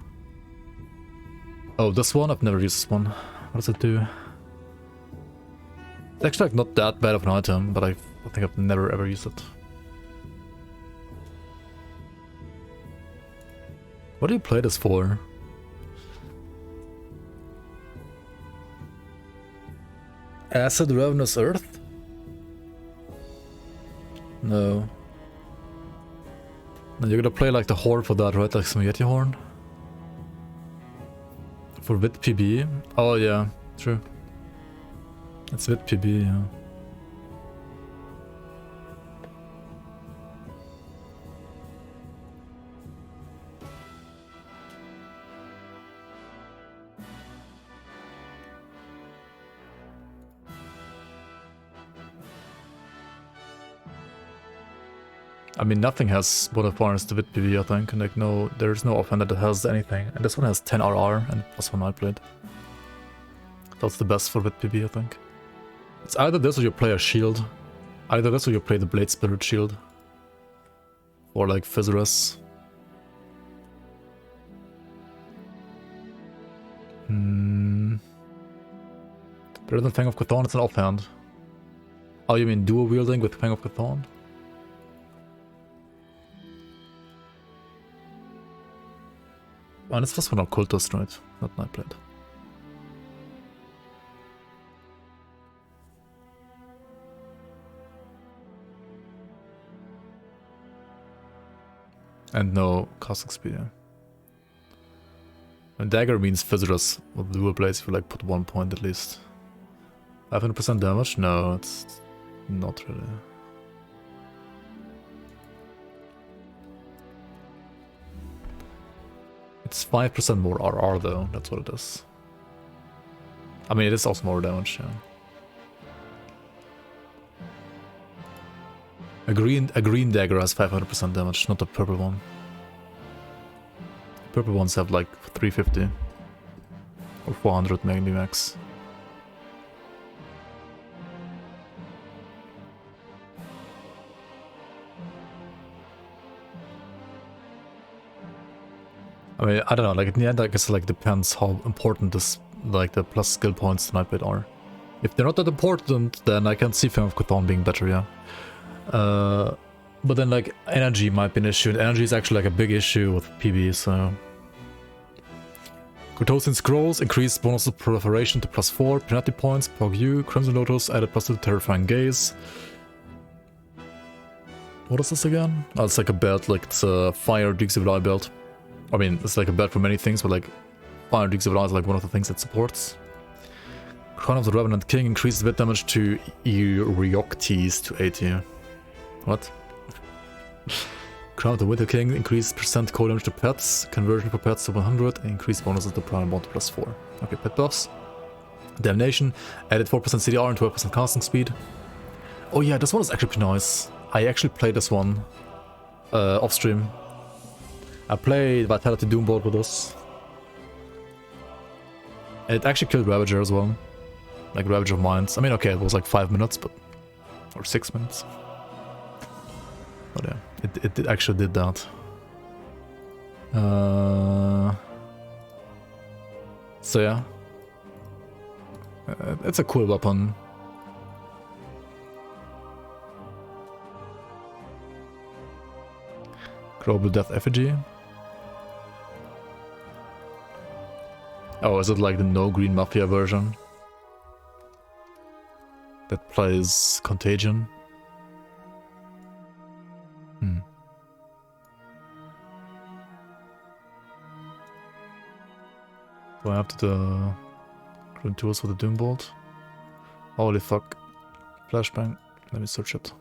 Oh, this one? I've never used this one. What does it do? It's actually like not that bad of an item, but I think I've never ever used it. What do you play this for? Acid Ravenous Earth? No. No, you're gonna play like the horn for that, right? Like some Yeti horn? For with PB? Oh yeah, true. It's with PB, yeah. I mean, nothing has bonus to with PB, I think. And like, no, there's no offhand that has anything. And this one has 10 RR and +1 Nightblade. That's the best for with PB, I think. It's either this or you play a shield. Either this or you play the Blade Spirit shield. Or like Fizzus. Better than Fang of Chthon, it's an offhand. Oh, you mean dual wielding with Fang of Chthon? Oh, and it's just for an occultist, right? Not Nightblade. And no casting speed, yeah. And dagger means Fizzus with dual blades if you like put 1 point at least. 500% damage? No, it's not really. It's 5% more RR though, that's what it is. I mean, it is also more damage, yeah. A green dagger has 500% damage, not the purple one. The purple ones have like 350 or 400 maybe max. I mean, I don't know, like in the end I guess it like depends how important this, like the plus skill points to Nightblade are. If they're not that important, then I can see Fang of Chthon being better, yeah. But then like energy might be an issue, and energy is actually like a big issue with PB, so... Kurtosin Scrolls, increased bonus of proliferation to +4, penalty points, PogU, Crimson Lotus, added +2 Terrifying Gaze. What is this again? Oh, it's like a belt, like it's a Fire Dukes of Eye belt. I mean, it's like a belt for many things, but like Fire Dukes of Eye is like one of the things it supports. Crown of the Revenant King increases bit damage to Euryoctes to 80. What? Crown of the Winter King increased percent cold damage to pets, conversion for pets to 100, and increased bonuses to Prime Bond to +4. Okay, pet buffs. Damnation, added 4% CDR and 12% casting speed. Oh yeah, this one is actually pretty nice. I actually played this one off stream. I played Vitality Doombolt with this. And it actually killed Ravager as well. Like Ravager of Minds. I mean, okay, it was like 5 minutes, but... or 6 minutes. But yeah, it actually did that. So yeah. It's a cool weapon. Global Death Effigy. Oh, is it like the no green Mafia version? That plays Contagion? Do I have to do green tools for the Doombolt? Holy fuck. Flashbang. Let me search it.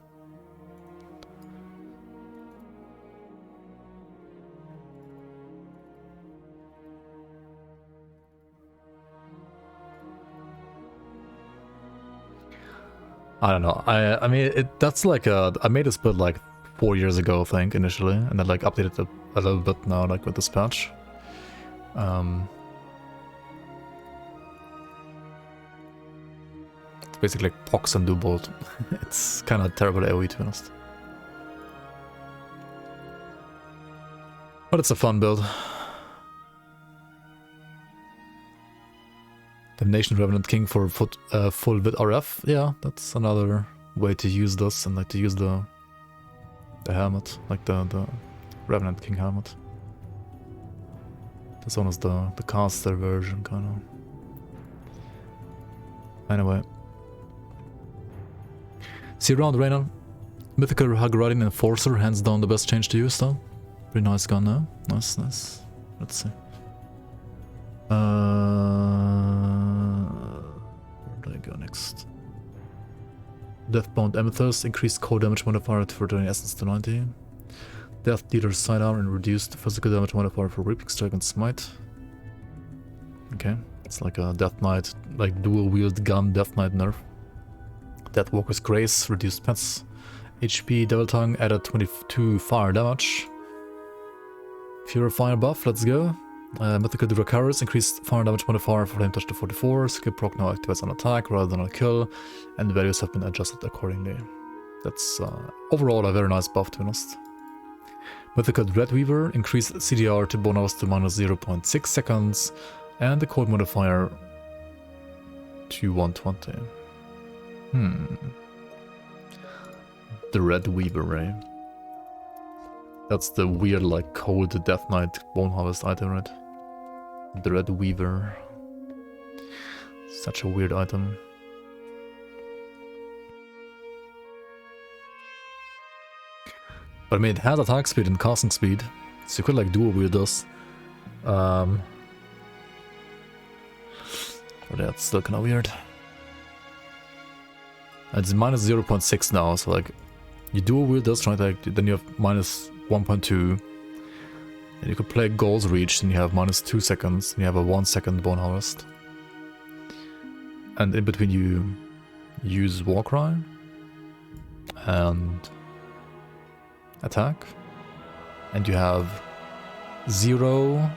I don't know. I mean, that's like I made this build like 4 years ago, I think, initially, and then like updated it a little bit now, like with this patch. It's basically like Pox and Doombolt. It's kind of terrible AoE, to be honest. But it's a fun build. Damnation Revenant King for full with RF. Yeah, that's another way to use this, and like to use the helmet, like the Revenant King helmet. This one is the caster version, kind of. Anyway. See you around, Rainer. Mythical Hagradin Enforcer, hands down the best change to use though. Pretty nice gun now. Nice, nice. Let's see. Where do I go next? Deathbound Amethyst, increased core damage modifier for turning essence to 90. Death Dealer's sidearm and reduced physical damage modifier for Reaping Strike and Smite. Okay, it's like a Death Knight, like dual wield gun Death Knight nerf. Deathwalker's Grace, reduced pets. HP Devil Tongue, added 22 fire damage. Fury Fire buff, let's go. Mythical Dracarys, increased fire damage modifier for Flame Touch to 44. Skill proc now activates on attack rather than on kill, and the values have been adjusted accordingly. That's overall a very nice buff, to be honest. Mythical Dreadweaver, increased CDR to bonus to minus 0.6 seconds, and the cold modifier to 120. The Red Weaver, right? That's the weird, like, cold Death Knight Bone Harvest item, right? The Red Weaver. Such a weird item. But I mean, it has attack speed and casting speed, so you could like dual wield this. But that's still kind of weird. It's minus 0.6 now, so like you dual wield this, right? Like then you have minus 1.2, and you could play Goals Reach, and you have minus 2 seconds, and you have a 1 second Bone Harvest. And in between you use Warcry and attack, and you have 0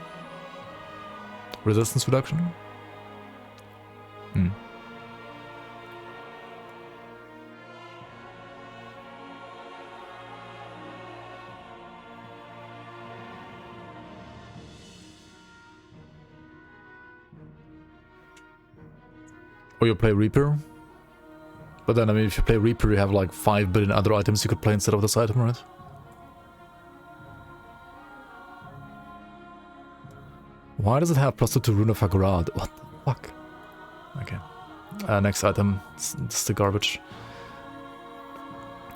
resistance reduction. Or you play Reaper. But then, I mean, if you play Reaper, you have like 5 billion other items you could play instead of this item, right? Why does it have +2 to Rune of Hagrad? What the fuck? Okay. Next item. It's the garbage.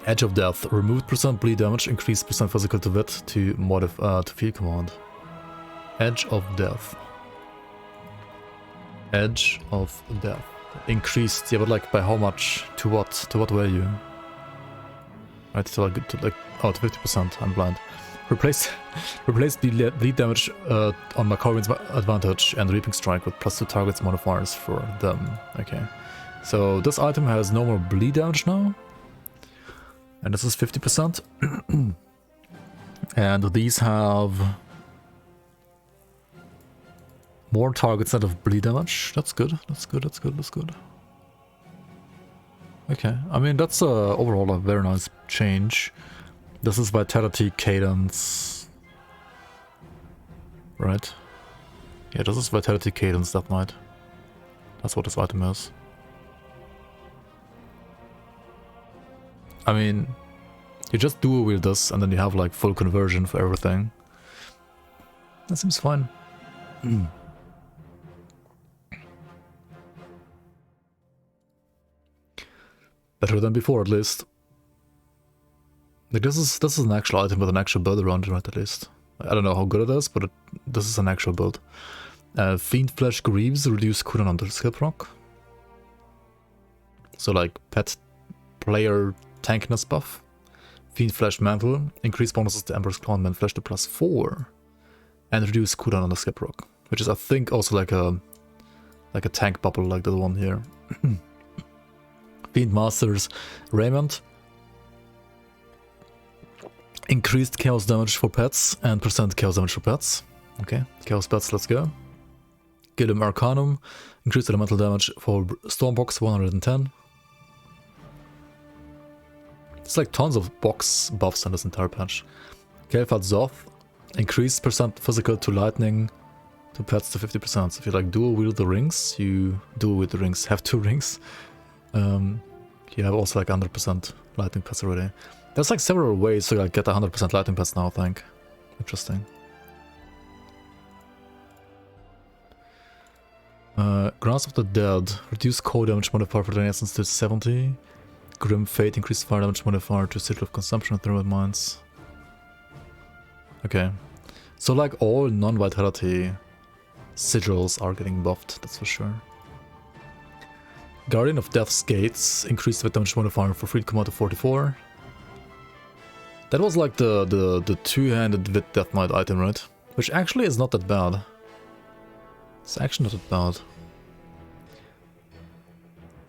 Edge of Death. Removed % bleed damage, increased % physical to wit to field command. Edge of Death. Edge of Death. Increased, yeah, but like by how much? To what? To what value? Right, to like to 50%. I'm blind. Replace bleed damage on Macarian's advantage and Reaping Strike with +2 targets modifiers for them. Okay, so this item has no more bleed damage now, and this is 50%. And these have more targets instead of bleed damage. That's good. That's good. That's good. That's good. Okay, I mean that's overall a very nice change. This is Vitality Cadence, right? Yeah, this is Vitality Cadence Death Knight. That's what this item is. I mean, you just dual wield this and then you have like full conversion for everything. That seems fine. Better than before, at least. Like this is an actual item with an actual build around it, right? At least I don't know how good it is, but this is an actual build. Fiend Flesh Greaves, reduce cooldown on the skill proc. So like pet player tankiness buff. Fiend Flesh Mantle, increase bonuses to Ember's Claw and Man Flesh to +4, and reduce cooldown on the skill proc, which is I think also like a tank bubble like the one here. Fiend Master's Raiment. Increased chaos damage for pets and % chaos damage for pets. Okay, chaos pets, let's go. Gildum Arcanum. Increased elemental damage for Stormbox 110. It's like tons of box buffs in this entire patch. Kel'Thuzad Zoth. Increased % physical to lightning to pets to 50%. So if you like dual wield the rings, you dual wield the rings, have 2 rings. You have also like 100% lightning pets already. There's like several ways to like get 100% lightning pets now, I think. Interesting. Grasp of the Dead. Reduce cold damage modifier for the essence to 70. Grim Fate. Increase fire damage modifier to Sigil of Consumption of Thermite Mines. Okay. So like all non-vitality sigils are getting buffed, that's for sure. Guardian of Death's Gates. Increase the damage modifier for free command to 44. That was like the two-handed with Death Knight item, right? Which actually is not that bad. It's actually not that bad.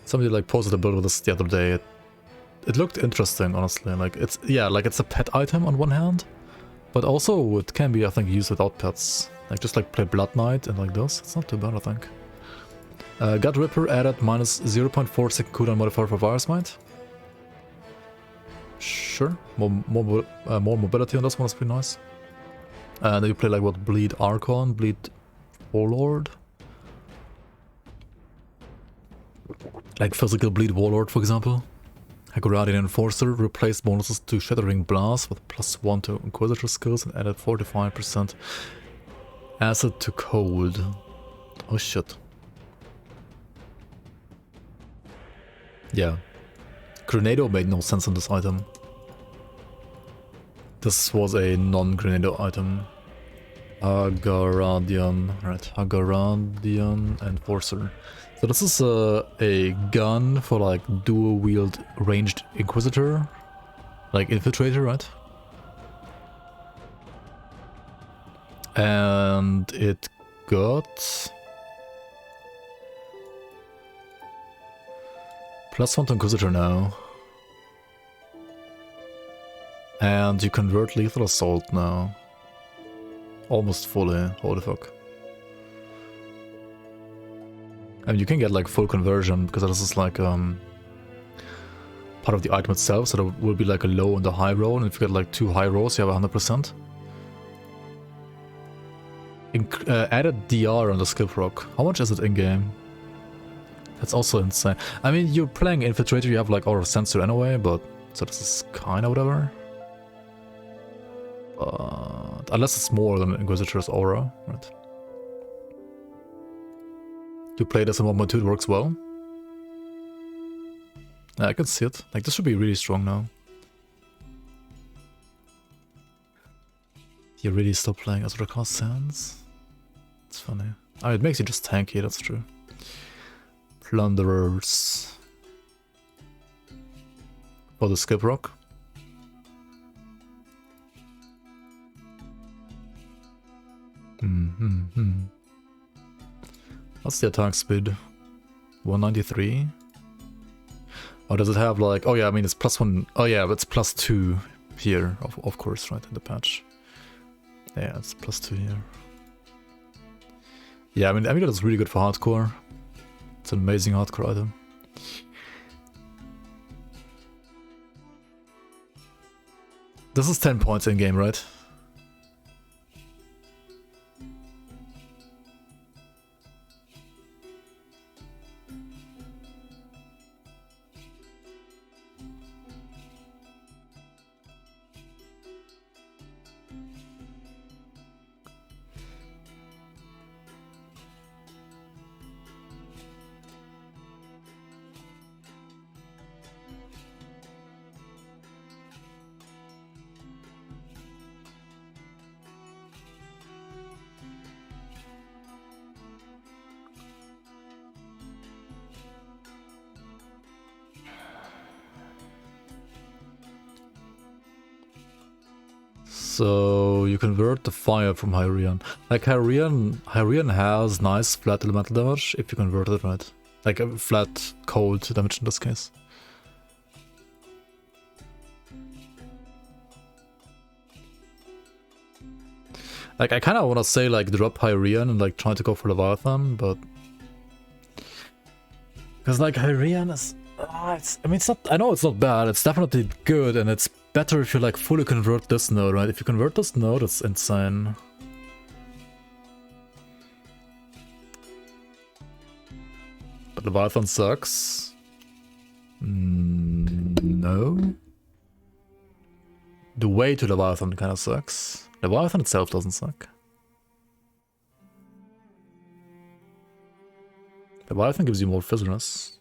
Somebody like posted a build with this the other day. It looked interesting, honestly. Like it's it's a pet item on one hand, but also it can be, I think, used without pets. Like just like play Blood Knight and like this. It's not too bad, I think. Gut Ripper added minus 0.4 second cooldown modifier for Virus Might. Sure, more mobility on this one is pretty nice. And then you play like what, Bleed Archon, Bleed Warlord, like physical Bleed Warlord, for example. Hagoradian Enforcer replaced bonuses to Shattering Blast with +1 to Inquisitor skills and added 45% acid to cold. Oh shit. Yeah. Grenado made no sense in this item. This was a non-Grenado item. Hagoradian, right? Hagoradian Enforcer. So this is a gun for like dual-wield ranged Inquisitor, like Infiltrator, right? And it got +1 to Inquisitor now. And you convert Lethal Assault now. Almost fully, holy fuck. And you can get like full conversion because this is like part of the item itself, so there will be like a low and a high roll, and if you get like 2 high rolls you have 100%. Added DR on the skill proc. How much is it in game? That's also insane. I mean, you're playing Infiltrator, you have like Aura of Sensor anyway, but so this is kinda whatever. Unless it's more than Inquisitor's Aura, right? You play this in 1.2, it works well. Yeah, I can see it. Like, this should be really strong now. You really stop playing as Recast Sands? It's funny. Oh, it makes you just tanky, that's true. Plunderers. For the skip rock. What's the attack speed? 193? Or does it have like... Oh yeah, I mean it's +1... Oh yeah, but it's +2 here, of course, right, in the patch. Yeah, it's +2 here. Yeah, I mean that's really good for hardcore. It's an amazing hardcore item. This is 10 points in game, right? So you convert the fire from Hyrian. Like Hyrian has nice flat elemental damage if you convert it right. Like a flat cold damage in this case. Like I kinda wanna say like drop Hyrian and like try to go for Leviathan, but because like Hyrian is I mean it's not, I know it's not bad, it's definitely good, and it's better if you like fully convert this node, right? If you convert this node, it's insane. But Leviathan sucks. No. The way to Leviathan kinda sucks. Leviathan itself doesn't suck. The Leviathan gives you more Fizzerness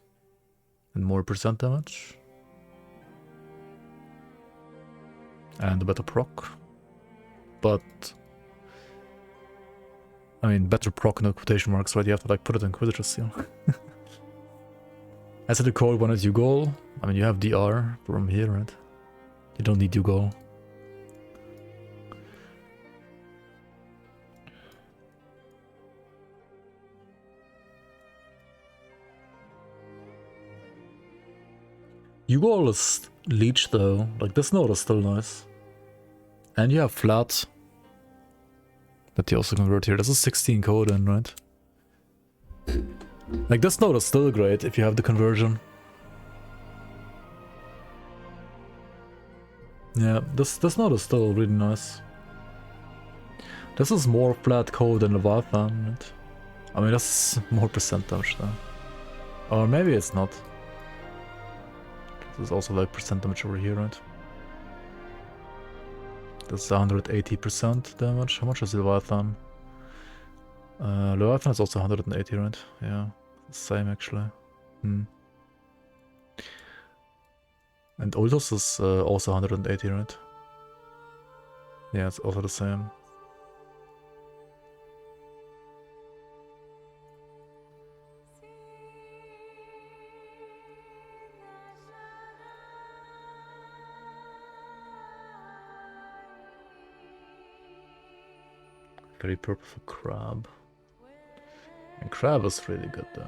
and more percent damage. And a better proc. But I mean, better proc, no quotation marks, right? You have to like put it in Inquisitor's, you know. As I recall, when it's Ugol, I mean, you have DR from here, right? You don't need Ugol. Ugol is Leech though, like this node is still nice. And you have flat that you also convert here. This is 16 code in, right? Like this node is still great if you have the conversion. Yeah, this node is still really nice. This is more flat code than Leviathan, right? I mean, this is more percent damage though. Or maybe it's not. This is also like percent damage over here, right? That's 180% damage. How much is Leviathan? Leviathan is also 180, right? Yeah, same actually. And Ultus is also 180, right? Yeah, it's also the same. Very purple for Crab. And Crab is really good though.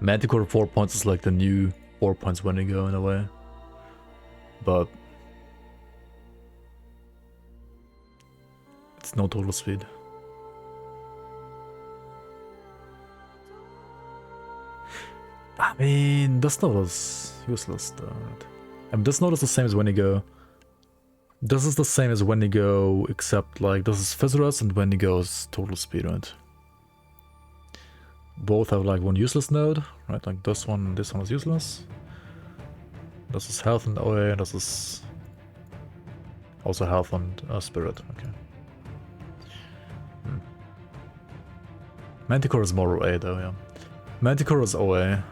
Manticore 4 points is like the new 4 points when you go in a way. But it's no total speed. I mean, this node is useless though. Right? I mean, this node is the same as Wendigo. This is the same as Wendigo, except like this is Fizzurus and Wendigo is total speed, right? Both have like one useless node, right? Like this one and this one is useless. This is health and OA, and this is also health and spirit. Okay. Manticore is more OA though, yeah. Manticore is OA.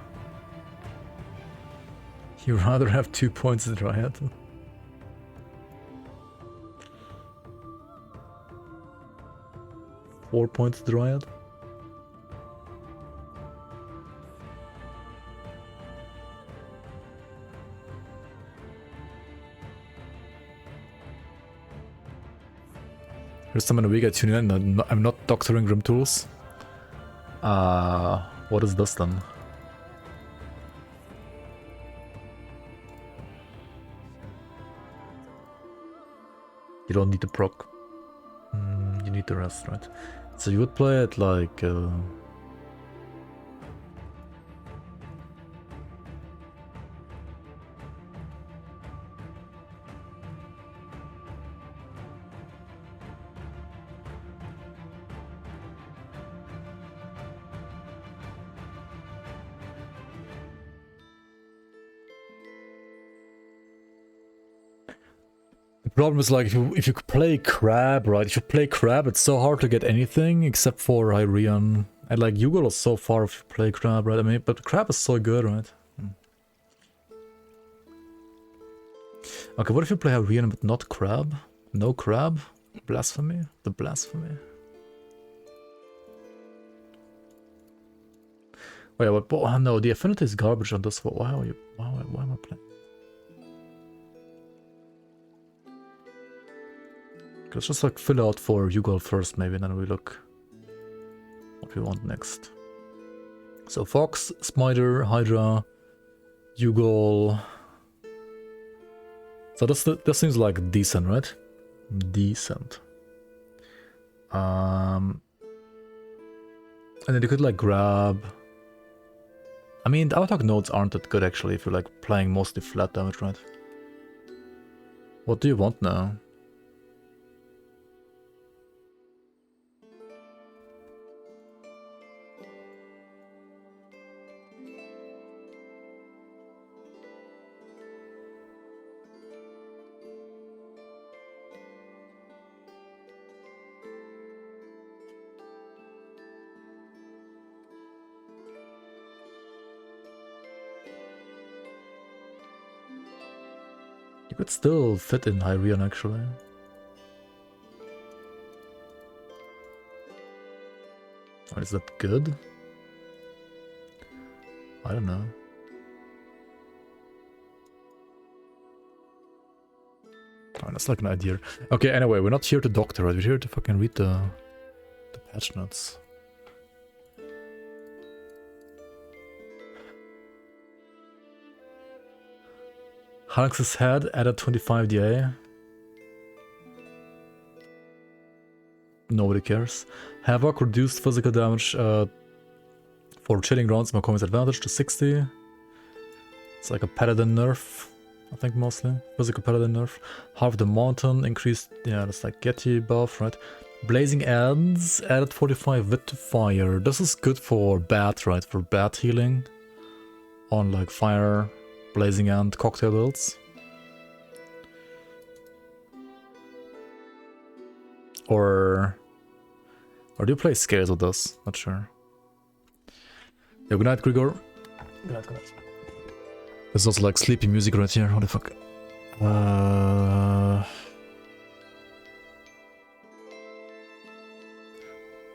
You rather have 2 points in Dryad? Four points Dryad? Here's some in a week I tune in. I'm not doctoring Grim Tools. What is this then? You don't need the proc. You need the rest, right? So you would play it like... The problem is like if you play Crab, right? If you play Crab, it's so hard to get anything except for Hyrian. And like Ugol is so far if you play Crab, right? I mean, but Crab is so good, right? Okay, what if you play Hyrian but not Crab? No Crab? Blasphemy? The Blasphemy? Oh yeah, but oh, no, the affinity is garbage on this. Why am I playing? Let's just like fill out for Ugol first, maybe, and then we look what we want next. So Fox, Spider, Hydra, Ugol. So this seems like decent, right? Decent. And then you could like grab. I mean, the Autarch nodes aren't that good actually if you're like playing mostly flat damage, right? What do you want now? You could still fit in Hyrian actually. Or is that good? I don't know. Oh, that's like an idea. Okay, anyway, we're not here to doctor, right? We're here to fucking read the patch notes. Halix's head added 25 DA. Nobody cares. Havoc reduced physical damage for chilling rounds, Makomi's advantage to 60. It's like a paladin nerf, I think mostly. Physical paladin nerf. Half the mountain increased, yeah, that's like Getty buff, right? Blazing Ends added 45 wit to fire. This is good for bat, right? For bat healing. On like fire, blazing end cocktail builds. Or do you play scales with this? Not sure. Yeah, good night, Grigor. Good night, good night. There's also like sleepy music right here. What the fuck?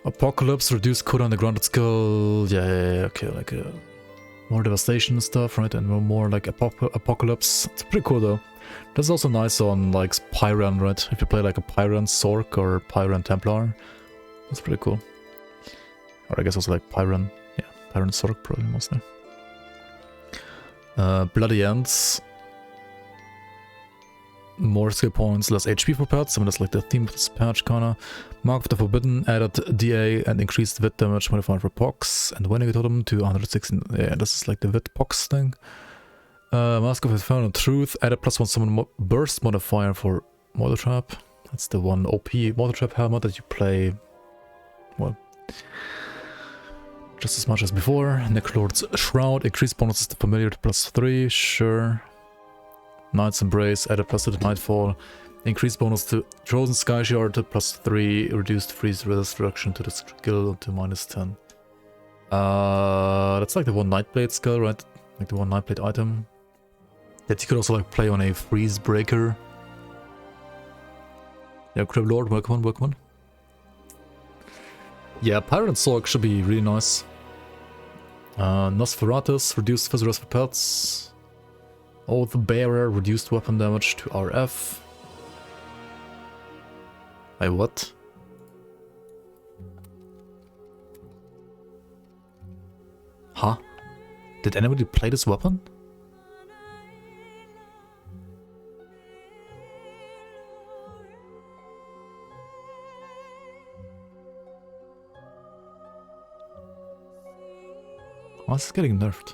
Apocalypse, reduce cooldown on the grounded skull. Yeah, okay, like more devastation and stuff, right? And more like apocalypse. It's pretty cool though. That's also nice on like Pyran, right? If you play like a Pyran Sork or Pyran Templar, that's pretty cool. Or I guess also like Pyran, yeah, Pyran Sork probably mostly. Bloody Ends. More skill points, less HP for pets. I mean, that's like the theme of this patch, kinda. Mark of the Forbidden added DA and increased Vit damage modifier for Pox. And when you totem to 116. Yeah, this is like the Vit Pox thing. Mask of Infernal Truth added +1 summon burst modifier for Mortar Trap. That's the one OP Mortar Trap helmet that you play, well, just as much as before. Necklord's Shroud, increased bonuses to familiar to +3, sure. Knight's Embrace, added +2 to Nightfall. Increased bonus to Chosen Sky Shard to +3, reduced freeze reduction to the skill to -10. That's like the one Nightblade skill, right? Like the one Nightblade item. That you could also like play on a freeze breaker. Yeah, Crib Lord, welcome on. Yeah, Pirate Sork should be really nice. Nosferatus, reduced physical rest for pets. Oath Bearer, reduced weapon damage to RF. Wait, what? Huh? Did anybody play this weapon? Why is it getting nerfed?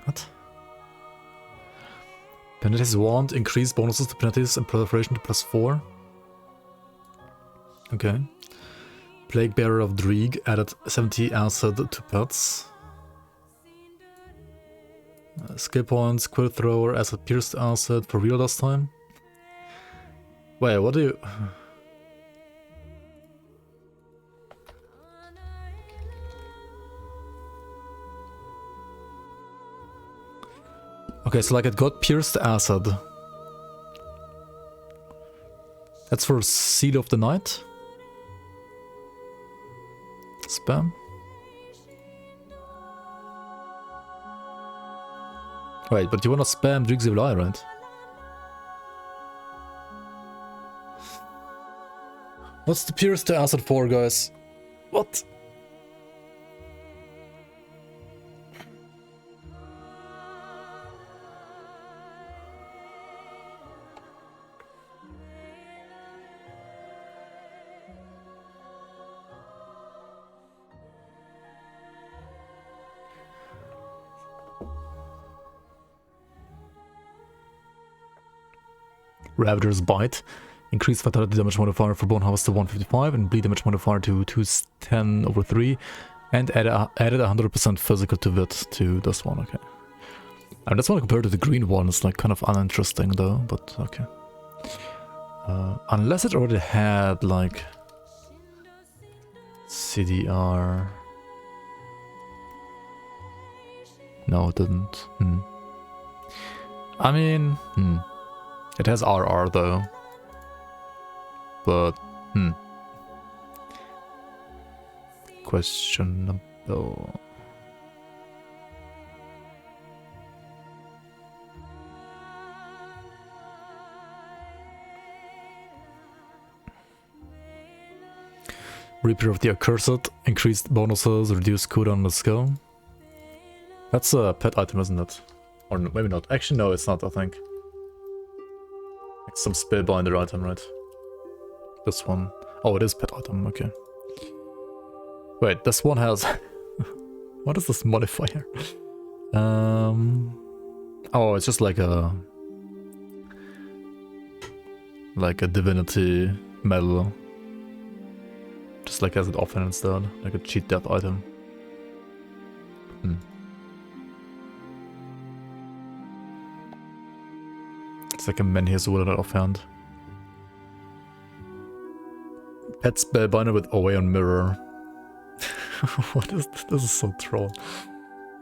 What? Penalties wand, increased bonuses to penalties and proliferation to +4. Okay. Plague Bearer of Dreeg added 70 acid to pets. Skill points, Quill Thrower as a pierced acid for real last time. Wait, what do you... Okay, so like it got pierced acid. That's for Seal of the Night. Spam. Wait, but you wanna spam Dreeg's Evil Eye, right? What's the pierced acid for, guys? What? Ravager's Bite. Increased fatality damage modifier for Bone Harvest to 155 and bleed damage modifier to 210/3. And added 100% physical to Vit to this one, okay. And this one compared to the green one is like kind of uninteresting though, but okay. Unless it already had like CDR. No, it didn't. I mean, it has RR though. But, questionable. Reaper of the Accursed, increased bonuses, reduced cooldown on the skill. That's a pet item, isn't it? Or maybe not. Actually, no, it's not, I think. Like some spellbinder item, right? This one. Oh, it is pet item, okay. Wait, this one has... What is this modifier? Oh, it's just like a... Like a divinity medal. Just like as it often instead, like a cheat death item. It's like a Menhir's Will offhand. Pet spellbinder with away on mirror. What is this? This is so troll.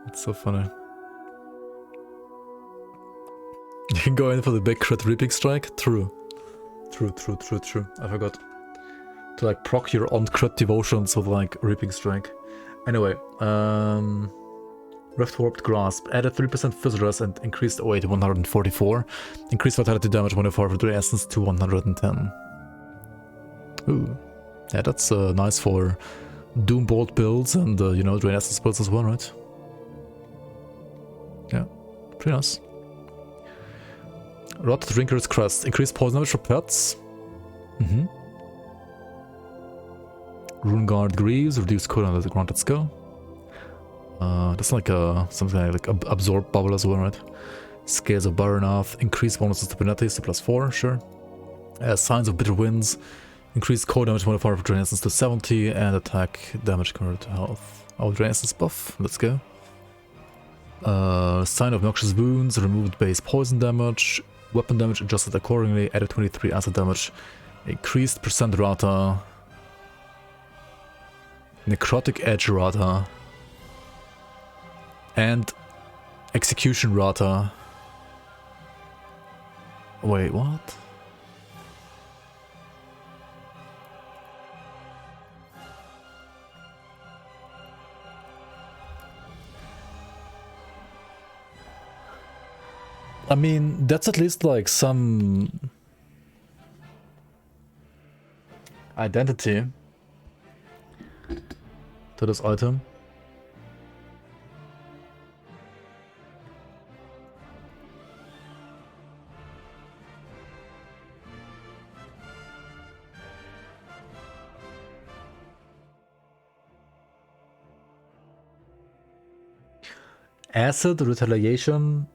It's so funny. You can go in for the big crit reaping strike? True. True. I forgot. To like proc your on crit devotions with like reaping strike. Anyway, Rift Warped Grasp added 3% Fizz and increased OA to 144. Increased vitality damage modifier for 3 essence to 110. Ooh. Yeah, that's nice for Doombolt builds and, you know, Drain Essence builds as well, right? Yeah, pretty nice. Rot Drinker's Crest. Increased poison damage for pets. Runeguard Greaves. Reduced cooldown of the granted skill. That's like something like Absorb Bubble as well, right? Scales of Baranath. Increased bonuses to penalties to +4, sure. Signs of Bitter Winds. Increased cold damage modifier for Drain Essence to 70 and attack damage converted to health. Oh, Drain Essence buff. Let's go. Sign of Noxious Wounds. Removed base poison damage. Weapon damage adjusted accordingly. Added 23 acid damage. Increased percent rata. Necrotic Edge rata. And Execution rata. Wait, what? I mean, that's at least like some identity to this item. Acid Retaliation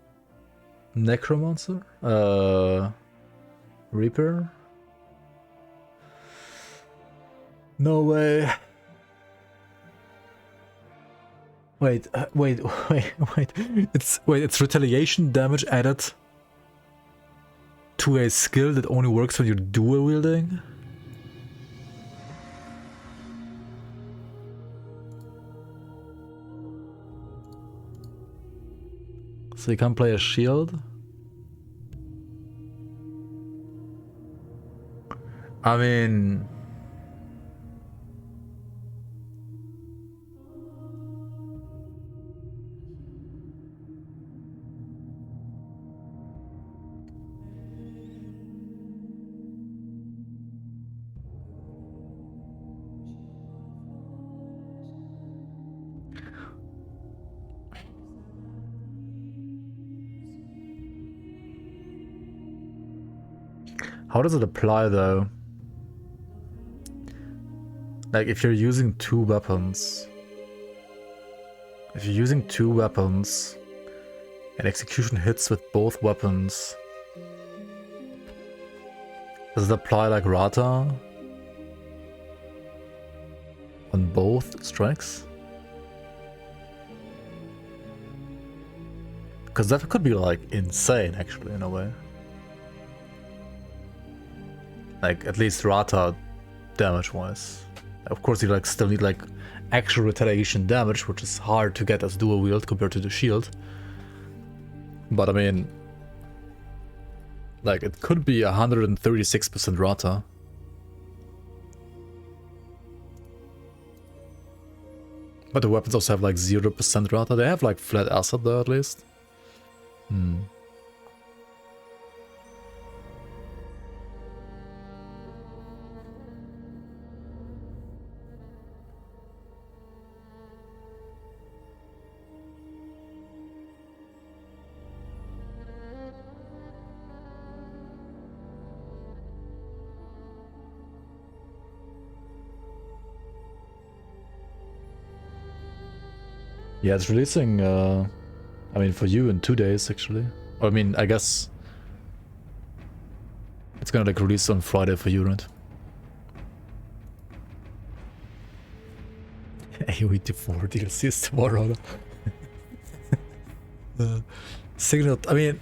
Necromancer? Reaper? No way. Wait. It's retaliation damage added to a skill that only works when you're dual wielding? So you can't play a shield? I mean... How does it apply though? Like if you're using two weapons. If you're using two weapons and execution hits with both weapons, does it apply like Rata on both strikes? Because that could be like insane actually in a way. Like at least Rata damage wise. Of course you like still need like actual retaliation damage, which is hard to get as dual wield compared to the shield. But I mean, Like, it could be 136% rata. But the weapons also have like 0% rata. They have like flat asset there at least. Yeah, it's releasing, I mean, for you in 2 days, actually. Or, I mean, I guess it's gonna, like, release on Friday for you, right? AoE 4 DLC is tomorrow. Signal, I mean,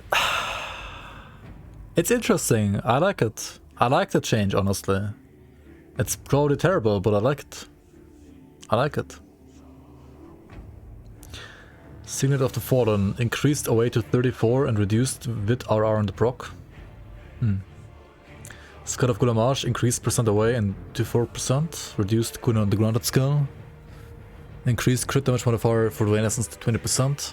it's interesting. I like it. I like the change, honestly. It's probably terrible, but I like it. I like it. Signet of the Fallen, increased away to 34 and reduced with RR on the proc. Skull of Gulamage, increased percent away and to 4%, reduced Kuna on the grounded skull. Increased crit damage modifier for Drain Essence to 20%.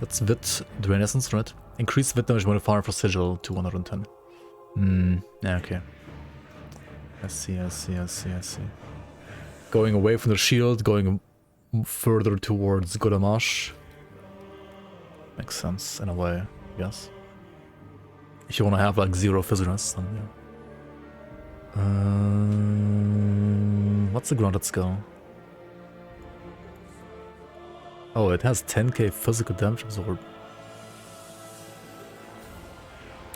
That's with Drain Essence, right? Increased with damage modifier for Sigil to 110. Yeah, okay. I see. Going away from the shield, going further towards Gulamage. Makes sense in a way, I guess. If you want to have like 0 Fizziness, then yeah. What's the grounded skull? Oh, it has 10k physical damage absorbed.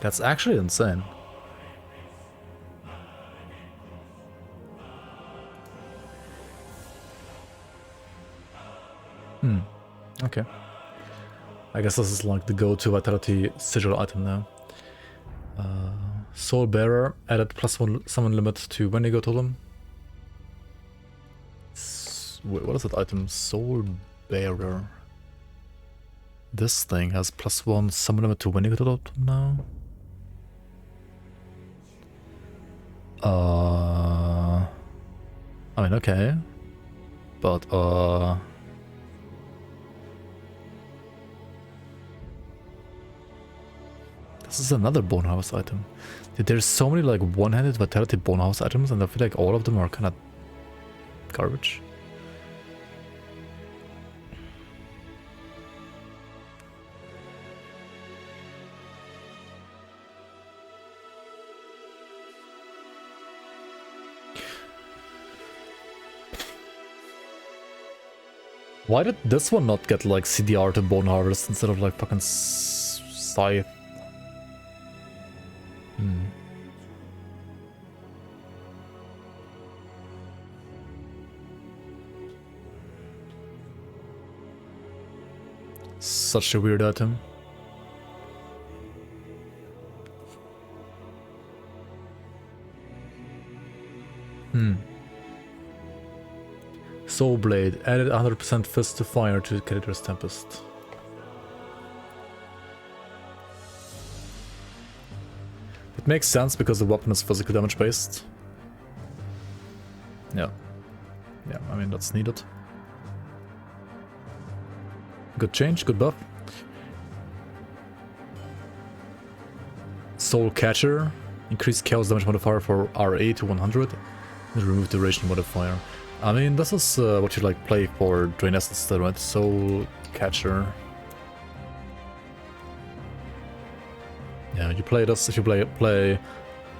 That's actually insane. Okay. I guess this is like the go-to Vitality Sigil item now. Soul Bearer added +1 summon limit to Wendigo Totem. Wait, what is that item? Soul Bearer. This thing has +1 summon limit to Wendigo Totem now. I mean, okay. But, this is another Bone House item. Dude, there's so many like one-handed Vitality Bone House items and I feel like all of them are kind of garbage. Why did this one not get like CDR to Bone Harvest instead of like fucking Scythe? Such a weird item. Soul Blade added 100% fist to fire to Creditor's Tempest. It makes sense because the weapon is physical damage based. Yeah, I mean that's needed. Good change, good buff. Soul Catcher, increased chaos damage modifier for RA to 100 and remove duration modifier. I mean, this is what you like play for Drain Essence, right? Soul Catcher. Yeah, you play this if you play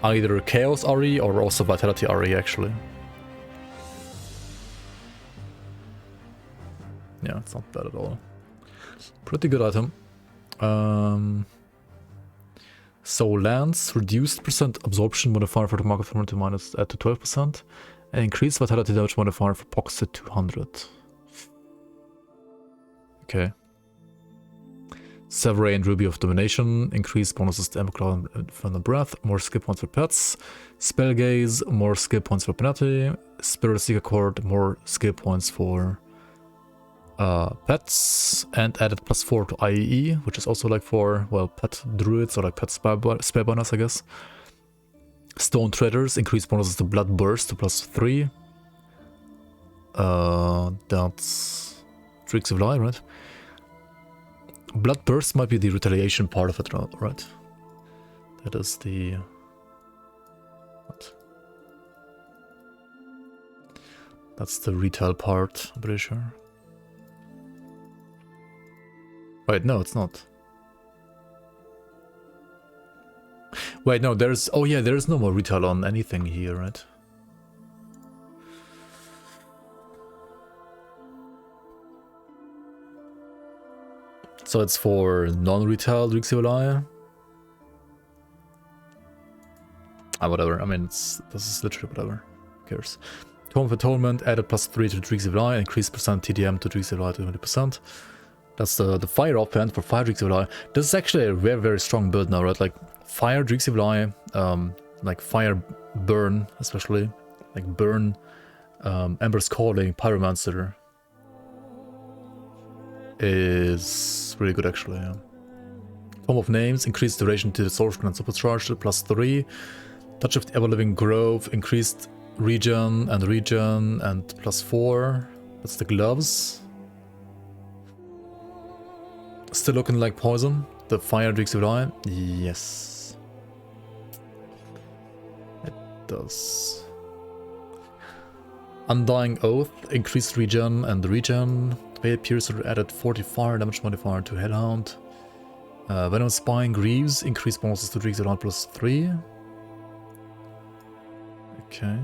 either Chaos RE or also Vitality RE actually. Yeah, it's not bad at all. Pretty good item. Soul Lance, reduced percent absorption modifier for the market form to minus to 12%, and increased vitality damage modifier for Pox to 200. Okay. Severine Ruby of Domination, increased bonuses to Emperor from the Breath, more skill points for pets. Spell Gaze, more skill points for penalty. Spirit Seeker Cord, more skill points for Pets, and added +4 to IEE, which is also like for, well, pet druids or like pet spellbinders, I guess. Stone Traders, increased bonuses to Blood Burst to +3. That's Tricks of Lie, right? Blood Burst might be the retaliation part of it, right? That is the... What? That's the retail part, I'm pretty sure. Wait, no, it's not. Wait, no, there's... Oh yeah, there's no more retail on anything here, right? So it's for non-retail Tricks of Lie. Whatever. I mean, this is literally whatever. Who cares? Tome of Atonement added +3 to Tricks of Lie, increased percent TDM to Tricks of Lie to 20%. That's the fire offhand for 5 Tricks of Lie. This is actually a very, very strong build now, right? Like fire Tricks of Lie, like fire burn, especially. Like burn, Ember's Calling, Pyromancer is really good actually, yeah. Tome of Names, increased duration to distortion and supercharge to +3. Touch of the Ever-Living Grove, increased regen and +4. That's the gloves. Still looking like poison. The fire Tricks of Lie. Yes. It does. Undying Oath, increased regen and regen. Veil Piercer added 40 fire damage modifier to Hellhound. Venom Spine Greaves, increased bonuses to Tricks of Lie +3. Okay.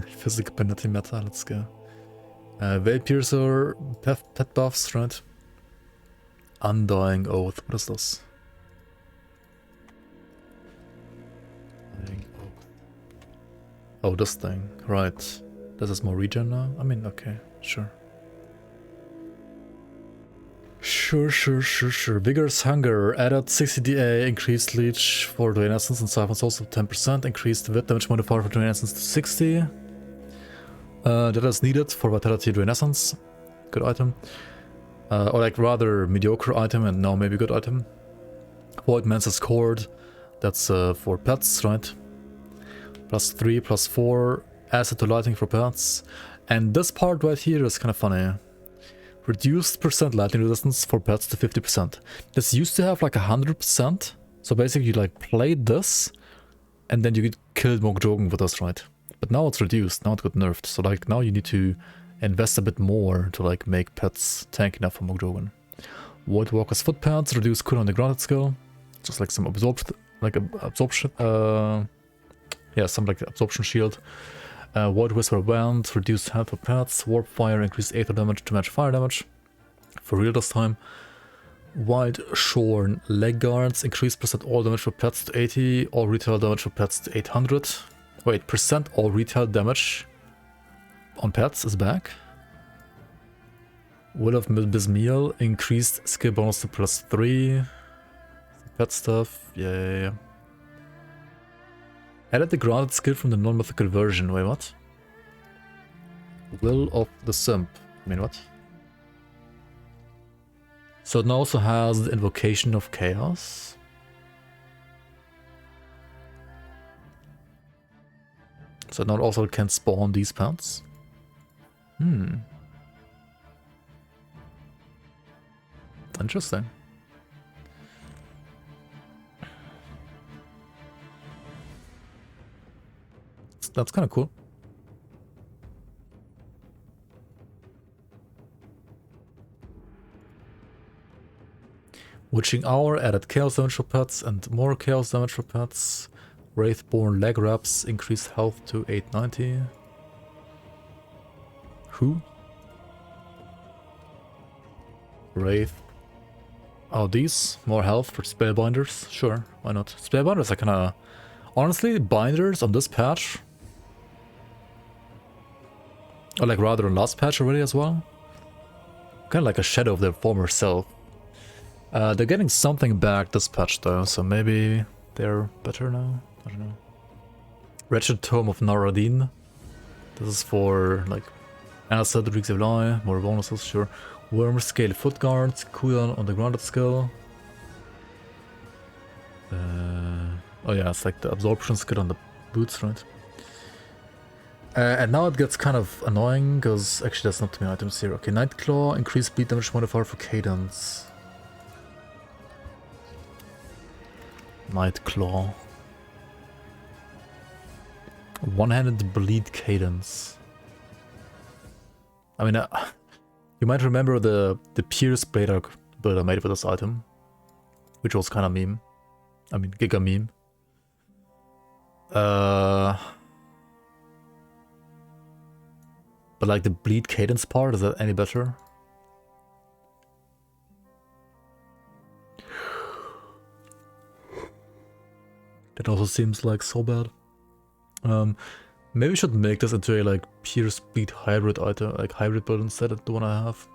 Physical penalty meta, let's go. Veil Piercer, pet buffs, right? Undying Oath, what is this? Undying Oath. Oh, this thing, right. This is more regen now? I mean, okay, sure. Sure. Vigorous Hunger added 60 DA, increased leech for Dwayne Essence and Siphons also 10%, increased Wit damage modifier for Dwayne Essence to 60. That is needed for Vitality Dwayne Essence. Good item. Or like rather mediocre item and now maybe good item. Void Mance's Cord, that's for pets, right? +3, +4, acid to lighting for pets. And this part right here is kind of funny. Reduced percent lightning resistance for pets to 50%. This used to have like 100%. So basically you like played this and then you could kill Mogjogen with this, right? But now it's reduced, now it got nerfed. So like now you need to invest a bit more to like make pets tank enough for Mogjogen. Void Walker's Footpads, reduce cooldown on the grounded skill. Just like some absorption, yeah, some like absorption shield. Void Whisper Wand, reduced health for pets. Warp Fire, increased Aether damage to match fire damage. For real this time. Wild Shorn Leg Guards, increased percent all damage for pets to 80, all retail damage for pets to 800. Wait, percent all retail damage on pets is back. Will of Bismeal, increased skill bonus to +3. Pet stuff, yeah. Added the granted skill from the non-mythical version. Wait, what? Will of the Simp. I mean, what? So it now also has the Invocation of Chaos. So now it also can spawn these pets. Interesting. That's kind of cool. Witching Hour added chaos damage for pets and more chaos damage for pets. Wraithborn leg wraps increased health to 890. Who? Wraith. Oh, these? More health for spellbinders? Sure, why not? Spellbinders are kinda... Honestly, binders on this patch... Or like rather on last patch already as well. Kinda like a shadow of their former self. They're getting something back this patch though, so maybe they're better now? I don't know. Wretched Tome of Naradin. This is for like Acid, Reeks of Lie, more bonuses, sure. Worm scale foot guards, cooldown on the grounded skill. Oh yeah, it's like the absorption skill on the boots, right? And now it gets kind of annoying, because actually that's not too many items here. Okay, Nightclaw, increased bleed damage modifier for cadence. Nightclaw. One-handed bleed cadence. I mean, you might remember the Pierce Blade Arc build I made for this item, which was kind of meme. I mean, giga meme. But like the bleed cadence part, is that any better? That also seems like so bad. Maybe we should make this into a like Pierce Bleed hybrid item, like hybrid build instead of the one I have.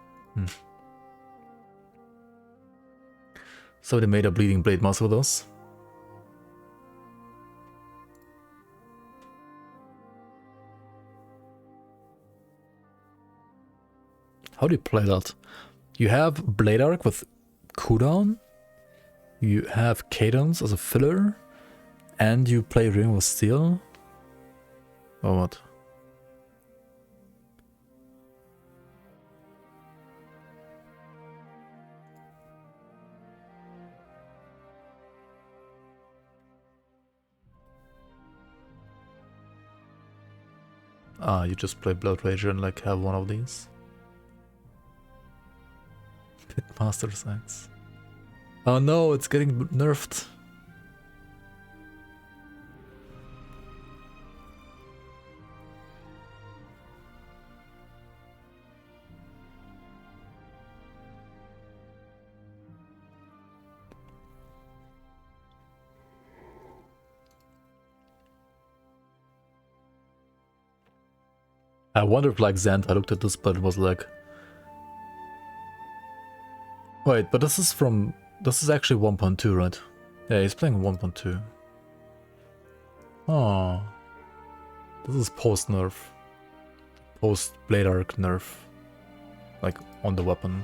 So they made a Bleeding Blade mask with us. How do you play that? You have Blade Arc with cooldown, you have Cadence as a filler, and you play Ring of Steel? Or what? Ah, you just play Blood Rager and like have one of these? Pitmaster's Axe. Oh no, it's getting nerfed. I wonder if like Xanta looked at this but it was like... Wait, but this is actually 1.2, right? Yeah, he's playing 1.2. Oh. This is post-nerf. Post-Blade Arc nerf. Like, on the weapon.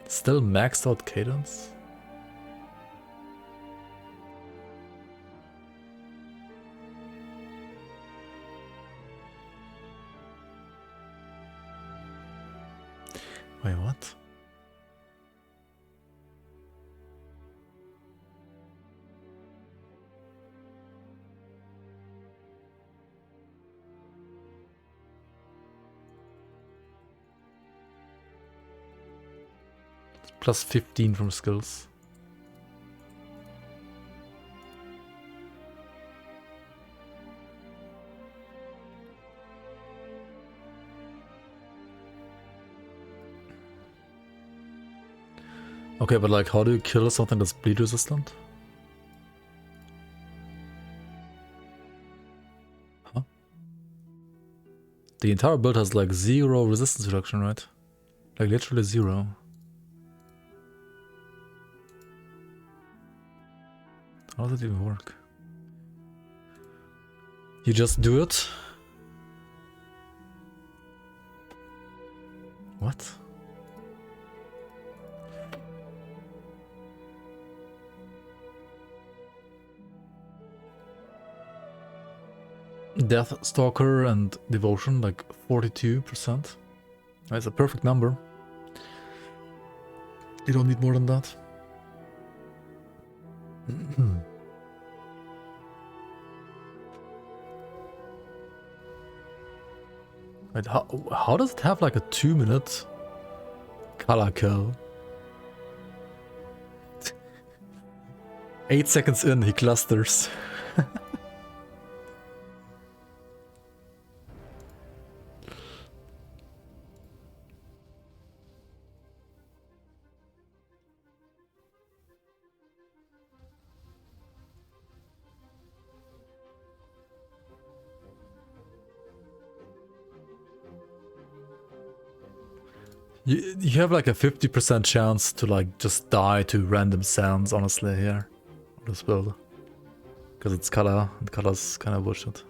Still maxed out cadence? Wait, what? It's plus 15 from skills. Okay, but like, how do you kill something that's bleed resistant? Huh? The entire build has like 0 resistance reduction, right? Like literally 0. How does it even work? You just do it? What? Deathstalker and Devotion, like 42%. That's a perfect number. You don't need more than that. Wait, how does it have like a 2-minute color kill? 8 seconds in, he clusters. You have like a 50% chance to like just die to random sounds, honestly, here. On this build. Because it's color, and color's kind of bullshit.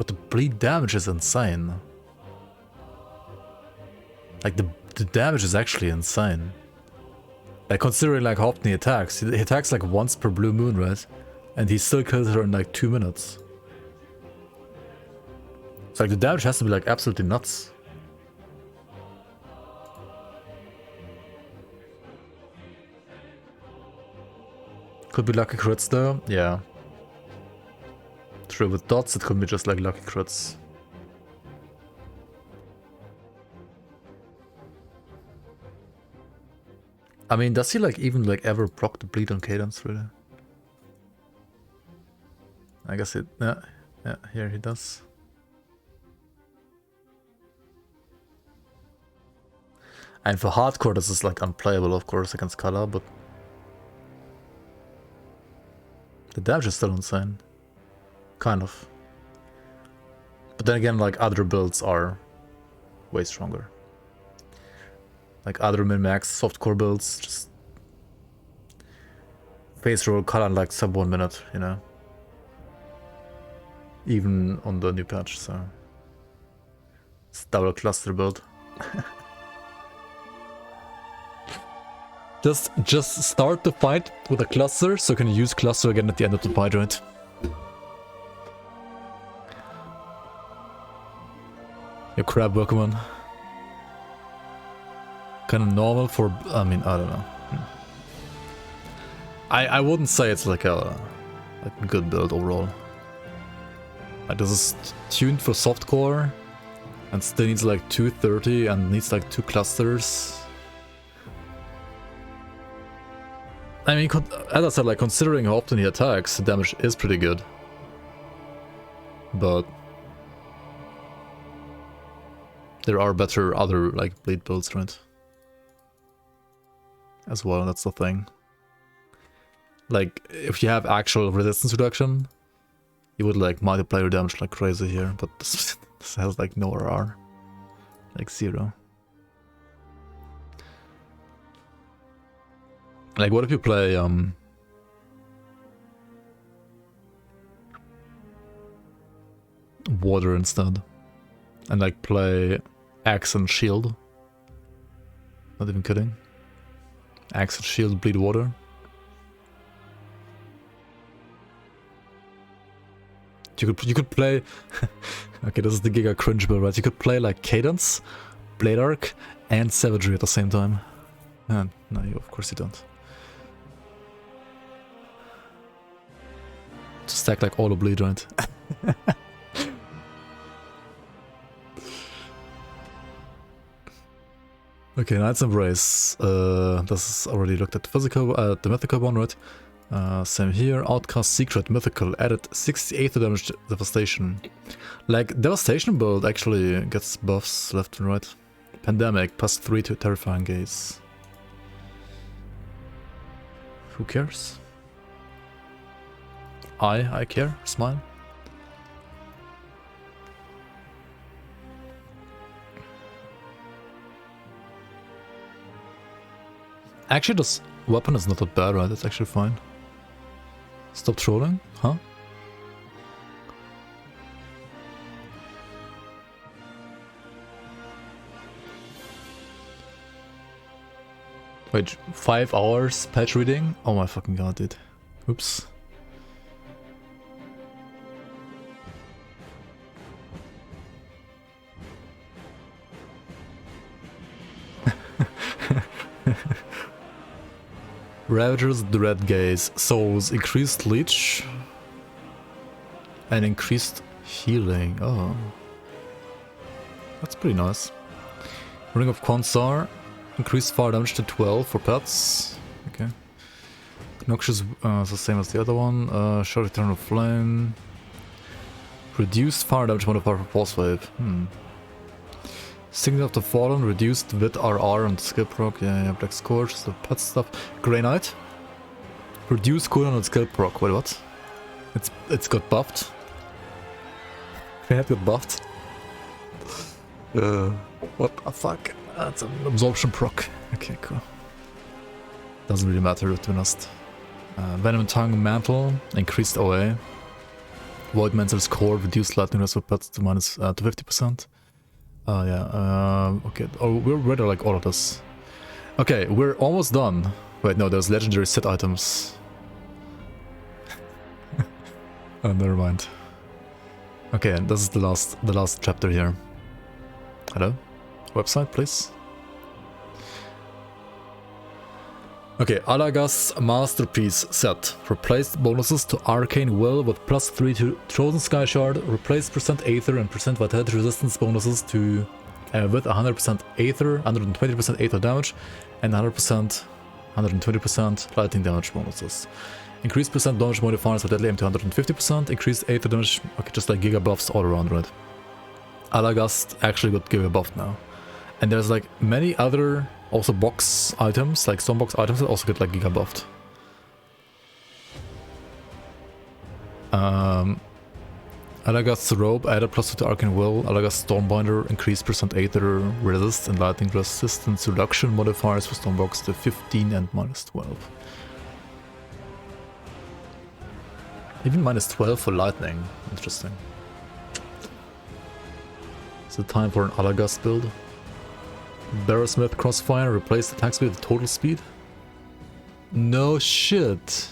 But the bleed damage is insane. Like the damage is actually insane. Like considering like how often he attacks like once per blue moon, right? And he still kills her in like 2 minutes. It's like the damage has to be like absolutely nuts. Could be lucky crits though, yeah. True, with dots it could be just like lucky crits. I mean, does he like even like ever proc the bleed on cadence really? I guess it, yeah, here he does. And for hardcore this is like unplayable of course against Kala, but the damage is still insane. Kind of. But then again, like other builds are way stronger. Like other min-max softcore builds just face roll Kala in like sub 1 minute, you know. Even on the new patch, so it's double cluster build. Just start the fight with a cluster, so you can use cluster again at the end of the fight, right? Your crab Pokemon. Kind of normal for, I mean, I don't know. I wouldn't say it's like a good build overall. Like this is tuned for softcore and still needs like 230 and needs like 2 clusters. I mean, as I said, like considering how often he attacks, the damage is pretty good. But there are better other like bleed builds, right? As well, that's the thing. Like, if you have actual resistance reduction, you would like multiply your damage like crazy here, but this has like no RR. Like 0. Like, what if you play, water instead? And like play Axe and Shield? Not even kidding. Axe and Shield, bleed water. You could play... Okay, this is the Giga cringe build, right? You could play like Cadence, Blade Arc, and Savagery at the same time. And no, of course you don't. To stack like all the bleed, right? Okay, Knight's Embrace. This is already looked at the physical, the mythical one, right? Same here. Outcast Secret Mythical added 68 to damage devastation. Like devastation build actually gets buffs left and right. Pandemic +3 to Terrifying Gaze. Who cares? I care. Smile. Actually, this weapon is not that bad, right? It's actually fine. Stop trolling? Huh? Wait, 5 hours patch reading? Oh my fucking god, dude. Oops. Ravager's Dread Gaze. Souls increased leech and increased healing. Oh. That's pretty nice. Ring of Konsar. Increased fire damage to 12 for pets. Okay. Noxious, the same as the other one. Short Eternal Flame. Reduced fire damage modifier for Pulse Wave. Signet of the Fallen, reduced with RR and skill proc. Yeah, Black Scourge, the pet stuff. Grey Knight. Reduced cooldown and skill proc. Wait, what? It's got buffed. Grey Knight got buffed. What the fuck? That's an absorption proc. Okay, cool. Doesn't really matter, to be honest. Venom Tongue Mantle, increased OA. Void Mancer's core, reduced lightning rest plus to minus to 50%. Yeah, okay. Oh, we're ready like all of this. Okay, we're almost done. Wait, no, there's legendary set items. Oh, never mind. Okay, this is the last chapter here. Hello? Website, please. Okay, Alagast's Masterpiece set. Replaced bonuses to Arcane Will with +3 to Chosen Sky Shard. Replaced % Aether and % Vitality Resistance bonuses to with 100% Aether, 120% Aether damage, and 100%, 120% Lightning damage bonuses. Increased % damage modifiers with deadly aim to 150%. Increased Aether damage, okay, just like Giga buffs all around, right? Alagast actually got Giga buffed now. And there's like many other also box items, like Stormbox items that also get like Giga buffed. Alagast's Robe added +2 to Arcane Will. Alagast's Stormbinder increased % Aether resist and lightning resistance reduction modifiers for Stormbox to 15 and -12. Even -12 for lightning. Interesting. Is it time for an Alagast build? Barrowsmith Crossfire replaced attack speed with total speed? No shit.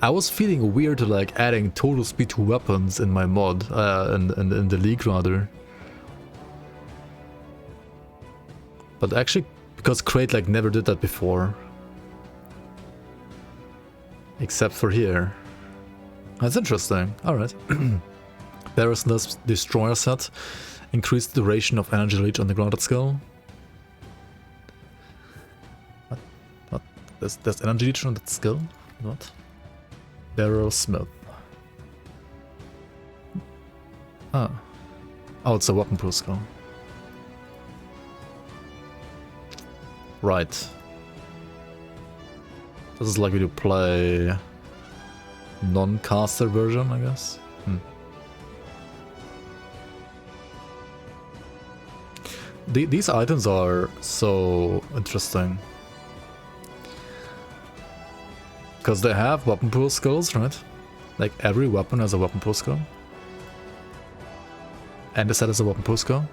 I was feeling weird to like adding total speed to weapons in my mod, in the league rather. But actually, because Crate like never did that before. Except for here. That's interesting. Alright. Barrowsmith's Destroyer set. Increased duration of energy reach on the grounded skill. What? There's energy reach on that skill? What? Barrowsmith. Oh. Oh, it's a weapon-proof skill. Right. This is like we do play non-caster version, I guess. These items are so interesting. Because they have weapon pool skills, right? Like every weapon has a weapon pool skill. And the set is a weapon pool skill.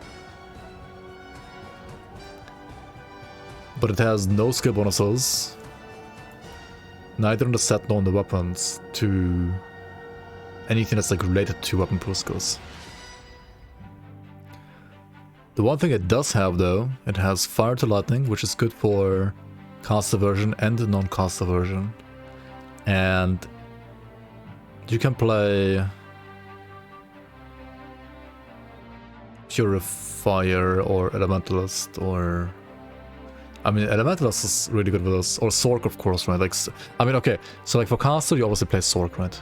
But it has no skill bonuses. Neither on the set nor on the weapons to anything that's like related to weapon pool skills. The one thing it does have though, it has Fire to Lightning, which is good for caster version and the non-caster version. And you can play Purifier or Elementalist or... I mean, Elementalist is really good with this. Or Sork, of course, right? Like, I mean, okay, so like for caster, you obviously play Sork, right?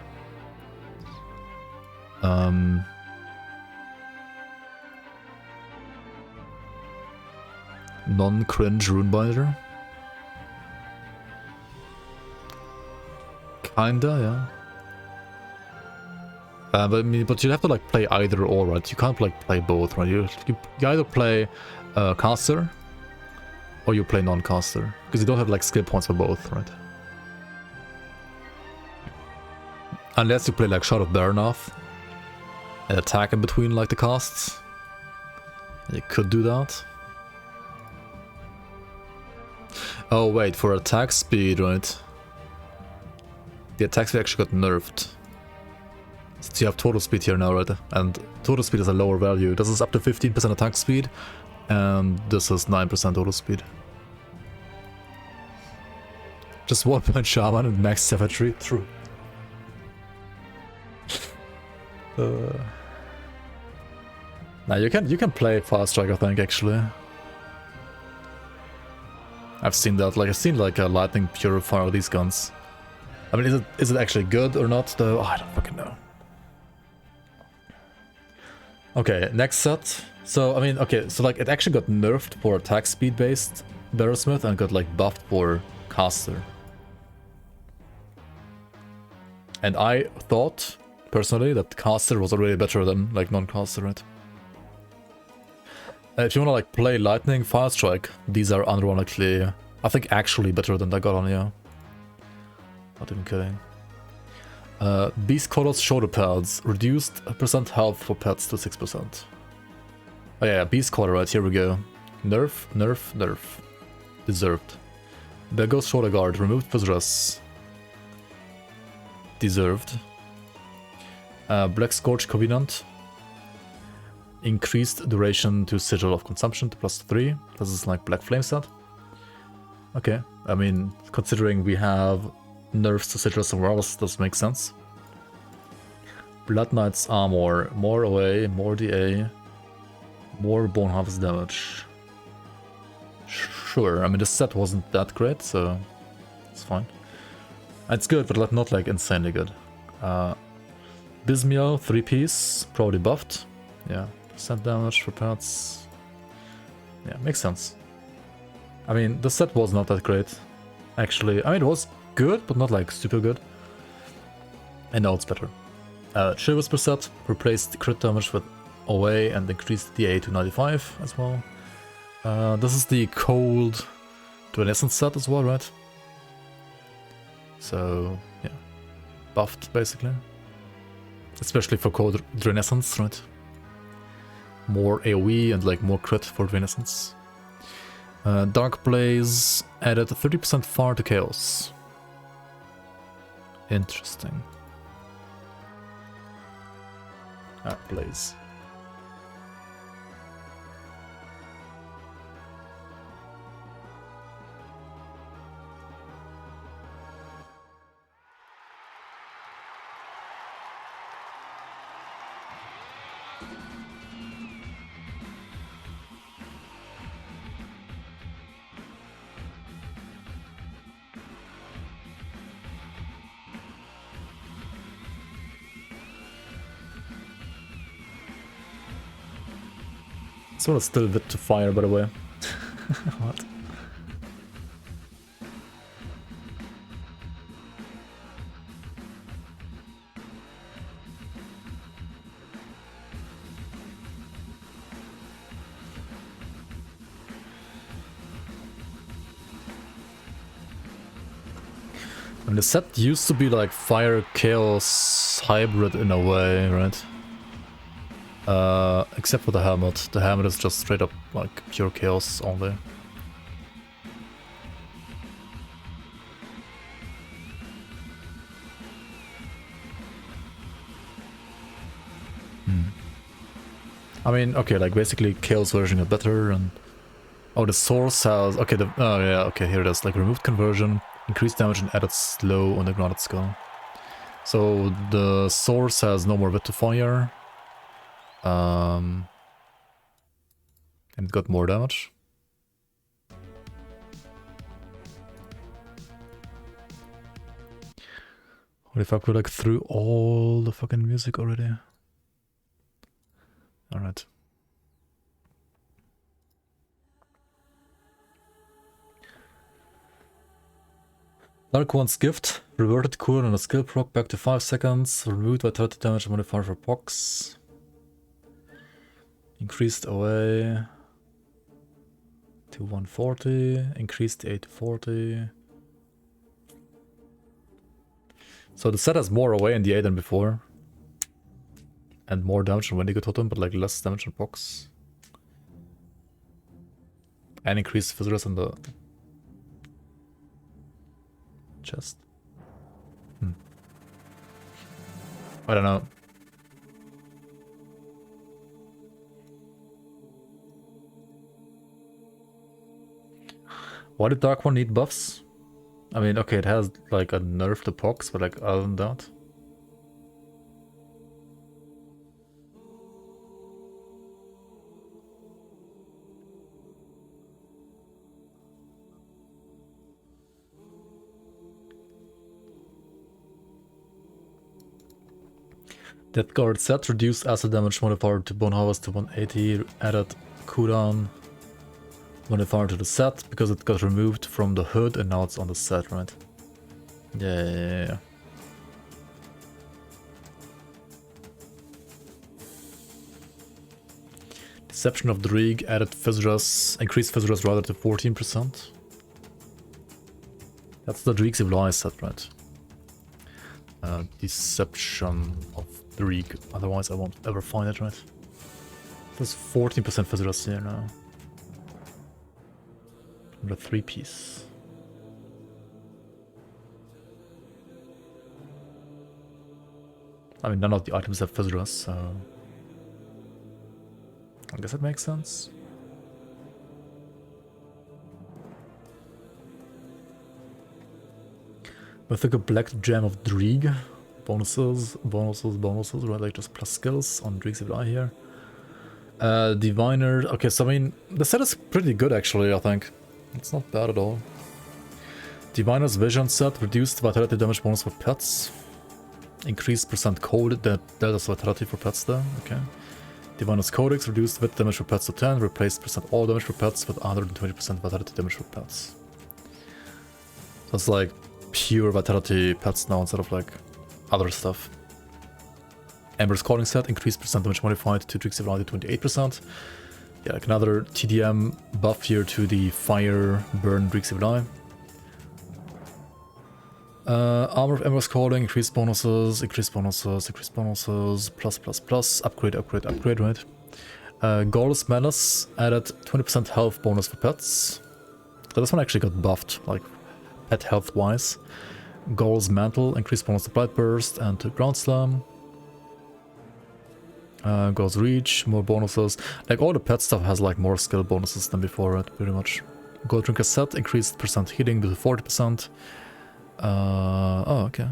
Non-cringe Runebinder. Kinda, yeah. But I mean, but you have to like play either or, right? You can't like play both, right? You either play caster or you play non-caster, because you don't have like skill points for both, right? Unless you play like Shard of Baranoth and attack in between like the casts, you could do that. Oh wait, for attack speed, right? The attack speed actually got nerfed. So you have total speed here now, right? And total speed is a lower value. This is up to 15% attack speed, and this is 9% total speed. Just 1 point shaman and max savagery. True. Now you can play fast strike, I think, actually. I've seen that. Like I've seen like a lightning purifier of these guns. I mean, is it actually good or not though? Oh, I don't fucking know. Okay, next set. So I mean, okay, so like it actually got nerfed for attack speed based Barrowsmith and got like buffed for caster. And I thought personally that caster was already better than like non-caster, right? If you wanna like play lightning fire strike, these are unironically, I think actually better than the Goron, yeah. Not even kidding. Beast Color's shoulder pads. Reduced percent health for pets to 6%. Oh yeah, Beast Color, right, here we go. Nerf, nerf, nerf. Deserved. Beggar's Shoulder Guard. Removed Viscerus. Deserved. Black Scourge Covenant. Increased duration to Sigil of Consumption to +3. This is like Black Flame set. Okay, I mean, considering we have nerfs to Sigil somewhere else, this makes sense. Blood Knight's Armor. More OA, more DA, more Bone Harvest damage. Sure, I mean, the set wasn't that great, so it's fine. It's good, but not like insanely good. Bismiel, 3-piece, probably buffed. Yeah. Percent damage for pets. Yeah, makes sense. I mean, the set was not that great, actually. I mean, it was good, but not like super good. And now it's better. Chivalrous per set replaced crit damage with OA and increased DA to 95 as well. This is the cold Drenessence set as well, right? So, yeah. Buffed, basically. Especially for cold Drenessence, right? More AoE and like more crit for Drenessence. Dark Blaze added 30% fire to chaos. Interesting. Blaze. This one is still a bit to fire, by the way. What? I mean, the set used to be like Fire Chaos hybrid in a way, right? Except for the helmet. The helmet is just straight up like pure chaos only. I mean, okay, like basically chaos version is better and... Oh, the source has... Okay, oh yeah, okay, here it is. Like removed conversion, increased damage and added slow on the grounded skull. So the source has no more bit to fire. And it got more damage. What if I could like through all the fucking music already? Alright. Dark One's Gift. Reverted cooldown on a skill proc back to 5 seconds. Removed by 30 damage modifier for pox. Increased away to 140, increased the 8 to 40. So the set has more away in the 8 than before. And more damage on Wendigo Totem, but like less damage on Pox. And increased Viscerus on the chest. I don't know. Why did Dark One need buffs? I mean, okay, it has like a nerf to Pox, but like other than that. Death Guard set reduced acid damage modifier to Bone Harvest to 180, added cooldown modifier to the set because it got removed from the hood and now it's on the set, right? Yeah. Deception of the Rig added Viscerus, increased Viscerus rather to 14%. That's the Dreek Civilized set, right? Deception of Dreeg. Otherwise I won't ever find it, right? There's 14% visitors here now. The 3-piece. I mean, none of the items have visitors, so I guess it makes sense. Mythical Black Gem of Dreeg. Bonuses, right? Like just plus skills on Dreeg's Evil Eye here. Diviner. Okay, so I mean, the set is pretty good actually, I think. It's not bad at all. Diviner's Vision set, reduced vitality damage bonus for pets. Increased percent cold, that delta's vitality for pets there, okay. Diviner's Codex, reduced vit damage for pets to 10, replaced percent all damage for pets with 120% vitality damage for pets. So it's like pure vitality pets now instead of like other stuff. Ember's Calling set, increased percent damage modified to Dreeg's Evil Eye to 28%. Yeah, like another TDM buff here to the fire burn Dreeg's Evil Eye. Armor of Ember's Calling, increased bonuses, plus, upgrade, right? Gorless Menace added 20% health bonus for pets. So this one actually got buffed, like pet health wise. Gorl's Mantle, increased bonus to Blight Burst and to Ground Slam. Gorl's Reach, more bonuses. Like all the pet stuff has like more skill bonuses than before, right? Pretty much. Gold Drinker set, increased percent healing to 40%. Oh, okay.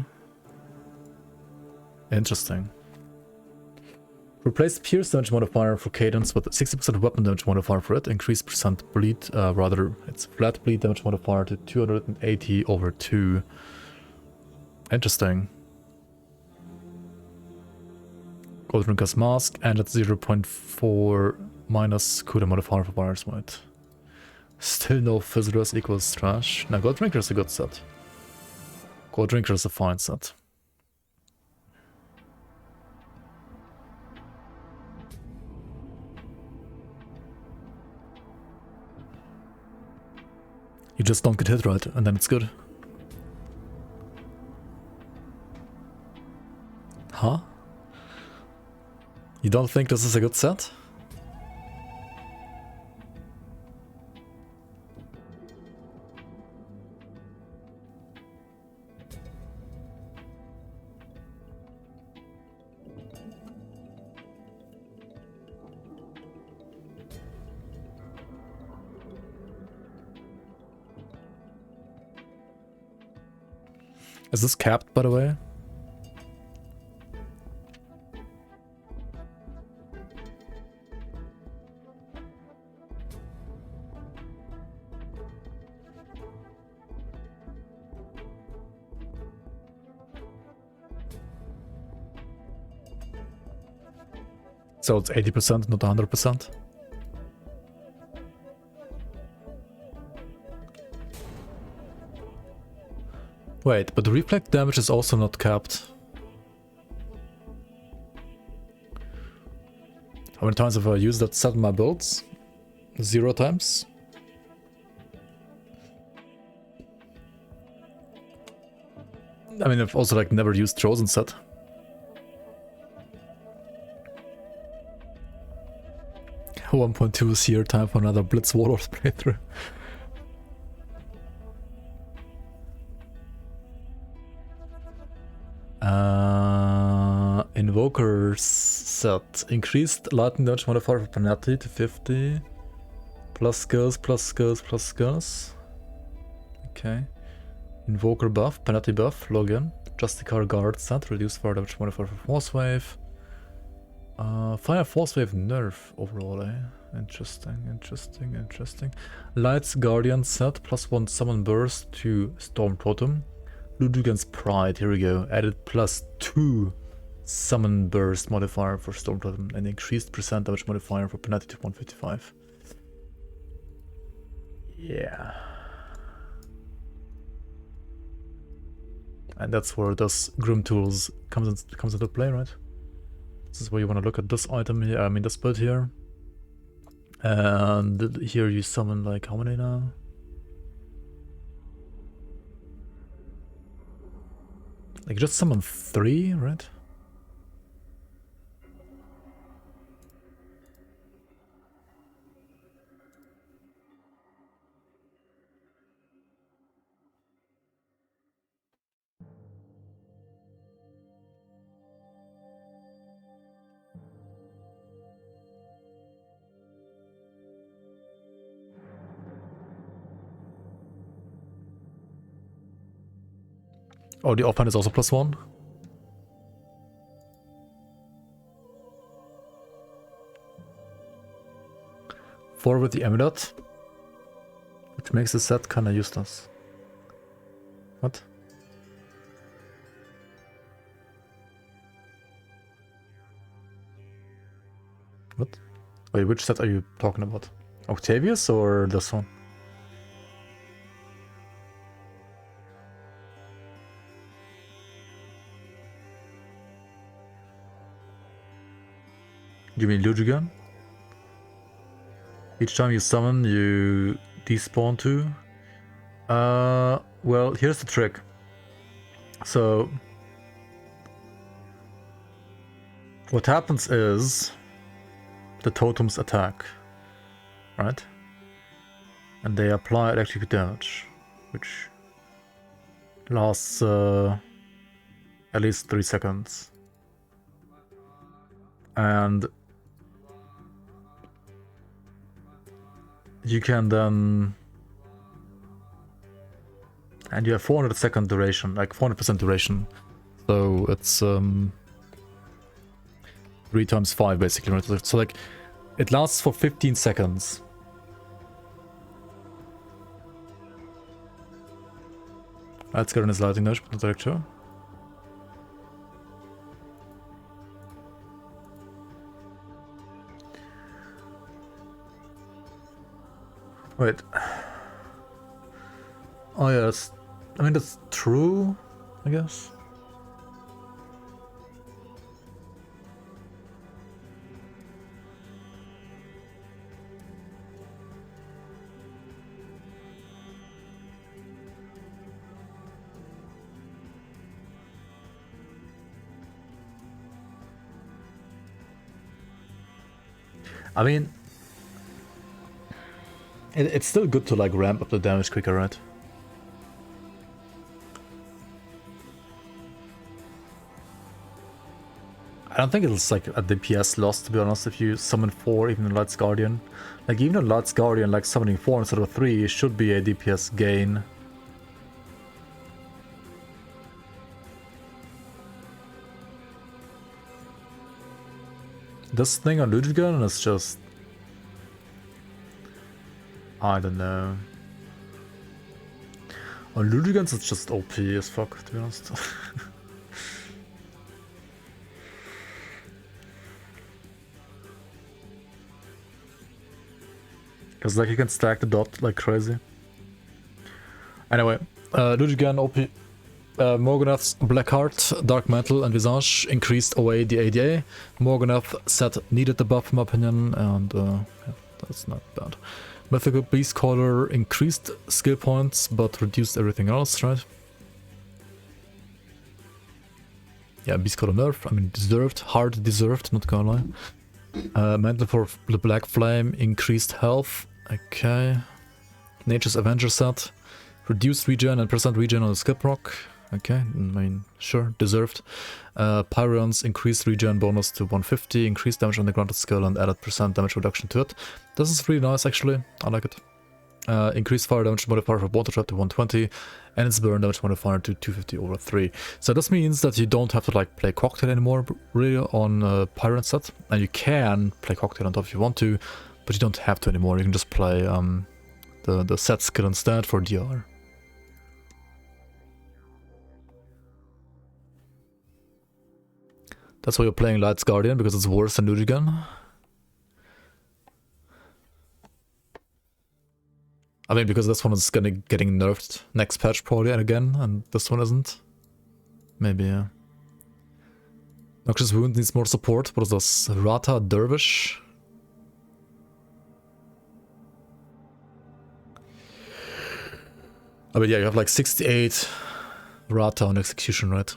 Interesting. Replace Pierce damage modifier for Cadence with 60% weapon damage modifier for it. Increase percent bleed, rather, it's flat bleed damage modifier to 280 over 2. Interesting. Gold Drinker's Mask, and it's 0.4 minus cooldown modifier for Buyer's Might. Still no visitors equals trash. Now, Gold Drinker is a good set. Gold Drinker is a fine set. You just don't get hit right, and then it's good. Huh? You don't think this is a good set? Is this capped, by the way? So it's 80%, not 100%? Wait, but the reflect damage is also not capped. How many times have I used that set in my builds? 0 times? I mean, I've also like never used Chosen set. .2 seer time for another Blitz Warlord playthrough. Invoker's set. Increased lightning damage modifier for penalty to 50. Plus skills. Okay. Invoker buff, penalty buff, login. Justicar guard set, reduced fire damage modifier for force wave. Fire force wave nerf overall, eh? Interesting. Lights Guardian set, +1 summon burst to Storm Totem. Ludwig's Pride, here we go. Added +2 summon burst modifier for Storm Totem and increased percent damage modifier for penalty to 155. Yeah. And that's where this Grim Tools comes into play, right? This is where you want to look at this item here, I mean this build here. And here you summon like how many now? Like, just summon 3, right? Oh, the offhand is also +1. Four with the amulet, which makes the set kinda useless. What? What? Wait, which set are you talking about? Octavius or this one? You mean Lugigan? Each time you summon, you despawn 2. Well, here's the trick. So, what happens is the totems attack, right? And they apply electric damage, which lasts at least 3 seconds. And you can then... And you have 400-second duration, like 400% duration. So it's 3 times 5 basically, right? So like, it lasts for 15 seconds. Let's get in his lighting dash, but director. Wait. Oh yeah, I mean that's true, I guess. I mean, it's still good to like ramp up the damage quicker, right? I don't think it's like a DPS loss, to be honest, if you summon 4 even in Light's Guardian. Like even in Light's Guardian, like summoning 4 instead of 3 should be a DPS gain. This thing on Lugigan is just... I don't know. On Ludigans it's just OP as fuck, to be honest. Because like you can stack the dot like crazy. Anyway, Lugigan OP. Morgonath's Blackheart, Dark Mantle and Visage increased away the ADA. Morgonath set needed the buff in my opinion, and yeah, that's not bad. Mythical Beast Caller increased skill points but reduced everything else, right? Yeah, Beast Caller nerf, I mean deserved, hard deserved, not gonna lie. Mantle for the Black Flame increased health, okay. Nature's Avenger set, reduced regen and percent regen on the skip rock. Okay, I mean, sure, deserved. Pyrion's increased regen bonus to 150, increased damage on the granted skill and added percent damage reduction to it. This is really nice actually, I like it. Increased fire damage modifier for water trap to 120, and its burn damage modifier to 250 over 3. So this means that you don't have to like play Cocktail anymore really on Pyron set, and you can play Cocktail on top if you want to, but you don't have to anymore, you can just play the set skill instead for DR. That's why you're playing Light's Guardian, because it's worse than Lugigan. I mean, because this one is getting nerfed next patch probably again, and this one isn't. Maybe, yeah. Noxious Wound needs more support. What is this? Rata Dervish? I mean, yeah, you have like 68 Rata on execution, right?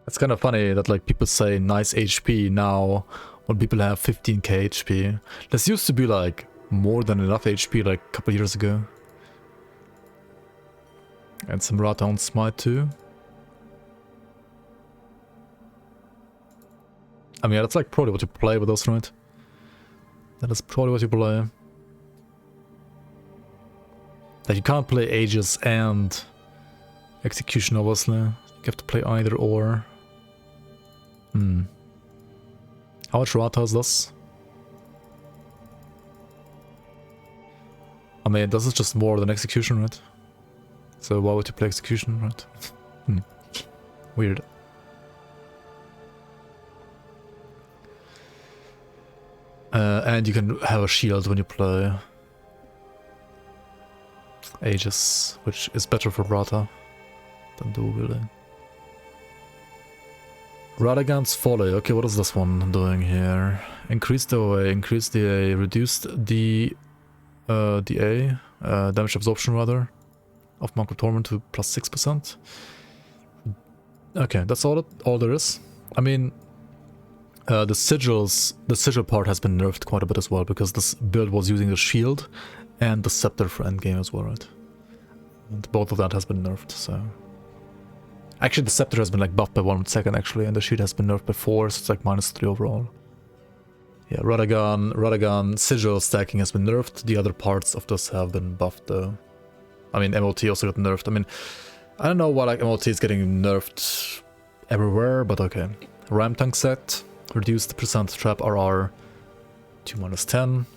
It's kind of funny that like people say nice HP now when people have 15k HP. This used to be like more than enough HP like a couple years ago. And some Rata on Smite too. I mean, that's like probably what you play with us, right? That is probably what you play. Like you can't play Aegis and Execution, obviously. You have to play either or. How much Rata is this? I mean, this is just more than Execution, right? So why would you play Execution, right? Weird. And you can have a shield when you play Aegis, which is better for Rata than dual wielding. Radagon's Folly. Okay, what is this one doing here? Increase the OA, increase the A, reduced the A, damage absorption rather, of Monk of Torment to plus 6%. Okay, that's all there is. I mean, the sigil part has been nerfed quite a bit as well, because this build was using the shield and the scepter for endgame as well, right? And both of that has been nerfed, so... Actually, the scepter has been like buffed by 1 second actually, and the shield has been nerfed before, so it's like -3 overall. Yeah, Radagon sigil stacking has been nerfed. The other parts of this have been buffed though. I mean, MOT also got nerfed. I mean, I don't know why like MOT is getting nerfed everywhere, but okay. Ram tank set, reduced percent trap RR to -10.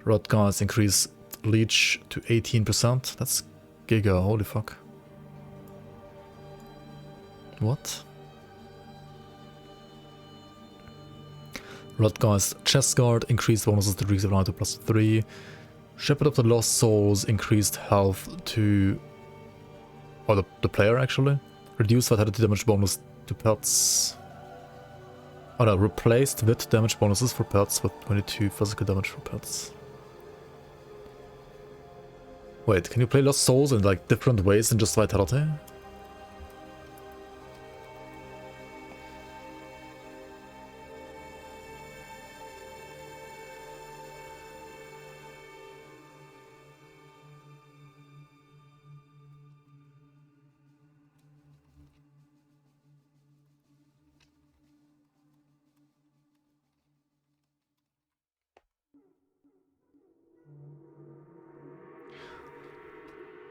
Rod guns increase leech to 18%. That's giga, holy fuck. What? Rotgeist chest guard increased bonuses to degrees of light to +3. Shepherd of the Lost Souls increased health to... or the player actually. Reduced vitality damage bonus to pets. Oh no, replaced with damage bonuses for pets with 22 physical damage for pets. Wait, can you play Lost Souls in like different ways than just vitality?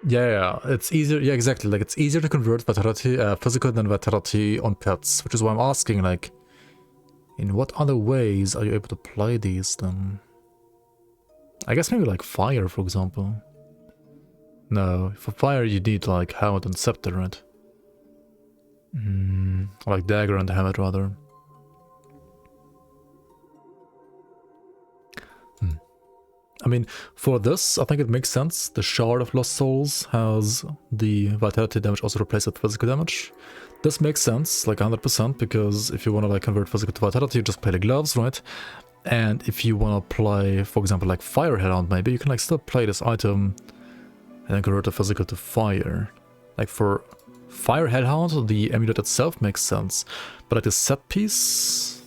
Yeah, it's easier. Yeah, exactly. Like it's easier to convert vitality, physical than vitality on pets, which is why I'm asking. Like, in what other ways are you able to play these then? I guess maybe like fire, for example. No, for fire you need like helmet and scepter, right? Or like dagger and helmet rather. I mean, for this, I think it makes sense. The Shard of Lost Souls has the vitality damage also replaced with physical damage. This makes sense, like 100%, because if you want to like convert physical to vitality, you just play the gloves, right? And if you want to play, for example, like Fire Headhound, maybe you can like still play this item and then convert the physical to fire. Like for Fire Headhound, the amulet itself makes sense, but like the set piece...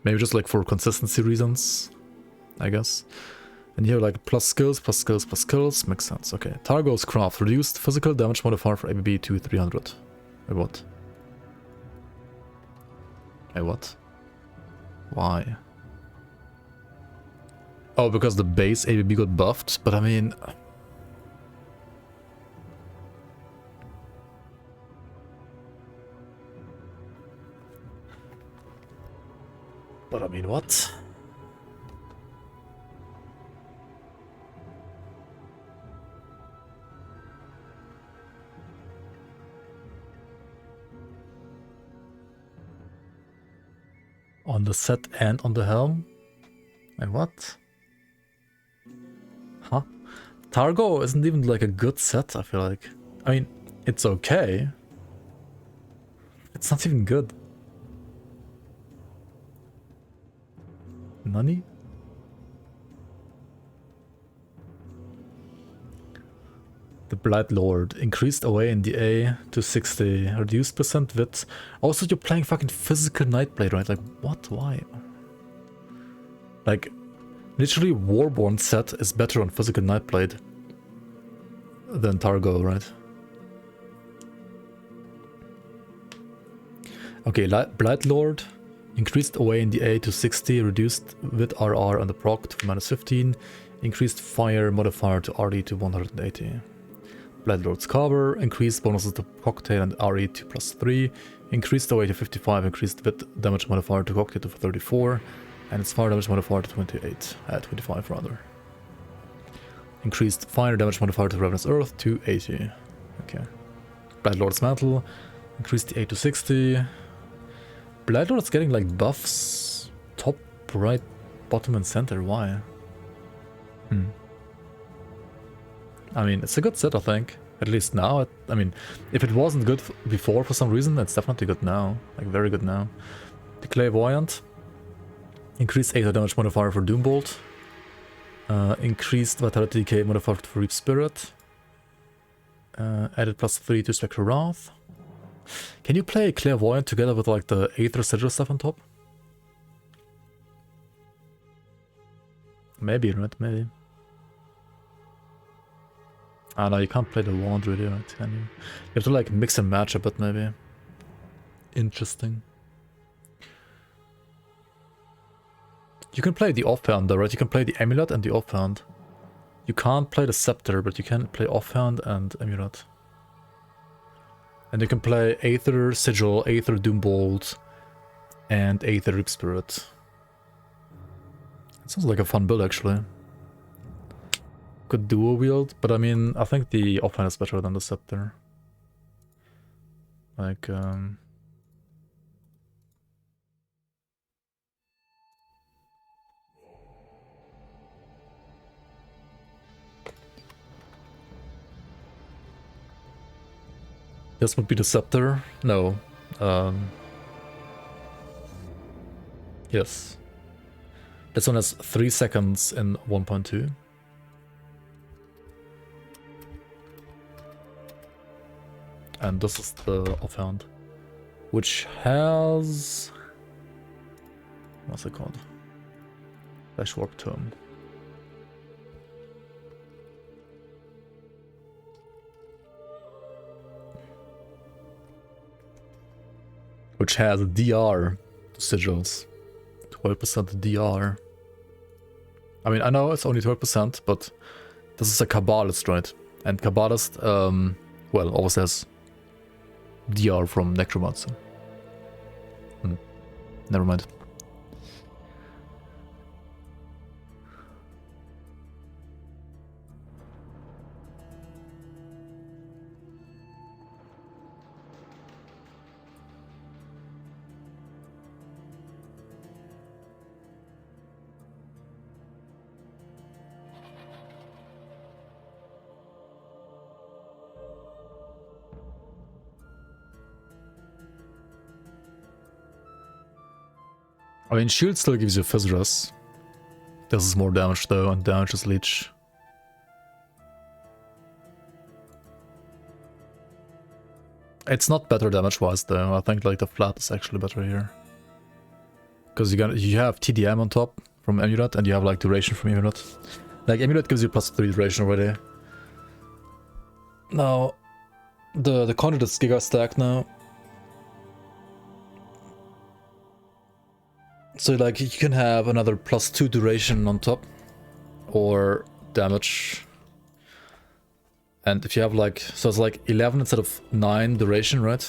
Maybe just like for consistency reasons, I guess. And here like plus skills, plus skills, plus skills, makes sense. Okay, Targo's Craft, reduced physical damage modifier for ABB to 300. Wait, what? Wait, what? Why? Oh, because the base ABB got buffed, but I mean... But I mean, what? On the set and on the helm? And what? Huh? Targo isn't even like a good set, I feel like. I mean, it's okay. It's not even good. Nani? The Blight Lord. Increased away in the A to 60. Reduced percent width. Also, you're playing fucking physical Nightblade, right? Like, what? Why? Like, literally, Warborn set is better on physical Nightblade than Targo, right? Okay, Blight Lord. Increased away in the A to 60. Reduced with RR on the proc to -15. Increased fire modifier to RE to 180. Blight Lord's cover. Increased bonuses to cocktail and RE to +3. Increased away to 55. Increased with damage modifier to cocktail to 34. And its fire damage modifier to 28. 25 rather. Increased fire damage modifier to Ravenous Earth to 80. Okay. Blight Lord's Mantle. Increased the A to 60. Blight Lord's getting like buffs. Top, right, bottom and center. Why? I mean, it's a good set, I think. At least now. I mean, if it wasn't good before for some reason, it's definitely good now. Like, very good now. The Clairvoyant. Increased 8 damage modifier for Doombolt. Increased Vitality Decay modifier for Reap Spirit. Added +3 to Spectral Wrath. Can you play Clairvoyant together with like the Aether Sigil stuff on top? Maybe, right? Maybe. Ah, no, you can't play the wand really, right? Can you? You have to like mix and match a bit, maybe. Interesting. You can play the offhand though, right? You can play the Amulet and the offhand. You can't play the Scepter, but you can play offhand and Amulet. And you can play Aether Sigil, Aether Doombolt, and Aether Reap Spirit. It sounds like a fun build actually. Good dual wield, but I mean, I think the offhand is better than the Scepter. Like, this would be the Scepter? No. Yes. This one has 3 seconds in 1.2. And this is the offhand, which has... what's it called? Flash Warp Tome. Which has a DR to sigils. 12% DR. I mean, I know it's only 12%, but this is a Kabbalist, right? And Kabbalist, well, always has DR from Necromancer. Never mind. I mean, shield still gives you Fizz. This is more damage though, and damage is leech. It's not better damage-wise though. I think like the flat is actually better here. Because you have TDM on top from Amulet, and you have like duration from Amulet. Like Amulet gives you +3 duration already. Now, the conduit is Giga stacked now. So like you can have another +2 duration on top, or damage. And if you have like, so it's like 11 instead of 9 duration, right?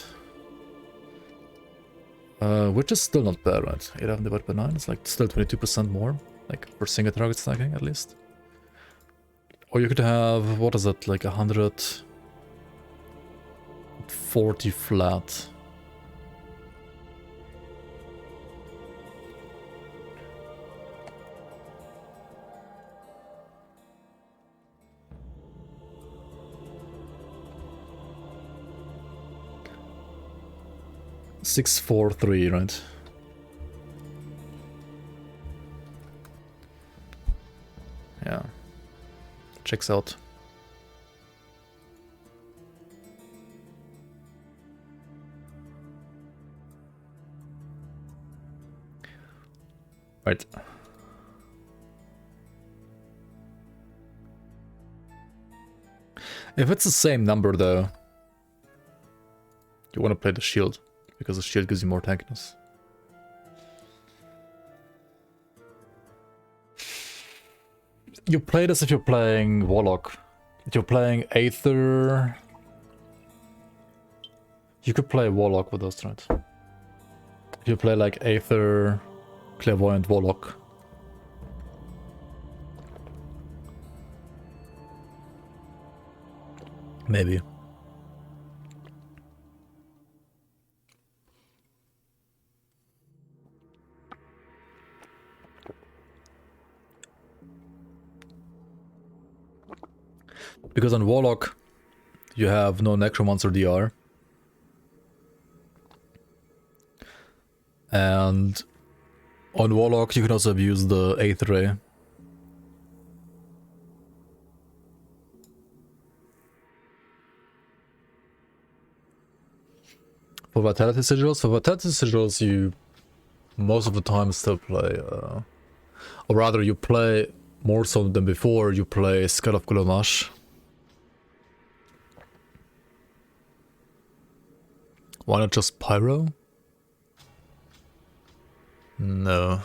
Which is still not bad, right? 11 divided by 9, it's like still 22% more, like for single target stacking at least. Or you could have, what is it, like 140 flat. $643, right? Yeah. Checks out. Right. If it's the same number though, you want to play the shield, because the shield gives you more tankiness. You play this if you're playing Warlock. If you're playing Aether, you could play Warlock with those, right? If you play like Aether, Clairvoyant, Warlock. Maybe. Because on Warlock, you have no Necromancer DR. And on Warlock, you can also abuse the Aether Ray. For Vitality Sigils, you most of the time still play, or rather you play more so than before, you play Skull of Gulamash. Why not just Pyro? No.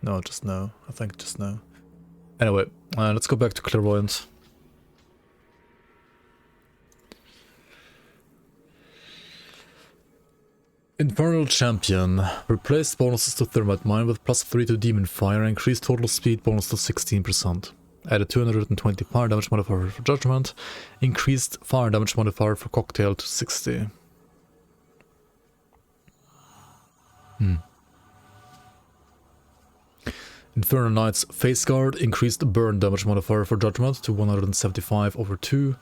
No, just no. I think just no. Anyway, let's go back to Clairvoyant. Infernal Champion. Replace bonuses to Thermite Mine with +3 to Demon Fire. Increase total speed bonus to 16%. Added 220 fire damage modifier for Judgment. Increased fire damage modifier for Cocktail to 60. Infernal Knight's Face Guard. Increased burn damage modifier for Judgment to 175 over 2.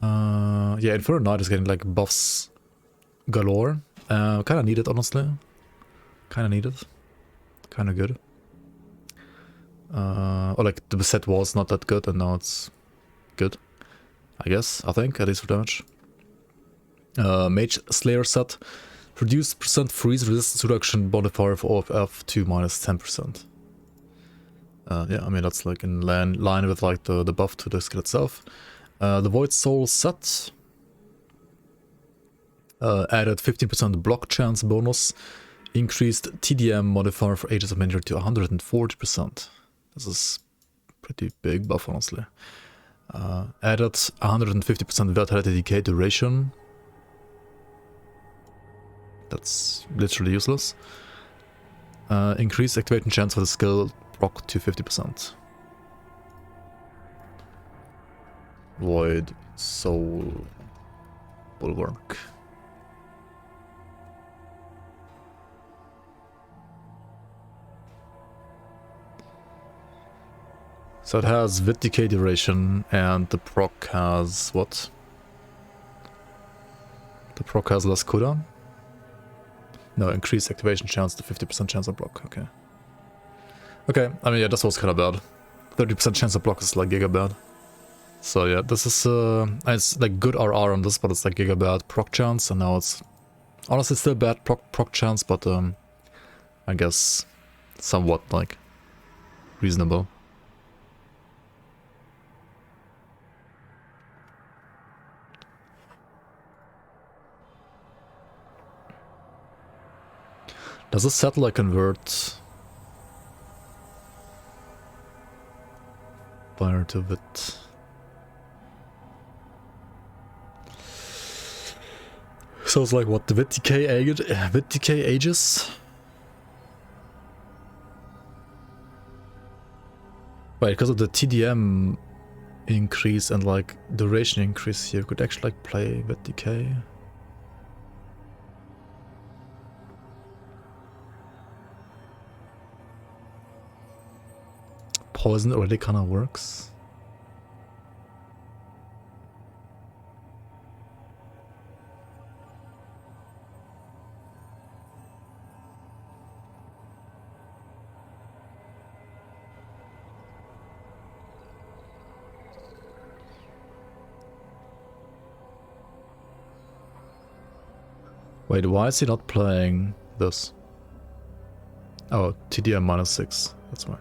Yeah, Infernal Knight is getting like buffs galore. Kinda needed, honestly. Kinda needed. Kinda good. Or like the set was not that good and now it's good. I guess, I think, at least for damage. Mage Slayer set. Reduce % freeze resistance reduction modifier for OFF to -10%. Yeah, I mean that's like in line with like the buff to the skill itself. The Void Soul set. Added 15% block chance bonus. Increased TDM modifier for Ages of Manager to 140%. This is pretty big buff, honestly. Added 150% Vitality Decay duration. That's literally useless. Increased activation chance for the skill proc to 50%. Void Soul Bulwark. So it has Vit Decay duration, and the proc has what? The proc has less cooldown? No, increased activation chance to 50% chance of block, okay. Okay, I mean, yeah, this was kinda bad. 30% chance of block is like giga bad. So yeah, this is, it's like good RR on this, but it's like giga bad proc chance, and now it's honestly still bad proc chance, but I guess somewhat like reasonable. Does a settler convert fire to Vit? So it's like what, the Vit Decay ages? Wait, because of the TDM increase and like duration increase here, you could actually like play Vit Decay. Poison already kind of works. Wait, why is he not playing this? Oh, TDM -6. That's why.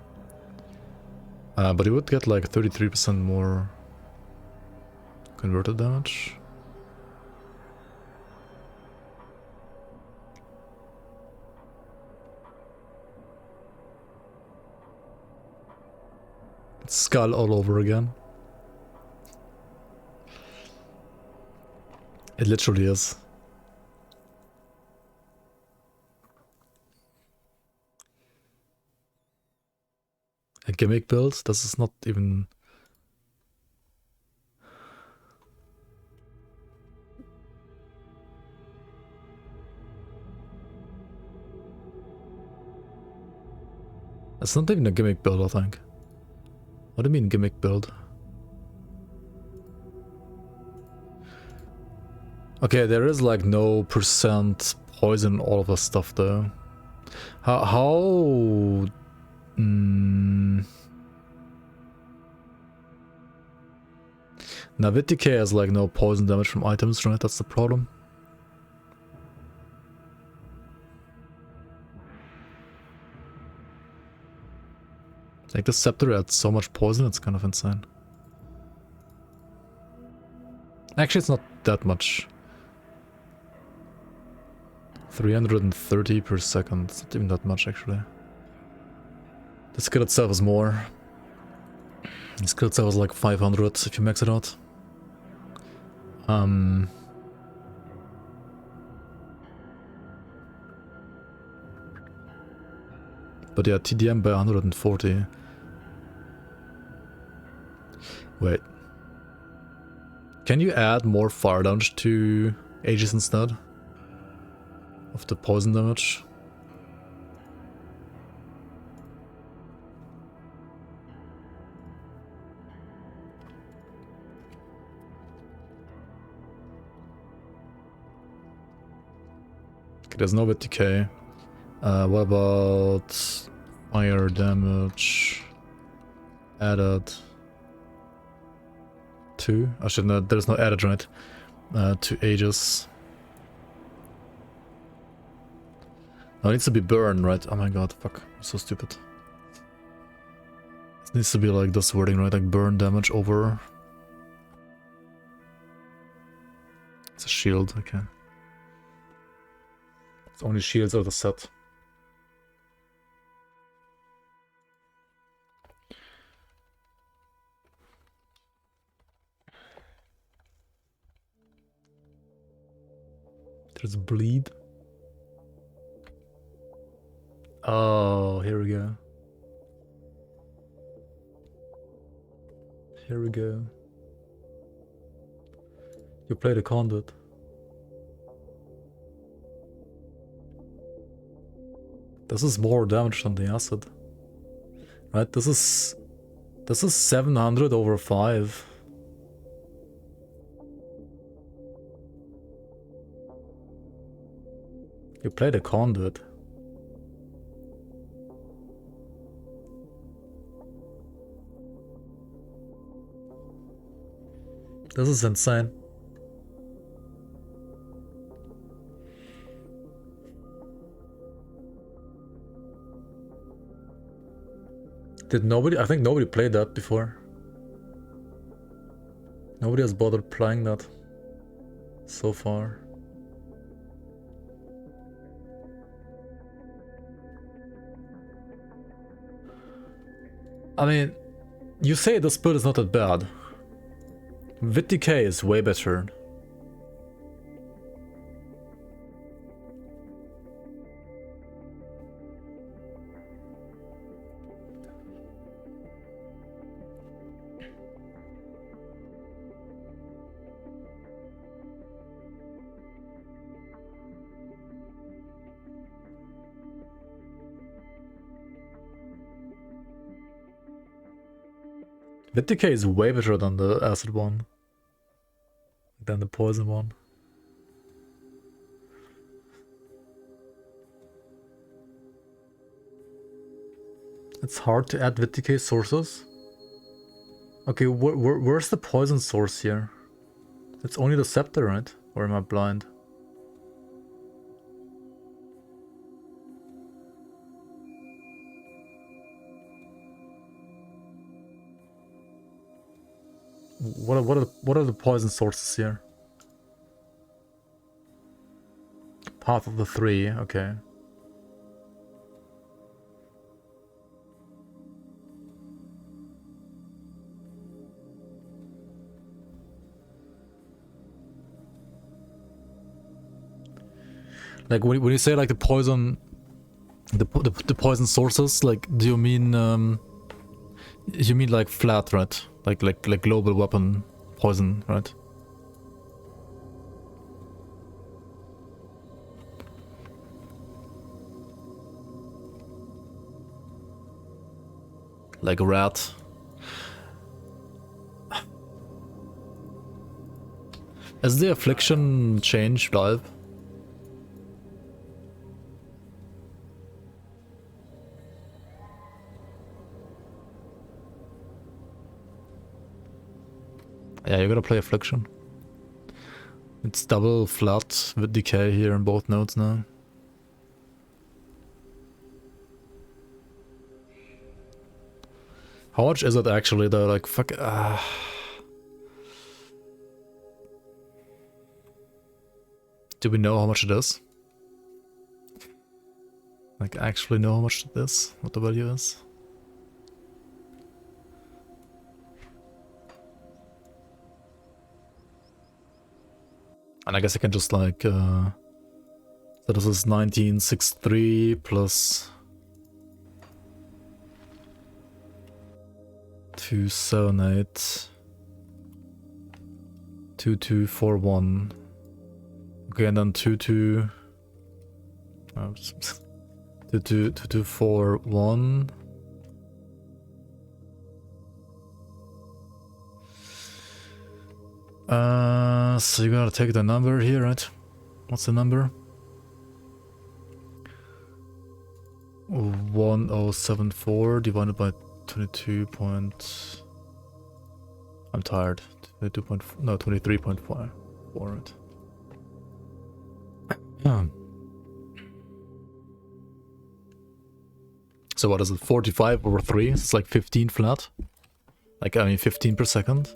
But he would get like 33% more converted damage. It's skull all over again. It literally is. A gimmick build? This is not even... It's not even a gimmick build, I think. What do you mean gimmick build? Okay, there is like no percent poison, all of the stuff though. How Now VTK has like no poison damage from items, right? That's the problem. Like the scepter adds so much poison, it's kind of insane. Actually, it's not that much. 330 per second. It's not even that much, actually. The skill itself is more. The skill itself is like 500 if you max it out. But yeah, TDM by 140. Wait. Can you add more fire damage to Aegis instead of the poison damage? Okay, there's no bit decay. What about fire damage added to? Actually, no, there's no added, right? To Aegis. No, it needs to be burn, right? Oh my god, fuck. I'm so stupid. It needs to be like this wording, right? Like burn damage over. It's a shield, okay. It's only shields are the set. There's bleed. Oh, here we go. Here we go. You play the conduit. This is more damage than the acid. Right? This is 700 over 5. You play the conduit. This is insane. Did nobody? I think nobody played that before. Nobody has bothered playing that so far. I mean, you say this build is not that bad. VTK is way better. VTK is way better than the acid one. Than the poison one. It's hard to add VTK sources. Okay, where's the poison source here? It's only the scepter, right? Or am I blind? what are the poison sources here? Path of the 3, okay. Like when you say like the poison, the poison sources, like do you mean like flat, right? Like global weapon poison, right? Like a rat. Has the affliction changed live? Yeah, you're gonna play Affliction. It's double flat with decay here in both nodes now. How much is it actually though? Like, fuck. Do we know how much it is? Like, actually know how much it is? What the value is? And I guess I can just like, so this is 1963 plus 278 2241. Okay, and then 2241. So you gotta take the number here, right? What's the number? 1074 divided by 22 point... I'm tired. 22 no, 23.4. Right? Yeah. So what is it? 45 over 3? It's like 15 flat. Like, I mean 15 per second.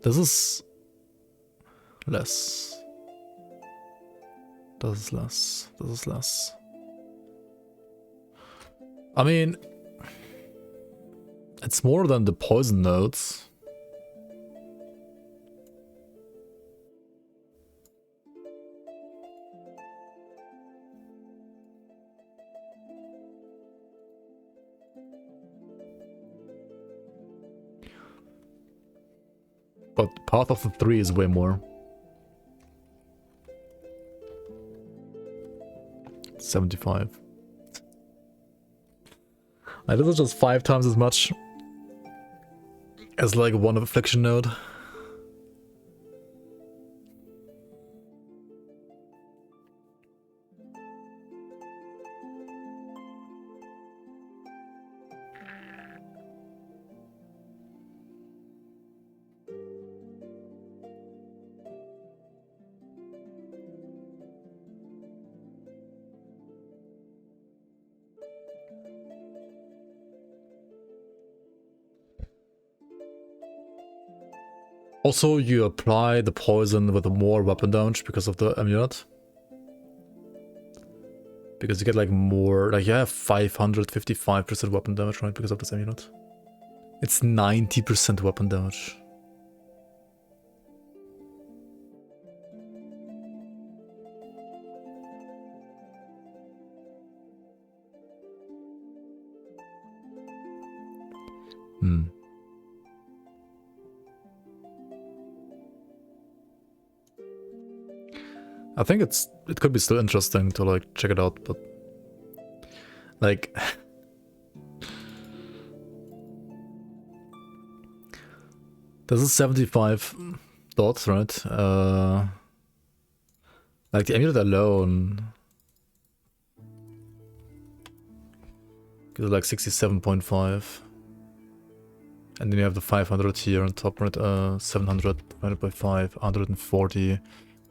This is less. This is less. This is less. I mean, it's more than the poison nodes. But Path of the 3 is way more. 75. Like, this is just 5 times as much as like one affliction node. Also, you apply the poison with more weapon damage because of the amulet. Because you get like more, like you have 555% weapon damage, right? Because of this amulet. It's 90% weapon damage. I think it could be still interesting to like check it out, but like this is 75 dots, right? Like the amulet alone gives like 67.5. And then you have the 500 here on top, right? 700 divided by 5, 140.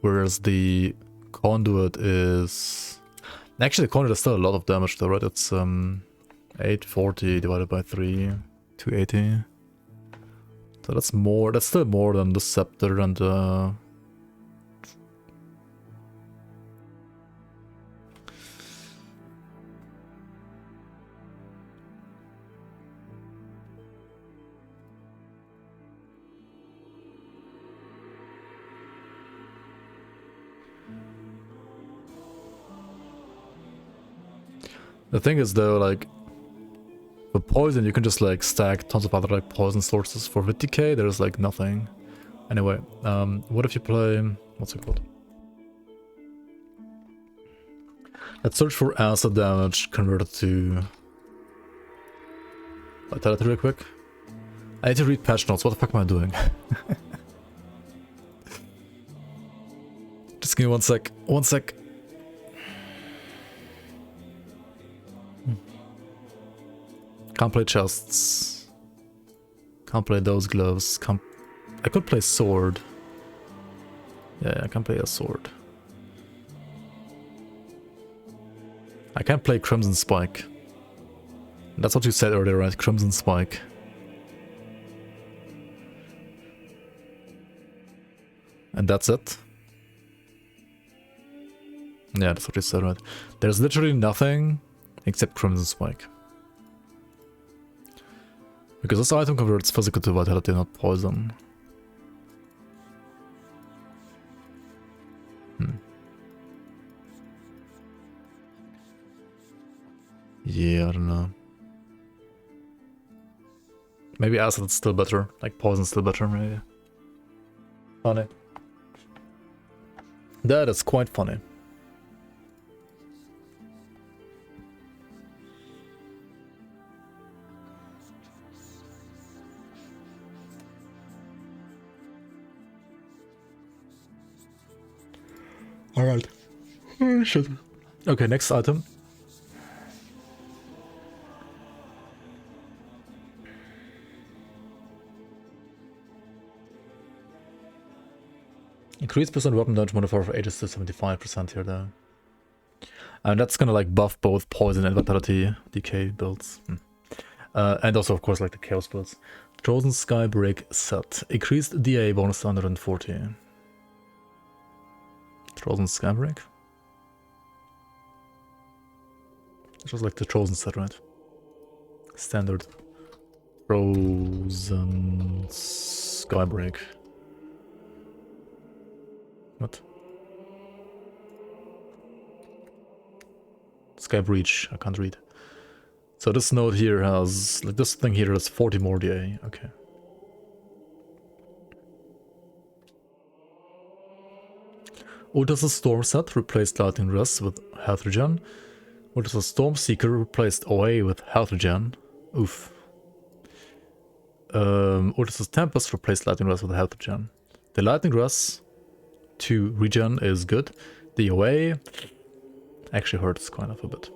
Whereas the conduit is... Actually, the conduit is still a lot of damage though, right? It's 840 divided by 3, 280. So that's more, that's still more than the scepter and the thing is though, like, for poison you can just like stack tons of other like poison sources. For with decay there's like nothing. Anyway, what if you play, what's it called? Let's search for acid damage converted to vitality real quick. I need to read patch notes, what the fuck am I doing? Just give me 1 sec, 1 sec. Can't play chests. Can't play those gloves. I could play sword. Yeah, I can play a sword. I can't play Crimson Spike. That's what you said earlier, right? Crimson Spike. And that's it? Yeah, that's what you said, right? There's literally nothing except Crimson Spike. Because this item converts physical to vitality, not poison. Yeah, I don't know. Maybe acid's still better. Like poison's still better, maybe. Funny. That is quite funny. Alright. Oh, shit. Okay, next item. Increase percent weapon damage modifier for 80 to 75% here though. And that's gonna like buff both poison and vitality decay builds. And also of course like the chaos builds. Chosen Skybreak set. Increased DA bonus to 140. Chosen Skybreak? It's just like the chosen set, right? Standard. Chosen Skybreak. What? Sky Breach, I can't read. So this node here has, like this thing here has 40 more DA, okay. Ultra's Storm set replaced Lightning Rest with Health Regen. Ultra's Storm Seeker replaced OA with Health Regen. Oof. Ultra's Tempest replaced Lightning Rest with Health Regen. The Lightning Rest to regen is good. The OA actually hurts kind of a bit.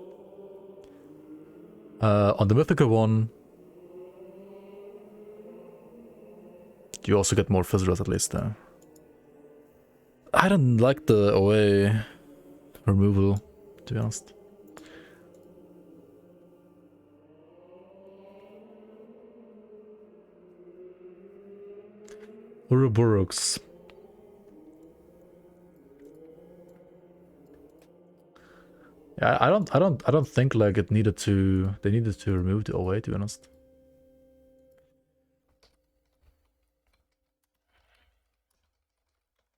On the mythical one, you also get more Fizz Res at least there. I don't like the OA removal, to be honest. Ouroboros. Yeah, I don't think like they needed to remove the OA, to be honest.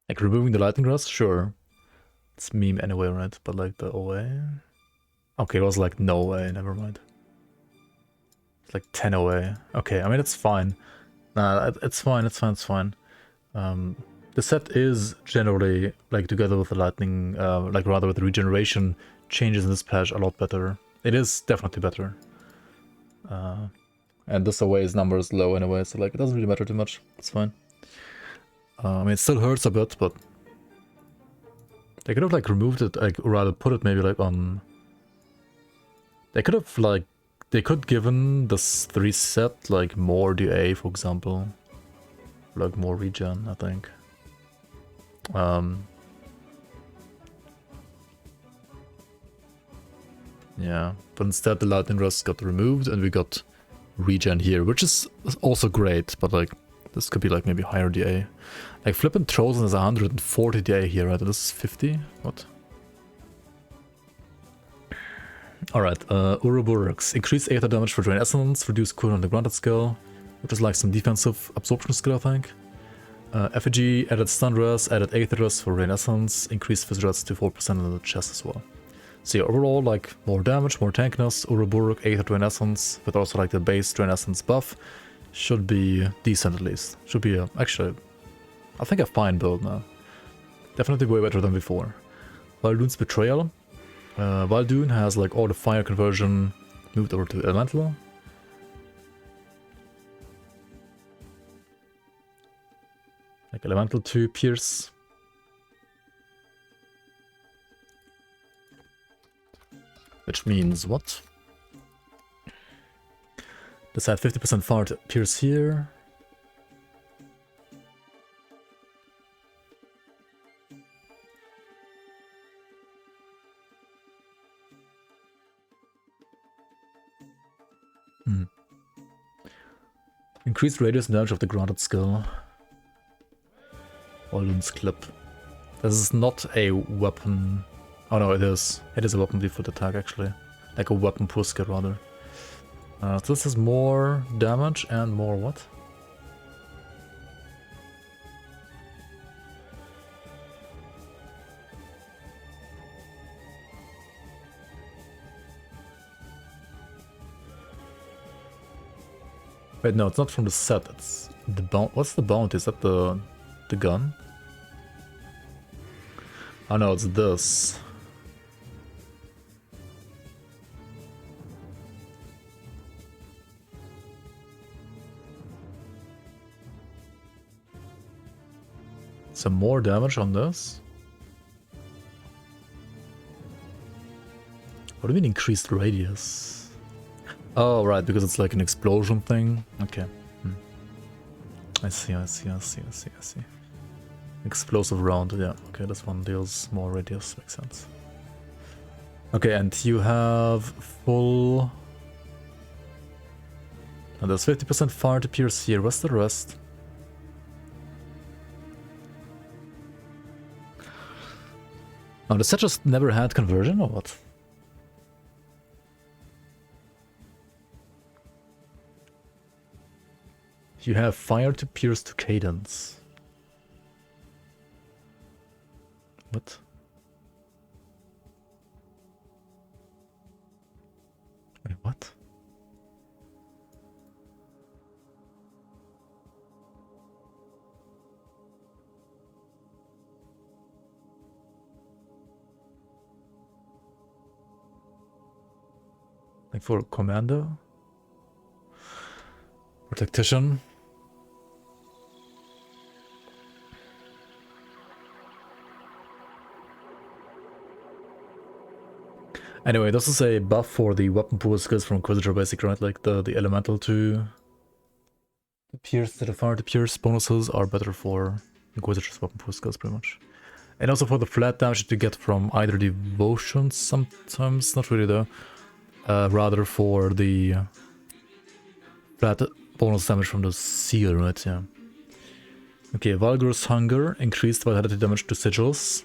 Like removing the lightning rust, sure. It's meme anyway, right? But like the OA. Okay, it was like no OA, never mind. It's like 10 OA. Okay, I mean it's fine. Nah, it's fine, it's fine. The set is generally, like together with the lightning, like rather with the regeneration changes in this patch a lot better. It is definitely better. And this OA's number is low anyway, so like it doesn't really matter too much. It's fine. I mean it still hurts a bit, but they could have like removed it, like or rather put it maybe like on. They could have like given this 3 set like more DA, for example, like more regen, I think. Yeah, but instead the lightning rust got removed and we got regen here, which is also great, but like This could be like maybe higher DA. Like Flippin' Trozen is 140 DA here, right? This is 50? What? Alright, Ouroboros. Increased Aether damage for Drain Essence, reduce cooldown on the granted skill, which is like some defensive absorption skill, I think. Effigy, added stun res, added Aether res for Drain Essence, increased Fizz res to 4% in the chest as well. So yeah, overall, like, more damage, more tankiness, Ouroboros, Aether Drain Essence, with also like the base Drain Essence buff, should be decent at least. Should be, actually, I think a fine build now. Definitely way better than before. Valdoon's Betrayal. Valdoon has like all the fire conversion moved over to elemental. Like elemental to pierce. Which means what? This had 50% fire to pierce here. Increased radius and damage of the granted skill. Walden's Clip. This is not a weapon. Oh no, it is. It is a weapon default attack actually. Like a weapon pull skill rather. So this is more damage and more what? Wait, no, it's not from the set, it's the bounty. What's the bounty? Is that the gun? Oh no, it's this. Some more damage on this? What do you mean increased radius? Oh, right, because it's like an explosion thing. Okay. I see. Explosive round, yeah. Okay, this one deals more radius, makes sense. Okay, and you have full... And there's 50% fire to pierce here. What's the rest? Oh, the set just never had conversion, or what? You have fire to pierce to cadence. What? Wait, what? Like for commando? Or tactician? Anyway, this is a buff for the weapon pool skills from Inquisitor basic, right? Like the elemental to pierce, the fire to pierce bonuses are better for Inquisitor's weapon pool skills pretty much. And also for the flat damage that you get from either devotion sometimes, not really though. Rather for the flat bonus damage from the seal, right? Yeah. Okay, Valgor's Hunger, increased vitality damage to sigils.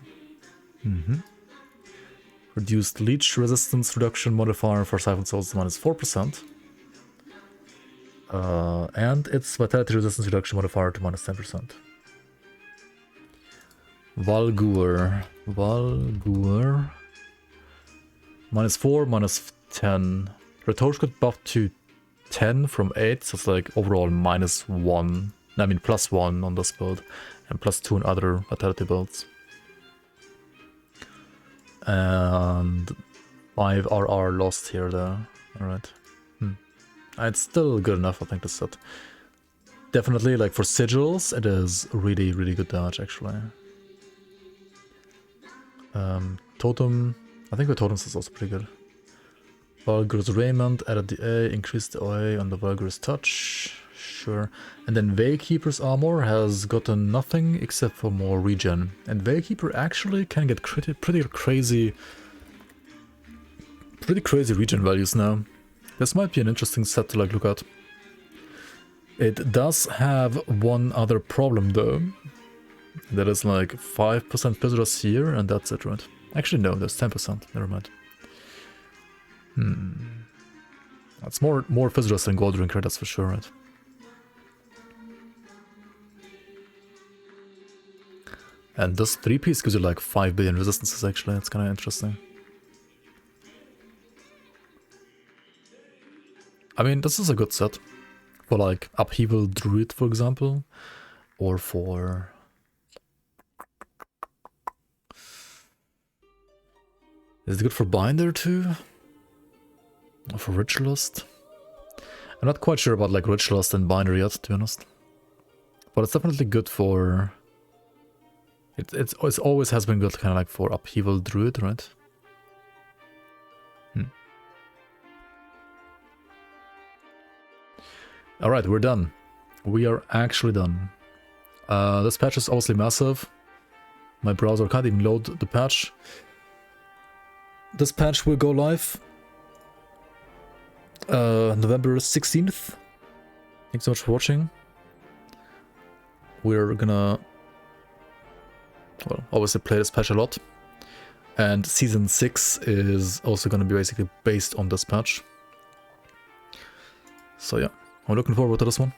Reduced leech resistance reduction modifier for Siphon Souls minus 4%. And its vitality resistance reduction modifier to minus 10%. Valgur. Minus 4, minus 10. Rhetoric got buffed to 10 from 8, so it's like overall minus 1. I mean plus 1 on this build, and plus 2 in other vitality builds. And 5 RR lost here though. Alright. It's still good enough, I think, this set. Definitely, like for sigils, it is really, really good damage actually. Totem, I think the totems is also pretty good. Valgur's Raiment, added the A, increased the OA on the Valgur's Touch. Sure. And then Veilkeeper's Armor has gotten nothing except for more regen. And Veilkeeper actually can get pretty crazy regen values now. This might be an interesting set to like look at. It does have one other problem though. That is like 5% visitors here, and that's it, right? Actually, no, there's 10%. Never mind. That's more visitors than gold drink, right? That's for sure, right? And this 3-piece gives you like 5 billion resistances, actually. That's kind of interesting. I mean, this is a good set. For like Upheaval Druid, for example. Or for... Is it good for Binder too? Or for Ritualist? I'm not quite sure about like Ritualist and Binder yet, to be honest. But it's definitely good for... It always has been good kind of like for Upheaval Druid, right? Alright, we're done. We are actually done. This patch is obviously massive. My browser can't even load the patch. This patch will go live November 16th. Thanks so much for watching. We're gonna, well, obviously play this patch a lot. And Season 6 is also gonna be basically based on this patch. So yeah, I'm looking forward to this one.